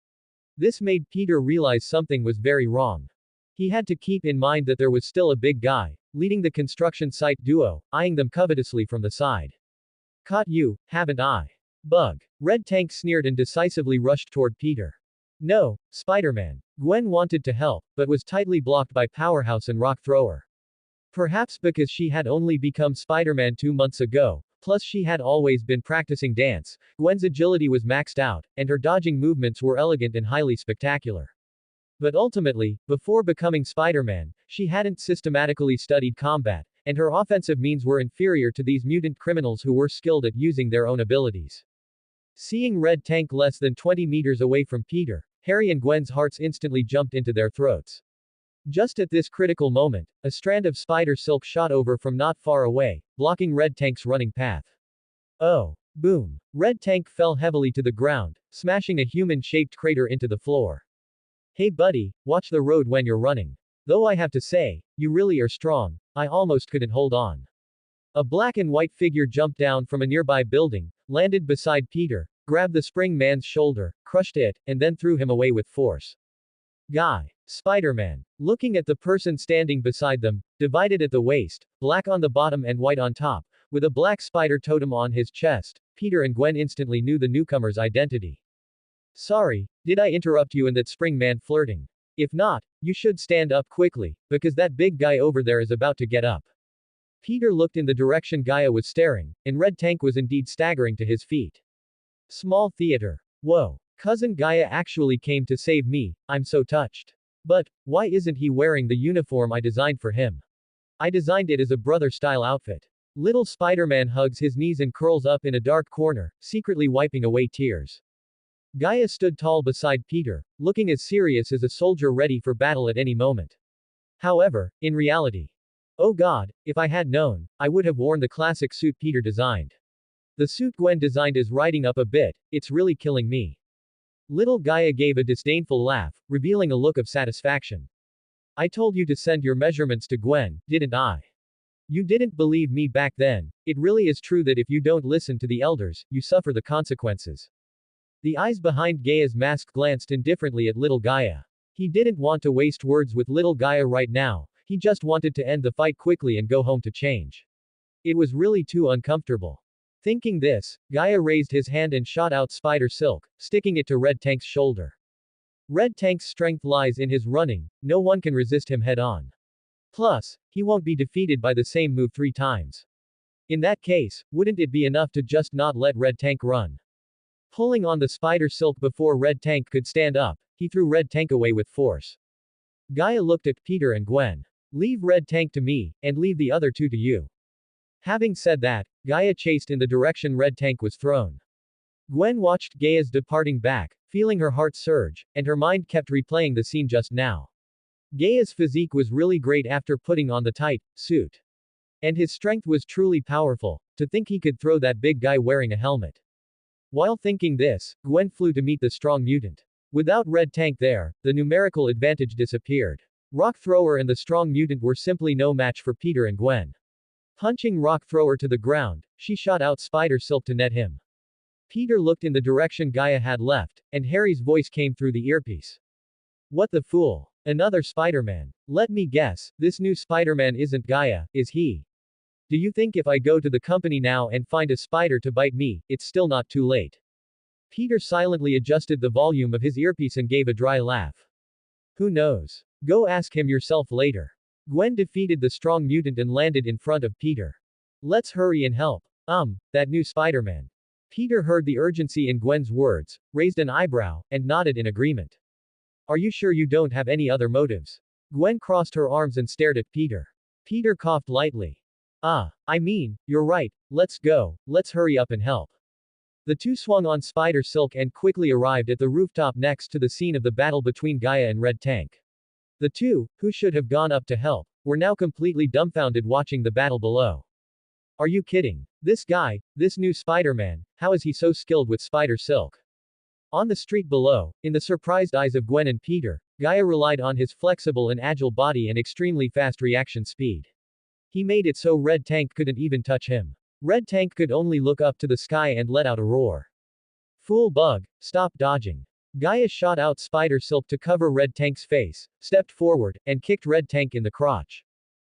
This made Peter realize something was very wrong. He had to keep in mind that there was still a big guy, leading the construction site duo, eyeing them covetously from the side. Caught you, haven't I? Bug. Red Tank sneered and decisively rushed toward Peter. No, Spider-Man. Gwen wanted to help, but was tightly blocked by Powerhouse and Rock Thrower. Perhaps because she had only become Spider-Man 2 months ago, plus she had always been practicing dance, Gwen's agility was maxed out, and her dodging movements were elegant and highly spectacular. But ultimately, before becoming Spider-Man, she hadn't systematically studied combat, and her offensive means were inferior to these mutant criminals who were skilled at using their own abilities. Seeing Red Tank less than 20 meters away from Peter, Harry and Gwen's hearts instantly jumped into their throats. Just at this critical moment, a strand of spider silk shot over from not far away, blocking Red Tank's running path. Oh. Boom. Red Tank fell heavily to the ground, smashing a human-shaped crater into the floor. Hey buddy, watch the road when you're running. Though I have to say, you really are strong, I almost couldn't hold on. A black and white figure jumped down from a nearby building, landed beside Peter, grabbed the Spring Man's shoulder, crushed it, and then threw him away with force. Guy. Spider-Man. Looking at the person standing beside them, divided at the waist, black on the bottom and white on top, with a black spider totem on his chest, Peter and Gwen instantly knew the newcomer's identity. Sorry, did I interrupt you in that Spring Man flirting? If not, you should stand up quickly, because that big guy over there is about to get up. Peter looked in the direction Gaia was staring, and Red Tank was indeed staggering to his feet. Small theater. Whoa. Cousin Gaia actually came to save me, I'm so touched. But, why isn't he wearing the uniform I designed for him? I designed it as a brother-style outfit. Little Spider-Man hugs his knees and curls up in a dark corner, secretly wiping away tears. Gaia stood tall beside Peter, looking as serious as a soldier ready for battle at any moment. However, in reality. Oh god, if I had known, I would have worn the classic suit Peter designed. The suit Gwen designed is riding up a bit, it's really killing me. Little Gaia gave a disdainful laugh, revealing a look of satisfaction. I told you to send your measurements to Gwen, didn't I? You didn't believe me back then. It really is true that if you don't listen to the elders, you suffer the consequences. The eyes behind Gaia's mask glanced indifferently at little Gaia. He didn't want to waste words with little Gaia right now, he just wanted to end the fight quickly and go home to change. It was really too uncomfortable. Thinking this, Gaia raised his hand and shot out spider silk, sticking it to Red Tank's shoulder. Red Tank's strength lies in his running, no one can resist him head on. Plus, he won't be defeated by the same move 3 times. In that case, wouldn't it be enough to just not let Red Tank run? Pulling on the spider silk before Red Tank could stand up, he threw Red Tank away with force. Gaia looked at Peter and Gwen. Leave Red Tank to me, and leave the other 2 to you. Having said that, Gaia chased in the direction Red Tank was thrown. Gwen watched Gaia's departing back, feeling her heart surge, and her mind kept replaying the scene just now. Gaia's physique was really great after putting on the tight suit. And his strength was truly powerful, to think he could throw that big guy wearing a helmet. While thinking this, Gwen flew to meet the strong mutant. Without Red Tank there, the numerical advantage disappeared. Rock Thrower and the strong mutant were simply no match for Peter and Gwen. Punching Rock Thrower to the ground, she shot out spider silk to net him. Peter looked in the direction Gaia had left, and Harry's voice came through the earpiece. What the fool? Another Spider-Man. Let me guess, this new Spider-Man isn't Gaia, is he? Do you think if I go to the company now and find a spider to bite me, it's still not too late? Peter silently adjusted the volume of his earpiece and gave a dry laugh. Who knows? Go ask him yourself later. Gwen defeated the strong mutant and landed in front of Peter. Let's hurry and help. That new Spider-Man. Peter heard the urgency in Gwen's words, raised an eyebrow, and nodded in agreement. Are you sure you don't have any other motives? Gwen crossed her arms and stared at Peter. Peter coughed lightly. You're right, let's go, let's hurry up and help. The 2 swung on spider silk and quickly arrived at the rooftop next to the scene of the battle between Gaia and Red Tank. The 2, who should have gone up to help, were now completely dumbfounded watching the battle below. Are you kidding? This guy, this new Spider-Man, how is he so skilled with spider silk? On the street below, in the surprised eyes of Gwen and Peter, Gaia relied on his flexible and agile body and extremely fast reaction speed. He made it so Red Tank couldn't even touch him. Red Tank could only look up to the sky and let out a roar. Fool bug, stop dodging. Gaia shot out spider silk to cover Red Tank's face, stepped forward, and kicked Red Tank in the crotch.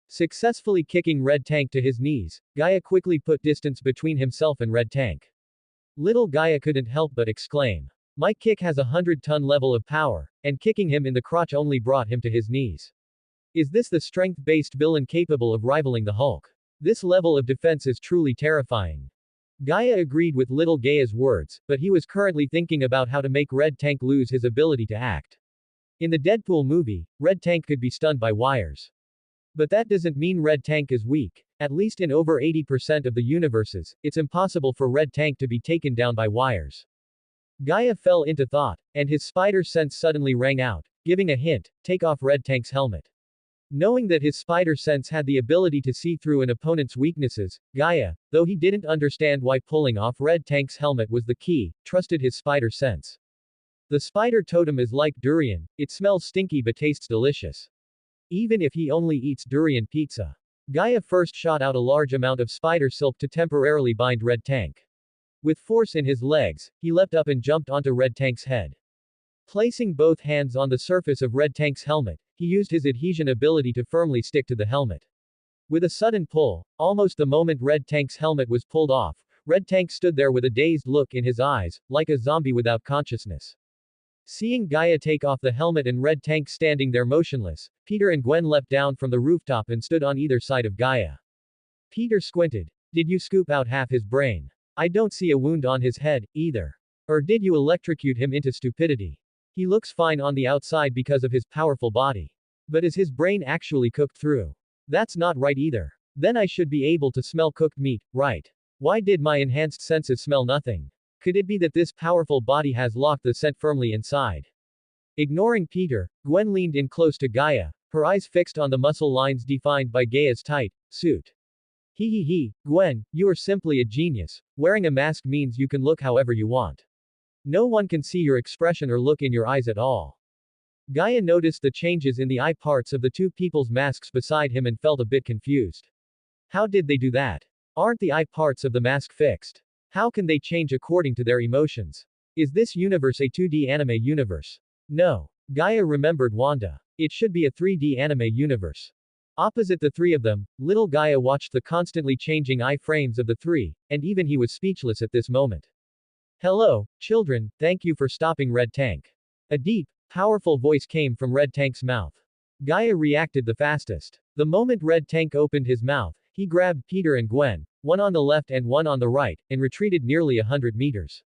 Successfully kicking Red Tank to his knees, Gaia quickly put distance between himself and Red Tank. Little Gaia couldn't help but exclaim. My kick has 100-ton level of power, and kicking him in the crotch only brought him to his knees. Is this the strength-based villain capable of rivaling the Hulk? This level of defense is truly terrifying. Gaia agreed with little Gaia's words, but he was currently thinking about how to make Red Tank lose his ability to act. In the Deadpool movie, Red Tank could be stunned by wires. But that doesn't mean Red Tank is weak. At least in over 80% of the universes, it's impossible for Red Tank to be taken down by wires. Gaia fell into thought, and his spider sense suddenly rang out, giving a hint, take off Red Tank's helmet. Knowing that his spider sense had the ability to see through an opponent's weaknesses, Gaia, though he didn't understand why pulling off Red Tank's helmet was the key, trusted his spider sense. The spider totem is like durian, it smells stinky but tastes delicious. Even if he only eats durian pizza. Gaia first shot out a large amount of spider silk to temporarily bind Red Tank. With force in his legs, he leapt up and jumped onto Red Tank's head. Placing both hands on the surface of Red Tank's helmet, he used his adhesion ability to firmly stick to the helmet. With a sudden pull, almost the moment Red Tank's helmet was pulled off, Red Tank stood there with a dazed look in his eyes, like a zombie without consciousness. Seeing Gaia take off the helmet and Red Tank standing there motionless, Peter and Gwen leapt down from the rooftop and stood on either side of Gaia. Peter squinted. Did you scoop out half his brain? I don't see a wound on his head, either. Or did you electrocute him into stupidity? He looks fine on the outside because of his powerful body. But is his brain actually cooked through? That's not right either. Then I should be able to smell cooked meat, right? Why did my enhanced senses smell nothing? Could it be that this powerful body has locked the scent firmly inside? Ignoring Peter, Gwen leaned in close to Gaia, her eyes fixed on the muscle lines defined by Gaia's tight suit. Gwen, you are simply a genius. Wearing a mask means you can look however you want. No one can see your expression or look in your eyes at all. Gaia noticed the changes in the eye parts of the 2 people's masks beside him and felt a bit confused. How did they do that? Aren't the eye parts of the mask fixed? How can they change according to their emotions? Is this universe a 2D anime universe? No. Gaia remembered Wanda. It should be a 3D anime universe. Opposite the three of them, little Gaia watched the constantly changing eye frames of the three, and even he was speechless at this moment. Hello, children, thank you for stopping Red Tank. A deep, powerful voice came from Red Tank's mouth. Gaia reacted the fastest. The moment Red Tank opened his mouth, he grabbed Peter and Gwen, one on the left and one on the right, and retreated nearly 100 meters.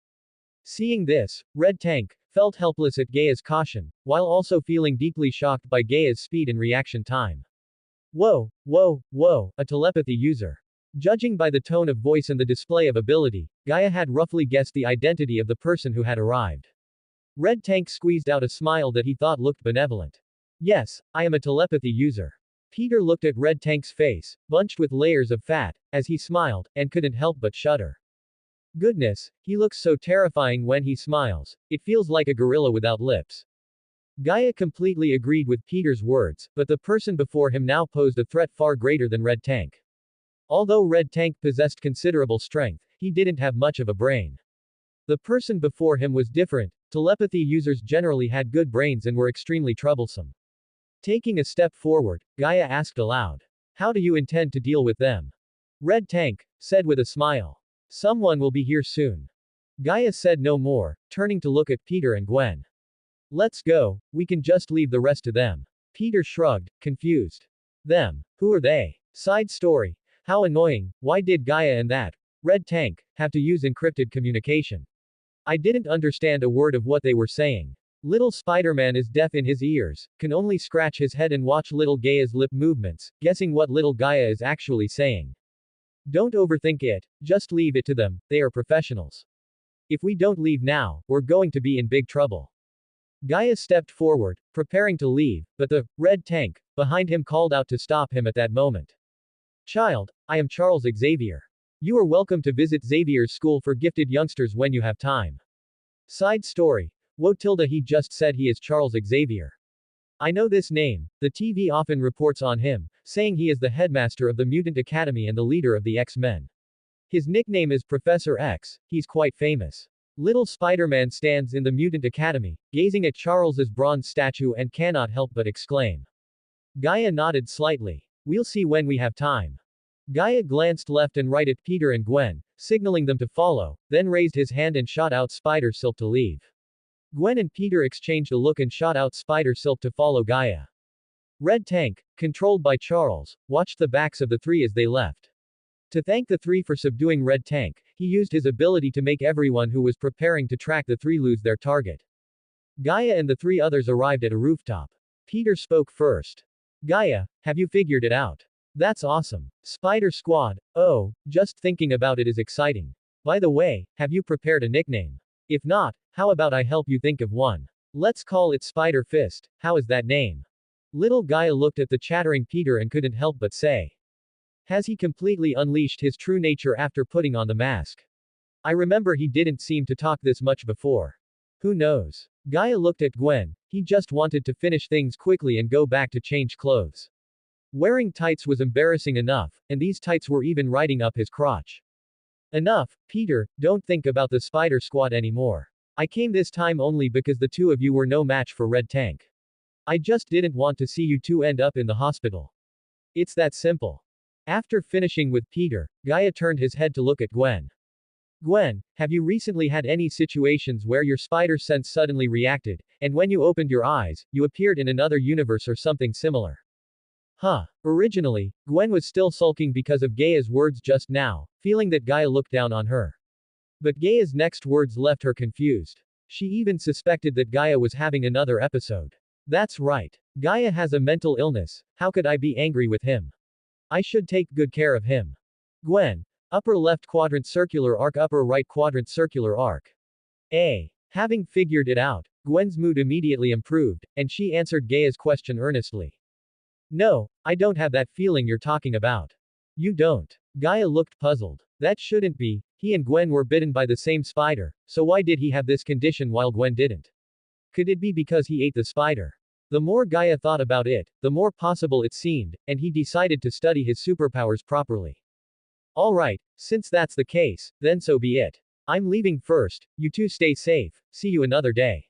Seeing this, Red Tank felt helpless at Gaia's caution, while also feeling deeply shocked by Gaia's speed and reaction time. Whoa, whoa, whoa, a telepathy user. Judging by the tone of voice and the display of ability, Gaia had roughly guessed the identity of the person who had arrived. Red Tank squeezed out a smile that he thought looked benevolent. Yes, I am a telepathy user. Peter looked at Red Tank's face, bunched with layers of fat, as he smiled, and couldn't help but shudder. Goodness, he looks so terrifying when he smiles, it feels like a gorilla without lips. Gaia completely agreed with Peter's words, but the person before him now posed a threat far greater than Red Tank. Although Red Tank possessed considerable strength, he didn't have much of a brain. The person before him was different. Telepathy users generally had good brains and were extremely troublesome. Taking a step forward, Gaia asked aloud, "How do you intend to deal with them?" Red Tank said with a smile, "Someone will be here soon." Gaia said no more, turning to look at Peter and Gwen. "Let's go, we can just leave the rest to them." Peter shrugged, confused. "Them? Who are they?" Side story. How annoying, why did Gaia and that Red Tank have to use encrypted communication? I didn't understand a word of what they were saying. Little Spider-Man is deaf in his ears, can only scratch his head and watch little Gaia's lip movements, guessing what little Gaia is actually saying. Don't overthink it, just leave it to them, they are professionals. If we don't leave now, we're going to be in big trouble. Gaia stepped forward, preparing to leave, but the Red Tank behind him called out to stop him at that moment. "Child, I am Charles Xavier. You are welcome to visit Xavier's School for Gifted Youngsters when you have time." Side story. Whoa tilde he just said he is Charles Xavier. I know this name, the TV often reports on him, saying he is the headmaster of the Mutant Academy and the leader of the X-Men. His nickname is Professor X, he's quite famous. Little Spider-Man stands in the Mutant Academy, gazing at Charles's bronze statue and cannot help but exclaim. Gaia nodded slightly. We'll see when we have time. Gaia glanced left and right at Peter and Gwen, signaling them to follow, then raised his hand and shot out Spider Silk to leave. Gwen and Peter exchanged a look and shot out Spider Silk to follow Gaia. Red Tank, controlled by Charles, watched the backs of the three as they left. To thank the three for subduing Red Tank, he used his ability to make everyone who was preparing to track the three lose their target. Gaia and the three others arrived at a rooftop. Peter spoke first. Gaia, have you figured it out? That's awesome. Spider Squad, oh, just thinking about it is exciting. By the way, have you prepared a nickname? If not, how about I help you think of one? Let's call it Spider Fist, how is that name? Little Gaia looked at the chattering Peter and couldn't help but say. Has he completely unleashed his true nature after putting on the mask? I remember he didn't seem to talk this much before. Who knows? Gaia looked at Gwen, he just wanted to finish things quickly and go back to change clothes. Wearing tights was embarrassing enough, and these tights were even riding up his crotch. Enough, Peter, don't think about the Spider Squad anymore. I came this time only because the two of you were no match for Red Tank. I just didn't want to see you two end up in the hospital. It's that simple. After finishing with Peter, Gaia turned his head to look at Gwen. Gwen, have you recently had any situations where your spider sense suddenly reacted, and when you opened your eyes, you appeared in another universe or something similar? Originally, Gwen was still sulking because of Gaia's words just now, feeling that Gaia looked down on her. But Gaia's next words left her confused. She even suspected that Gaia was having another episode. That's right. Gaia has a mental illness, how could I be angry with him? I should take good care of him. Gwen. Upper left quadrant circular arc, upper right quadrant circular arc. Having figured it out, Gwen's mood immediately improved, and she answered Gaia's question earnestly. No, I don't have that feeling you're talking about. You don't. Gaia looked puzzled. That shouldn't be, he and Gwen were bitten by the same spider, so why did he have this condition while Gwen didn't? Could it be because he ate the spider? The more Gaia thought about it, the more possible it seemed, and he decided to study his superpowers properly. Alright, since that's the case, then so be it. I'm leaving first, you two stay safe, see you another day.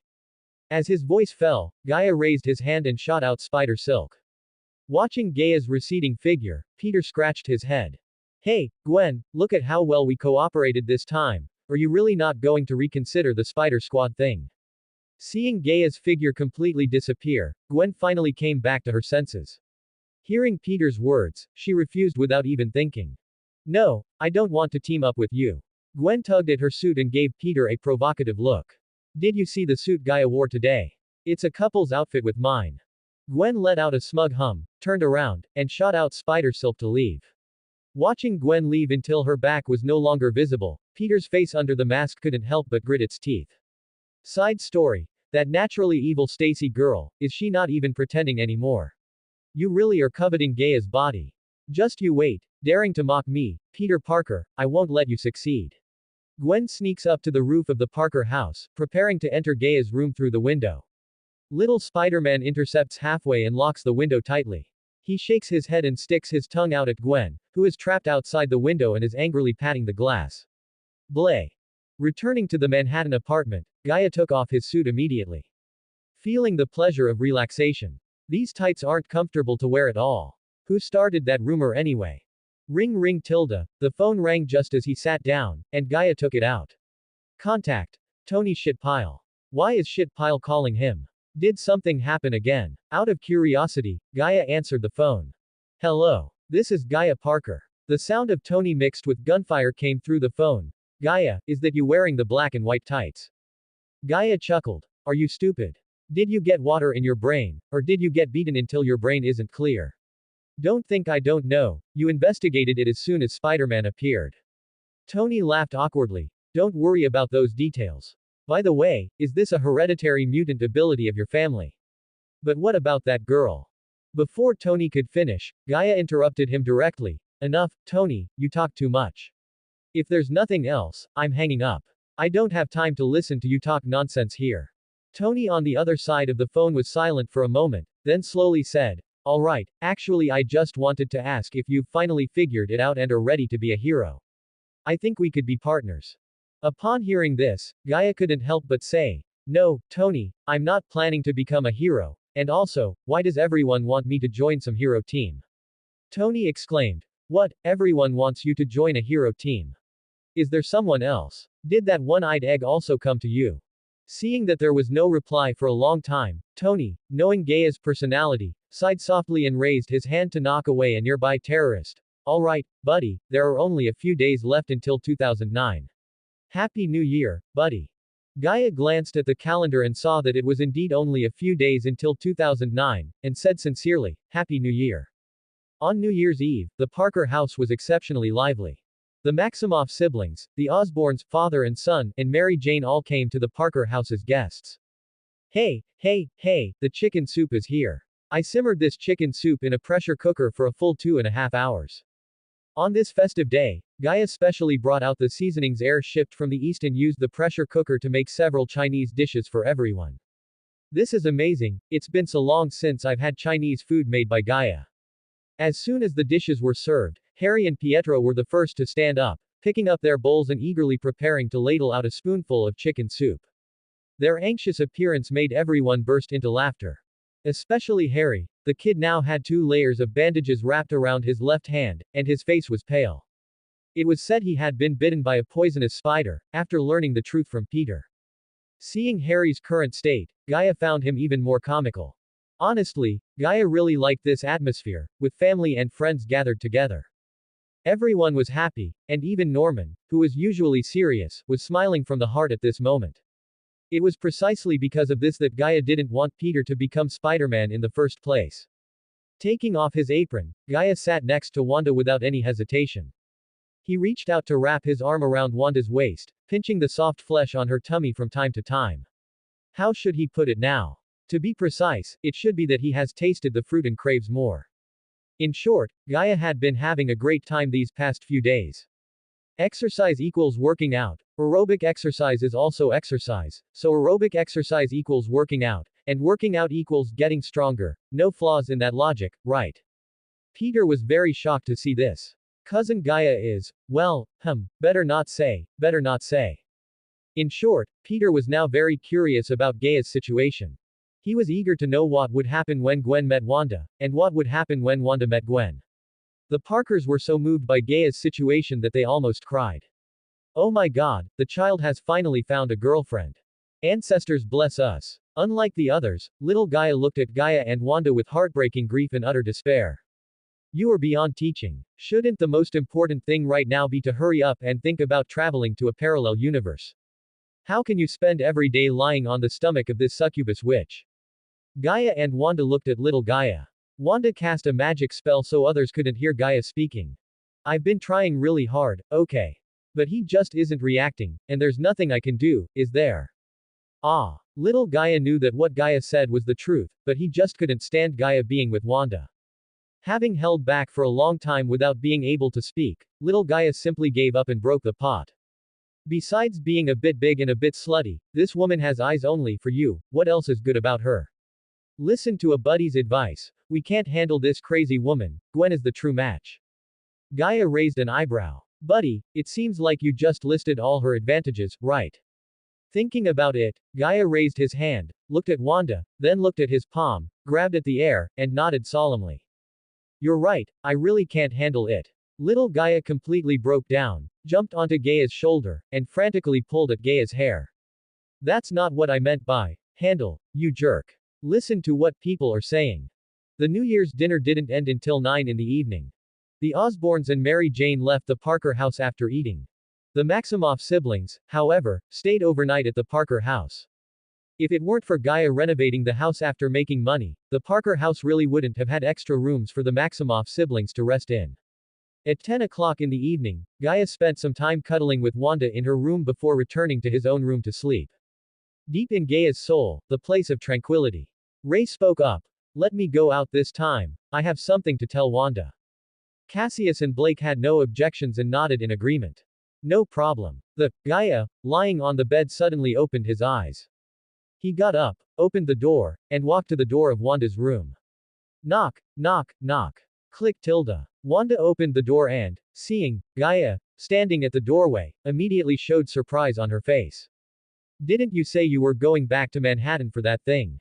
As his voice fell, Gaia raised his hand and shot out spider silk. Watching Gaia's receding figure, Peter scratched his head. Hey, Gwen, look at how well we cooperated this time. Are you really not going to reconsider the spider squad thing? Seeing Gaia's figure completely disappear, Gwen finally came back to her senses. Hearing Peter's words, she refused without even thinking. No, I don't want to team up with you. Gwen tugged at her suit and gave Peter a provocative look. Did you see the suit Gaia wore today? It's a couple's outfit with mine. Gwen let out a smug hum, turned around, and shot out spider silk to leave. Watching Gwen leave until her back was no longer visible, Peter's face under the mask couldn't help but grit its teeth. Side story. That naturally evil Stacy girl, is she not even pretending anymore? You really are coveting Gaia's body. Just you wait, daring to mock me, Peter Parker, I won't let you succeed. Gwen sneaks up to the roof of the Parker house, preparing to enter Gaia's room through the window. Little Spider-Man intercepts halfway and locks the window tightly. He shakes his head and sticks his tongue out at Gwen, who is trapped outside the window and is angrily patting the glass. Bleh. Returning to the Manhattan apartment, Gaia took off his suit immediately. Feeling the pleasure of relaxation. These tights aren't comfortable to wear at all. Who started that rumor anyway? Ring ring tilde, the phone rang just as he sat down, and Gaia took it out. Contact. Tony Shitpile. Why is Shitpile calling him? Did something happen again? Out of curiosity, Gaia answered the phone. Hello. This is Gaia Parker. The sound of Tony mixed with gunfire came through the phone. Gaia, is that you wearing the black and white tights? Gaia chuckled. Are you stupid? Did you get water in your brain, or did you get beaten until your brain isn't clear? Don't think I don't know, you investigated it as soon as Spider-Man appeared. Tony laughed awkwardly. Don't worry about those details. By the way, is this a hereditary mutant ability of your family? But what about that girl? Before Tony could finish, Gaia interrupted him directly. Enough, Tony, you talk too much. If there's nothing else, I'm hanging up. I don't have time to listen to you talk nonsense here. Tony on the other side of the phone was silent for a moment, then slowly said, Alright, actually I just wanted to ask if you've finally figured it out and are ready to be a hero. I think we could be partners. Upon hearing this, Gaia couldn't help but say, No, Tony, I'm not planning to become a hero, and also, why does everyone want me to join some hero team? Tony exclaimed, What, everyone wants you to join a hero team? Is there someone else? Did that one-eyed egg also come to you? Seeing that there was no reply for a long time, Tony, knowing Gaia's personality, sighed softly and raised his hand to knock away a nearby terrorist. Alright, buddy, there are only a few days left until 2009. Happy New Year, buddy. Gaia glanced at the calendar and saw that it was indeed only a few days until 2009, and said sincerely, Happy New Year. On New Year's Eve, the Parker house was exceptionally lively. The Maximoff siblings, the Osborns, father and son, and Mary Jane all came to the Parker house as guests. Hey, the chicken soup is here. I simmered this chicken soup in a pressure cooker for a full 2.5 hours. On this festive day, Gaia specially brought out the seasonings air shipped from the East and used the pressure cooker to make several Chinese dishes for everyone. This is amazing, it's been so long since I've had Chinese food made by Gaia. As soon as the dishes were served, Harry and Pietro were the first to stand up, picking up their bowls and eagerly preparing to ladle out a spoonful of chicken soup. Their anxious appearance made everyone burst into laughter. Especially Harry. The kid now had 2 layers of bandages wrapped around his left hand, and his face was pale. It was said he had been bitten by a poisonous spider, after learning the truth from Peter. Seeing Harry's current state, Gaia found him even more comical. Honestly, Gaia really liked this atmosphere, with family and friends gathered together. Everyone was happy, and even Norman, who was usually serious, was smiling from the heart at this moment. It was precisely because of this that Gaia didn't want Peter to become Spider-Man in the first place. Taking off his apron, Gaia sat next to Wanda without any hesitation. He reached out to wrap his arm around Wanda's waist, pinching the soft flesh on her tummy from time to time. How should he put it now? To be precise, it should be that he has tasted the fruit and craves more. In short, Gaia had been having a great time these past few days. Exercise equals working out. Aerobic exercise is also exercise, so aerobic exercise equals working out, And working out equals getting stronger. No flaws in that logic, right? Peter was very shocked to see this. Cousin Gaia is, well, better not say, better not say. In short, Peter was now very curious about Gaia's situation. He was eager to know what would happen when Gwen met Wanda, and what would happen when Wanda met Gwen. The Parkers were so moved by Gaia's situation that they almost cried. Oh my god, the child has finally found a girlfriend. Ancestors bless us. Unlike the others, little Gaia looked at Gaia and Wanda with heartbreaking grief and utter despair. You are beyond teaching. Shouldn't the most important thing right now be to hurry up and think about traveling to a parallel universe? How can you spend every day lying on the stomach of this succubus witch? Gaia and Wanda looked at little Gaia. Wanda cast a magic spell so others couldn't hear Gaia speaking. I've been trying really hard, okay. But he just isn't reacting, and there's nothing I can do, is there? Ah. Little Gaia knew that what Gaia said was the truth, but he just couldn't stand Gaia being with Wanda. Having held back for a long time without being able to speak, little Gaia simply gave up and broke the pot. Besides being a bit big and a bit slutty, this woman has eyes only for you. What else is good about her? Listen to a buddy's advice. We can't handle this crazy woman. Gwen is the true match. Gaia raised an eyebrow. Buddy, it seems like you just listed all her advantages, right? Thinking about it, Gaia raised his hand, looked at Wanda, then looked at his palm, grabbed at the air, and nodded solemnly. You're right, I really can't handle it. Little Gaia completely broke down, jumped onto Gaia's shoulder, and frantically pulled at Gaia's hair. That's not what I meant by handle, you jerk. Listen to what people are saying. The New Year's dinner didn't end until 9 in the evening. The Osborns and Mary Jane left the Parker house after eating. The Maximoff siblings, however, stayed overnight at the Parker house. If it weren't for Gaia renovating the house after making money, the Parker house really wouldn't have had extra rooms for the Maximoff siblings to rest in. At 10 o'clock in the evening, Gaia spent some time cuddling with Wanda in her room before returning to his own room to sleep. Deep in Gaia's soul, the place of tranquility, Ray spoke up. Let me go out this time. I have something to tell Wanda. Cassius and Blake had no objections and nodded in agreement. No problem. The Gaia, lying on the bed, suddenly opened his eyes. He got up, opened the door, and walked to the door of Wanda's room. Knock, knock, knock. Click tilde. Wanda opened the door and, seeing Gaia standing at the doorway, immediately showed surprise on her face. Didn't you say you were going back to Manhattan for that thing?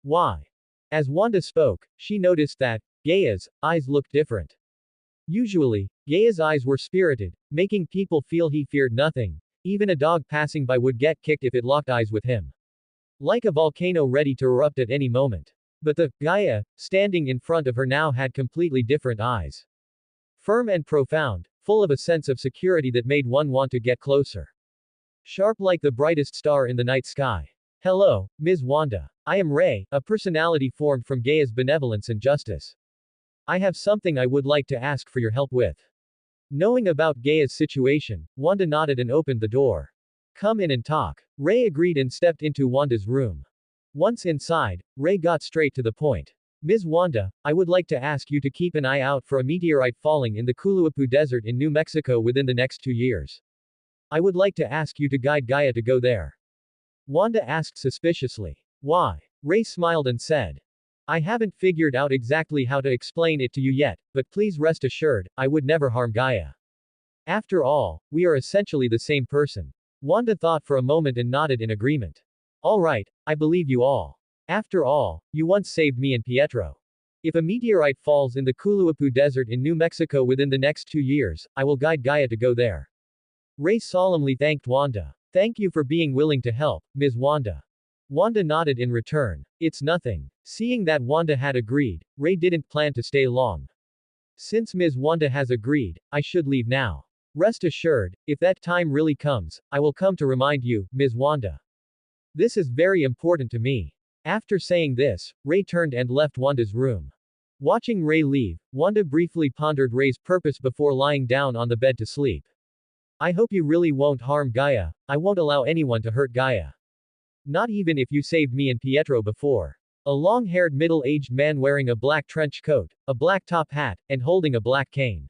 Why? As Wanda spoke, she noticed that Gaia's eyes looked different. Usually, Gaia's eyes were spirited, making people feel he feared nothing. Even a dog passing by would get kicked if it locked eyes with him. Like a volcano ready to erupt at any moment. But the Gaia standing in front of her now had completely different eyes. Firm and profound, full of a sense of security that made one want to get closer. Sharp like the brightest star in the night sky. Hello, Ms. Wanda. I am Ray, a personality formed from Gaia's benevolence and justice. I have something I would like to ask for your help with. Knowing about Gaia's situation, Wanda nodded and opened the door. Come in and talk. Ray agreed and stepped into Wanda's room. Once inside, Ray got straight to the point. Ms. Wanda, I would like to ask you to keep an eye out for a meteorite falling in the Kuluipu Desert in New Mexico within the next 2 years. I would like to ask you to guide Gaia to go there. Wanda asked suspiciously. Why? Ray smiled and said. I haven't figured out exactly how to explain it to you yet, but please rest assured, I would never harm Gaia. After all, we are essentially the same person. Wanda thought for a moment and nodded in agreement. All right, I believe you all. After all, you once saved me and Pietro. If a meteorite falls in the Kuluipu Desert in New Mexico within the next 2 years, I will guide Gaia to go there. Ray solemnly thanked Wanda. Thank you for being willing to help, Ms. Wanda. Wanda nodded in return. It's nothing. Seeing that Wanda had agreed, Ray didn't plan to stay long. Since Ms. Wanda has agreed, I should leave now. Rest assured, if that time really comes, I will come to remind you, Ms. Wanda. This is very important to me. After saying this, Ray turned and left Wanda's room. Watching Ray leave, Wanda briefly pondered Ray's purpose before lying down on the bed to sleep. I hope you really won't harm Gaia. I won't allow anyone to hurt Gaia. Not even if you saved me and Pietro before. A long-haired middle-aged man wearing a black trench coat, a black top hat, and holding a black cane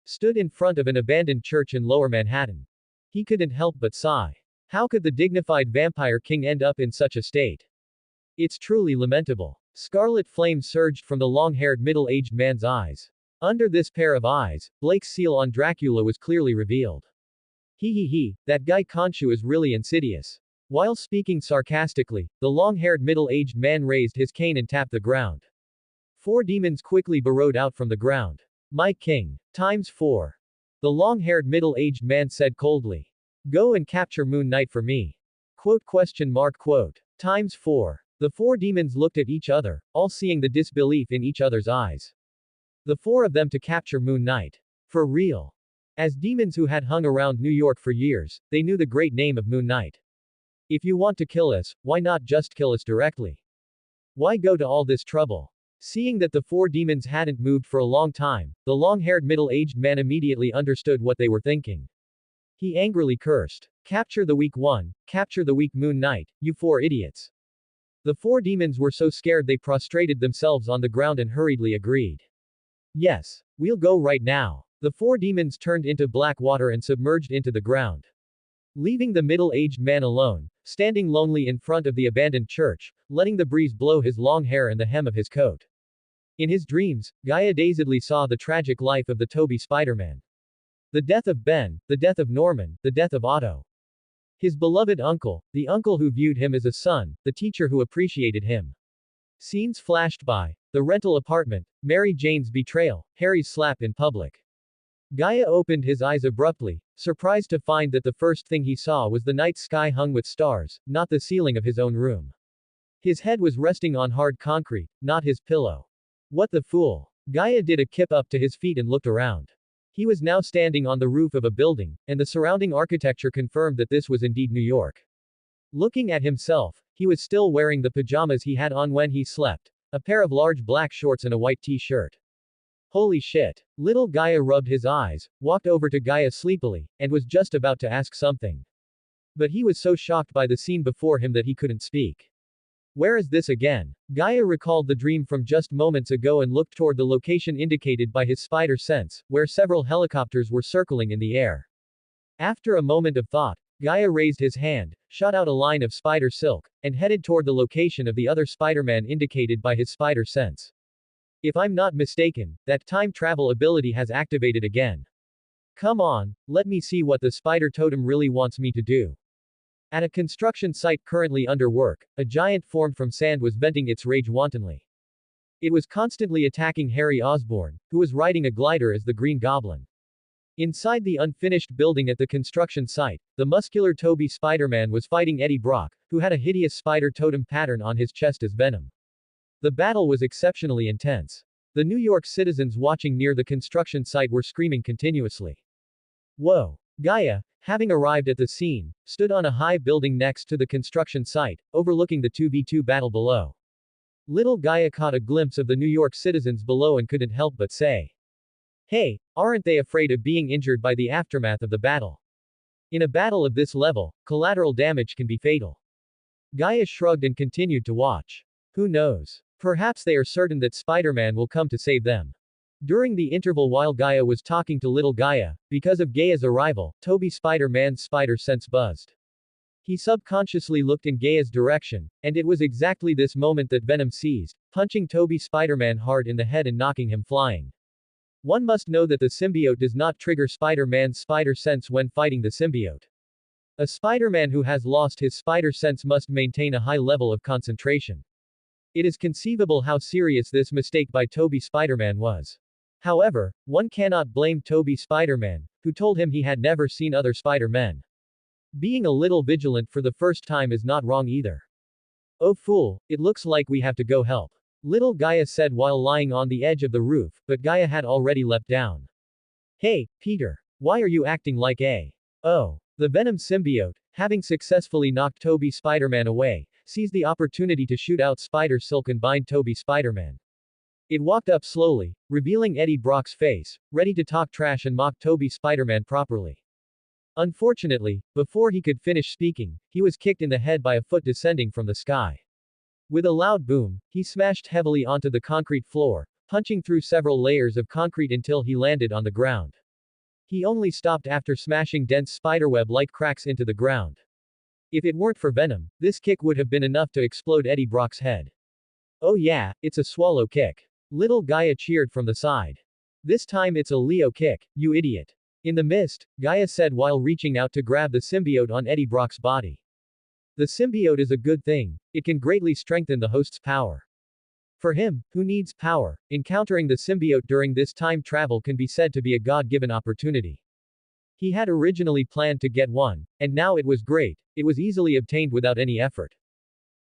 stood in front of an abandoned church in Lower Manhattan. He couldn't help but sigh. How could the dignified vampire king end up in such a state? It's truly lamentable. Scarlet flame surged from the long-haired middle-aged man's eyes. Under this pair of eyes, Blake's seal on Dracula was clearly revealed. He, that guy Khonshu is really insidious. While speaking sarcastically, the long-haired middle-aged man raised his cane and tapped the ground. 4 demons quickly burrowed out from the ground. My king. Times 4. The long-haired middle-aged man said coldly. Go and capture Moon Knight for me. Quote. Times 4. The 4 demons looked at each other, all seeing the disbelief in each other's eyes. The 4 of them to capture Moon Knight. For real. As demons who had hung around New York for years, they knew the great name of Moon Knight. If you want to kill us, why not just kill us directly? Why go to all this trouble? Seeing that the 4 demons hadn't moved for a long time, the long-haired middle-aged man immediately understood what they were thinking. He angrily cursed. Capture the weak one, capture the weak Moon Knight, you 4 idiots. The 4 demons were so scared they prostrated themselves on the ground and hurriedly agreed. Yes, we'll go right now. The 4 demons turned into black water and submerged into the ground. Leaving the middle-aged man alone, standing lonely in front of the abandoned church, letting the breeze blow his long hair and the hem of his coat. In his dreams, Gaia dazedly saw the tragic life of the Toby Spider-Man. The death of Ben, the death of Norman, the death of Otto. His beloved uncle, the uncle who viewed him as a son, the teacher who appreciated him. Scenes flashed by. The rental apartment, Mary Jane's betrayal, Harry's slap in public. Gaia opened his eyes abruptly, surprised to find that the first thing he saw was the night sky hung with stars, not the ceiling of his own room. His head was resting on hard concrete, not his pillow. What the fool? Gaia did a kip up to his feet and looked around. He was now standing on the roof of a building, and the surrounding architecture confirmed that this was indeed New York. Looking at himself, he was still wearing the pajamas he had on when he slept, a pair of large black shorts and a white t-shirt. Holy shit. Little Gaia rubbed his eyes, walked over to Gaia sleepily, and was just about to ask something. But he was so shocked by the scene before him that he couldn't speak. Where is this again? Gaia recalled the dream from just moments ago and looked toward the location indicated by his spider sense, where several helicopters were circling in the air. After a moment of thought, Gaia raised his hand, shot out a line of spider silk, and headed toward the location of the other Spider-Man indicated by his spider sense. If I'm not mistaken, that time travel ability has activated again. Come on, let me see what the spider totem really wants me to do. At a construction site currently under work, a giant formed from sand was venting its rage wantonly. It was constantly attacking Harry Osborn, who was riding a glider as the Green Goblin. Inside the unfinished building at the construction site, the muscular Toby Spider-Man was fighting Eddie Brock, who had a hideous spider totem pattern on his chest as venom. The battle was exceptionally intense. The New York citizens watching near the construction site were screaming continuously. Whoa! Gaia, having arrived at the scene, stood on a high building next to the construction site, overlooking the 2v2 battle below. Little Gaia caught a glimpse of the New York citizens below and couldn't help but say, hey, aren't they afraid of being injured by the aftermath of the battle? In a battle of this level, collateral damage can be fatal. Gaia shrugged and continued to watch. Who knows? Perhaps they are certain that Spider-Man will come to save them. During the interval while Gaia was talking to little Gaia, because of Gaia's arrival, Toby Spider-Man's spider sense buzzed. He subconsciously looked in Gaia's direction, and it was exactly this moment that Venom seized, punching Toby Spider-Man hard in the head and knocking him flying. One must know that the symbiote does not trigger Spider-Man's spider sense when fighting the symbiote. A Spider-Man who has lost his spider sense must maintain a high level of concentration. It is conceivable how serious this mistake by Toby Spider-Man was. However, one cannot blame Toby Spider-Man, who told him he had never seen other Spider-Men. Being a little vigilant for the first time is not wrong either. Oh fool, it looks like we have to go help. Little Gaia said while lying on the edge of the roof, but Gaia had already leapt down. Hey, Peter. Why are you acting like a... Oh. The Venom symbiote, having successfully knocked Toby Spider-Man away, seized the opportunity to shoot out spider silk and bind Toby Spider-Man. It walked up slowly, revealing Eddie Brock's face, ready to talk trash and mock Toby Spider-Man properly. Unfortunately, before he could finish speaking, he was kicked in the head by a foot descending from the sky. With a loud boom, he smashed heavily onto the concrete floor, punching through several layers of concrete until he landed on the ground. He only stopped after smashing dense spiderweb-like cracks into the ground. If it weren't for venom, this kick would have been enough to explode Eddie Brock's head. Oh yeah, it's a swallow kick. Little Gaia cheered from the side. This time it's a Leo kick, you idiot. In the mist, Gaia said while reaching out to grab the symbiote on Eddie Brock's body. The symbiote is a good thing, it can greatly strengthen the host's power. For him, who needs power, encountering the symbiote during this time travel can be said to be a God-given opportunity. He had originally planned to get one, and now it was great, it was easily obtained without any effort.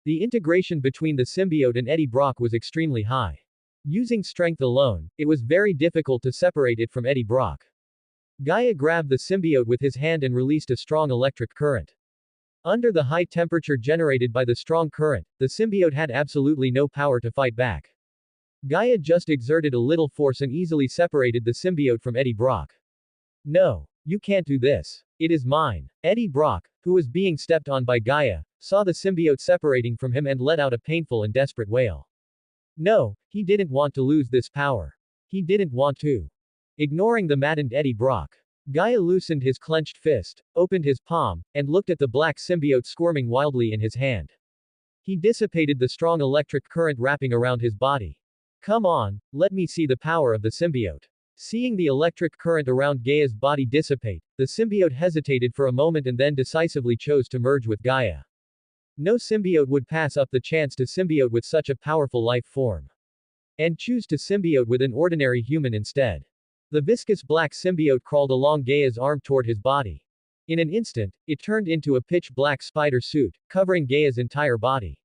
The integration between the symbiote and Eddie Brock was extremely high. Using strength alone, it was very difficult to separate it from Eddie Brock. Gaia grabbed the symbiote with his hand and released a strong electric current. Under the high temperature generated by the strong current, the symbiote had absolutely no power to fight back. Gaia just exerted a little force and easily separated the symbiote from Eddie Brock. No, you can't do this. It is mine. Eddie Brock, who was being stepped on by Gaia, saw the symbiote separating from him and let out a painful and desperate wail. No, he didn't want to lose this power. He didn't want to. Ignoring the maddened Eddie Brock, Gaia loosened his clenched fist, opened his palm, and looked at the black symbiote squirming wildly in his hand. He dissipated the strong electric current wrapping around his body. Come on, let me see the power of the symbiote. Seeing the electric current around Gaia's body dissipate, the symbiote hesitated for a moment and then decisively chose to merge with Gaia. No symbiote would pass up the chance to symbiote with such a powerful life form. And choose to symbiote with an ordinary human instead. The viscous black symbiote crawled along Gaia's arm toward his body. In an instant, it turned into a pitch-black spider suit, covering Gaia's entire body.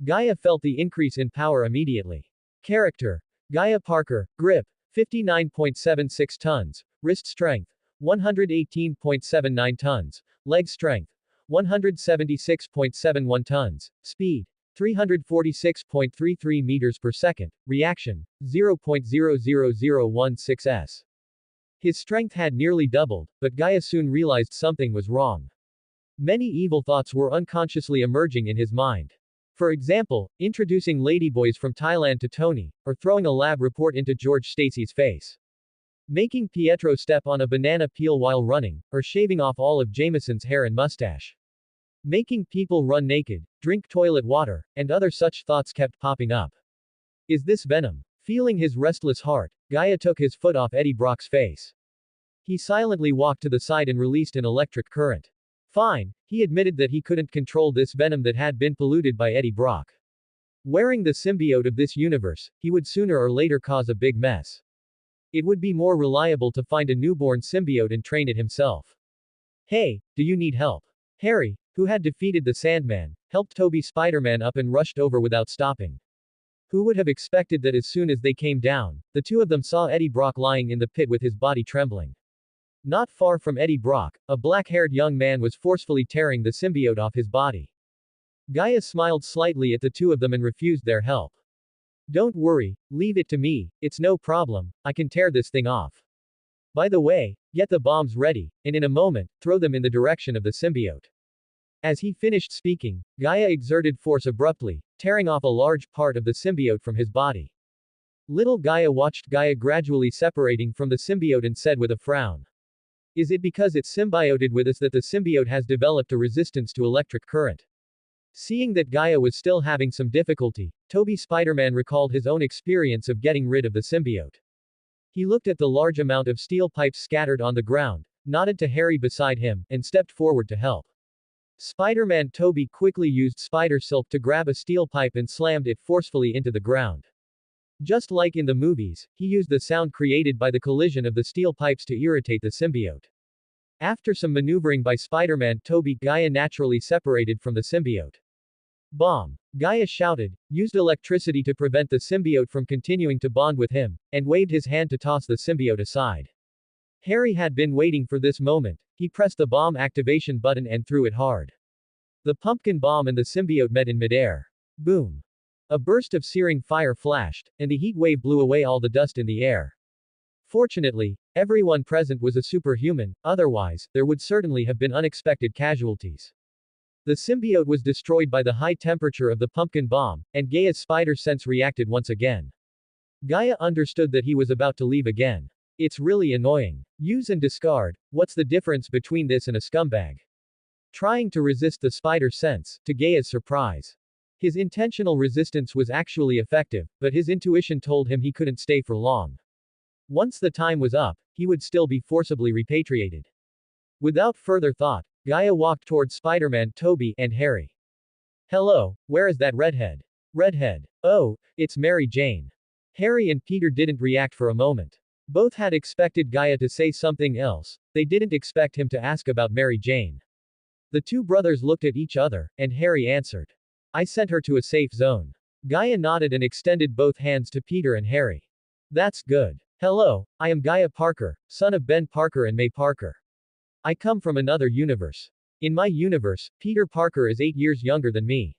Gaia felt the increase in power immediately. Character: Gaia Parker, Grip, 59.76 tons, Wrist Strength, 118.79 tons, Leg Strength, 176.71 tons, Speed, 346.33 meters per second, Reaction, 0.00016 s. His strength had nearly doubled, but Gaia soon realized something was wrong. Many evil thoughts were unconsciously emerging in his mind. For example, introducing ladyboys from Thailand to Tony, or throwing a lab report into George Stacy's face. Making Pietro step on a banana peel while running, or shaving off all of Jameson's hair and mustache. Making people run naked, drink toilet water, and other such thoughts kept popping up. Is this venom? Feeling his restless heart, Gaia took his foot off Eddie Brock's face. He silently walked to the side and released an electric current. Fine, he admitted that he couldn't control this venom that had been polluted by Eddie Brock. Wearing the symbiote of this universe, he would sooner or later cause a big mess. It would be more reliable to find a newborn symbiote and train it himself. Hey, do you need help? Harry, who had defeated the Sandman, helped Toby Spider-Man up and rushed over without stopping. Who would have expected that as soon as they came down, the two of them saw Eddie Brock lying in the pit with his body trembling. Not far from Eddie Brock, a black-haired young man was forcefully tearing the symbiote off his body. Gaia smiled slightly at the two of them and refused their help. Don't worry, leave it to me, it's no problem, I can tear this thing off. By the way, get the bombs ready, and in a moment, throw them in the direction of the symbiote. As he finished speaking, Gaia exerted force abruptly, tearing off a large part of the symbiote from his body. Little Gaia watched Gaia gradually separating from the symbiote and said with a frown. Is it because it's symbioted with us that the symbiote has developed a resistance to electric current? Seeing that Gaia was still having some difficulty, Toby Spider-Man recalled his own experience of getting rid of the symbiote. He looked at the large amount of steel pipes scattered on the ground, nodded to Harry beside him, and stepped forward to help. Spider-Man Toby quickly used spider silk to grab a steel pipe and slammed it forcefully into the ground. Just like in the movies, he used the sound created by the collision of the steel pipes to irritate the symbiote. After some maneuvering by Spider-Man Toby, Gaia naturally separated from the symbiote. Bomb! Gaia shouted, used electricity to prevent the symbiote from continuing to bond with him, and waved his hand to toss the symbiote aside. Harry had been waiting for this moment. He pressed the bomb activation button and threw it hard. The pumpkin bomb and the symbiote met in midair. Boom! A burst of searing fire flashed, and the heat wave blew away all the dust in the air. Fortunately, everyone present was a superhuman, otherwise, there would certainly have been unexpected casualties. The symbiote was destroyed by the high temperature of the pumpkin bomb, and Gaia's spider sense reacted once again. Gaia understood that he was about to leave again. It's really annoying. Use and discard, what's the difference between this and a scumbag? trying to resist the spider sense, to Gaia's surprise. His intentional resistance was actually effective, but his intuition told him he couldn't stay for long. Once the time was up, he would still be forcibly repatriated. Without further thought, Gaia walked toward Spider-Man, Toby, and Harry. Hello, where is that redhead? Redhead. Oh, it's Mary Jane. Harry and Peter didn't react for a moment. Both had expected Gaia to say something else, they didn't expect him to ask about Mary Jane. The two brothers looked at each other, and Harry answered. I sent her to a safe zone. Gaia nodded and extended both hands to Peter and Harry. That's good. Hello, I am Gaia Parker, son of Ben Parker and May Parker. I come from another universe. In my universe, Peter Parker is 8 years younger than me.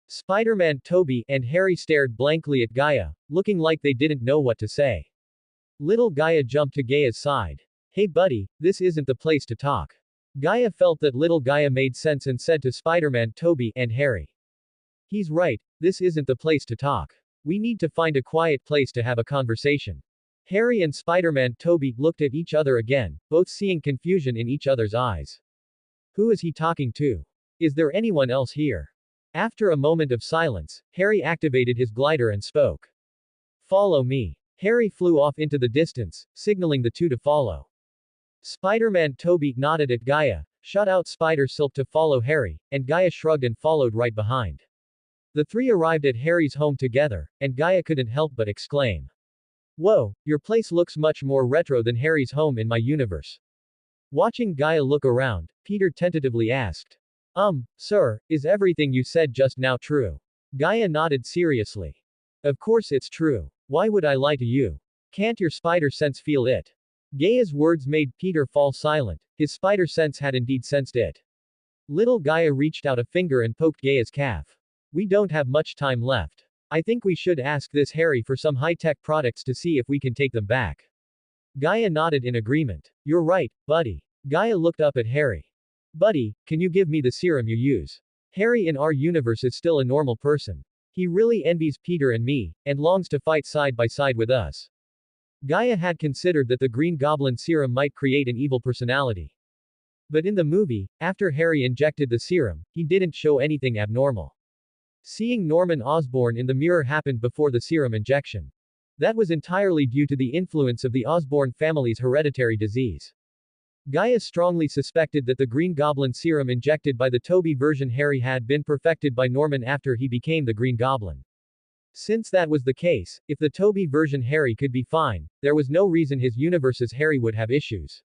Spider-Man, Toby, and Harry stared blankly at Gaia, looking like they didn't know what to say. Little Gaia jumped to Gaia's side. Hey buddy, this isn't the place to talk. Gaia felt that little Gaia made sense and said to Spider-Man, Toby, and Harry. He's right, this isn't the place to talk. We need to find a quiet place to have a conversation. Harry and Spider-Man, Toby, looked at each other again, both seeing confusion in each other's eyes. Who is he talking to? Is there anyone else here? After a moment of silence, Harry activated his glider and spoke. Follow me. Harry flew off into the distance, signaling the two to follow. Spider-Man, Toby, nodded at Gaia, shot out spider silk to follow Harry, and Gaia shrugged and followed right behind. The three arrived at Harry's home together, and Gaia couldn't help but exclaim. Whoa, your place looks much more retro than Harry's home in my universe. Watching Gaia look around, Peter tentatively asked. Sir, is everything you said just now true? Gaia nodded seriously. Of course it's true. Why would I lie to you? Can't your spider sense feel it? Gaia's words made Peter fall silent, his spider sense had indeed sensed it. Little Gaia reached out a finger and poked Gaia's calf. We don't have much time left. I think we should ask this Harry for some high-tech products to see if we can take them back. Gaia nodded in agreement. You're right, buddy. Gaia looked up at Harry. Buddy, can you give me the serum you use? Harry in our universe is still a normal person. He really envies Peter and me, and longs to fight side by side with us. Gaia had considered that the Green Goblin serum might create an evil personality. But in the movie, after Harry injected the serum, he didn't show anything abnormal. Seeing Norman Osborn in the mirror happened before the serum injection. That was entirely due to the influence of the Osborn family's hereditary disease. Gaia strongly suspected that the Green Goblin serum injected by the Toby version Harry had been perfected by Norman after he became the Green Goblin. Since that was the case, if the Toby version Harry could be fine, there was no reason his universe's Harry would have issues.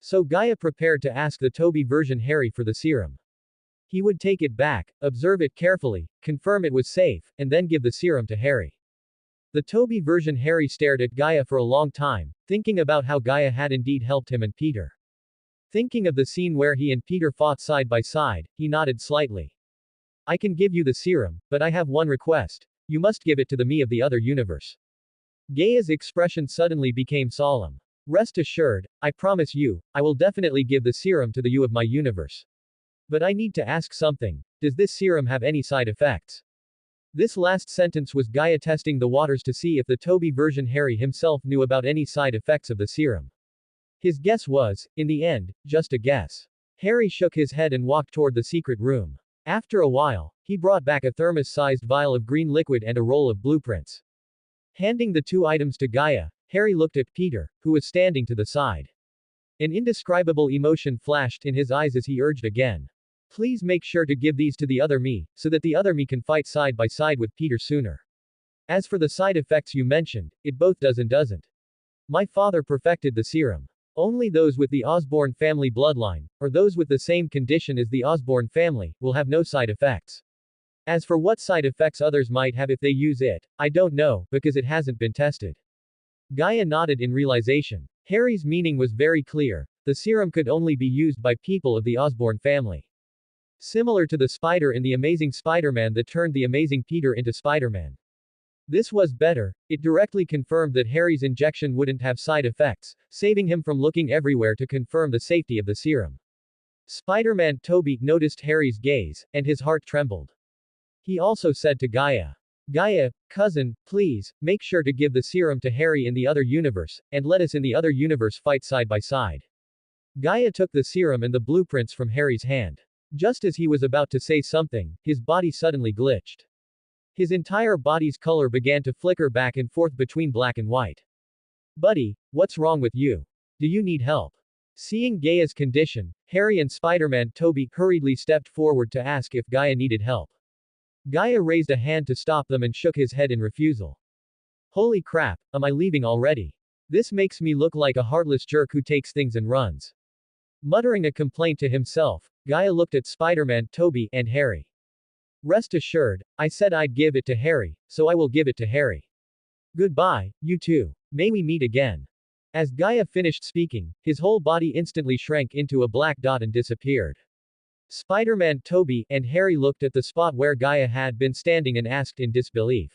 So Gaia prepared to ask the Toby version Harry for the serum. He would take it back, observe it carefully, confirm it was safe, and then give the serum to Harry. The Toby version Harry stared at Gaia for a long time, thinking about how Gaia had indeed helped him and Peter. Thinking of the scene where he and Peter fought side by side, he nodded slightly. I can give you the serum, but I have one request. You must give it to the me of the other universe. Gaia's expression suddenly became solemn. Rest assured, I promise you, I will definitely give the serum to the you of my universe. But I need to ask something. Does this serum have any side effects? This last sentence was Gaia testing the waters to see if the Toby version Harry himself knew about any side effects of the serum. His guess was, in the end, just a guess. Harry shook his head and walked toward the secret room. After a while, he brought back a thermos-sized vial of green liquid and a roll of blueprints. Handing the two items to Gaia, Harry looked at Peter, who was standing to the side. An indescribable emotion flashed in his eyes as he urged again. Please make sure to give these to the other me, so that the other me can fight side by side with Peter sooner. As for the side effects you mentioned, it both does and doesn't. My father perfected the serum. Only those with the Osborn family bloodline, or those with the same condition as the Osborn family, will have no side effects. As for what side effects others might have if they use it, I don't know, because it hasn't been tested. Gaia nodded in realization. Harry's meaning was very clear. The serum could only be used by people of the Osborn family. Similar to the spider in The Amazing Spider-Man that turned the Amazing Peter into Spider-Man. This was better, it directly confirmed that Harry's injection wouldn't have side effects, saving him from looking everywhere to confirm the safety of the serum. Spider-Man Toby noticed Harry's gaze, and his heart trembled. He also said to Gaia, Gaia, cousin, please, make sure to give the serum to Harry in the other universe, and let us in the other universe fight side by side. Gaia took the serum and the blueprints from Harry's hand. Just as he was about to say something, his body suddenly glitched. His entire body's color began to flicker back and forth between black and white. Buddy, what's wrong with you? Do you need help? Seeing Gaia's condition, Harry and Spider-Man Toby hurriedly stepped forward to ask if Gaia needed help. Gaia raised a hand to stop them and shook his head in refusal. Holy crap, am I leaving already? This makes me look like a heartless jerk who takes things and runs. Muttering a complaint to himself, Gaia looked at Spider-Man Toby and Harry. Rest assured, I said I'd give it to Harry, so I will give it to Harry. Goodbye, you two. May we meet again. As Gaia finished speaking, his whole body instantly shrank into a black dot and disappeared. Spider-Man Toby and Harry looked at the spot where Gaia had been standing and asked in disbelief.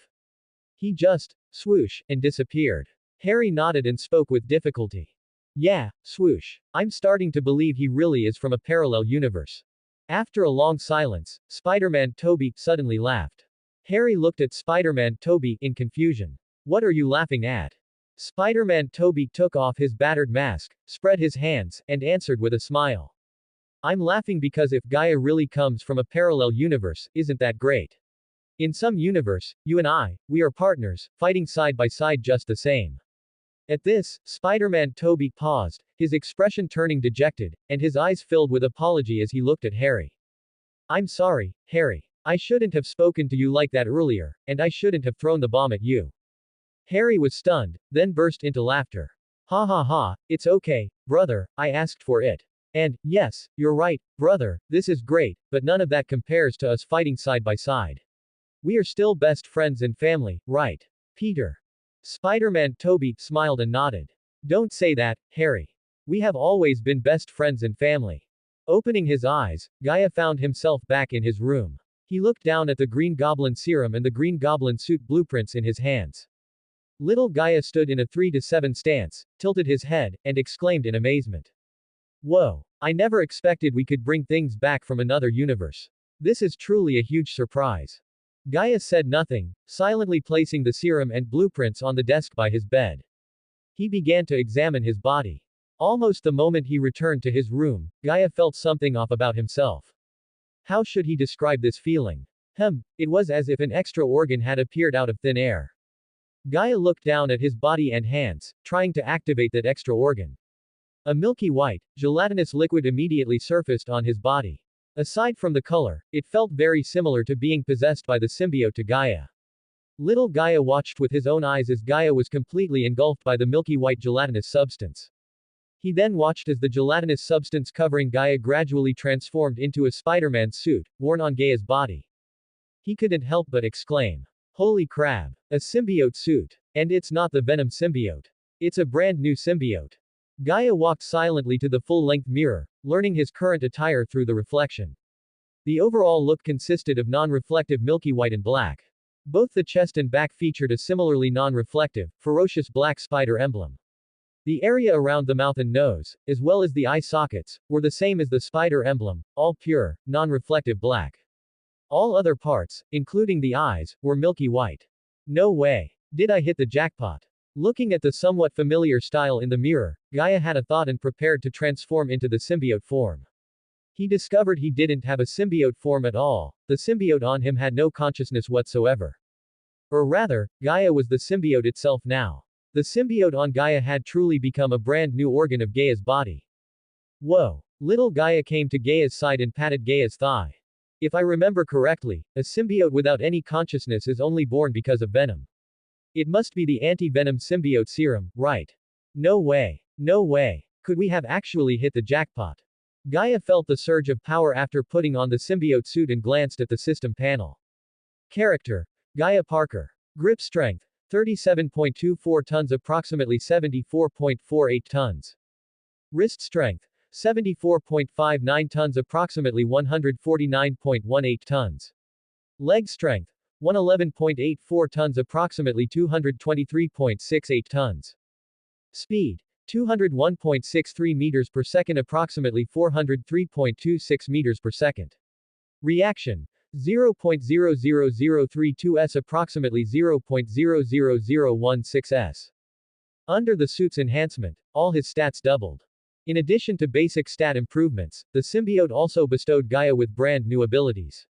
He just, swoosh, and disappeared. Harry nodded and spoke with difficulty. Yeah, swoosh. I'm starting to believe he really is from a parallel universe. After a long silence, Spider-Man Toby suddenly laughed. Harry looked at Spider-Man Toby in confusion. What are you laughing at? Spider-Man Toby took off his battered mask, spread his hands, and answered with a smile. I'm laughing because if Gaia really comes from a parallel universe, isn't that great? In some universe, you and I, we are partners, fighting side by side just the same. At this, Spider-Man Toby paused, his expression turning dejected, and his eyes filled with apology as he looked at Harry. I'm sorry, Harry. I shouldn't have spoken to you like that earlier, and I shouldn't have thrown the bomb at you. Harry was stunned, then burst into laughter. Ha ha ha, it's okay, brother, I asked for it. And, yes, you're right, brother, this is great, but none of that compares to us fighting side by side. We are still best friends and family, right? Peter. Spider-Man Toby smiled and nodded. Don't say that, Harry. We have always been best friends and family. Opening his eyes, Gaia found himself back in his room. He looked down at the Green Goblin serum and the Green Goblin suit blueprints in his hands. Little Gaia stood in a 3-7 stance, tilted his head, and exclaimed in amazement. Whoa! I never expected we could bring things back from another universe. This is truly a huge surprise. Gaia said nothing, silently placing the serum and blueprints on the desk by his bed. He began to examine his body. Almost the moment he returned to his room, Gaia felt something off about himself. How should he describe this feeling? It was as if an extra organ had appeared out of thin air. Gaia looked down at his body and hands, trying to activate that extra organ. A milky white, gelatinous liquid immediately surfaced on his body. Aside from the color, it felt very similar to being possessed by the symbiote to Gaia. Little Gaia watched with his own eyes as Gaia was completely engulfed by the milky white gelatinous substance. He then watched as the gelatinous substance covering Gaia gradually transformed into a Spider-Man suit, worn on Gaia's body. He couldn't help but exclaim. Holy crap! A symbiote suit. And it's not the Venom symbiote. It's a brand new symbiote. Gaia walked silently to the full-length mirror, learning his current attire through the reflection. The overall look consisted of non-reflective milky white and black. Both the chest and back featured a similarly non-reflective, ferocious black spider emblem. The area around the mouth and nose, as well as the eye sockets, were the same as the spider emblem, all pure, non-reflective black. All other parts, including the eyes, were milky white. No way. Did I hit the jackpot? Looking at the somewhat familiar style in the mirror, Gaia had a thought and prepared to transform into the symbiote form. He discovered he didn't have a symbiote form at all, the symbiote on him had no consciousness whatsoever. Or rather, Gaia was the symbiote itself now. The symbiote on Gaia had truly become a brand new organ of Gaia's body. Whoa! Little Gaia came to Gaia's side and patted Gaia's thigh. If I remember correctly, a symbiote without any consciousness is only born because of venom. It must be the anti-venom symbiote serum, right? No way. No way. Could we have actually hit the jackpot? Gaia felt the surge of power after putting on the symbiote suit and glanced at the system panel. Character: Gaia Parker. Grip strength: 37.24 tons, approximately 74.48 tons. Wrist strength: 74.59 tons, approximately 149.18 tons. Leg strength: 111.84 tons, approximately 223.68 tons. Speed: 201.63 meters per second, approximately 403.26 meters per second. Reaction: 0.00032 s, approximately 0.00016 s. Under the suit's enhancement, all his stats doubled. In addition to basic stat improvements, the symbiote also bestowed Gaia with brand new abilities.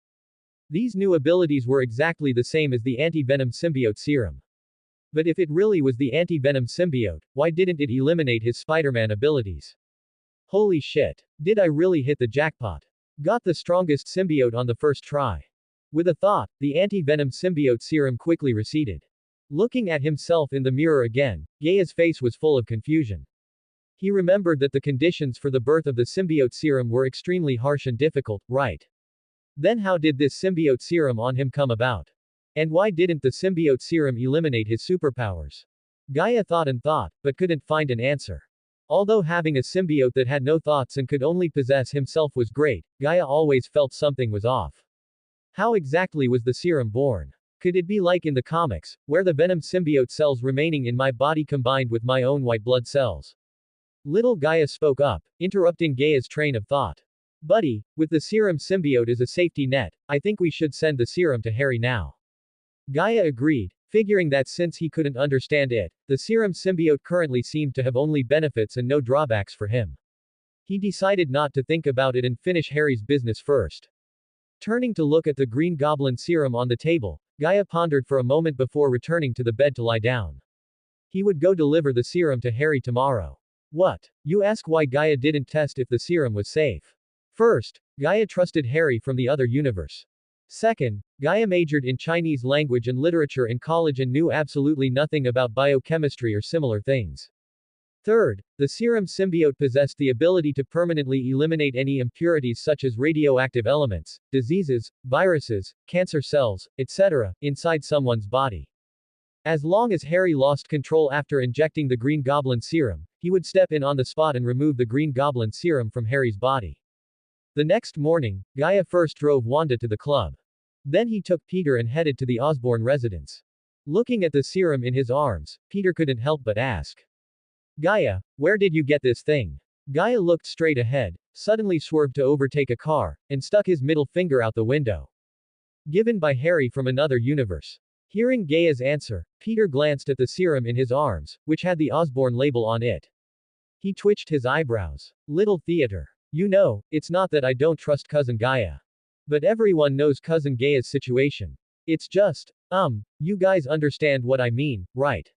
These new abilities were exactly the same as the anti-venom symbiote serum. But if it really was the anti-venom symbiote, why didn't it eliminate his Spider-Man abilities? Holy shit. Did I really hit the jackpot? Got the strongest symbiote on the first try. With a thought, the anti-venom symbiote serum quickly receded. Looking at himself in the mirror again, Gaia's face was full of confusion. He remembered that the conditions for the birth of the symbiote serum were extremely harsh and difficult, right? Then how did this symbiote serum on him come about? And why didn't the symbiote serum eliminate his superpowers? Gaia thought and thought, but couldn't find an answer. Although having a symbiote that had no thoughts and could only possess himself was great, Gaia always felt something was off. How exactly was the serum born? Could it be like in the comics, where the venom symbiote cells remaining in my body combined with my own white blood cells? Little Gaia spoke up, interrupting Gaia's train of thought. Buddy, with the serum symbiote as a safety net, I think we should send the serum to Harry now. Gaia agreed, figuring that since he couldn't understand it, the serum symbiote currently seemed to have only benefits and no drawbacks for him. He decided not to think about it and finish Harry's business first. Turning to look at the Green Goblin serum on the table, Gaia pondered for a moment before returning to the bed to lie down. He would go deliver the serum to Harry tomorrow. What? You ask why Gaia didn't test if the serum was safe. First, Gaia trusted Harry from the other universe. Second, Gaia majored in Chinese language and literature in college and knew absolutely nothing about biochemistry or similar things. Third, the serum symbiote possessed the ability to permanently eliminate any impurities such as radioactive elements, diseases, viruses, cancer cells, etc., inside someone's body. As long as Harry lost control after injecting the Green Goblin serum, he would step in on the spot and remove the Green Goblin serum from Harry's body. The next morning, Gaia first drove Wanda to the club. Then he took Peter and headed to the Osborn residence. Looking at the serum in his arms, Peter couldn't help but ask. Gaia, where did you get this thing? Gaia looked straight ahead, suddenly swerved to overtake a car, and stuck his middle finger out the window. Given by Harry from another universe. Hearing Gaia's answer, Peter glanced at the serum in his arms, which had the Osborn label on it. He twitched his eyebrows. Little theater. You know, it's not that I don't trust Cousin Gaia. But everyone knows Cousin Gaia's situation. It's just, you guys understand what I mean, right?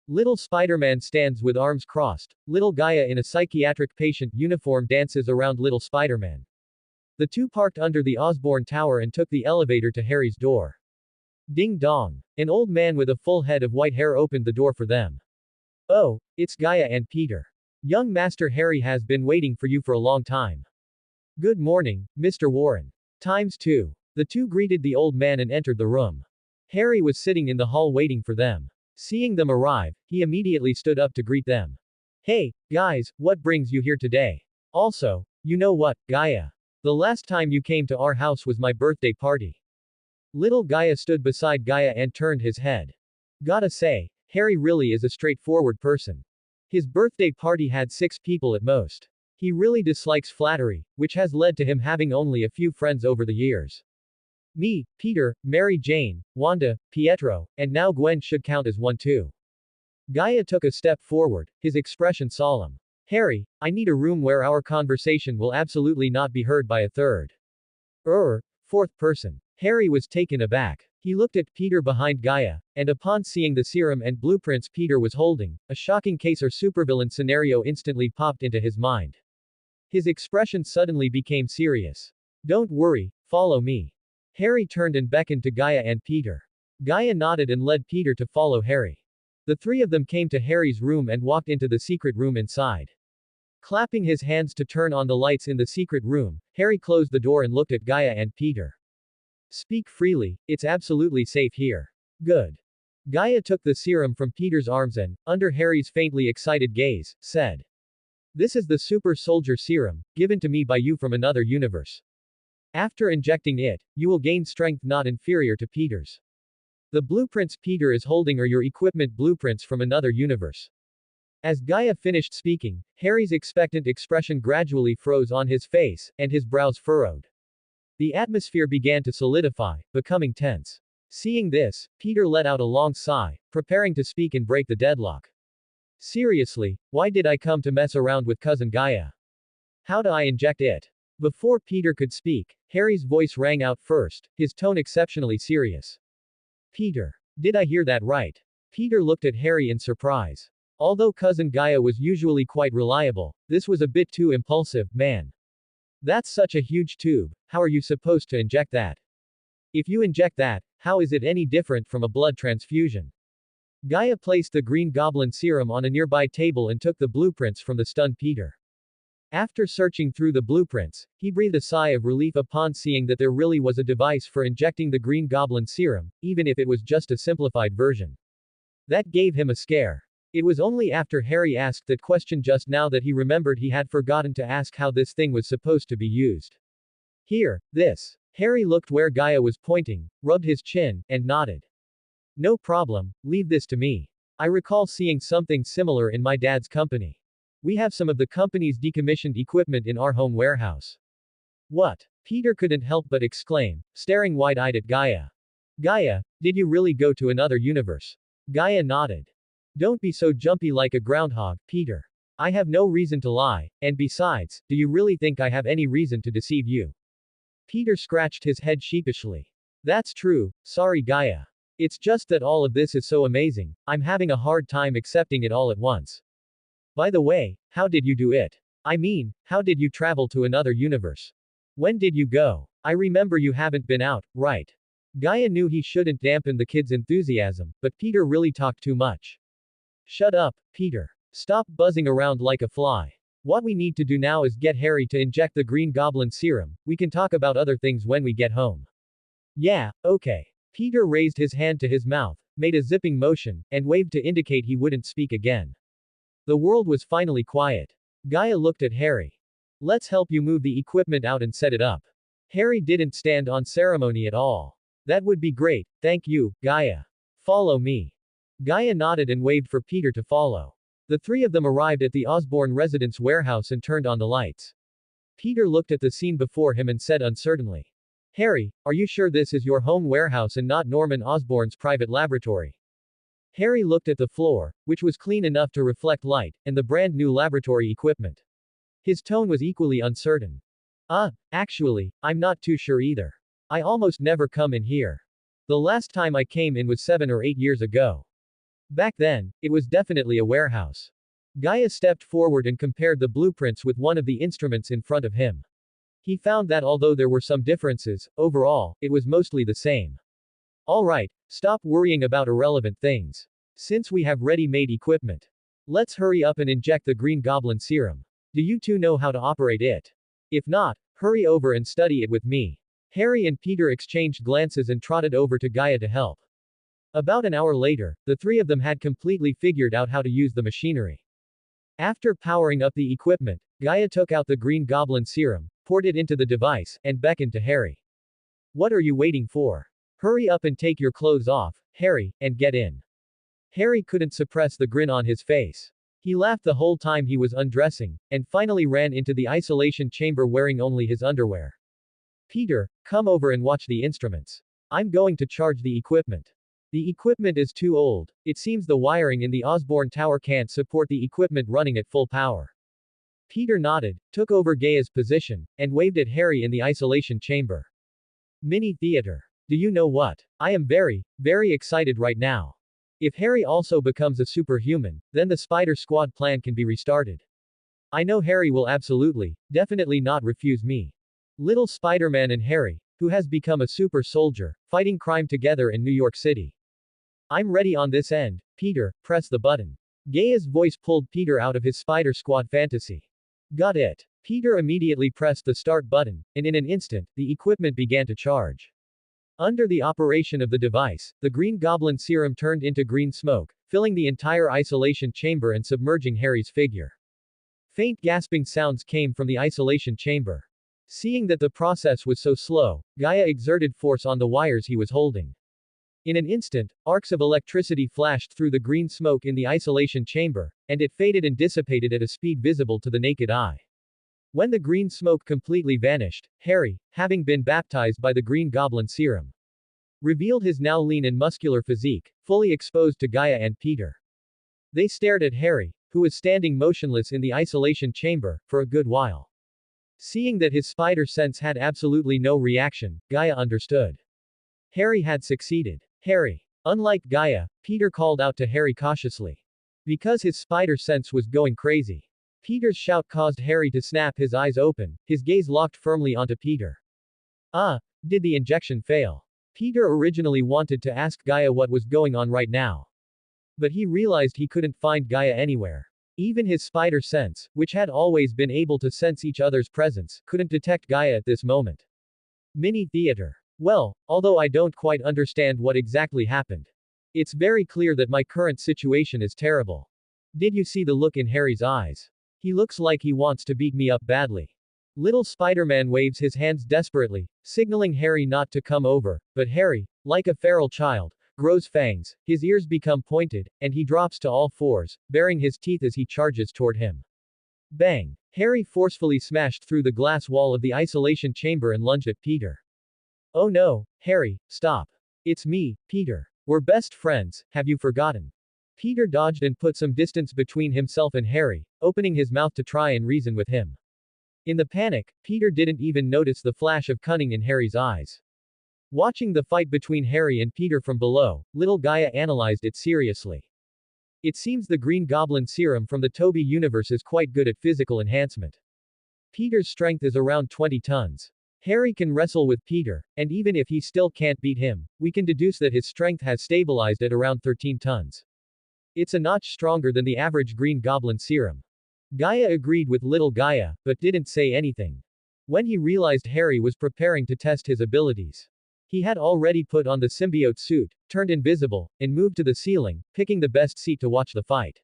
Little Spider-Man stands with arms crossed. Little Gaia in a psychiatric patient uniform dances around Little Spider-Man. The two parked under the Osborn Tower and took the elevator to Harry's door. Ding dong. An old man with a full head of white hair opened the door for them. Oh, it's Gaia and Peter. Young Master Harry has been waiting for you for a long time. Good morning, Mr. Warren. ×2. The two greeted the old man and entered the room. Harry was sitting in the hall waiting for them. Seeing them arrive, he immediately stood up to greet them. Hey, guys, what brings you here today? Also, you know what, Gaia? The last time you came to our house was my birthday party. Little Gaia stood beside Gaia and turned his head. Gotta say, Harry really is a straightforward person. His birthday party had 6 people at most. He really dislikes flattery, which has led to him having only a few friends over the years. Me, Peter, Mary Jane, Wanda, Pietro, and now Gwen should count as one too. Gaia took a step forward, his expression solemn. Harry, I need a room where our conversation will absolutely not be heard by a third. Fourth person. Harry was taken aback. He looked at Peter behind Gaia, and upon seeing the serum and blueprints Peter was holding, a shocking case or supervillain scenario instantly popped into his mind. His expression suddenly became serious. Don't worry, follow me. Harry turned and beckoned to Gaia and Peter. Gaia nodded and led Peter to follow Harry. The three of them came to Harry's room and walked into the secret room inside. Clapping his hands to turn on the lights in the secret room, Harry closed the door and looked at Gaia and Peter. Speak freely, it's absolutely safe here. Good. Gaia took the serum from Peter's arms and, under Harry's faintly excited gaze, said. This is the super soldier serum, given to me by you from another universe. After injecting it, you will gain strength not inferior to Peter's. The blueprints Peter is holding are your equipment blueprints from another universe. As Gaia finished speaking, Harry's expectant expression gradually froze on his face, and his brows furrowed. The atmosphere began to solidify, becoming tense. Seeing this, Peter let out a long sigh, preparing to speak and break the deadlock. Seriously, why did I come to mess around with cousin Gaia? How do I inject it? Before Peter could speak, Harry's voice rang out first, his tone exceptionally serious. Peter. Did I hear that right? Peter looked at Harry in surprise. Although cousin Gaia was usually quite reliable, this was a bit too impulsive, man. That's such a huge tube, how are you supposed to inject that? If you inject that, how is it any different from a blood transfusion? Gaia placed the Green Goblin serum on a nearby table and took the blueprints from the stunned Peter. After searching through the blueprints, he breathed a sigh of relief upon seeing that there really was a device for injecting the Green Goblin serum, even if it was just a simplified version. That gave him a scare. It was only after Harry asked that question just now that he remembered he had forgotten to ask how this thing was supposed to be used. Here, this. Harry looked where Gaia was pointing, rubbed his chin, and nodded. No problem, leave this to me. I recall seeing something similar in my dad's company. We have some of the company's decommissioned equipment in our home warehouse. What? Peter couldn't help but exclaim, staring wide-eyed at Gaia. Gaia, did you really go to another universe? Gaia nodded. Don't be so jumpy like a groundhog, Peter. I have no reason to lie, and besides, do you really think I have any reason to deceive you? Peter scratched his head sheepishly. That's true, sorry Gaia. It's just that all of this is so amazing, I'm having a hard time accepting it all at once. By the way, how did you do it? I mean, how did you travel to another universe? When did you go? I remember you haven't been out, right? Gaia knew he shouldn't dampen the kid's enthusiasm, but Peter really talked too much. Shut up, Peter. Stop buzzing around like a fly. What we need to do now is get Harry to inject the Green Goblin serum, we can talk about other things when we get home. Yeah, okay. Peter raised his hand to his mouth, made a zipping motion, and waved to indicate he wouldn't speak again. The world was finally quiet. Gaia looked at Harry. Let's help you move the equipment out and set it up. Harry didn't stand on ceremony at all. That would be great, thank you, Gaia. Follow me. Gaia nodded and waved for Peter to follow. The three of them arrived at the Osborne residence warehouse and turned on the lights. Peter looked at the scene before him and said uncertainly. Harry, are you sure this is your home warehouse and not Norman Osborne's private laboratory? Harry looked at the floor, which was clean enough to reflect light, and the brand new laboratory equipment. His tone was equally uncertain. Actually, I'm not too sure either. I almost never come in here. The last time I came in was 7 or 8 years ago. Back then, it was definitely a warehouse. Gaia stepped forward and compared the blueprints with one of the instruments in front of him. He found that although there were some differences, overall, it was mostly the same. Alright, stop worrying about irrelevant things. Since we have ready-made equipment, let's hurry up and inject the Green Goblin serum. Do you two know how to operate it? If not, hurry over and study it with me. Harry and Peter exchanged glances and trotted over to Gaia to help. About an hour later, the three of them had completely figured out how to use the machinery. After powering up the equipment, Gaia took out the Green Goblin serum, poured it into the device, and beckoned to Harry. What are you waiting for? Hurry up and take your clothes off, Harry, and get in. Harry couldn't suppress the grin on his face. He laughed the whole time he was undressing, and finally ran into the isolation chamber wearing only his underwear. Peter, come over and watch the instruments. I'm going to charge the equipment. The equipment is too old, it seems the wiring in the Osborne Tower can't support the equipment running at full power. Peter nodded, took over Gaia's position, and waved at Harry in the isolation chamber. Mini theater. Do you know what? I am very, very excited right now. If Harry also becomes a superhuman, then the Spider Squad plan can be restarted. I know Harry will absolutely, definitely not refuse me. Little Spider-Man and Harry, who has become a super soldier, fighting crime together in New York City. I'm ready on this end, Peter, press the button. Gaia's voice pulled Peter out of his Spider Squad fantasy. Got it. Peter immediately pressed the start button, and in an instant, the equipment began to charge. Under the operation of the device, the Green Goblin serum turned into green smoke, filling the entire isolation chamber and submerging Harry's figure. Faint gasping sounds came from the isolation chamber. Seeing that the process was so slow, Gaia exerted force on the wires he was holding. In an instant, arcs of electricity flashed through the green smoke in the isolation chamber, and it faded and dissipated at a speed visible to the naked eye. When the green smoke completely vanished, Harry, having been baptized by the Green Goblin serum, revealed his now lean and muscular physique, fully exposed to Gaia and Peter. They stared at Harry, who was standing motionless in the isolation chamber, for a good while. Seeing that his spider sense had absolutely no reaction, Gaia understood. Harry had succeeded. Harry. Unlike Gaia, Peter called out to Harry cautiously. Because his spider sense was going crazy. Peter's shout caused Harry to snap his eyes open, his gaze locked firmly onto Peter. Did the injection fail? Peter originally wanted to ask Gaia what was going on right now. But he realized he couldn't find Gaia anywhere. Even his spider sense, which had always been able to sense each other's presence, couldn't detect Gaia at this moment. Mini theater. Well, although I don't quite understand what exactly happened. It's very clear that my current situation is terrible. Did you see the look in Harry's eyes? He looks like he wants to beat me up badly. Little Spider-Man waves his hands desperately, signaling Harry not to come over, but Harry, like a feral child, grows fangs, his ears become pointed, and he drops to all fours, baring his teeth as he charges toward him. Bang! Harry forcefully smashed through the glass wall of the isolation chamber and lunged at Peter. Oh no, Harry, stop. It's me, Peter. We're best friends, have you forgotten? Peter dodged and put some distance between himself and Harry, opening his mouth to try and reason with him. In the panic, Peter didn't even notice the flash of cunning in Harry's eyes. Watching the fight between Harry and Peter from below, little Gaia analyzed it seriously. It seems the Green Goblin serum from the Toby universe is quite good at physical enhancement. Peter's strength is around 20 tons. Harry can wrestle with Peter, and even if he still can't beat him, we can deduce that his strength has stabilized at around 13 tons. It's a notch stronger than the average Green Goblin serum. Gaia agreed with little Gaia, but didn't say anything. When he realized Harry was preparing to test his abilities, he had already put on the symbiote suit, turned invisible, and moved to the ceiling, picking the best seat to watch the fight.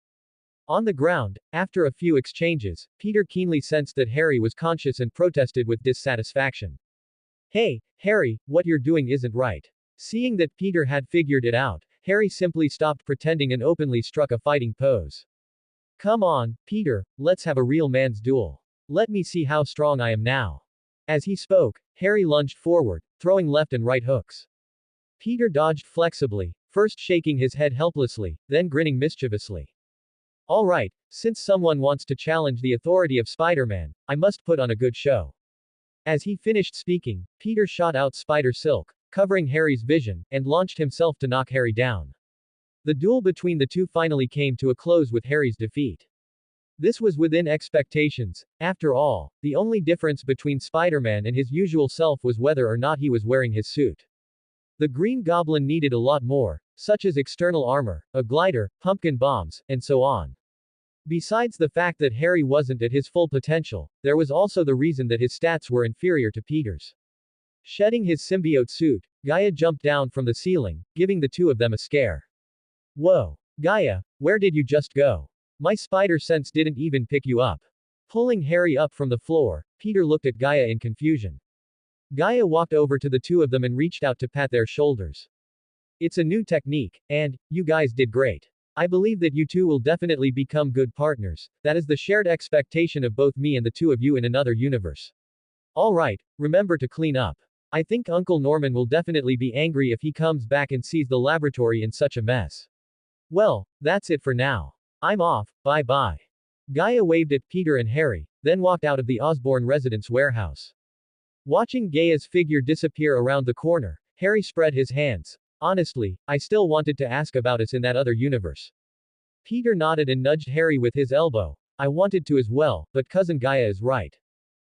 On the ground, after a few exchanges, Peter keenly sensed that Harry was conscious and protested with dissatisfaction. Hey, Harry, what you're doing isn't right. Seeing that Peter had figured it out, Harry simply stopped pretending and openly struck a fighting pose. Come on, Peter, let's have a real man's duel. Let me see how strong I am now. As he spoke, Harry lunged forward, throwing left and right hooks. Peter dodged flexibly, first shaking his head helplessly, then grinning mischievously. All right, since someone wants to challenge the authority of Spider-Man, I must put on a good show. As he finished speaking, Peter shot out spider silk, covering Harry's vision, and launched himself to knock Harry down. The duel between the two finally came to a close with Harry's defeat. This was within expectations. After all, the only difference between Spider-Man and his usual self was whether or not he was wearing his suit. The Green Goblin needed a lot more, such as external armor, a glider, pumpkin bombs, and so on. Besides the fact that Harry wasn't at his full potential, there was also the reason that his stats were inferior to Peter's. Shedding his symbiote suit, Gaia jumped down from the ceiling, giving the two of them a scare. Whoa! Gaia, where did you just go? My spider sense didn't even pick you up. Pulling Harry up from the floor, Peter looked at Gaia in confusion. Gaia walked over to the two of them and reached out to pat their shoulders. It's a new technique, and you guys did great. I believe that you two will definitely become good partners. That is the shared expectation of both me and the two of you in another universe. Alright, remember to clean up. I think Uncle Norman will definitely be angry if he comes back and sees the laboratory in such a mess. Well, that's it for now. I'm off, bye-bye. Gaia waved at Peter and Harry, then walked out of the Osborn residence warehouse. Watching Gaia's figure disappear around the corner, Harry spread his hands. Honestly, I still wanted to ask about us in that other universe. Peter nodded and nudged Harry with his elbow. I wanted to as well, but Cousin Gaia is right.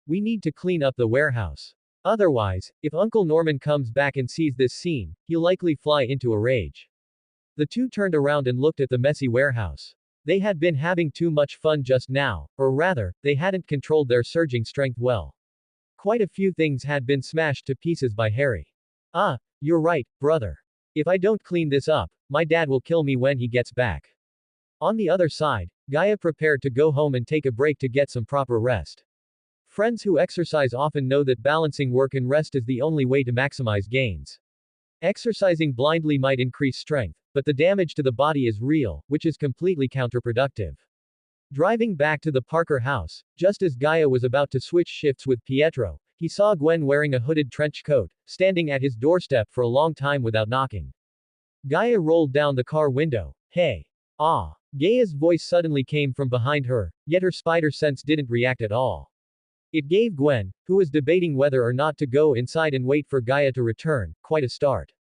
We need to clean up the warehouse. Otherwise, if Uncle Norman comes back and sees this scene, he'll likely fly into a rage. The two turned around and looked at the messy warehouse. They had been having too much fun just now, or rather, they hadn't controlled their surging strength well. Quite a few things had been smashed to pieces by Harry. You're right, brother. If I don't clean this up, my dad will kill me when he gets back. On the other side, Gaia prepared to go home and take a break to get some proper rest. Friends who exercise often know that balancing work and rest is the only way to maximize gains. Exercising blindly might increase strength, but the damage to the body is real, which is completely counterproductive. Driving back to the Parker house, just as Gaia was about to switch shifts with Pietro, he saw Gwen wearing a hooded trench coat, standing at his doorstep for a long time without knocking. Gaia rolled down the car window. Hey. Gaia's voice suddenly came from behind her, yet her spider sense didn't react at all. It gave Gwen, who was debating whether or not to go inside and wait for Gaia to return, quite a start.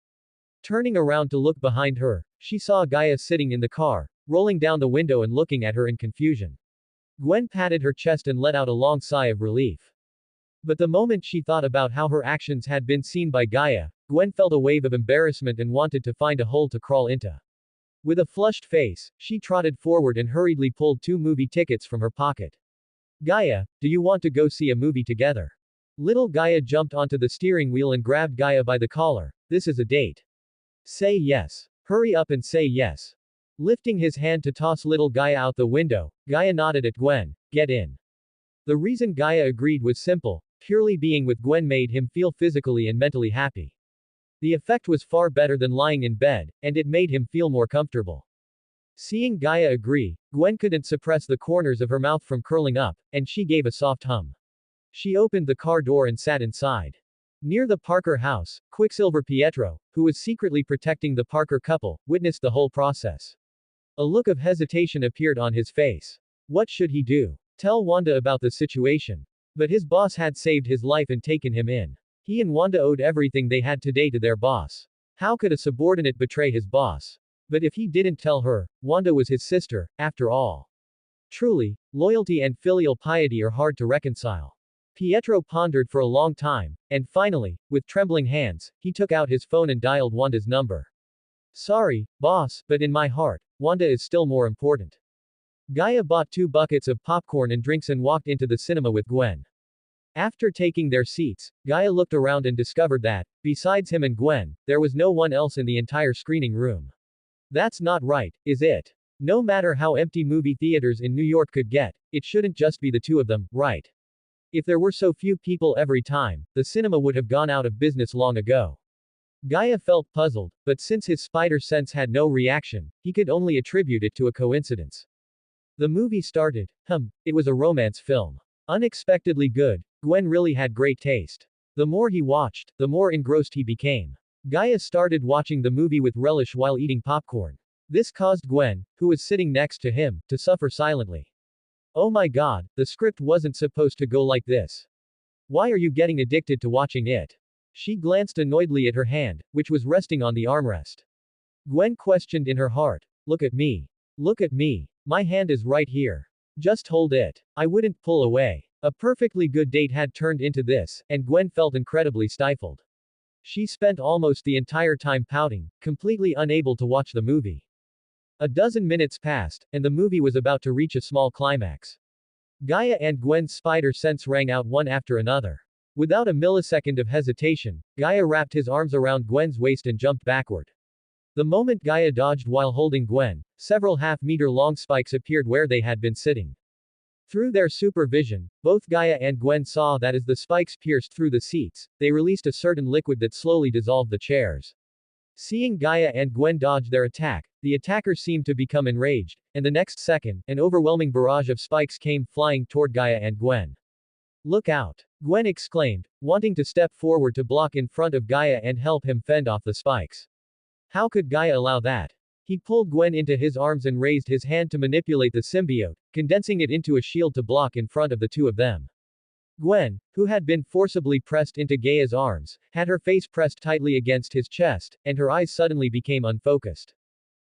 Turning around to look behind her, she saw Gaia sitting in the car, rolling down the window and looking at her in confusion. Gwen patted her chest and let out a long sigh of relief. But the moment she thought about how her actions had been seen by Gaia, Gwen felt a wave of embarrassment and wanted to find a hole to crawl into. With a flushed face, she trotted forward and hurriedly pulled 2 movie tickets from her pocket. Gaia, do you want to go see a movie together? Little Gaia jumped onto the steering wheel and grabbed Gaia by the collar. This is a date. Say yes. Hurry up and say yes. Lifting his hand to toss little Gaia out the window, Gaia nodded at Gwen. Get in. The reason Gaia agreed was simple, purely being with Gwen made him feel physically and mentally happy. The effect was far better than lying in bed, and it made him feel more comfortable. Seeing Gaia agree, Gwen couldn't suppress the corners of her mouth from curling up, and she gave a soft hum. She opened the car door and sat inside. Near the Parker house, Quicksilver Pietro, who was secretly protecting the Parker couple, witnessed the whole process. A look of hesitation appeared on his face. What should he do? Tell Wanda about the situation. But his boss had saved his life and taken him in. He and Wanda owed everything they had today to their boss. How could a subordinate betray his boss? But if he didn't tell her, Wanda was his sister, after all. Truly, loyalty and filial piety are hard to reconcile. Pietro pondered for a long time, and finally, with trembling hands, he took out his phone and dialed Wanda's number. Sorry, boss, but in my heart, Wanda is still more important. Gaia bought 2 buckets of popcorn and drinks and walked into the cinema with Gwen. After taking their seats, Gaia looked around and discovered that, besides him and Gwen, there was no one else in the entire screening room. That's not right, is it? No matter how empty movie theaters in New York could get, it shouldn't just be the 2 of them, right? If there were so few people every time, the cinema would have gone out of business long ago. Gaia felt puzzled, but since his spider sense had no reaction, he could only attribute it to a coincidence. The movie started. It was a romance film. Unexpectedly good, Gwen really had great taste. The more he watched, the more engrossed he became. Gaia started watching the movie with relish while eating popcorn. This caused Gwen, who was sitting next to him, to suffer silently. Oh my god, the script wasn't supposed to go like this. Why are you getting addicted to watching it? She glanced annoyedly at her hand, which was resting on the armrest. Gwen questioned in her heart. Look at me. Look at me. My hand is right here. Just hold it. I wouldn't pull away. A perfectly good date had turned into this, and Gwen felt incredibly stifled. She spent almost the entire time pouting, completely unable to watch the movie. A dozen minutes passed, and the movie was about to reach a small climax. Gaia and Gwen's spider sense rang out one after another. Without a millisecond of hesitation, Gaia wrapped his arms around Gwen's waist and jumped backward. The moment Gaia dodged while holding Gwen, several half-meter-long spikes appeared where they had been sitting. Through their supervision, both Gaia and Gwen saw that as the spikes pierced through the seats, they released a certain liquid that slowly dissolved the chairs. Seeing Gaia and Gwen dodge their attack, the attacker seemed to become enraged, and the next second, an overwhelming barrage of spikes came flying toward Gaia and Gwen. Look out! Gwen exclaimed, wanting to step forward to block in front of Gaia and help him fend off the spikes. How could Gaia allow that? He pulled Gwen into his arms and raised his hand to manipulate the symbiote, condensing it into a shield to block in front of the 2 of them. Gwen, who had been forcibly pressed into Gaia's arms, had her face pressed tightly against his chest, and her eyes suddenly became unfocused.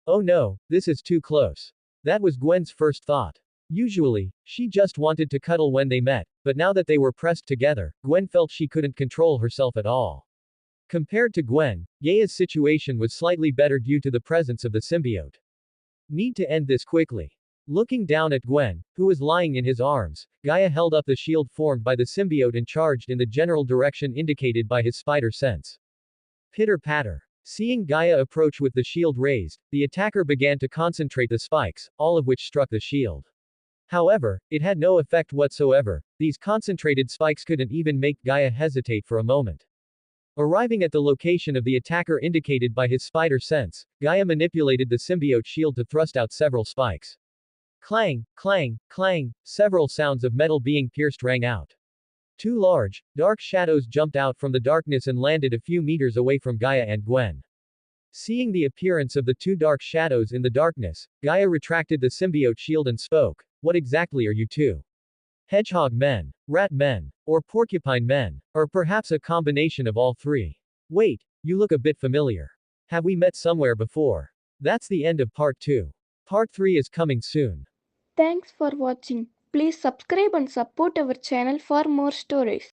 Oh no, this is too close. That was Gwen's first thought. Usually, she just wanted to cuddle when they met, but now that they were pressed together, Gwen felt she couldn't control herself at all. Compared to Gwen, Gaia's situation was slightly better due to the presence of the symbiote. Need to end this quickly. Looking down at Gwen, who was lying in his arms, Gaia held up the shield formed by the symbiote and charged in the general direction indicated by his spider sense. Pitter-patter. Seeing Gaia approach with the shield raised, the attacker began to concentrate the spikes, all of which struck the shield. However, it had no effect whatsoever. These concentrated spikes couldn't even make Gaia hesitate for a moment. Arriving at the location of the attacker indicated by his spider sense, Gaia manipulated the symbiote shield to thrust out several spikes. Clang, clang, clang, several sounds of metal being pierced rang out. 2 large, dark shadows jumped out from the darkness and landed a few meters away from Gaia and Gwen. Seeing the appearance of the two dark shadows in the darkness, Gaia retracted the symbiote shield and spoke, "What exactly are you two? Hedgehog men, rat men, or porcupine men, or perhaps a combination of all three? Wait, you look a bit familiar. Have we met somewhere before?" That's the end of part 2. Part 3 is coming soon. Thanks for watching. Please subscribe and support our channel for more stories.